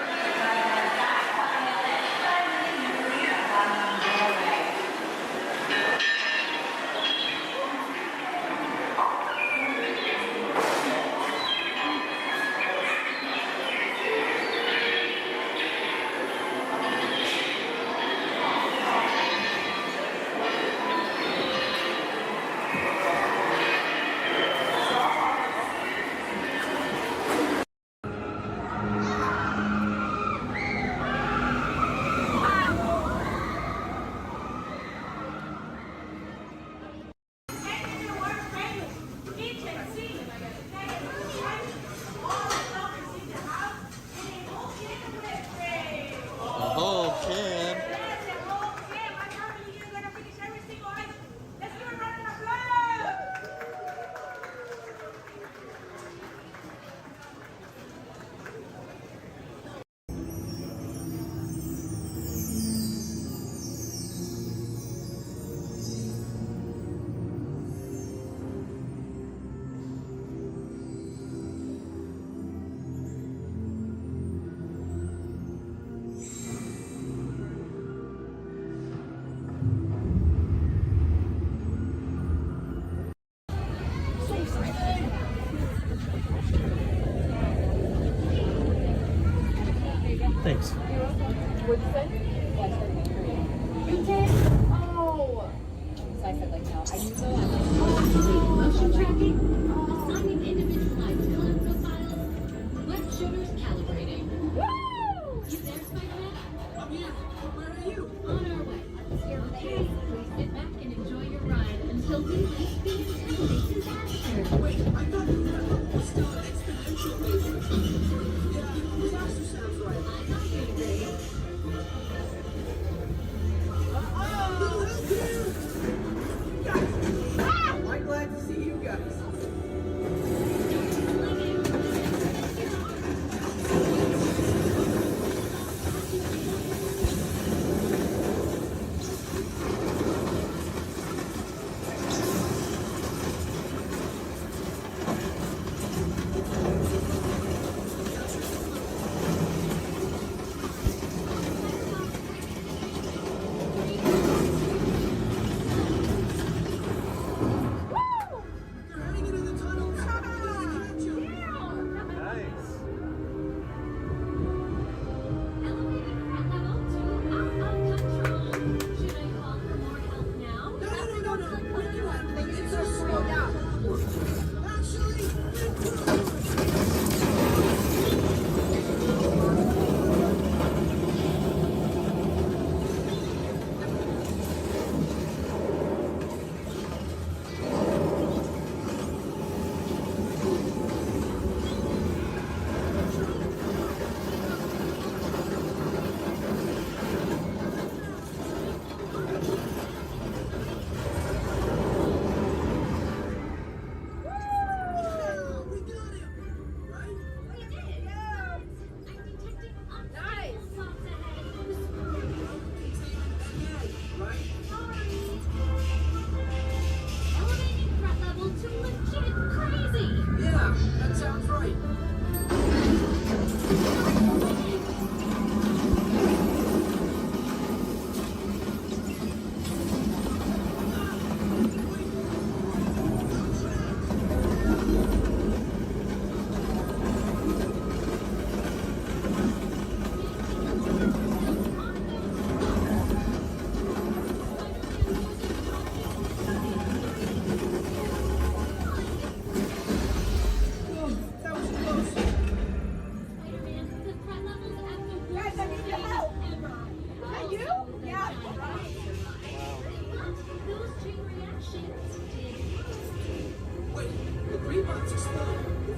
Thanks. What'd you say? Yeah, I started my career. You did? Oh! So I said, like, no. I knew so. I'm like, oh, motion tracking, assigning individualized color profiles, web shooters calibrating. Woo! You there, Spider-Man? Yeah. Where are you? On our way. Here, please sit back and enjoy your ride until Wait, I thought it was still an exponential matrix. Yeah, disaster sounds right. I'm glad to see you guys.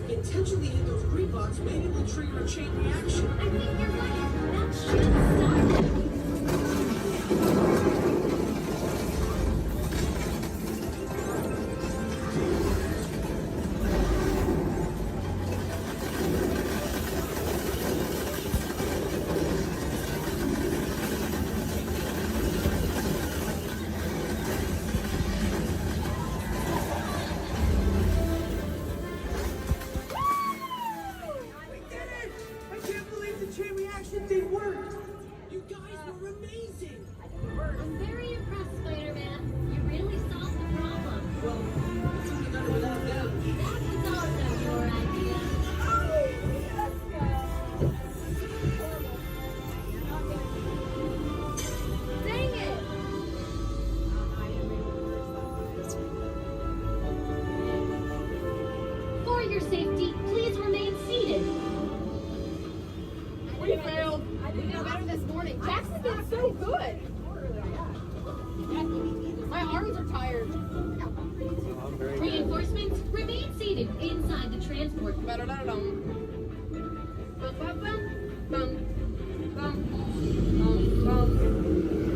Intentionally hit those green blocks, maybe we'll trigger a chain reaction. I think you're right. That should stop it. I'm very impressed, Spider-Man. You really solved the problem. Well, what's we done without them? That was also your idea. Dang it! For your safety, please remain seated. We failed. I did know better this morning. Jackson's been so good. My arms are tired. Reinforcements, remain seated inside the transport.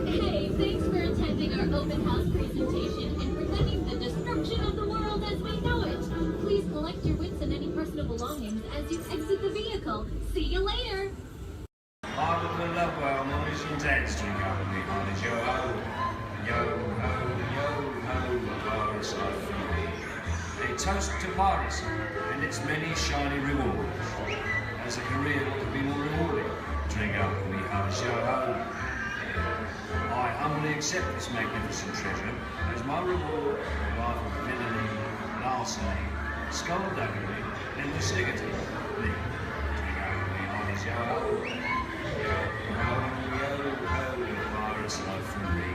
Hey, thanks for attending our open house presentation and preventing the destruction of the world as we know it. Please collect your wits and any personal belongings as you exit the vehicle. See you later. I would pull up well, noise and dance to go behind the yo ho, pirates life for me. A toast to piracy and its many shiny rewards. As a career, what could be more rewarding? Drink up and we have a yo ho. I humbly accept this magnificent treasure as my reward for a life of villainy, larceny, skullduggery, and lucidity. Me. Drink up and we have a yo ho. Pirates life for me.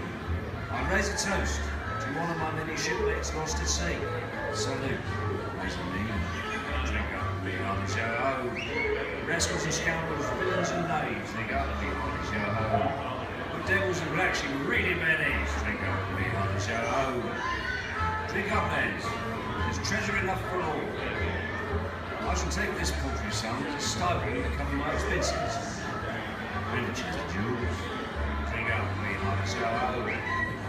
I raise a toast to one of my many shipmates lost at sea. Salute, as me. Drink up, be honest, yo ho. Rascals and scoundrels, villains and knaves, drink up, be honest, yo ho. But devils and blacks, you really bad eggs, drink up, be honest, yo ho. Speak up, lads. There's treasure enough for all. I shall take this paltry sum as a stipend to cover my expenses. Riches, jewels. Drink out with me, hearts. Yo, ho,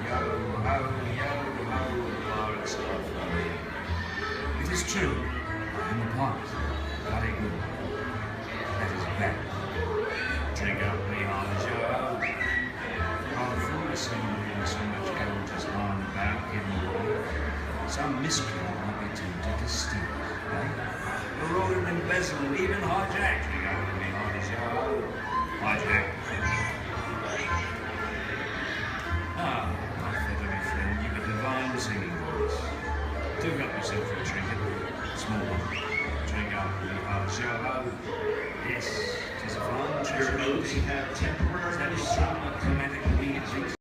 yo, ho, yo, ho, pirates are flowing. It is true, I am a pirate. Bloody good. That is bad. Drink out with me, hearts. Yo, ho. I'm foolish in so much gold just lying about hidden away. Some miscreant might be tempted to steal it, eh? We're all in embezzle and even hijack. Drink out with me, hearts. Yo, ho. Hijack. Ah, my feathery friend, you've a divine singing voice. Do help yourself for a trinket. Small one. Drink up, you hearts. Yo, ho. Yes, 'tis a fine treasure. Those who have temporary That is some climatic beings.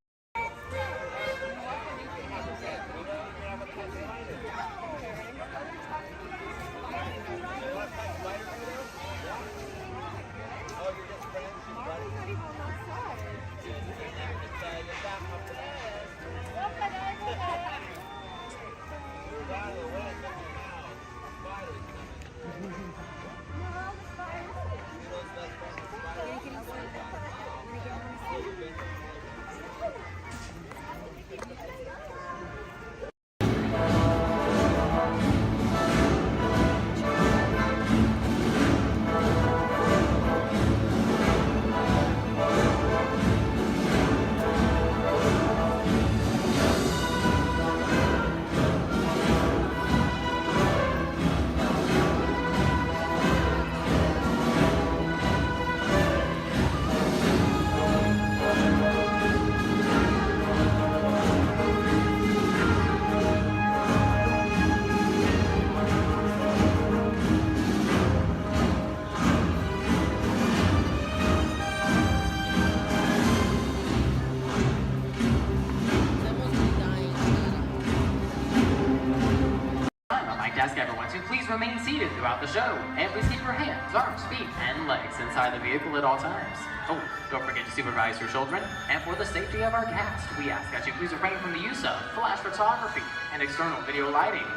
Ask everyone to please remain seated throughout the show, and please keep your hands, arms, feet, and legs inside the vehicle at all times. Oh, don't forget to supervise your children, and for the safety of our cast, we ask that you please refrain from the use of flash photography and external video lighting.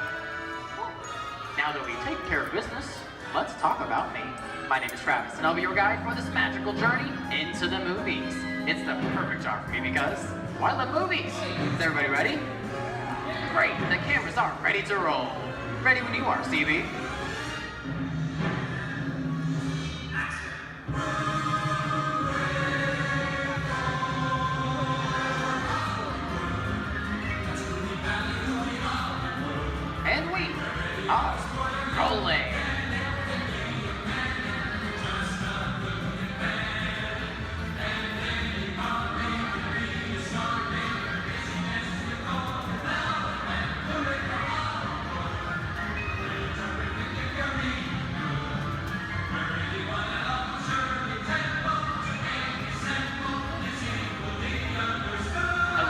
Now that we've taken care of business, let's talk about me. My name is Travis, and I'll be your guide for this magical journey into the movies. It's the perfect job for me because, well, I love movies. Is everybody ready? Great, the cameras are ready to roll. Ready when you are, CB. And we are rolling.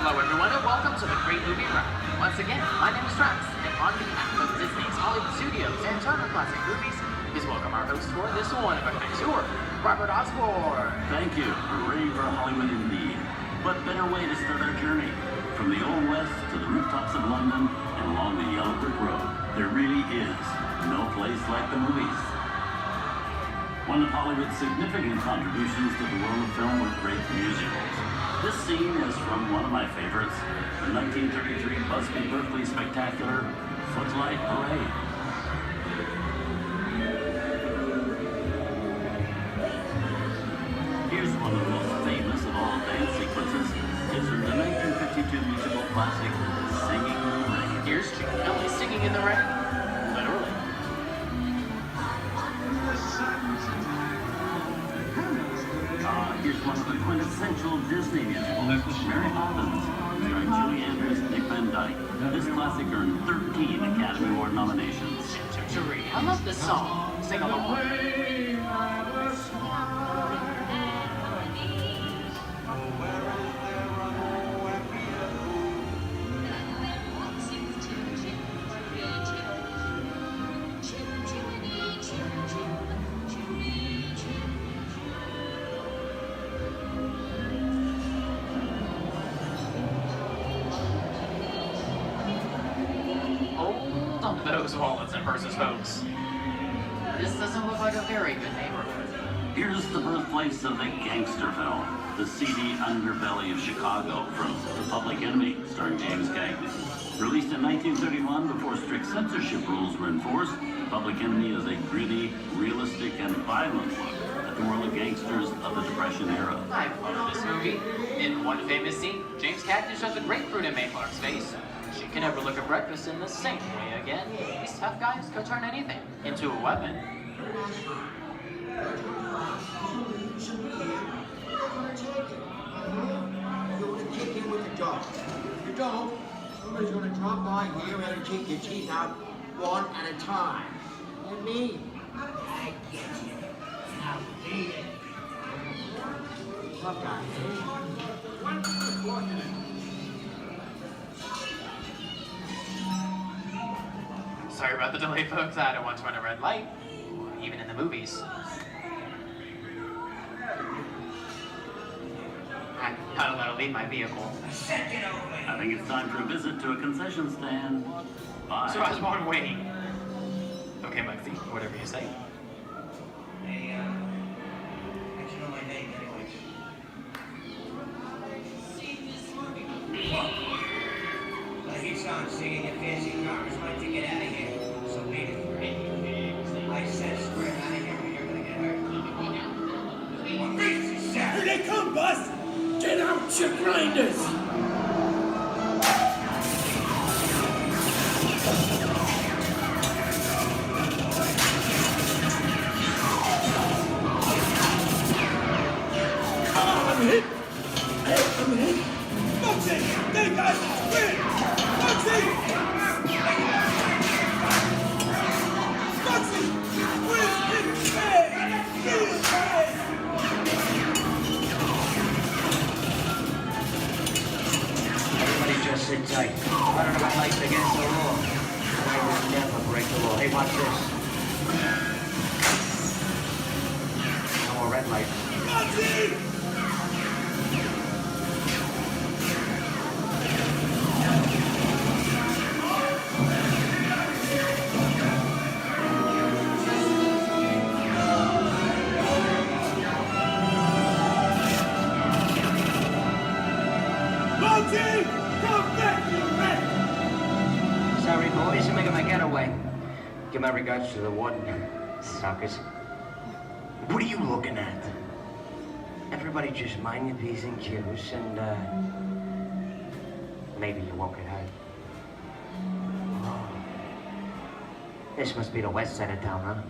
Hello everyone and welcome to the Great Movie Run. Once again, my name is Travis, and on behalf of Disney's Hollywood Studios and Turner Classic Movies, please welcome our host for this one-of-a-kind tour, Robert Osborne. Thank you. Hooray for Hollywood indeed. What better way to start our journey? From the Old West to the rooftops of London and along the yellow brick road, there really is no place like the movies. One of Hollywood's significant contributions to the world of film were great musicals. This scene is from one of my favorites, the 1933 Busby Berkeley spectacular, Footlight Parade. Here's one of the most famous of all dance sequences. It's from the 1952 musical classic, Singing in the Rain. Here's Chick Kelly singing in the rain. Literally. Here's one of the quintessential Disney musicals, Mary Poppins, starring Julie Andrews and Dick Van Dyke. This classic earned 13 Academy Award nominations. I love this song. Sing along. those wallets versus folks. This doesn't look like a very good neighborhood. Here's the birthplace of the gangster film, the seedy underbelly of Chicago, from The Public Enemy, starring James Cagney. Released in 1931 before strict censorship rules were enforced, Public Enemy is a gritty, realistic, and violent look at the world of gangsters of the Depression era. I've loved this movie. In one famous scene, James Cagney shoves a grapefruit in May Clark's face. She can never look at breakfast in the same way again. These tough guys could turn anything into a weapon. You want to kick in with the dog. If you don't, somebody's going to drop by here and take your teeth out one at a time. And me, I get you. Now beat it. Tough guy. Sorry about the delay, folks. I don't want to run a red light, even in the movies. I'm not allowed to leave my vehicle. I think it's time for a visit to a concession stand. Bye. So I was one waiting. Okay, Lexi, whatever you say. Hey, how'd you know my name anyways? I hear someone singing your fancy cars like to get out of here. So be it. I said square out of here or you're gonna get hurt. Here they come, Bus! Get out, you grinders! I'm hit! I'm hit! Foxy! They got win! Foxy! Foxy! Where's his pay? His pay! Everybody just sit tight. Running about life against the law. I will never break the law. Hey, watch this. No more red light. Foxy! Sorry, boys, I'm making my getaway. Give my regards to the warden. Suckers. What are you looking at? Everybody just mind your P's and Q's and, maybe you won't get hurt. Oh. This must be the west side of town, huh?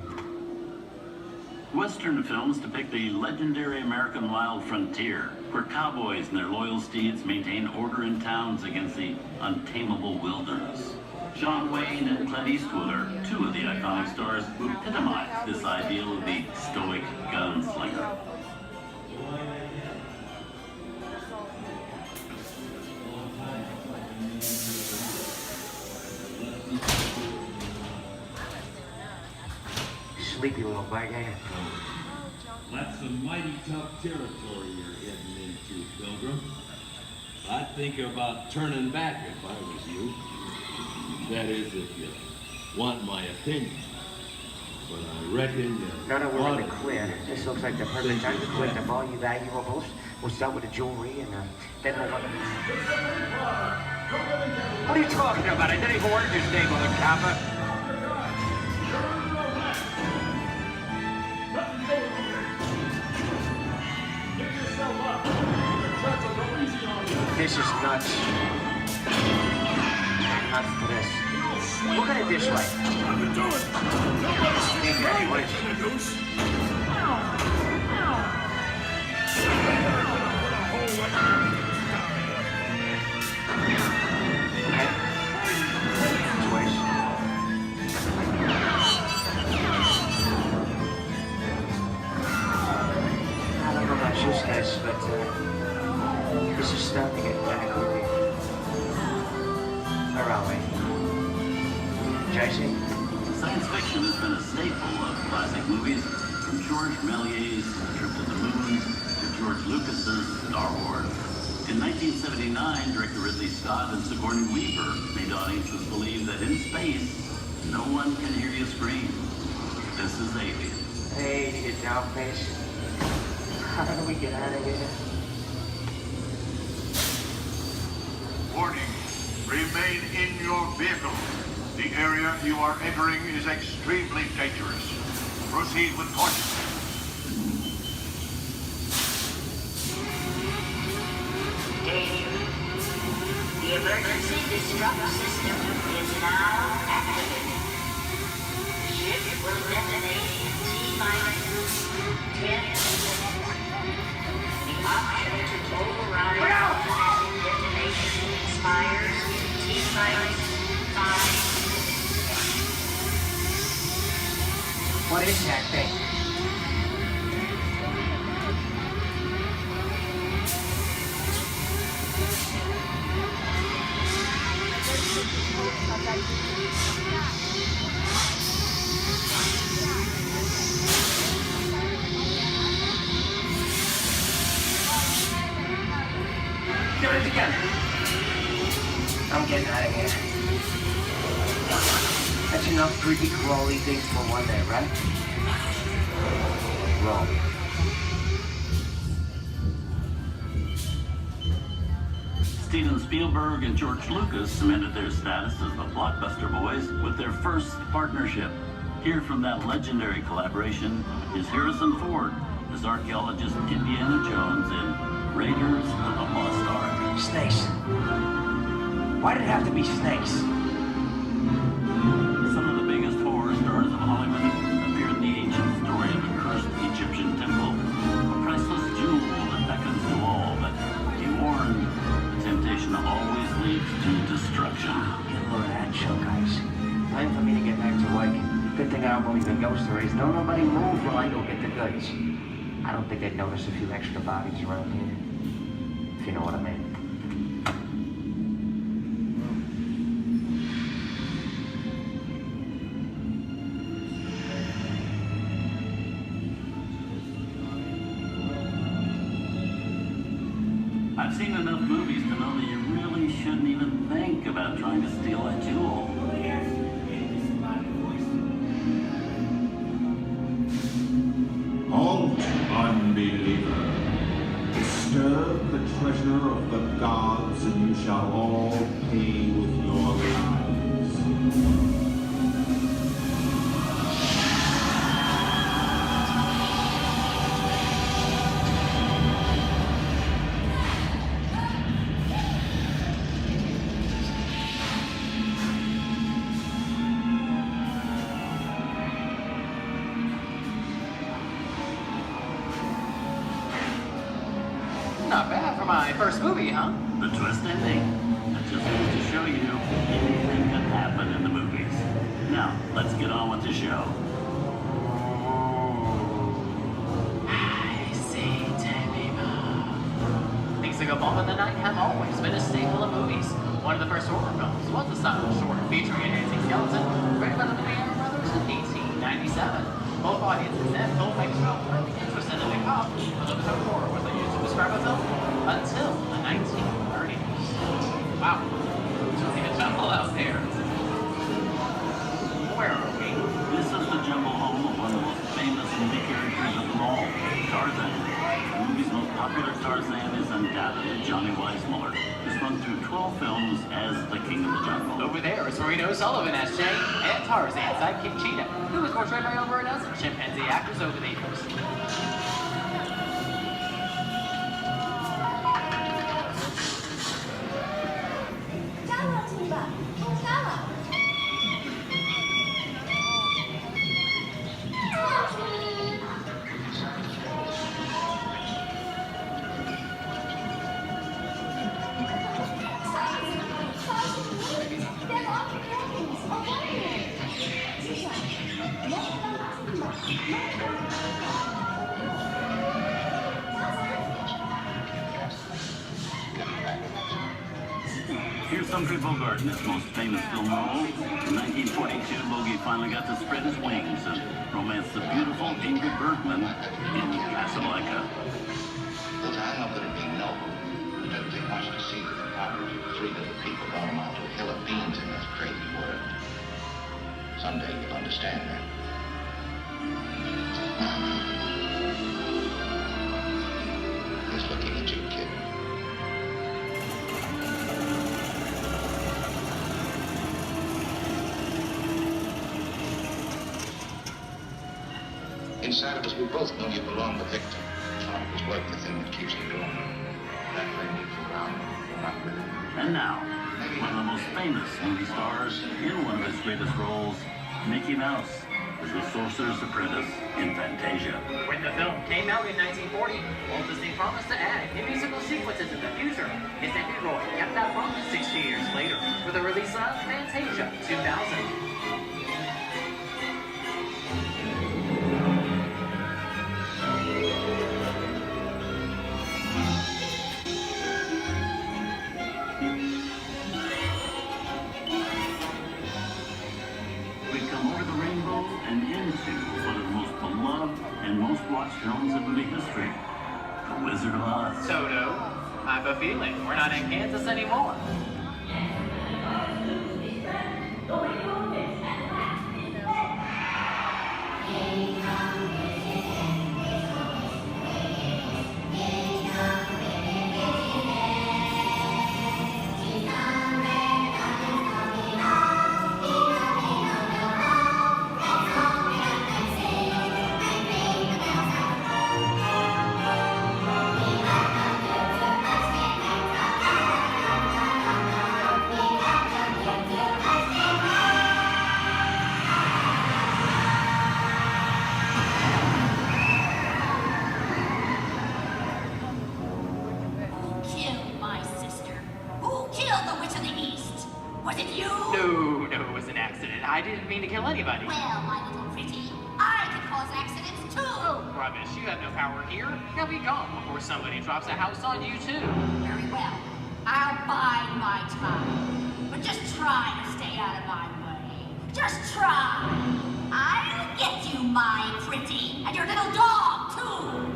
Western films depict the legendary American wild frontier, where cowboys and their loyal steeds maintain order in towns against the untamable wilderness. John Wayne and Clint Eastwood are two of the iconic stars who epitomize this ideal of the stoic gunslinger. Sleepy little bughead. That's some mighty tough territory you're heading into, Pilgrim. I'd think about turning back if I was you. That is, if you want my opinion. But I reckon Now that we're in the clear, this looks like the perfect time to collect the all you valuables. We'll start with the jewelry and then we'll... What are you talking about? I didn't even order your name on the copper. This is nuts. Nuts for this. Look at it this way. Hey, what is it? I don't know about you guys, but this is starting to get kind of creepy. Where are we? JC? Science fiction has been a staple of classic movies, from George Méliès's Trip to the Moon to George Lucas's Star Wars. In 1979, director Ridley Scott and Sigourney Weaver made audiences believe that in space, No one can hear you scream. This is Alien. Hey, you downfish. How do we get out of here? Warning. Remain in your vehicle. The area you are entering is extremely dangerous. Proceed with caution. Danger. The emergency disrupt system is now activated. Ship will detonate in T-minus 10 seconds. The option to override automatic detonation expires in T-minus 5. What is that thing? Get it together. I'm getting out of here. That's enough creepy crawly things for one day, right? Roll. Steven Spielberg and George Lucas cemented their status as the blockbuster boys with their first partnership. Here from that legendary collaboration is Harrison Ford as archaeologist Indiana Jones in Raiders of the Lost Ark. Snakes. Why did it have to be snakes? Some of the biggest horror stars of Hollywood appear in the ancient story of a cursed Egyptian temple, a priceless jewel that beckons to all, but be warned, temptation always leads to destruction. Get a load of that show, guys. Time for me to get back to work. Good thing I don't believe in ghost stories. Don't nobody move while I go get the goods. I don't think I'd notice a few extra bodies around here. If you know what I mean. I've seen enough movies to know that you really shouldn't even think about trying to steal a jewel. Halt, unbeliever. Disturb the treasure of the gods, and you shall all pay with your lives. Not bad for my first movie, huh? The twist ending. That just goes to show you anything can happen in the movies. Now, let's get on with the show. I see, people. Things that go bump in the night have always been a staple of movies. One of the first horror films was a silent short featuring a dancing skeleton, written by the Lumiere brothers in 1897. Both audiences and filmmakers were really interested in the cop, but the term horror was used to describe a film until the 1930s. Wow, there's really a jungle out there. Where are we? This is the jungle home of one of the most famous movie characters of them all, Tarzan. The movie's most popular Tarzan is undoubtedly Johnny Weissmuller, who's run through 12 films as the King of the Jungle. Over there is Reno Sullivan as Jay, and Tarzan sidekick Cheetah, who was portrayed by over a dozen chimpanzee actors over the years. Here's Humphrey Bogart in his most famous film role. In 1942, Logie finally got to spread his wings and romance the beautiful Ingrid Bergman in Casablanca. Look, I know that it be noble. It doesn't take much to see that the poverty of 3 little people don't amount to a hill of beans in this crazy world. Someday you'll understand that. He's looking at you, kid. Inside of us, we both know you belong to Victor. His work, the thing that keeps him going. That thing moves around, not with it. And now, one of the most famous movie stars in one of his greatest roles, Mickey Mouse, as the Sorcerer's Apprentice in Fantasia. When the film came out in 1940, Walt Disney promised to add new musical sequences in the future. His Henry Roy kept that promise 60 years later with the release of Fantasia 2000. Films in movie history. The Wizard of Oz. Toto, I have a feeling we're not in Kansas anymore. I didn't mean to kill anybody. Well, my little pretty, I can cause accidents too. Oh, rubbish. You have no power here. You'll be gone before somebody drops a house on you, too. Very well. I'll bide my time. But just try to stay out of my way. Just try. I'll get you, my pretty, and your little dog, too.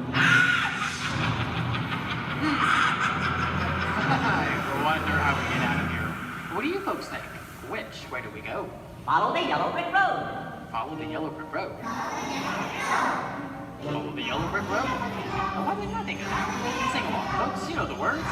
I wonder how we get out of here. What do you folks think? Which way do we go? Follow the yellow brick road. Follow the yellow brick road. Follow the yellow brick road? Oh, why didn't I think of that? Sing along, folks. You know the words.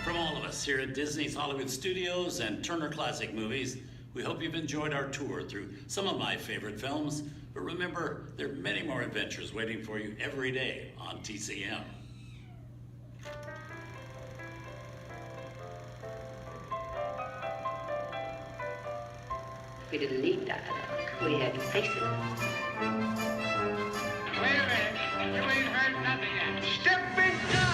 From all of us here at Disney's Hollywood Studios and Turner Classic Movies, we hope you've enjoyed our tour through some of my favorite films. But remember, there are many more adventures waiting for you every day on TCM. We didn't need dialogue. We had faces. Wait a minute. You ain't heard nothing yet. Step in time!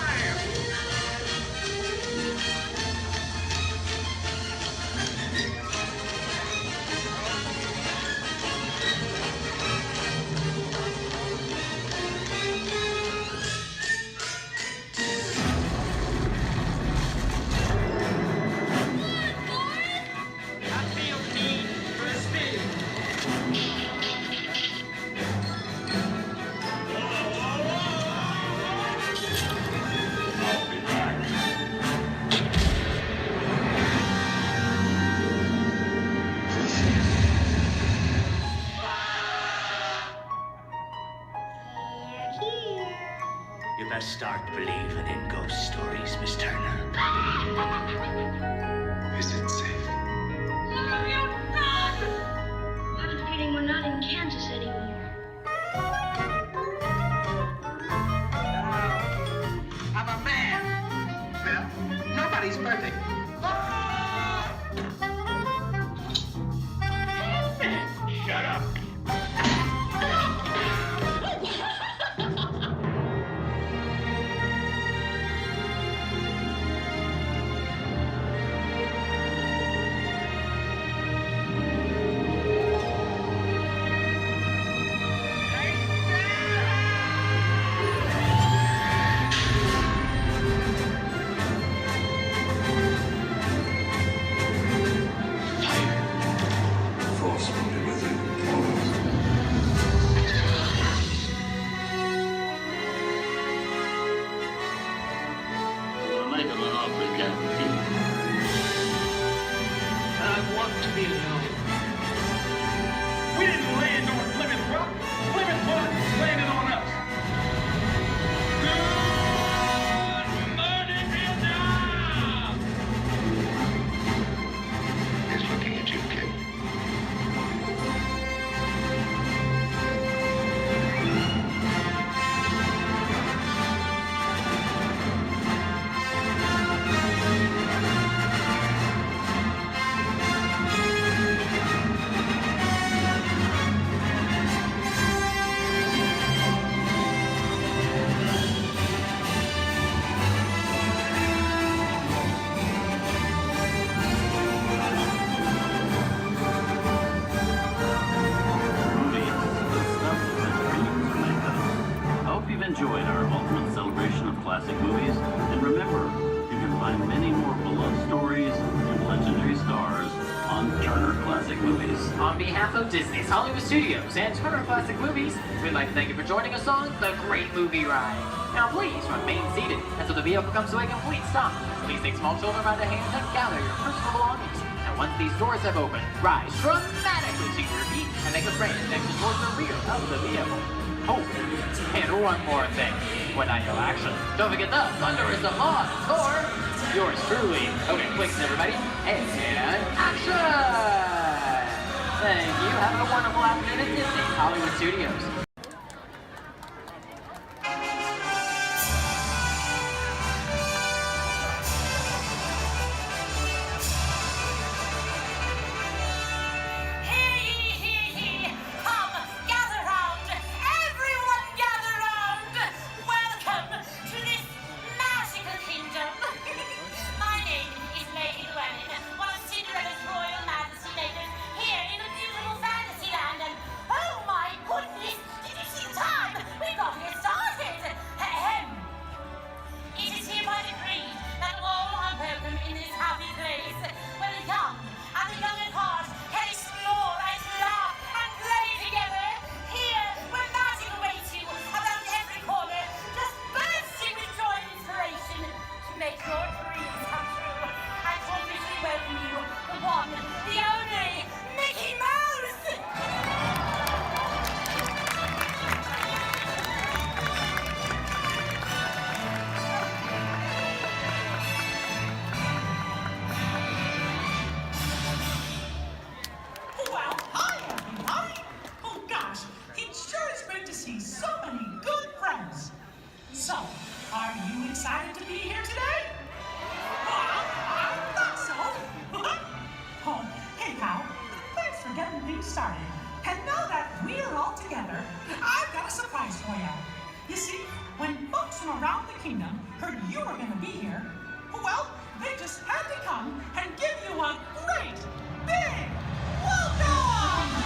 start believing in ghost stories, Miss Turner? Is it safe? No, you run! I have a feeling we're not in Kansas anymore. I'm a man. Well, nobody's perfect. Shut up. Force will be with you always. We'll make him an offer he can't refuse. I want to be alone. We didn't land on Plymouth Rock. Plymouth Rock landed on us. Good morning, Vietnam! He's looking at you, kid. Movies, the stuff that dreams make us. I hope you've enjoyed our ultimate celebration of classic movies. And remember, you can find many more beloved stories and legendary stars on Turner Classic Movies. On behalf of Disney's Hollywood Studios and Turner Classic Movies, we'd like to thank you for joining us on The Great Movie Ride. Now please remain seated until the vehicle comes to a complete stop. Please take small children by the hands and gather your personal belongings. And once these doors have opened, rise dramatically to your feet and make a straight exit towards the rear of the vehicle. Oh, and one more thing. When I yell action, don't forget the thunder is the law for yours truly. Okay, clicks everybody, and action! Thank you. Have a wonderful afternoon at Disney's Hollywood Studios. Hear ye, hear ye! Come, gather round! Everyone gather round! Welcome to this magical kingdom! My name is Lady Llewellyn, one of Cinderella's royal majesty ladies, here in the beautiful fantasy land, and oh my goodness! Did you see the time? We've got to get started! Ahem! It is hereby decreed that all are welcome in this happy place, where the young and the young at heart can explore and laugh and play together. Here, where magic awaits you around every corner, just bursting with joy and inspiration to make your dreams come true. And to officially welcome you, the one, the only, Mickey Mouse! Well, hi, everybody. Oh, gosh, it sure is great to see so many good friends. So, are you excited to be here today? Well, I thought so. Oh, hey, pal, thanks for getting things started. And now that we're all together, I've got a surprise for you. You see, when folks from around the kingdom heard you were going to be here, well, they just had to come and give you a great, big welcome!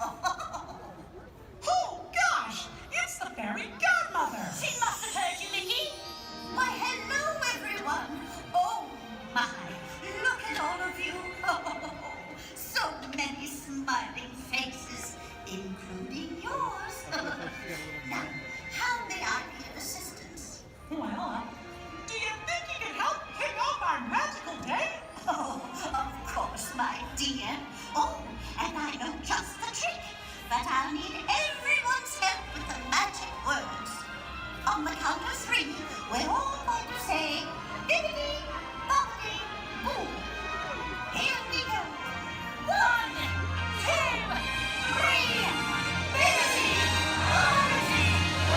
Oh, gosh! It's the fairy godmother! She must have heard you, Mickey. Why, hello, everyone. Oh, my. Look at all of you. Oh, so many smiling faces, including yours. Now, how may I be of assistance? Well, do you think you can help kick off our magical day? Oh, of course, my dear. Oh, and I know just the trick. But I'll need everyone's help with the magic words. On the count of 3, we're all going to say, bibbidi, bobbidi, boo. Here we go. 1, 2, 3, bibbidi, bobbidi, boo.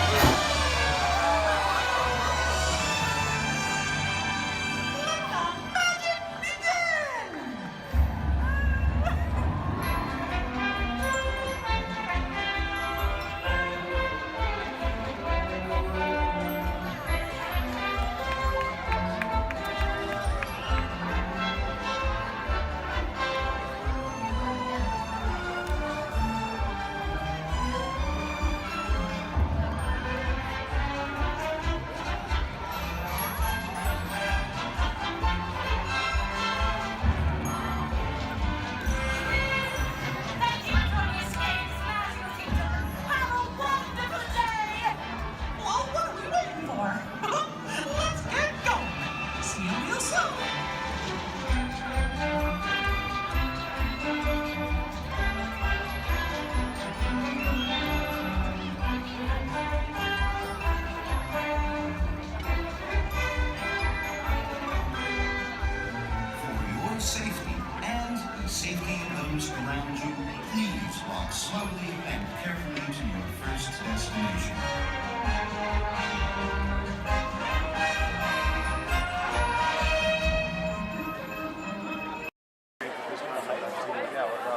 Thank you for your stay, Magical Kingdom. Have a wonderful day! Well, what are we waiting for? Let's get going. See you real soon. For your safety and the safety of those around you, please walk slowly and carefully to your first destination.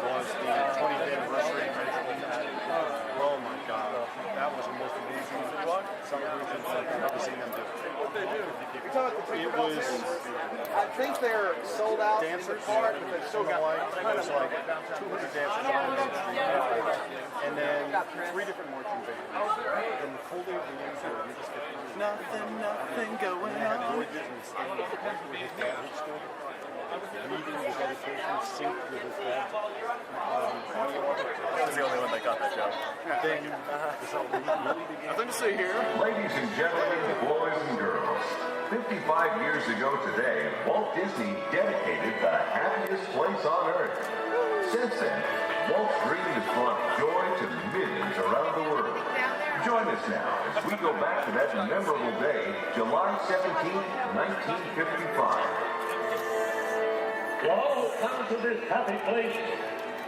Was the 20th anniversary oh my god, that was the most amazing celebration I've ever seen them do. What they do? It was, I think they're sold out dancers, but they still got kind of like 200 dancers on the street, and then 3 different marching bands, and holding the answer, you just get nothing going on. Roy Disney standing with his dad, reading the dedication, synced with his dad. I was the only one that got that joke. Then nothing to say here. Ladies and gentlemen, boys and girls, 55 years ago today, Walt Disney dedicated the happiest place on earth. Since then, Walt's dream has brought joy to millions around the world. Join us now as we go back to that memorable day, July 17, 1955. To all who come to this happy place,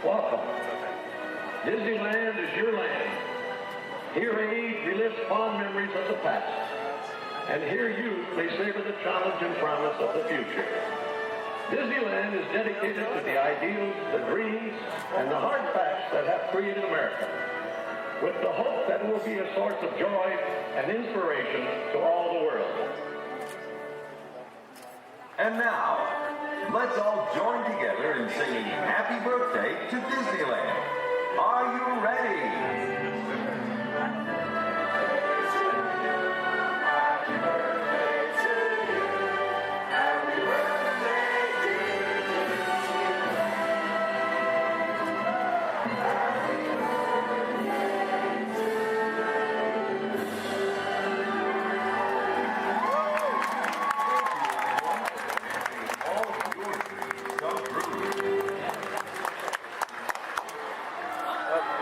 welcome. Disneyland is your land. Here age relives fond memories of the past. And here youth may savor the challenge and promise of the future. Disneyland is dedicated to the ideals, the dreams, and the hard facts that have created America, with the hope that it will be a source of joy and inspiration to all the world. And now, let's all join together in singing Happy Birthday to Disneyland. Are you ready?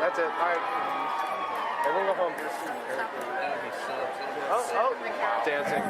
That's it. All right. Everyone go home. Oh, dancing.